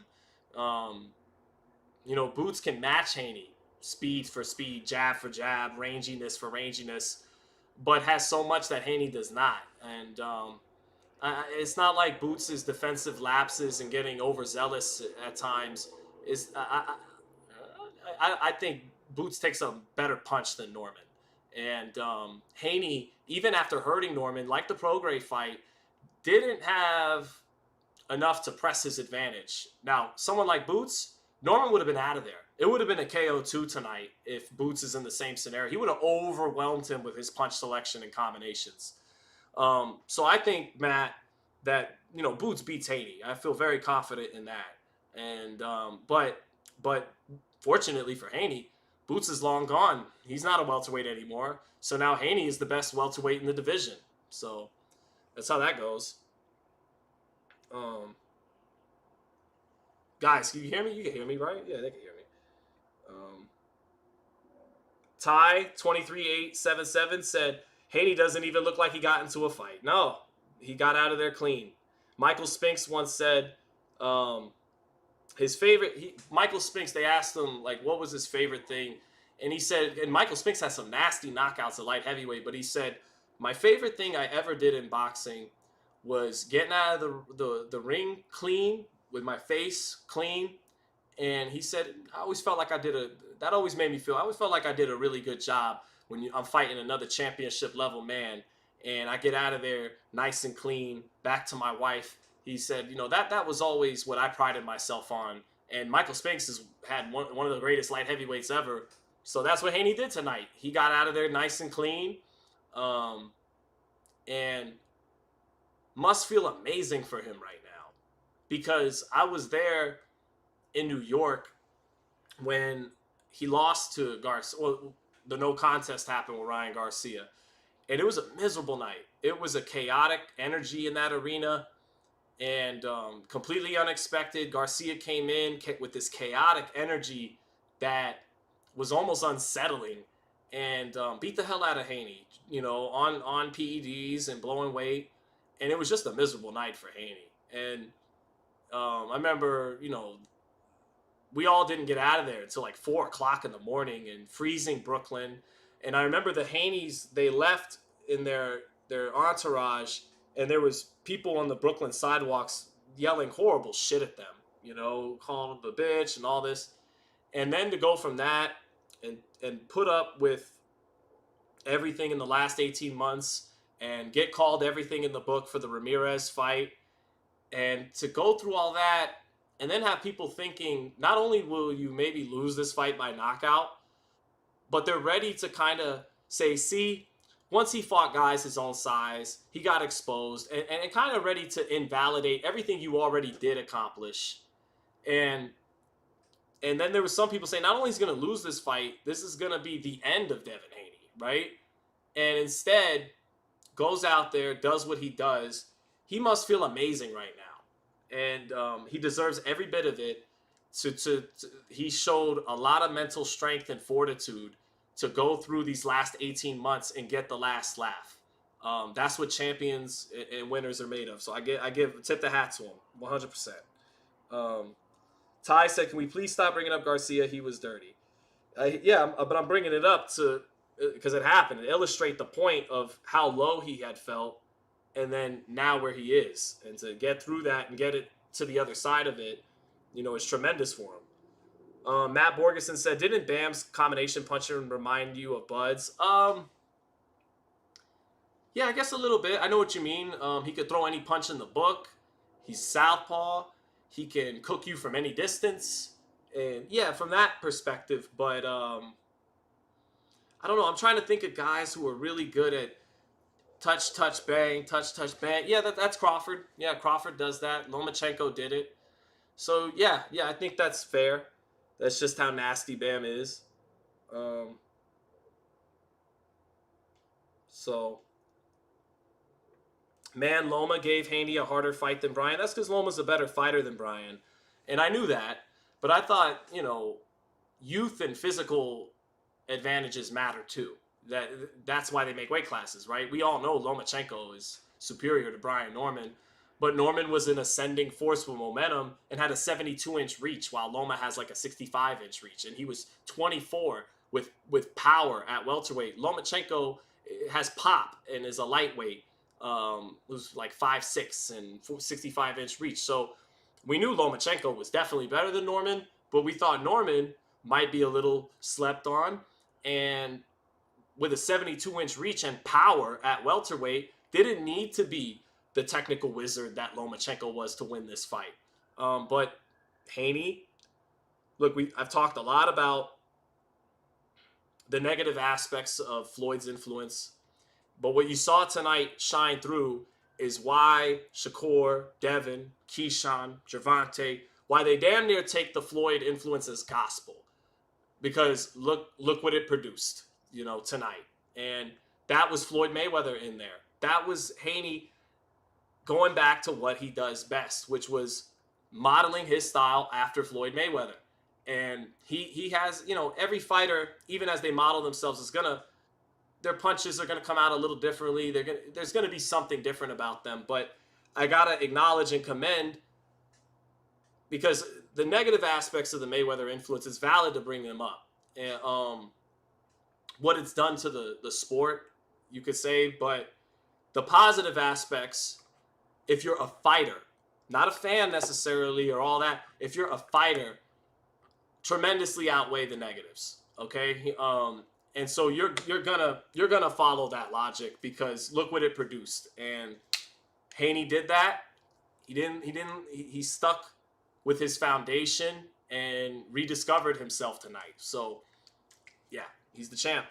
Boots can match Haney. Speed for speed, jab for jab, ranginess for ranginess, but has so much that Haney does not. And it's not like Boots' defensive lapses and getting overzealous at times. I think Boots takes a better punch than Norman. And Haney, even after hurting Norman, like the Prograis fight, didn't have enough to press his advantage. Now, someone like Boots, Norman would have been out of there. It would have been a KO2 tonight if Boots is in the same scenario. He would have overwhelmed him with his punch selection and combinations. So I think, Matt, that, Boots beats Haney. I feel very confident in that. And but fortunately for Haney, Boots is long gone. He's not a welterweight anymore. So now Haney is the best welterweight in the division. So that's how that goes. Guys, can you hear me? You can hear me, right? Yeah, they can hear me. Ty 23877 said Haney doesn't even look like he got into a fight. No, he got out of there clean. Michael Spinks once said his favorite. Michael Spinks. They asked him like, what was his favorite thing, and he said. And Michael Spinks has some nasty knockouts at light heavyweight, but he said my favorite thing I ever did in boxing was getting out of the ring clean with my face clean. And he said, I always felt like that always made me feel, I always felt like I did a really good job when I'm fighting another championship level man. And I get out of there nice and clean, back to my wife. He said, that was always what I prided myself on. And Michael Spinks has had one of the greatest light heavyweights ever. So that's what Haney did tonight. He got out of there nice and clean. And must feel amazing for him right now. Because I was there in New York when he lost to Garcia. Well, the no contest happened with Ryan Garcia. And it was a miserable night. It was a chaotic energy in that arena and completely unexpected. Garcia came in with this chaotic energy that was almost unsettling and beat the hell out of Haney, on PEDs and blowing weight. And it was just a miserable night for Haney. And I remember, we all didn't get out of there until like 4 o'clock in the morning in freezing Brooklyn. And I remember the Haneys, they left in their entourage, and there was people on the Brooklyn sidewalks yelling horrible shit at them, calling them a bitch and all this. And then to go from that and put up with everything in the last 18 months and get called everything in the book for the Ramirez fight, and to go through all that, and then have people thinking, not only will you maybe lose this fight by knockout, but they're ready to kind of say, see, once he fought guys his own size, he got exposed, and kind of ready to invalidate everything you already did accomplish. And then there was some people saying, not only is he going to lose this fight, this is going to be the end of Devin Haney, right? And instead, goes out there, does what he does. He must feel amazing right now. And he deserves every bit of it. He showed a lot of mental strength and fortitude to go through these last 18 months and get the last laugh. That's what champions and winners are made of. So I tip the hat to him, 100%. Ty said, "Can we please stop bringing up Garcia? He was dirty." But I'm bringing it up because it happened. To illustrate the point of how low he had felt, and then now where he is, and to get through that and get it to the other side of it, is tremendous for him. Matt Borgeson said, "Didn't Bam's combination punching remind you of Bud's?" Yeah, I guess a little bit. I know what you mean. He could throw any punch in the book. He's southpaw. He can cook you from any distance. And yeah, from that perspective. But I don't know. I'm trying to think of guys who are really good at touch, touch, bang, touch, touch, bang. Yeah, that's Crawford. Yeah, Crawford does that. Lomachenko did it. So yeah, I think that's fair. That's just how nasty Bam is. Man, Loma gave Haney a harder fight than Bryan. That's because Loma's a better fighter than Bryan. And I knew that. But I thought, youth and physical advantages matter too. That's why they make weight classes, right? We all know Lomachenko is superior to Brian Norman. But Norman was an ascending force with momentum and had a 72-inch reach, while Loma has like a 65-inch reach. And he was 24 with power at welterweight. Lomachenko has pop and is a lightweight. Who's like 5'6" and 65-inch reach. So we knew Lomachenko was definitely better than Norman, but we thought Norman might be a little slept on. And with a 72-inch reach and power at welterweight, didn't need to be the technical wizard that Lomachenko was to win this fight. But Haney, look, I've talked a lot about the negative aspects of Floyd's influence. But what you saw tonight shine through is why Shakur, Devin, Keyshawn, Gervonta, why they damn near take the Floyd influence as gospel. Because look what it produced, tonight. And that was Floyd Mayweather in there. That was Haney going back to what he does best, which was modeling his style after Floyd Mayweather. And he has, you know, every fighter, even as they model themselves, is going to, their punches are going to come out a little differently. There's going to be something different about them. But I got to acknowledge and commend, because the negative aspects of the Mayweather influence is valid to bring them up. And what it's done to the sport, you could say. But the positive aspects, if you're a fighter, not a fan necessarily or all that, if you're a fighter, tremendously outweigh the negatives. Okay? And so you're gonna follow that logic, because look what it produced. And Haney did that. He stuck with his foundation and rediscovered himself tonight. So yeah, he's the champ.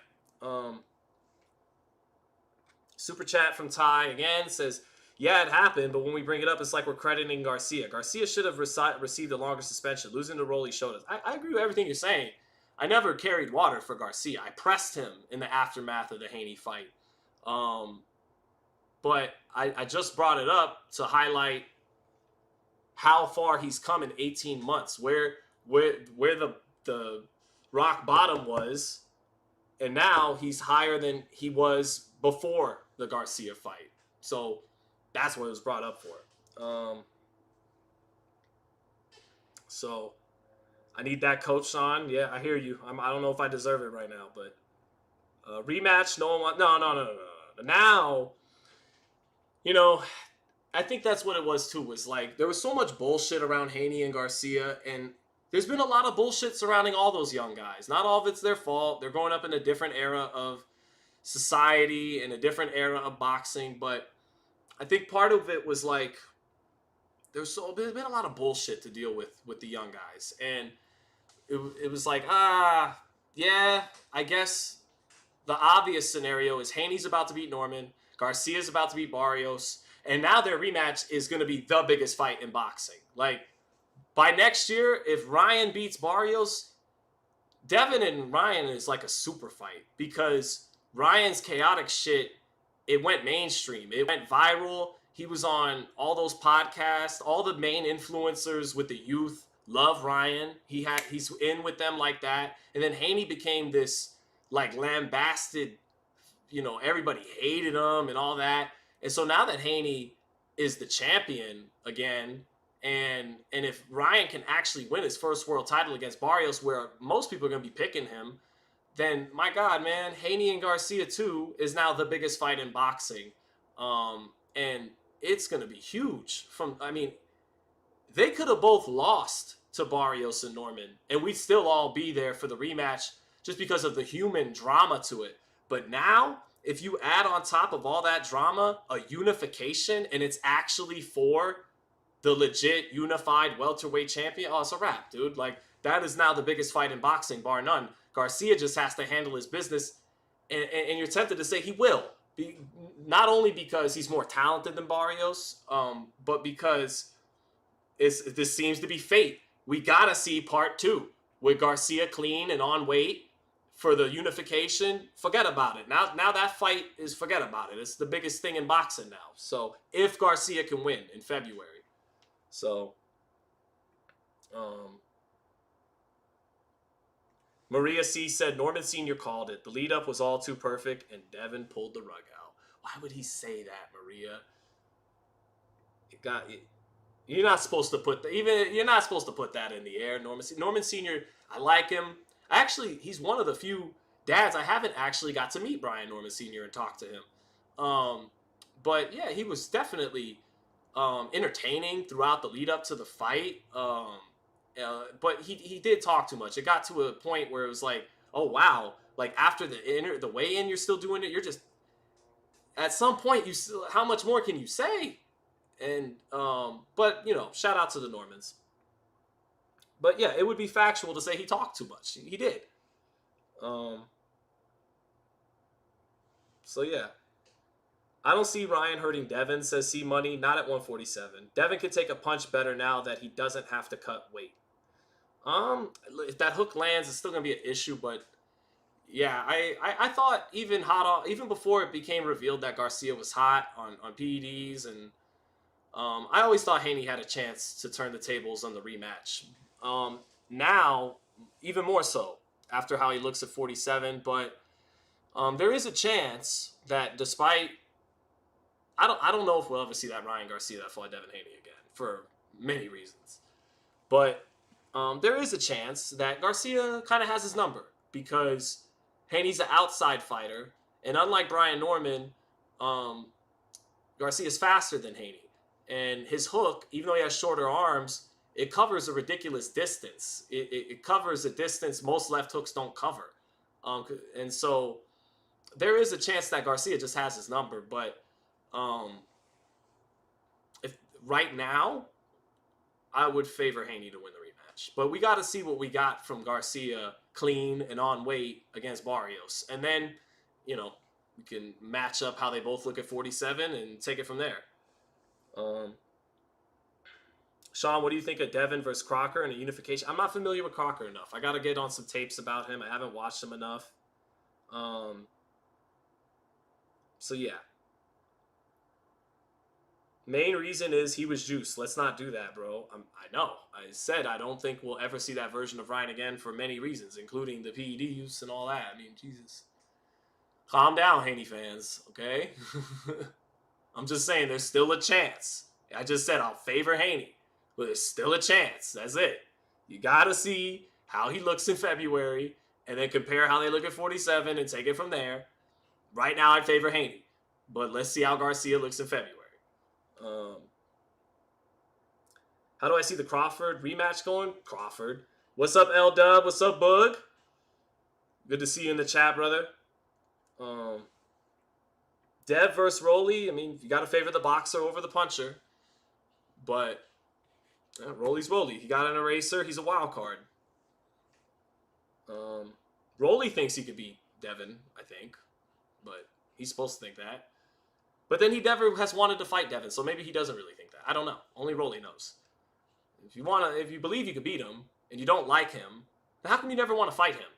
Super chat from Ty again says, yeah, it happened, but when we bring it up, it's like we're crediting Garcia. Garcia should have received a longer suspension. Losing the role he showed us. I agree with everything you're saying. I never carried water for Garcia. I pressed him in the aftermath of the Haney fight. But I just brought it up to highlight how far he's come in 18 months, where the rock bottom was, and now he's higher than he was before the Garcia fight. So that's what it was brought up for. So I need that coach on. Yeah, I hear you. I don't know if I deserve it right now, but rematch. No one wants. No. Now, you know, I think that's what it was too. Was like there was so much bullshit around Haney and Garcia, and there's been a lot of bullshit surrounding all those young guys. Not all of it's their fault. They're growing up in a different era of society and a different era of boxing, but I think part of it was like there's been a lot of bullshit to deal with the young guys, and it was like, yeah, I guess the obvious scenario is Haney's about to beat Norman, Garcia's about to beat Barrios, and now their rematch is going to be the biggest fight in boxing. Like, by next year, if Ryan beats Barrios, Devin and Ryan is like a super fight, because Ryan's chaotic shit, it went mainstream. It went viral. He was on all those podcasts. All the main influencers with the youth love Ryan. He's in with them like that. And then Haney became this like lambasted, you know, everybody hated him and all that. And so now that Haney is the champion again, and if Ryan can actually win his first world title against Barrios, where most people are going to be picking him, then my God, man, Haney and Garcia too is now the biggest fight in boxing. And it's going to be huge. They could have both lost to Barrios and Norman, and we'd still all be there for the rematch just because of the human drama to it. But now, if you add on top of all that drama, a unification, and it's actually for the legit unified welterweight champion, oh, it's a wrap, dude. Like, that is now the biggest fight in boxing, bar none. Garcia just has to handle his business, and you're tempted to say he will. Not only because he's more talented than Barrios, but because this seems to be fate. We gotta see part 2 with Garcia clean and on weight for the unification. Forget about it. Now that fight is, forget about it. It's the biggest thing in boxing now. So if Garcia can win in February. So, Maria C. said, Norman Sr. called it. The lead-up was all too perfect, and Devin pulled the rug out. Why would he say that, Maria? You're not supposed to put you're not supposed to put that in the air, Norman Sr., I like him. Actually, he's one of the few dads I haven't actually got to meet Brian Norman Sr. and talk to him. But yeah, he was definitely entertaining throughout the lead-up to the fight. But he did talk too much. It got to a point where it was like, oh wow, like after the weigh-in, you're still doing it. You're just, at some point, how much more can you say? And but you know, shout out to the Normans. But yeah, it would be factual to say he talked too much. He did. So yeah, I don't see Ryan hurting Devin. Says C Money, not at 147. Devin can take a punch better now that he doesn't have to cut weight. If that hook lands, it's still gonna be an issue. But yeah, I thought even before it became revealed that Garcia was hot on PEDs and I always thought Haney had a chance to turn the tables on the rematch. Now, even more so after how he looks at 47. But there is a chance that despite, I don't know if we'll ever see that Ryan Garcia that fought Devin Haney again for many reasons. But there is a chance that Garcia kind of has his number because Haney's an outside fighter. And unlike Brian Norman, Garcia's faster than Haney. And his hook, even though he has shorter arms, it covers a ridiculous distance. It covers a distance most left hooks don't cover. And so there is a chance that Garcia just has his number. But if right now, I would favor Haney to win the rematch. But we got to see what we got from Garcia clean and on weight against Barrios. And then, we can match up how they both look at 47 and take it from there. Sean, what do you think of Devin versus Crocker and a unification? I'm not familiar with Crocker enough. I got to get on some tapes about him. I haven't watched him enough. So, yeah. Main reason is he was juiced. Let's not do that, bro. I know. I said I don't think we'll ever see that version of Ryan again for many reasons, including the PED use and all that. I mean, Jesus. Calm down, Haney fans, okay? I'm just saying there's still a chance. I just said I'll favor Haney, but there's still a chance. That's it. You got to see how he looks in February and then compare how they look at 47 and take it from there. Right now, I favor Haney, but let's see how Garcia looks in February. How do I see the Crawford rematch going? Crawford. What's up, L-Dub? What's up, Bug? Good to see you in the chat, brother. Dev versus Rolly. I mean, you got to favor the boxer over the puncher. But Rolly's Rolly. He got an eraser. He's a wild card. Rolly thinks he could beat Devin, I think. But he's supposed to think that. But then he never has wanted to fight Devin, so maybe he doesn't really think that. I don't know. Only Rolly knows. If you believe you could beat him and you don't like him, then how come you never want to fight him?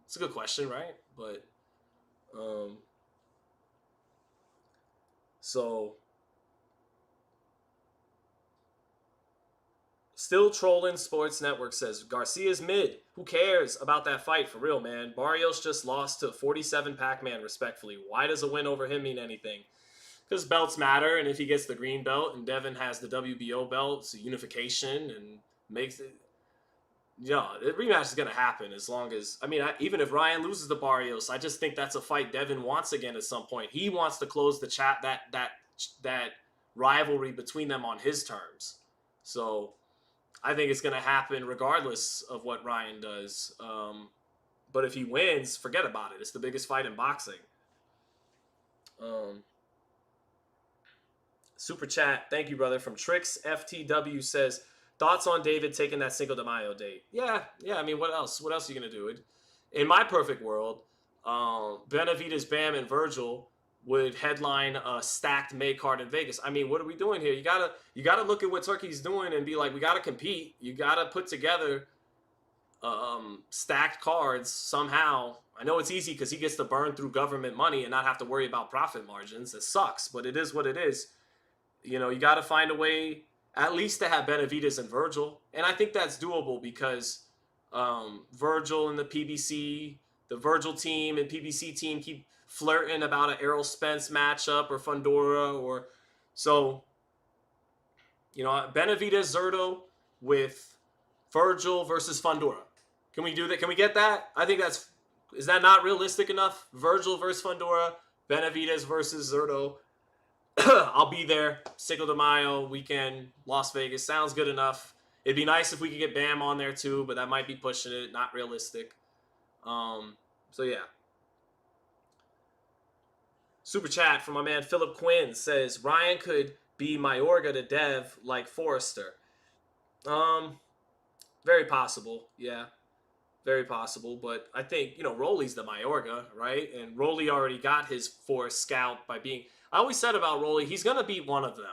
It's a good question, right? But so still trolling Sports Network says Garcia's mid. Who cares about that fight for real, man? Barrios just lost to 47 Pac-Man respectfully. Why does a win over him mean anything? Because belts matter, and if he gets the green belt and Devin has the WBO belt, it's a unification and makes it. Yeah, the rematch is going to happen as long as, even if Ryan loses to Barrios, I just think that's a fight Devin wants again at some point. He wants to close the that rivalry between them on his terms. So I think it's going to happen regardless of what Ryan does. But if he wins, forget about it. It's the biggest fight in boxing. Super chat, thank you, brother. From Trix FTW says, thoughts on David taking that Cinco de Mayo date? Yeah. I mean, what else? What else are you gonna do? In my perfect world, Benavidez, Bam, and Virgil would headline a stacked May card in Vegas. I mean, what are we doing here? You gotta look at what Turkey's doing and be like, we gotta compete. You gotta put together stacked cards somehow. I know it's easy because he gets to burn through government money and not have to worry about profit margins. It sucks, but it is what it is. You got to find a way at least to have Benavidez and Virgil. And I think that's doable because Virgil and the Virgil team and PBC team keep flirting about an Errol Spence matchup or Fundora or so. Benavidez-Yarde with Virgil versus Fundora. Can we do that? Can we get that? I think is that not realistic enough? Virgil versus Fundora, Benavidez versus Yarde. I'll be there. Cinco de Mayo weekend, Las Vegas. Sounds good enough. It'd be nice if we could get Bam on there too, but that might be pushing it. Not realistic. So yeah. Super chat from my man Philip Quinn says Ryan could be Mayorga to Dev like Forrester. Very possible. Yeah. Very possible, but I think, Rolly's the Mayorga, right? And Rolly already got his Forrest scalp by being... I always said about Rolly, he's going to beat one of them.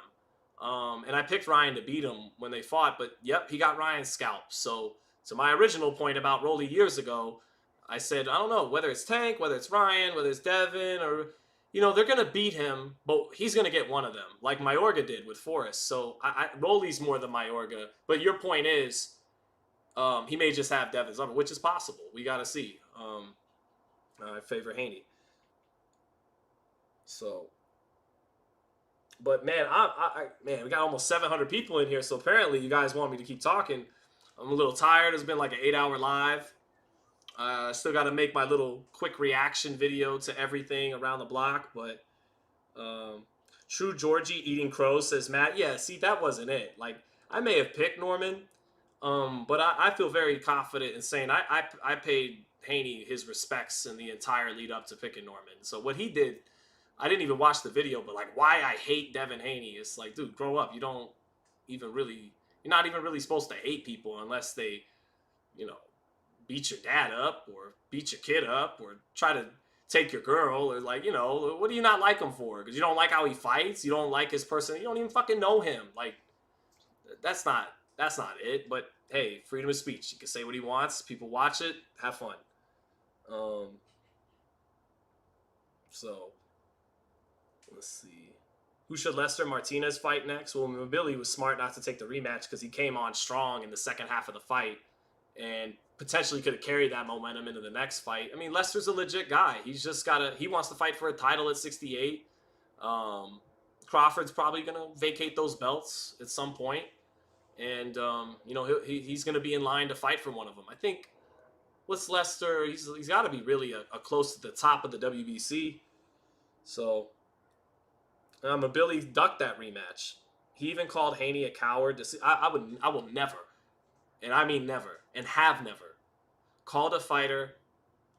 And I picked Ryan to beat him when they fought, but yep, he got Ryan's scalp. So to my original point about Rolly years ago, I said, I don't know, whether it's Tank, whether it's Ryan, whether it's Devin, or you know, they're going to beat him, but he's going to get one of them, like Mayorga did with Forrest. So Rolly's more than Mayorga. But your point is, he may just have Devin's number, which is possible. We got to see. I favor Haney. So, but man, man, we got almost 700 people in here. So apparently you guys want me to keep talking. I'm a little tired. It's been like an 8-hour live. I still got to make my little quick reaction video to everything around the block. But True Georgie eating crows, says Matt. Yeah, see, that wasn't it. Like, I may have picked Norman, but I feel very confident in saying I paid Haney his respects in the entire lead up to picking Norman. So what he did, I didn't even watch the video, but like why I hate Devin Haney, it's like, dude, grow up. You're not even really supposed to hate people unless they, you know, beat your dad up or beat your kid up or try to take your girl, or like, you know, what do you not like him for? Because you don't like how he fights, you don't like his person, you don't even fucking know him. Like, that's not it. But hey, freedom of speech. He can say what he wants. People watch it, have fun. So let's see. Who should Lester Martinez fight next? Well, Billy was smart not to take the rematch because he came on strong in the second half of the fight and potentially could have carried that momentum into the next fight. I mean, Lester's a legit guy. He's just he wants to fight for a title at 68. Crawford's probably going to vacate those belts at some point. And, you know, he's going to be in line to fight for one of them. I think, what's Lester? He's got to be really a close to the top of the WBC. So, Billy ducked that rematch. He even called Haney a coward. I will never, and I mean never, and have never, called a fighter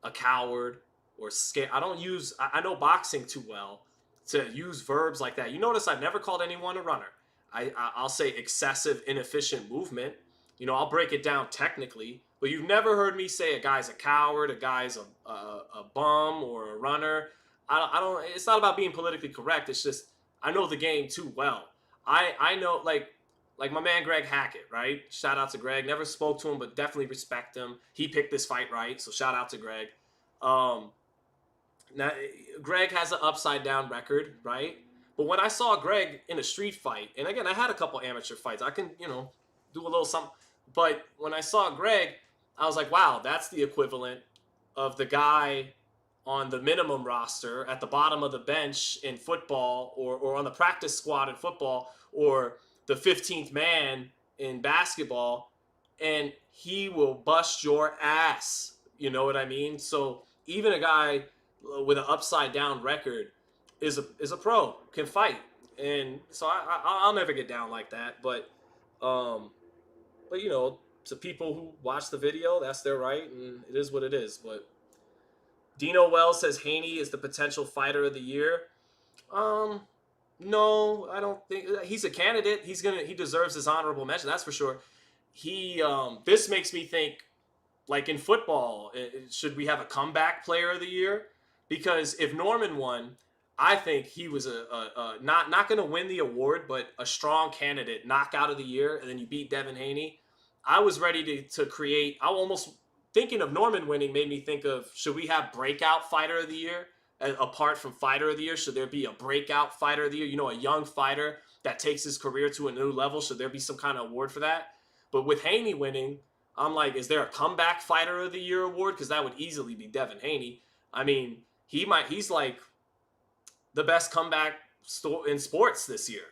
a coward or scared. I know boxing too well to use verbs like that. You notice I've never called anyone a runner. I'll say excessive, inefficient movement. You know, I'll break it down technically, but you've never heard me say a guy's a coward, a guy's a bum or a runner. I don't. It's not about being politically correct. It's just I know the game too well. I know like my man Greg Hackett, right? Shout out to Greg. Never spoke to him, but definitely respect him. He picked this fight right, so shout out to Greg. Now Greg has an upside down record, right? But when I saw Greg in a street fight, and again, I had a couple amateur fights. I can, you know, do a little something. But when I saw Greg, I was like, wow, that's the equivalent of the guy on the minimum roster at the bottom of the bench in football, or on the practice squad in football, or the 15th man in basketball, and he will bust your ass. You know what I mean? So even a guy with an upside down record is a pro, can fight. And so I'll never get down like that. But you know, to people who watch the video, that's their right, and it is what it is. But Dino Wells says Haney is the potential fighter of the year. No, I don't think he's a candidate. He deserves his honorable mention, that's for sure. This makes me think, like in football, should we have a comeback player of the year? Because if Norman won, I think he was not going to win the award, but a strong candidate, knockout of the year, and then you beat Devin Haney. I was ready to create. I almost thinking of Norman winning made me think of, should we have breakout fighter of the year apart from fighter of the year? Should there be a breakout fighter of the year? You know, a young fighter that takes his career to a new level. Should there be some kind of award for that? But with Haney winning, I'm like, is there a comeback fighter of the year award? Because that would easily be Devin Haney. I mean, he's like the best comeback in sports this year.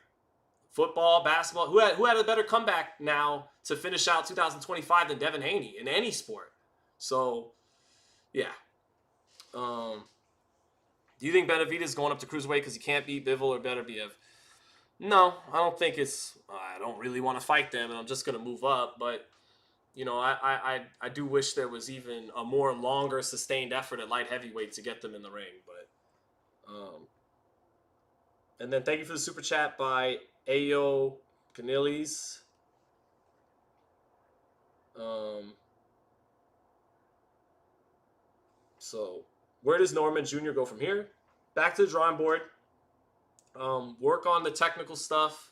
Football, basketball. Who had a better comeback now to finish out 2025 than Devin Haney in any sport? So, yeah. Do you think Benavidez is going up to cruiserweight because he can't beat Bivol or Beterbiev? No, I don't think it's. I don't really want to fight them, and I'm just going to move up. But you know, I do wish there was even a more longer sustained effort at light heavyweight to get them in the ring. But and then thank you for the super chat by Ayo Canilis. So where does Norman Jr. go from here? Back to the drawing board. Work on the technical stuff.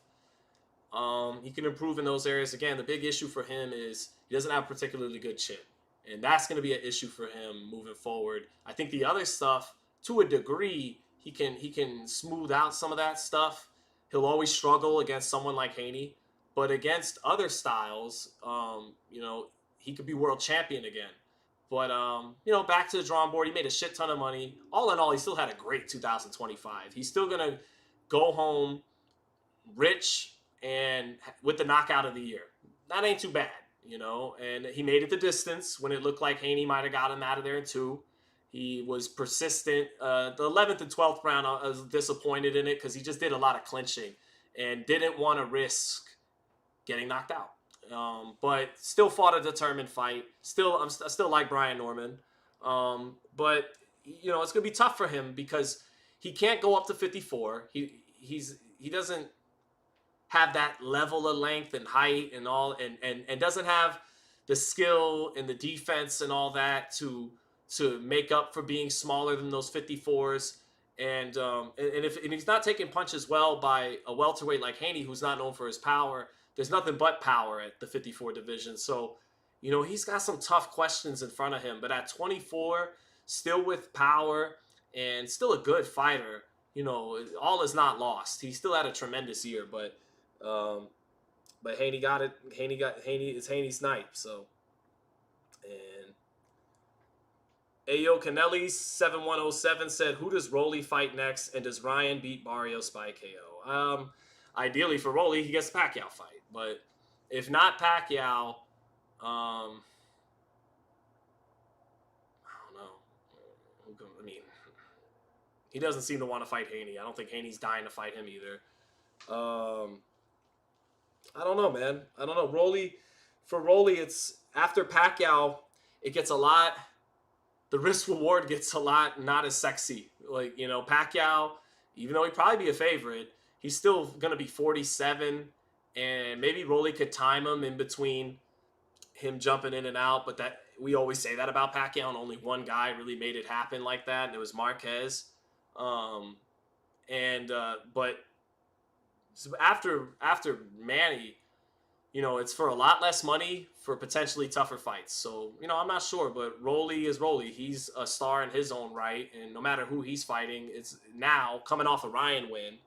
He can improve in those areas. Again, the big issue for him is he doesn't have a particularly good chin. And that's going to be an issue for him moving forward. I think the other stuff, to a degree, he can smooth out some of that stuff. He'll always struggle against someone like Haney, but against other styles, he could be world champion again. But back to the drawing board. He made a shit ton of money. All in all, he still had a great 2025. He's still gonna go home rich and with the knockout of the year. That ain't too bad, And he made it the distance when it looked like Haney might have got him out of there in 2. He was persistent. The 11th and 12th round, I was disappointed in it because he just did a lot of clinching and didn't want to risk getting knocked out. But still fought a determined fight. I still like Brian Norman. But it's gonna be tough for him because he can't go up to 54. He doesn't have that level of length and height and all, and doesn't have the skill and the defense and all that to make up for being smaller than those 54s. And if he's not taking punches well by a welterweight like Haney, who's not known for his power, there's nothing but power at the 54 division. So, he's got some tough questions in front of him. But at 24, still with power and still a good fighter, all is not lost. He still had a tremendous year, but Haney got it. It's Haney's night. So, and Ayo Canelli 7107 said, "Who does Rolly fight next, and does Ryan beat Barrios by KO?" Ideally for Rolly, he gets a Pacquiao fight, but if not Pacquiao, I don't know. I mean, he doesn't seem to want to fight Haney. I don't think Haney's dying to fight him either. I don't know, man. I don't know. For Rolly, it's after Pacquiao, it gets a lot. The risk reward gets a lot not as sexy. Like, Pacquiao, even though he'd probably be a favorite, he's still going to be 47, and maybe Rolly could time him in between him jumping in and out, but that we always say that about Pacquiao, and only one guy really made it happen like that, and it was Marquez. But after Manny, it's for a lot less money for potentially tougher fights. So, I'm not sure, but Rolly is Rolly. He's a star in his own right, and no matter who he's fighting, it's now coming off a Ryan win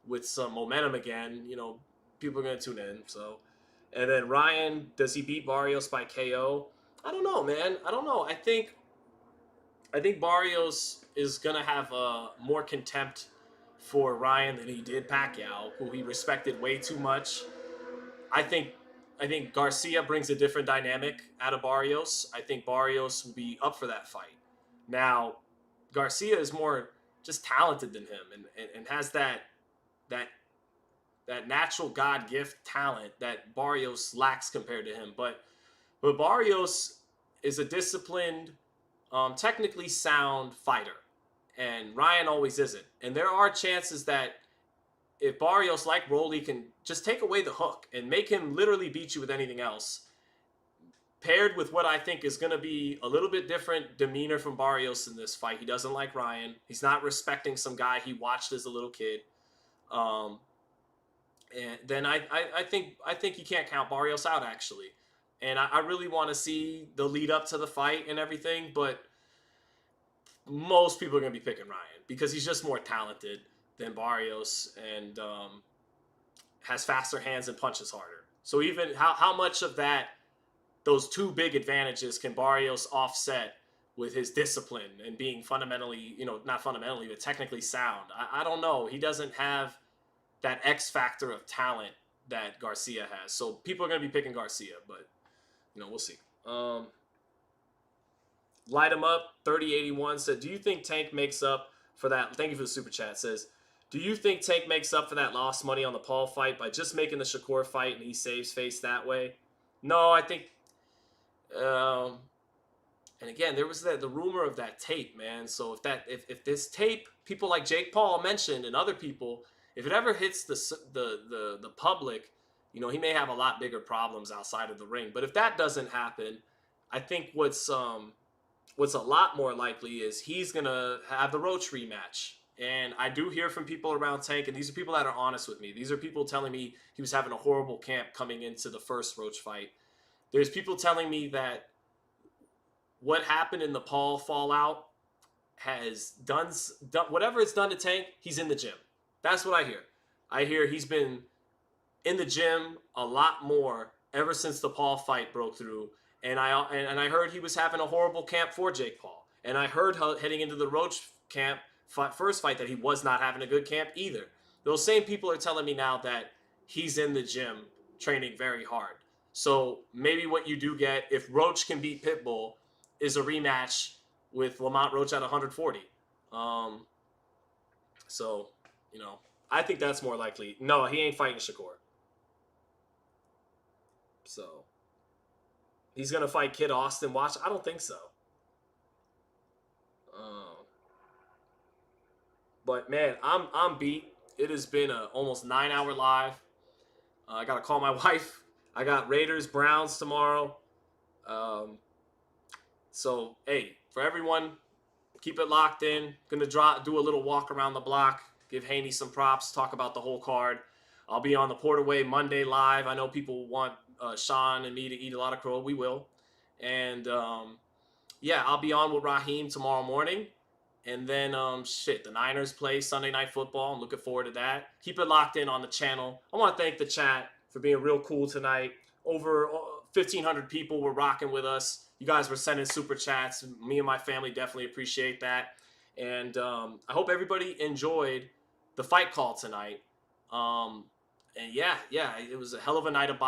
with some momentum again, people are going to tune in. So, and then Ryan, does he beat Barrios by KO? I don't know, man. I don't know. I think Barrios is going to have more contempt for Ryan than he did Pacquiao, who he respected way too much. I think Garcia brings a different dynamic out of Barrios. I think Barrios will be up for that fight. Now, Garcia is more just talented than him and has that natural God gift talent that Barrios lacks compared to him. But Barrios is a disciplined, technically sound fighter, and Ryan always isn't. And there are chances that if Barrios, like Rolly, can just take away the hook and make him literally beat you with anything else, paired with what I think is going to be a little bit different demeanor from Barrios in this fight. He doesn't like Ryan. He's not respecting some guy he watched as a little kid. And then I think you can't count Barrios out, actually. And I really want to see the lead up to the fight and everything, but most people are going to be picking Ryan because he's just more talented than Barrios and has faster hands and punches harder. So even how much of those two big advantages can Barrios offset with his discipline and being fundamentally, not fundamentally, but technically sound? I don't know. He doesn't have that X factor of talent that Garcia has. So people are going to be picking Garcia, but we'll see. Light him up 3081 said, "Do you think Tank makes up for that?" Thank you for the super chat. Says, "Do you think Tank makes up for that lost money on the Paul fight by just making the Shakur fight and he saves face that way?" No, I think. And again, there was the rumor of that tape, man. So if this tape, people like Jake Paul mentioned and other people, if it ever hits the public, he may have a lot bigger problems outside of the ring. But if that doesn't happen, I think what's a lot more likely is he's gonna have the Roach rematch. And I do hear from people around Tank, and these are people that are honest with me. These are people telling me he was having a horrible camp coming into the first Roach fight. There's people telling me that what happened in the Paul fallout has done whatever it's done to Tank. He's in the gym. That's what I hear. I hear he's been in the gym a lot more ever since the Paul fight broke through. And I heard he was having a horrible camp for Jake Paul. And I heard heading into the Roach camp first fight that he was not having a good camp either. Those same people are telling me now that he's in the gym training very hard. So maybe what you do get, if Roach can beat Pitbull, is a rematch with Lamont Roach at 140. So, you know, I think that's more likely. No, he ain't fighting Shakur. So, he's going to fight Kid Austin. Watch? I don't think so. But, man, I'm beat. It has been a almost 9-hour live. I got to call my wife. I got Raiders, Browns tomorrow. So, hey, for everyone, keep it locked in. Going to do a little walk around the block. Give Haney some props. Talk about the whole card. I'll be on the Porterway Monday live. I know people want Sean and me to eat a lot of crow. We will. And, yeah, I'll be on with Raheem tomorrow morning. And then, the Niners play Sunday Night Football. I'm looking forward to that. Keep it locked in on the channel. I want to thank the chat for being real cool tonight. Over 1,500 people were rocking with us. You guys were sending super chats. Me and my family definitely appreciate that. And I hope everybody enjoyed the fight call tonight. And, yeah, it was a hell of a night of boxing.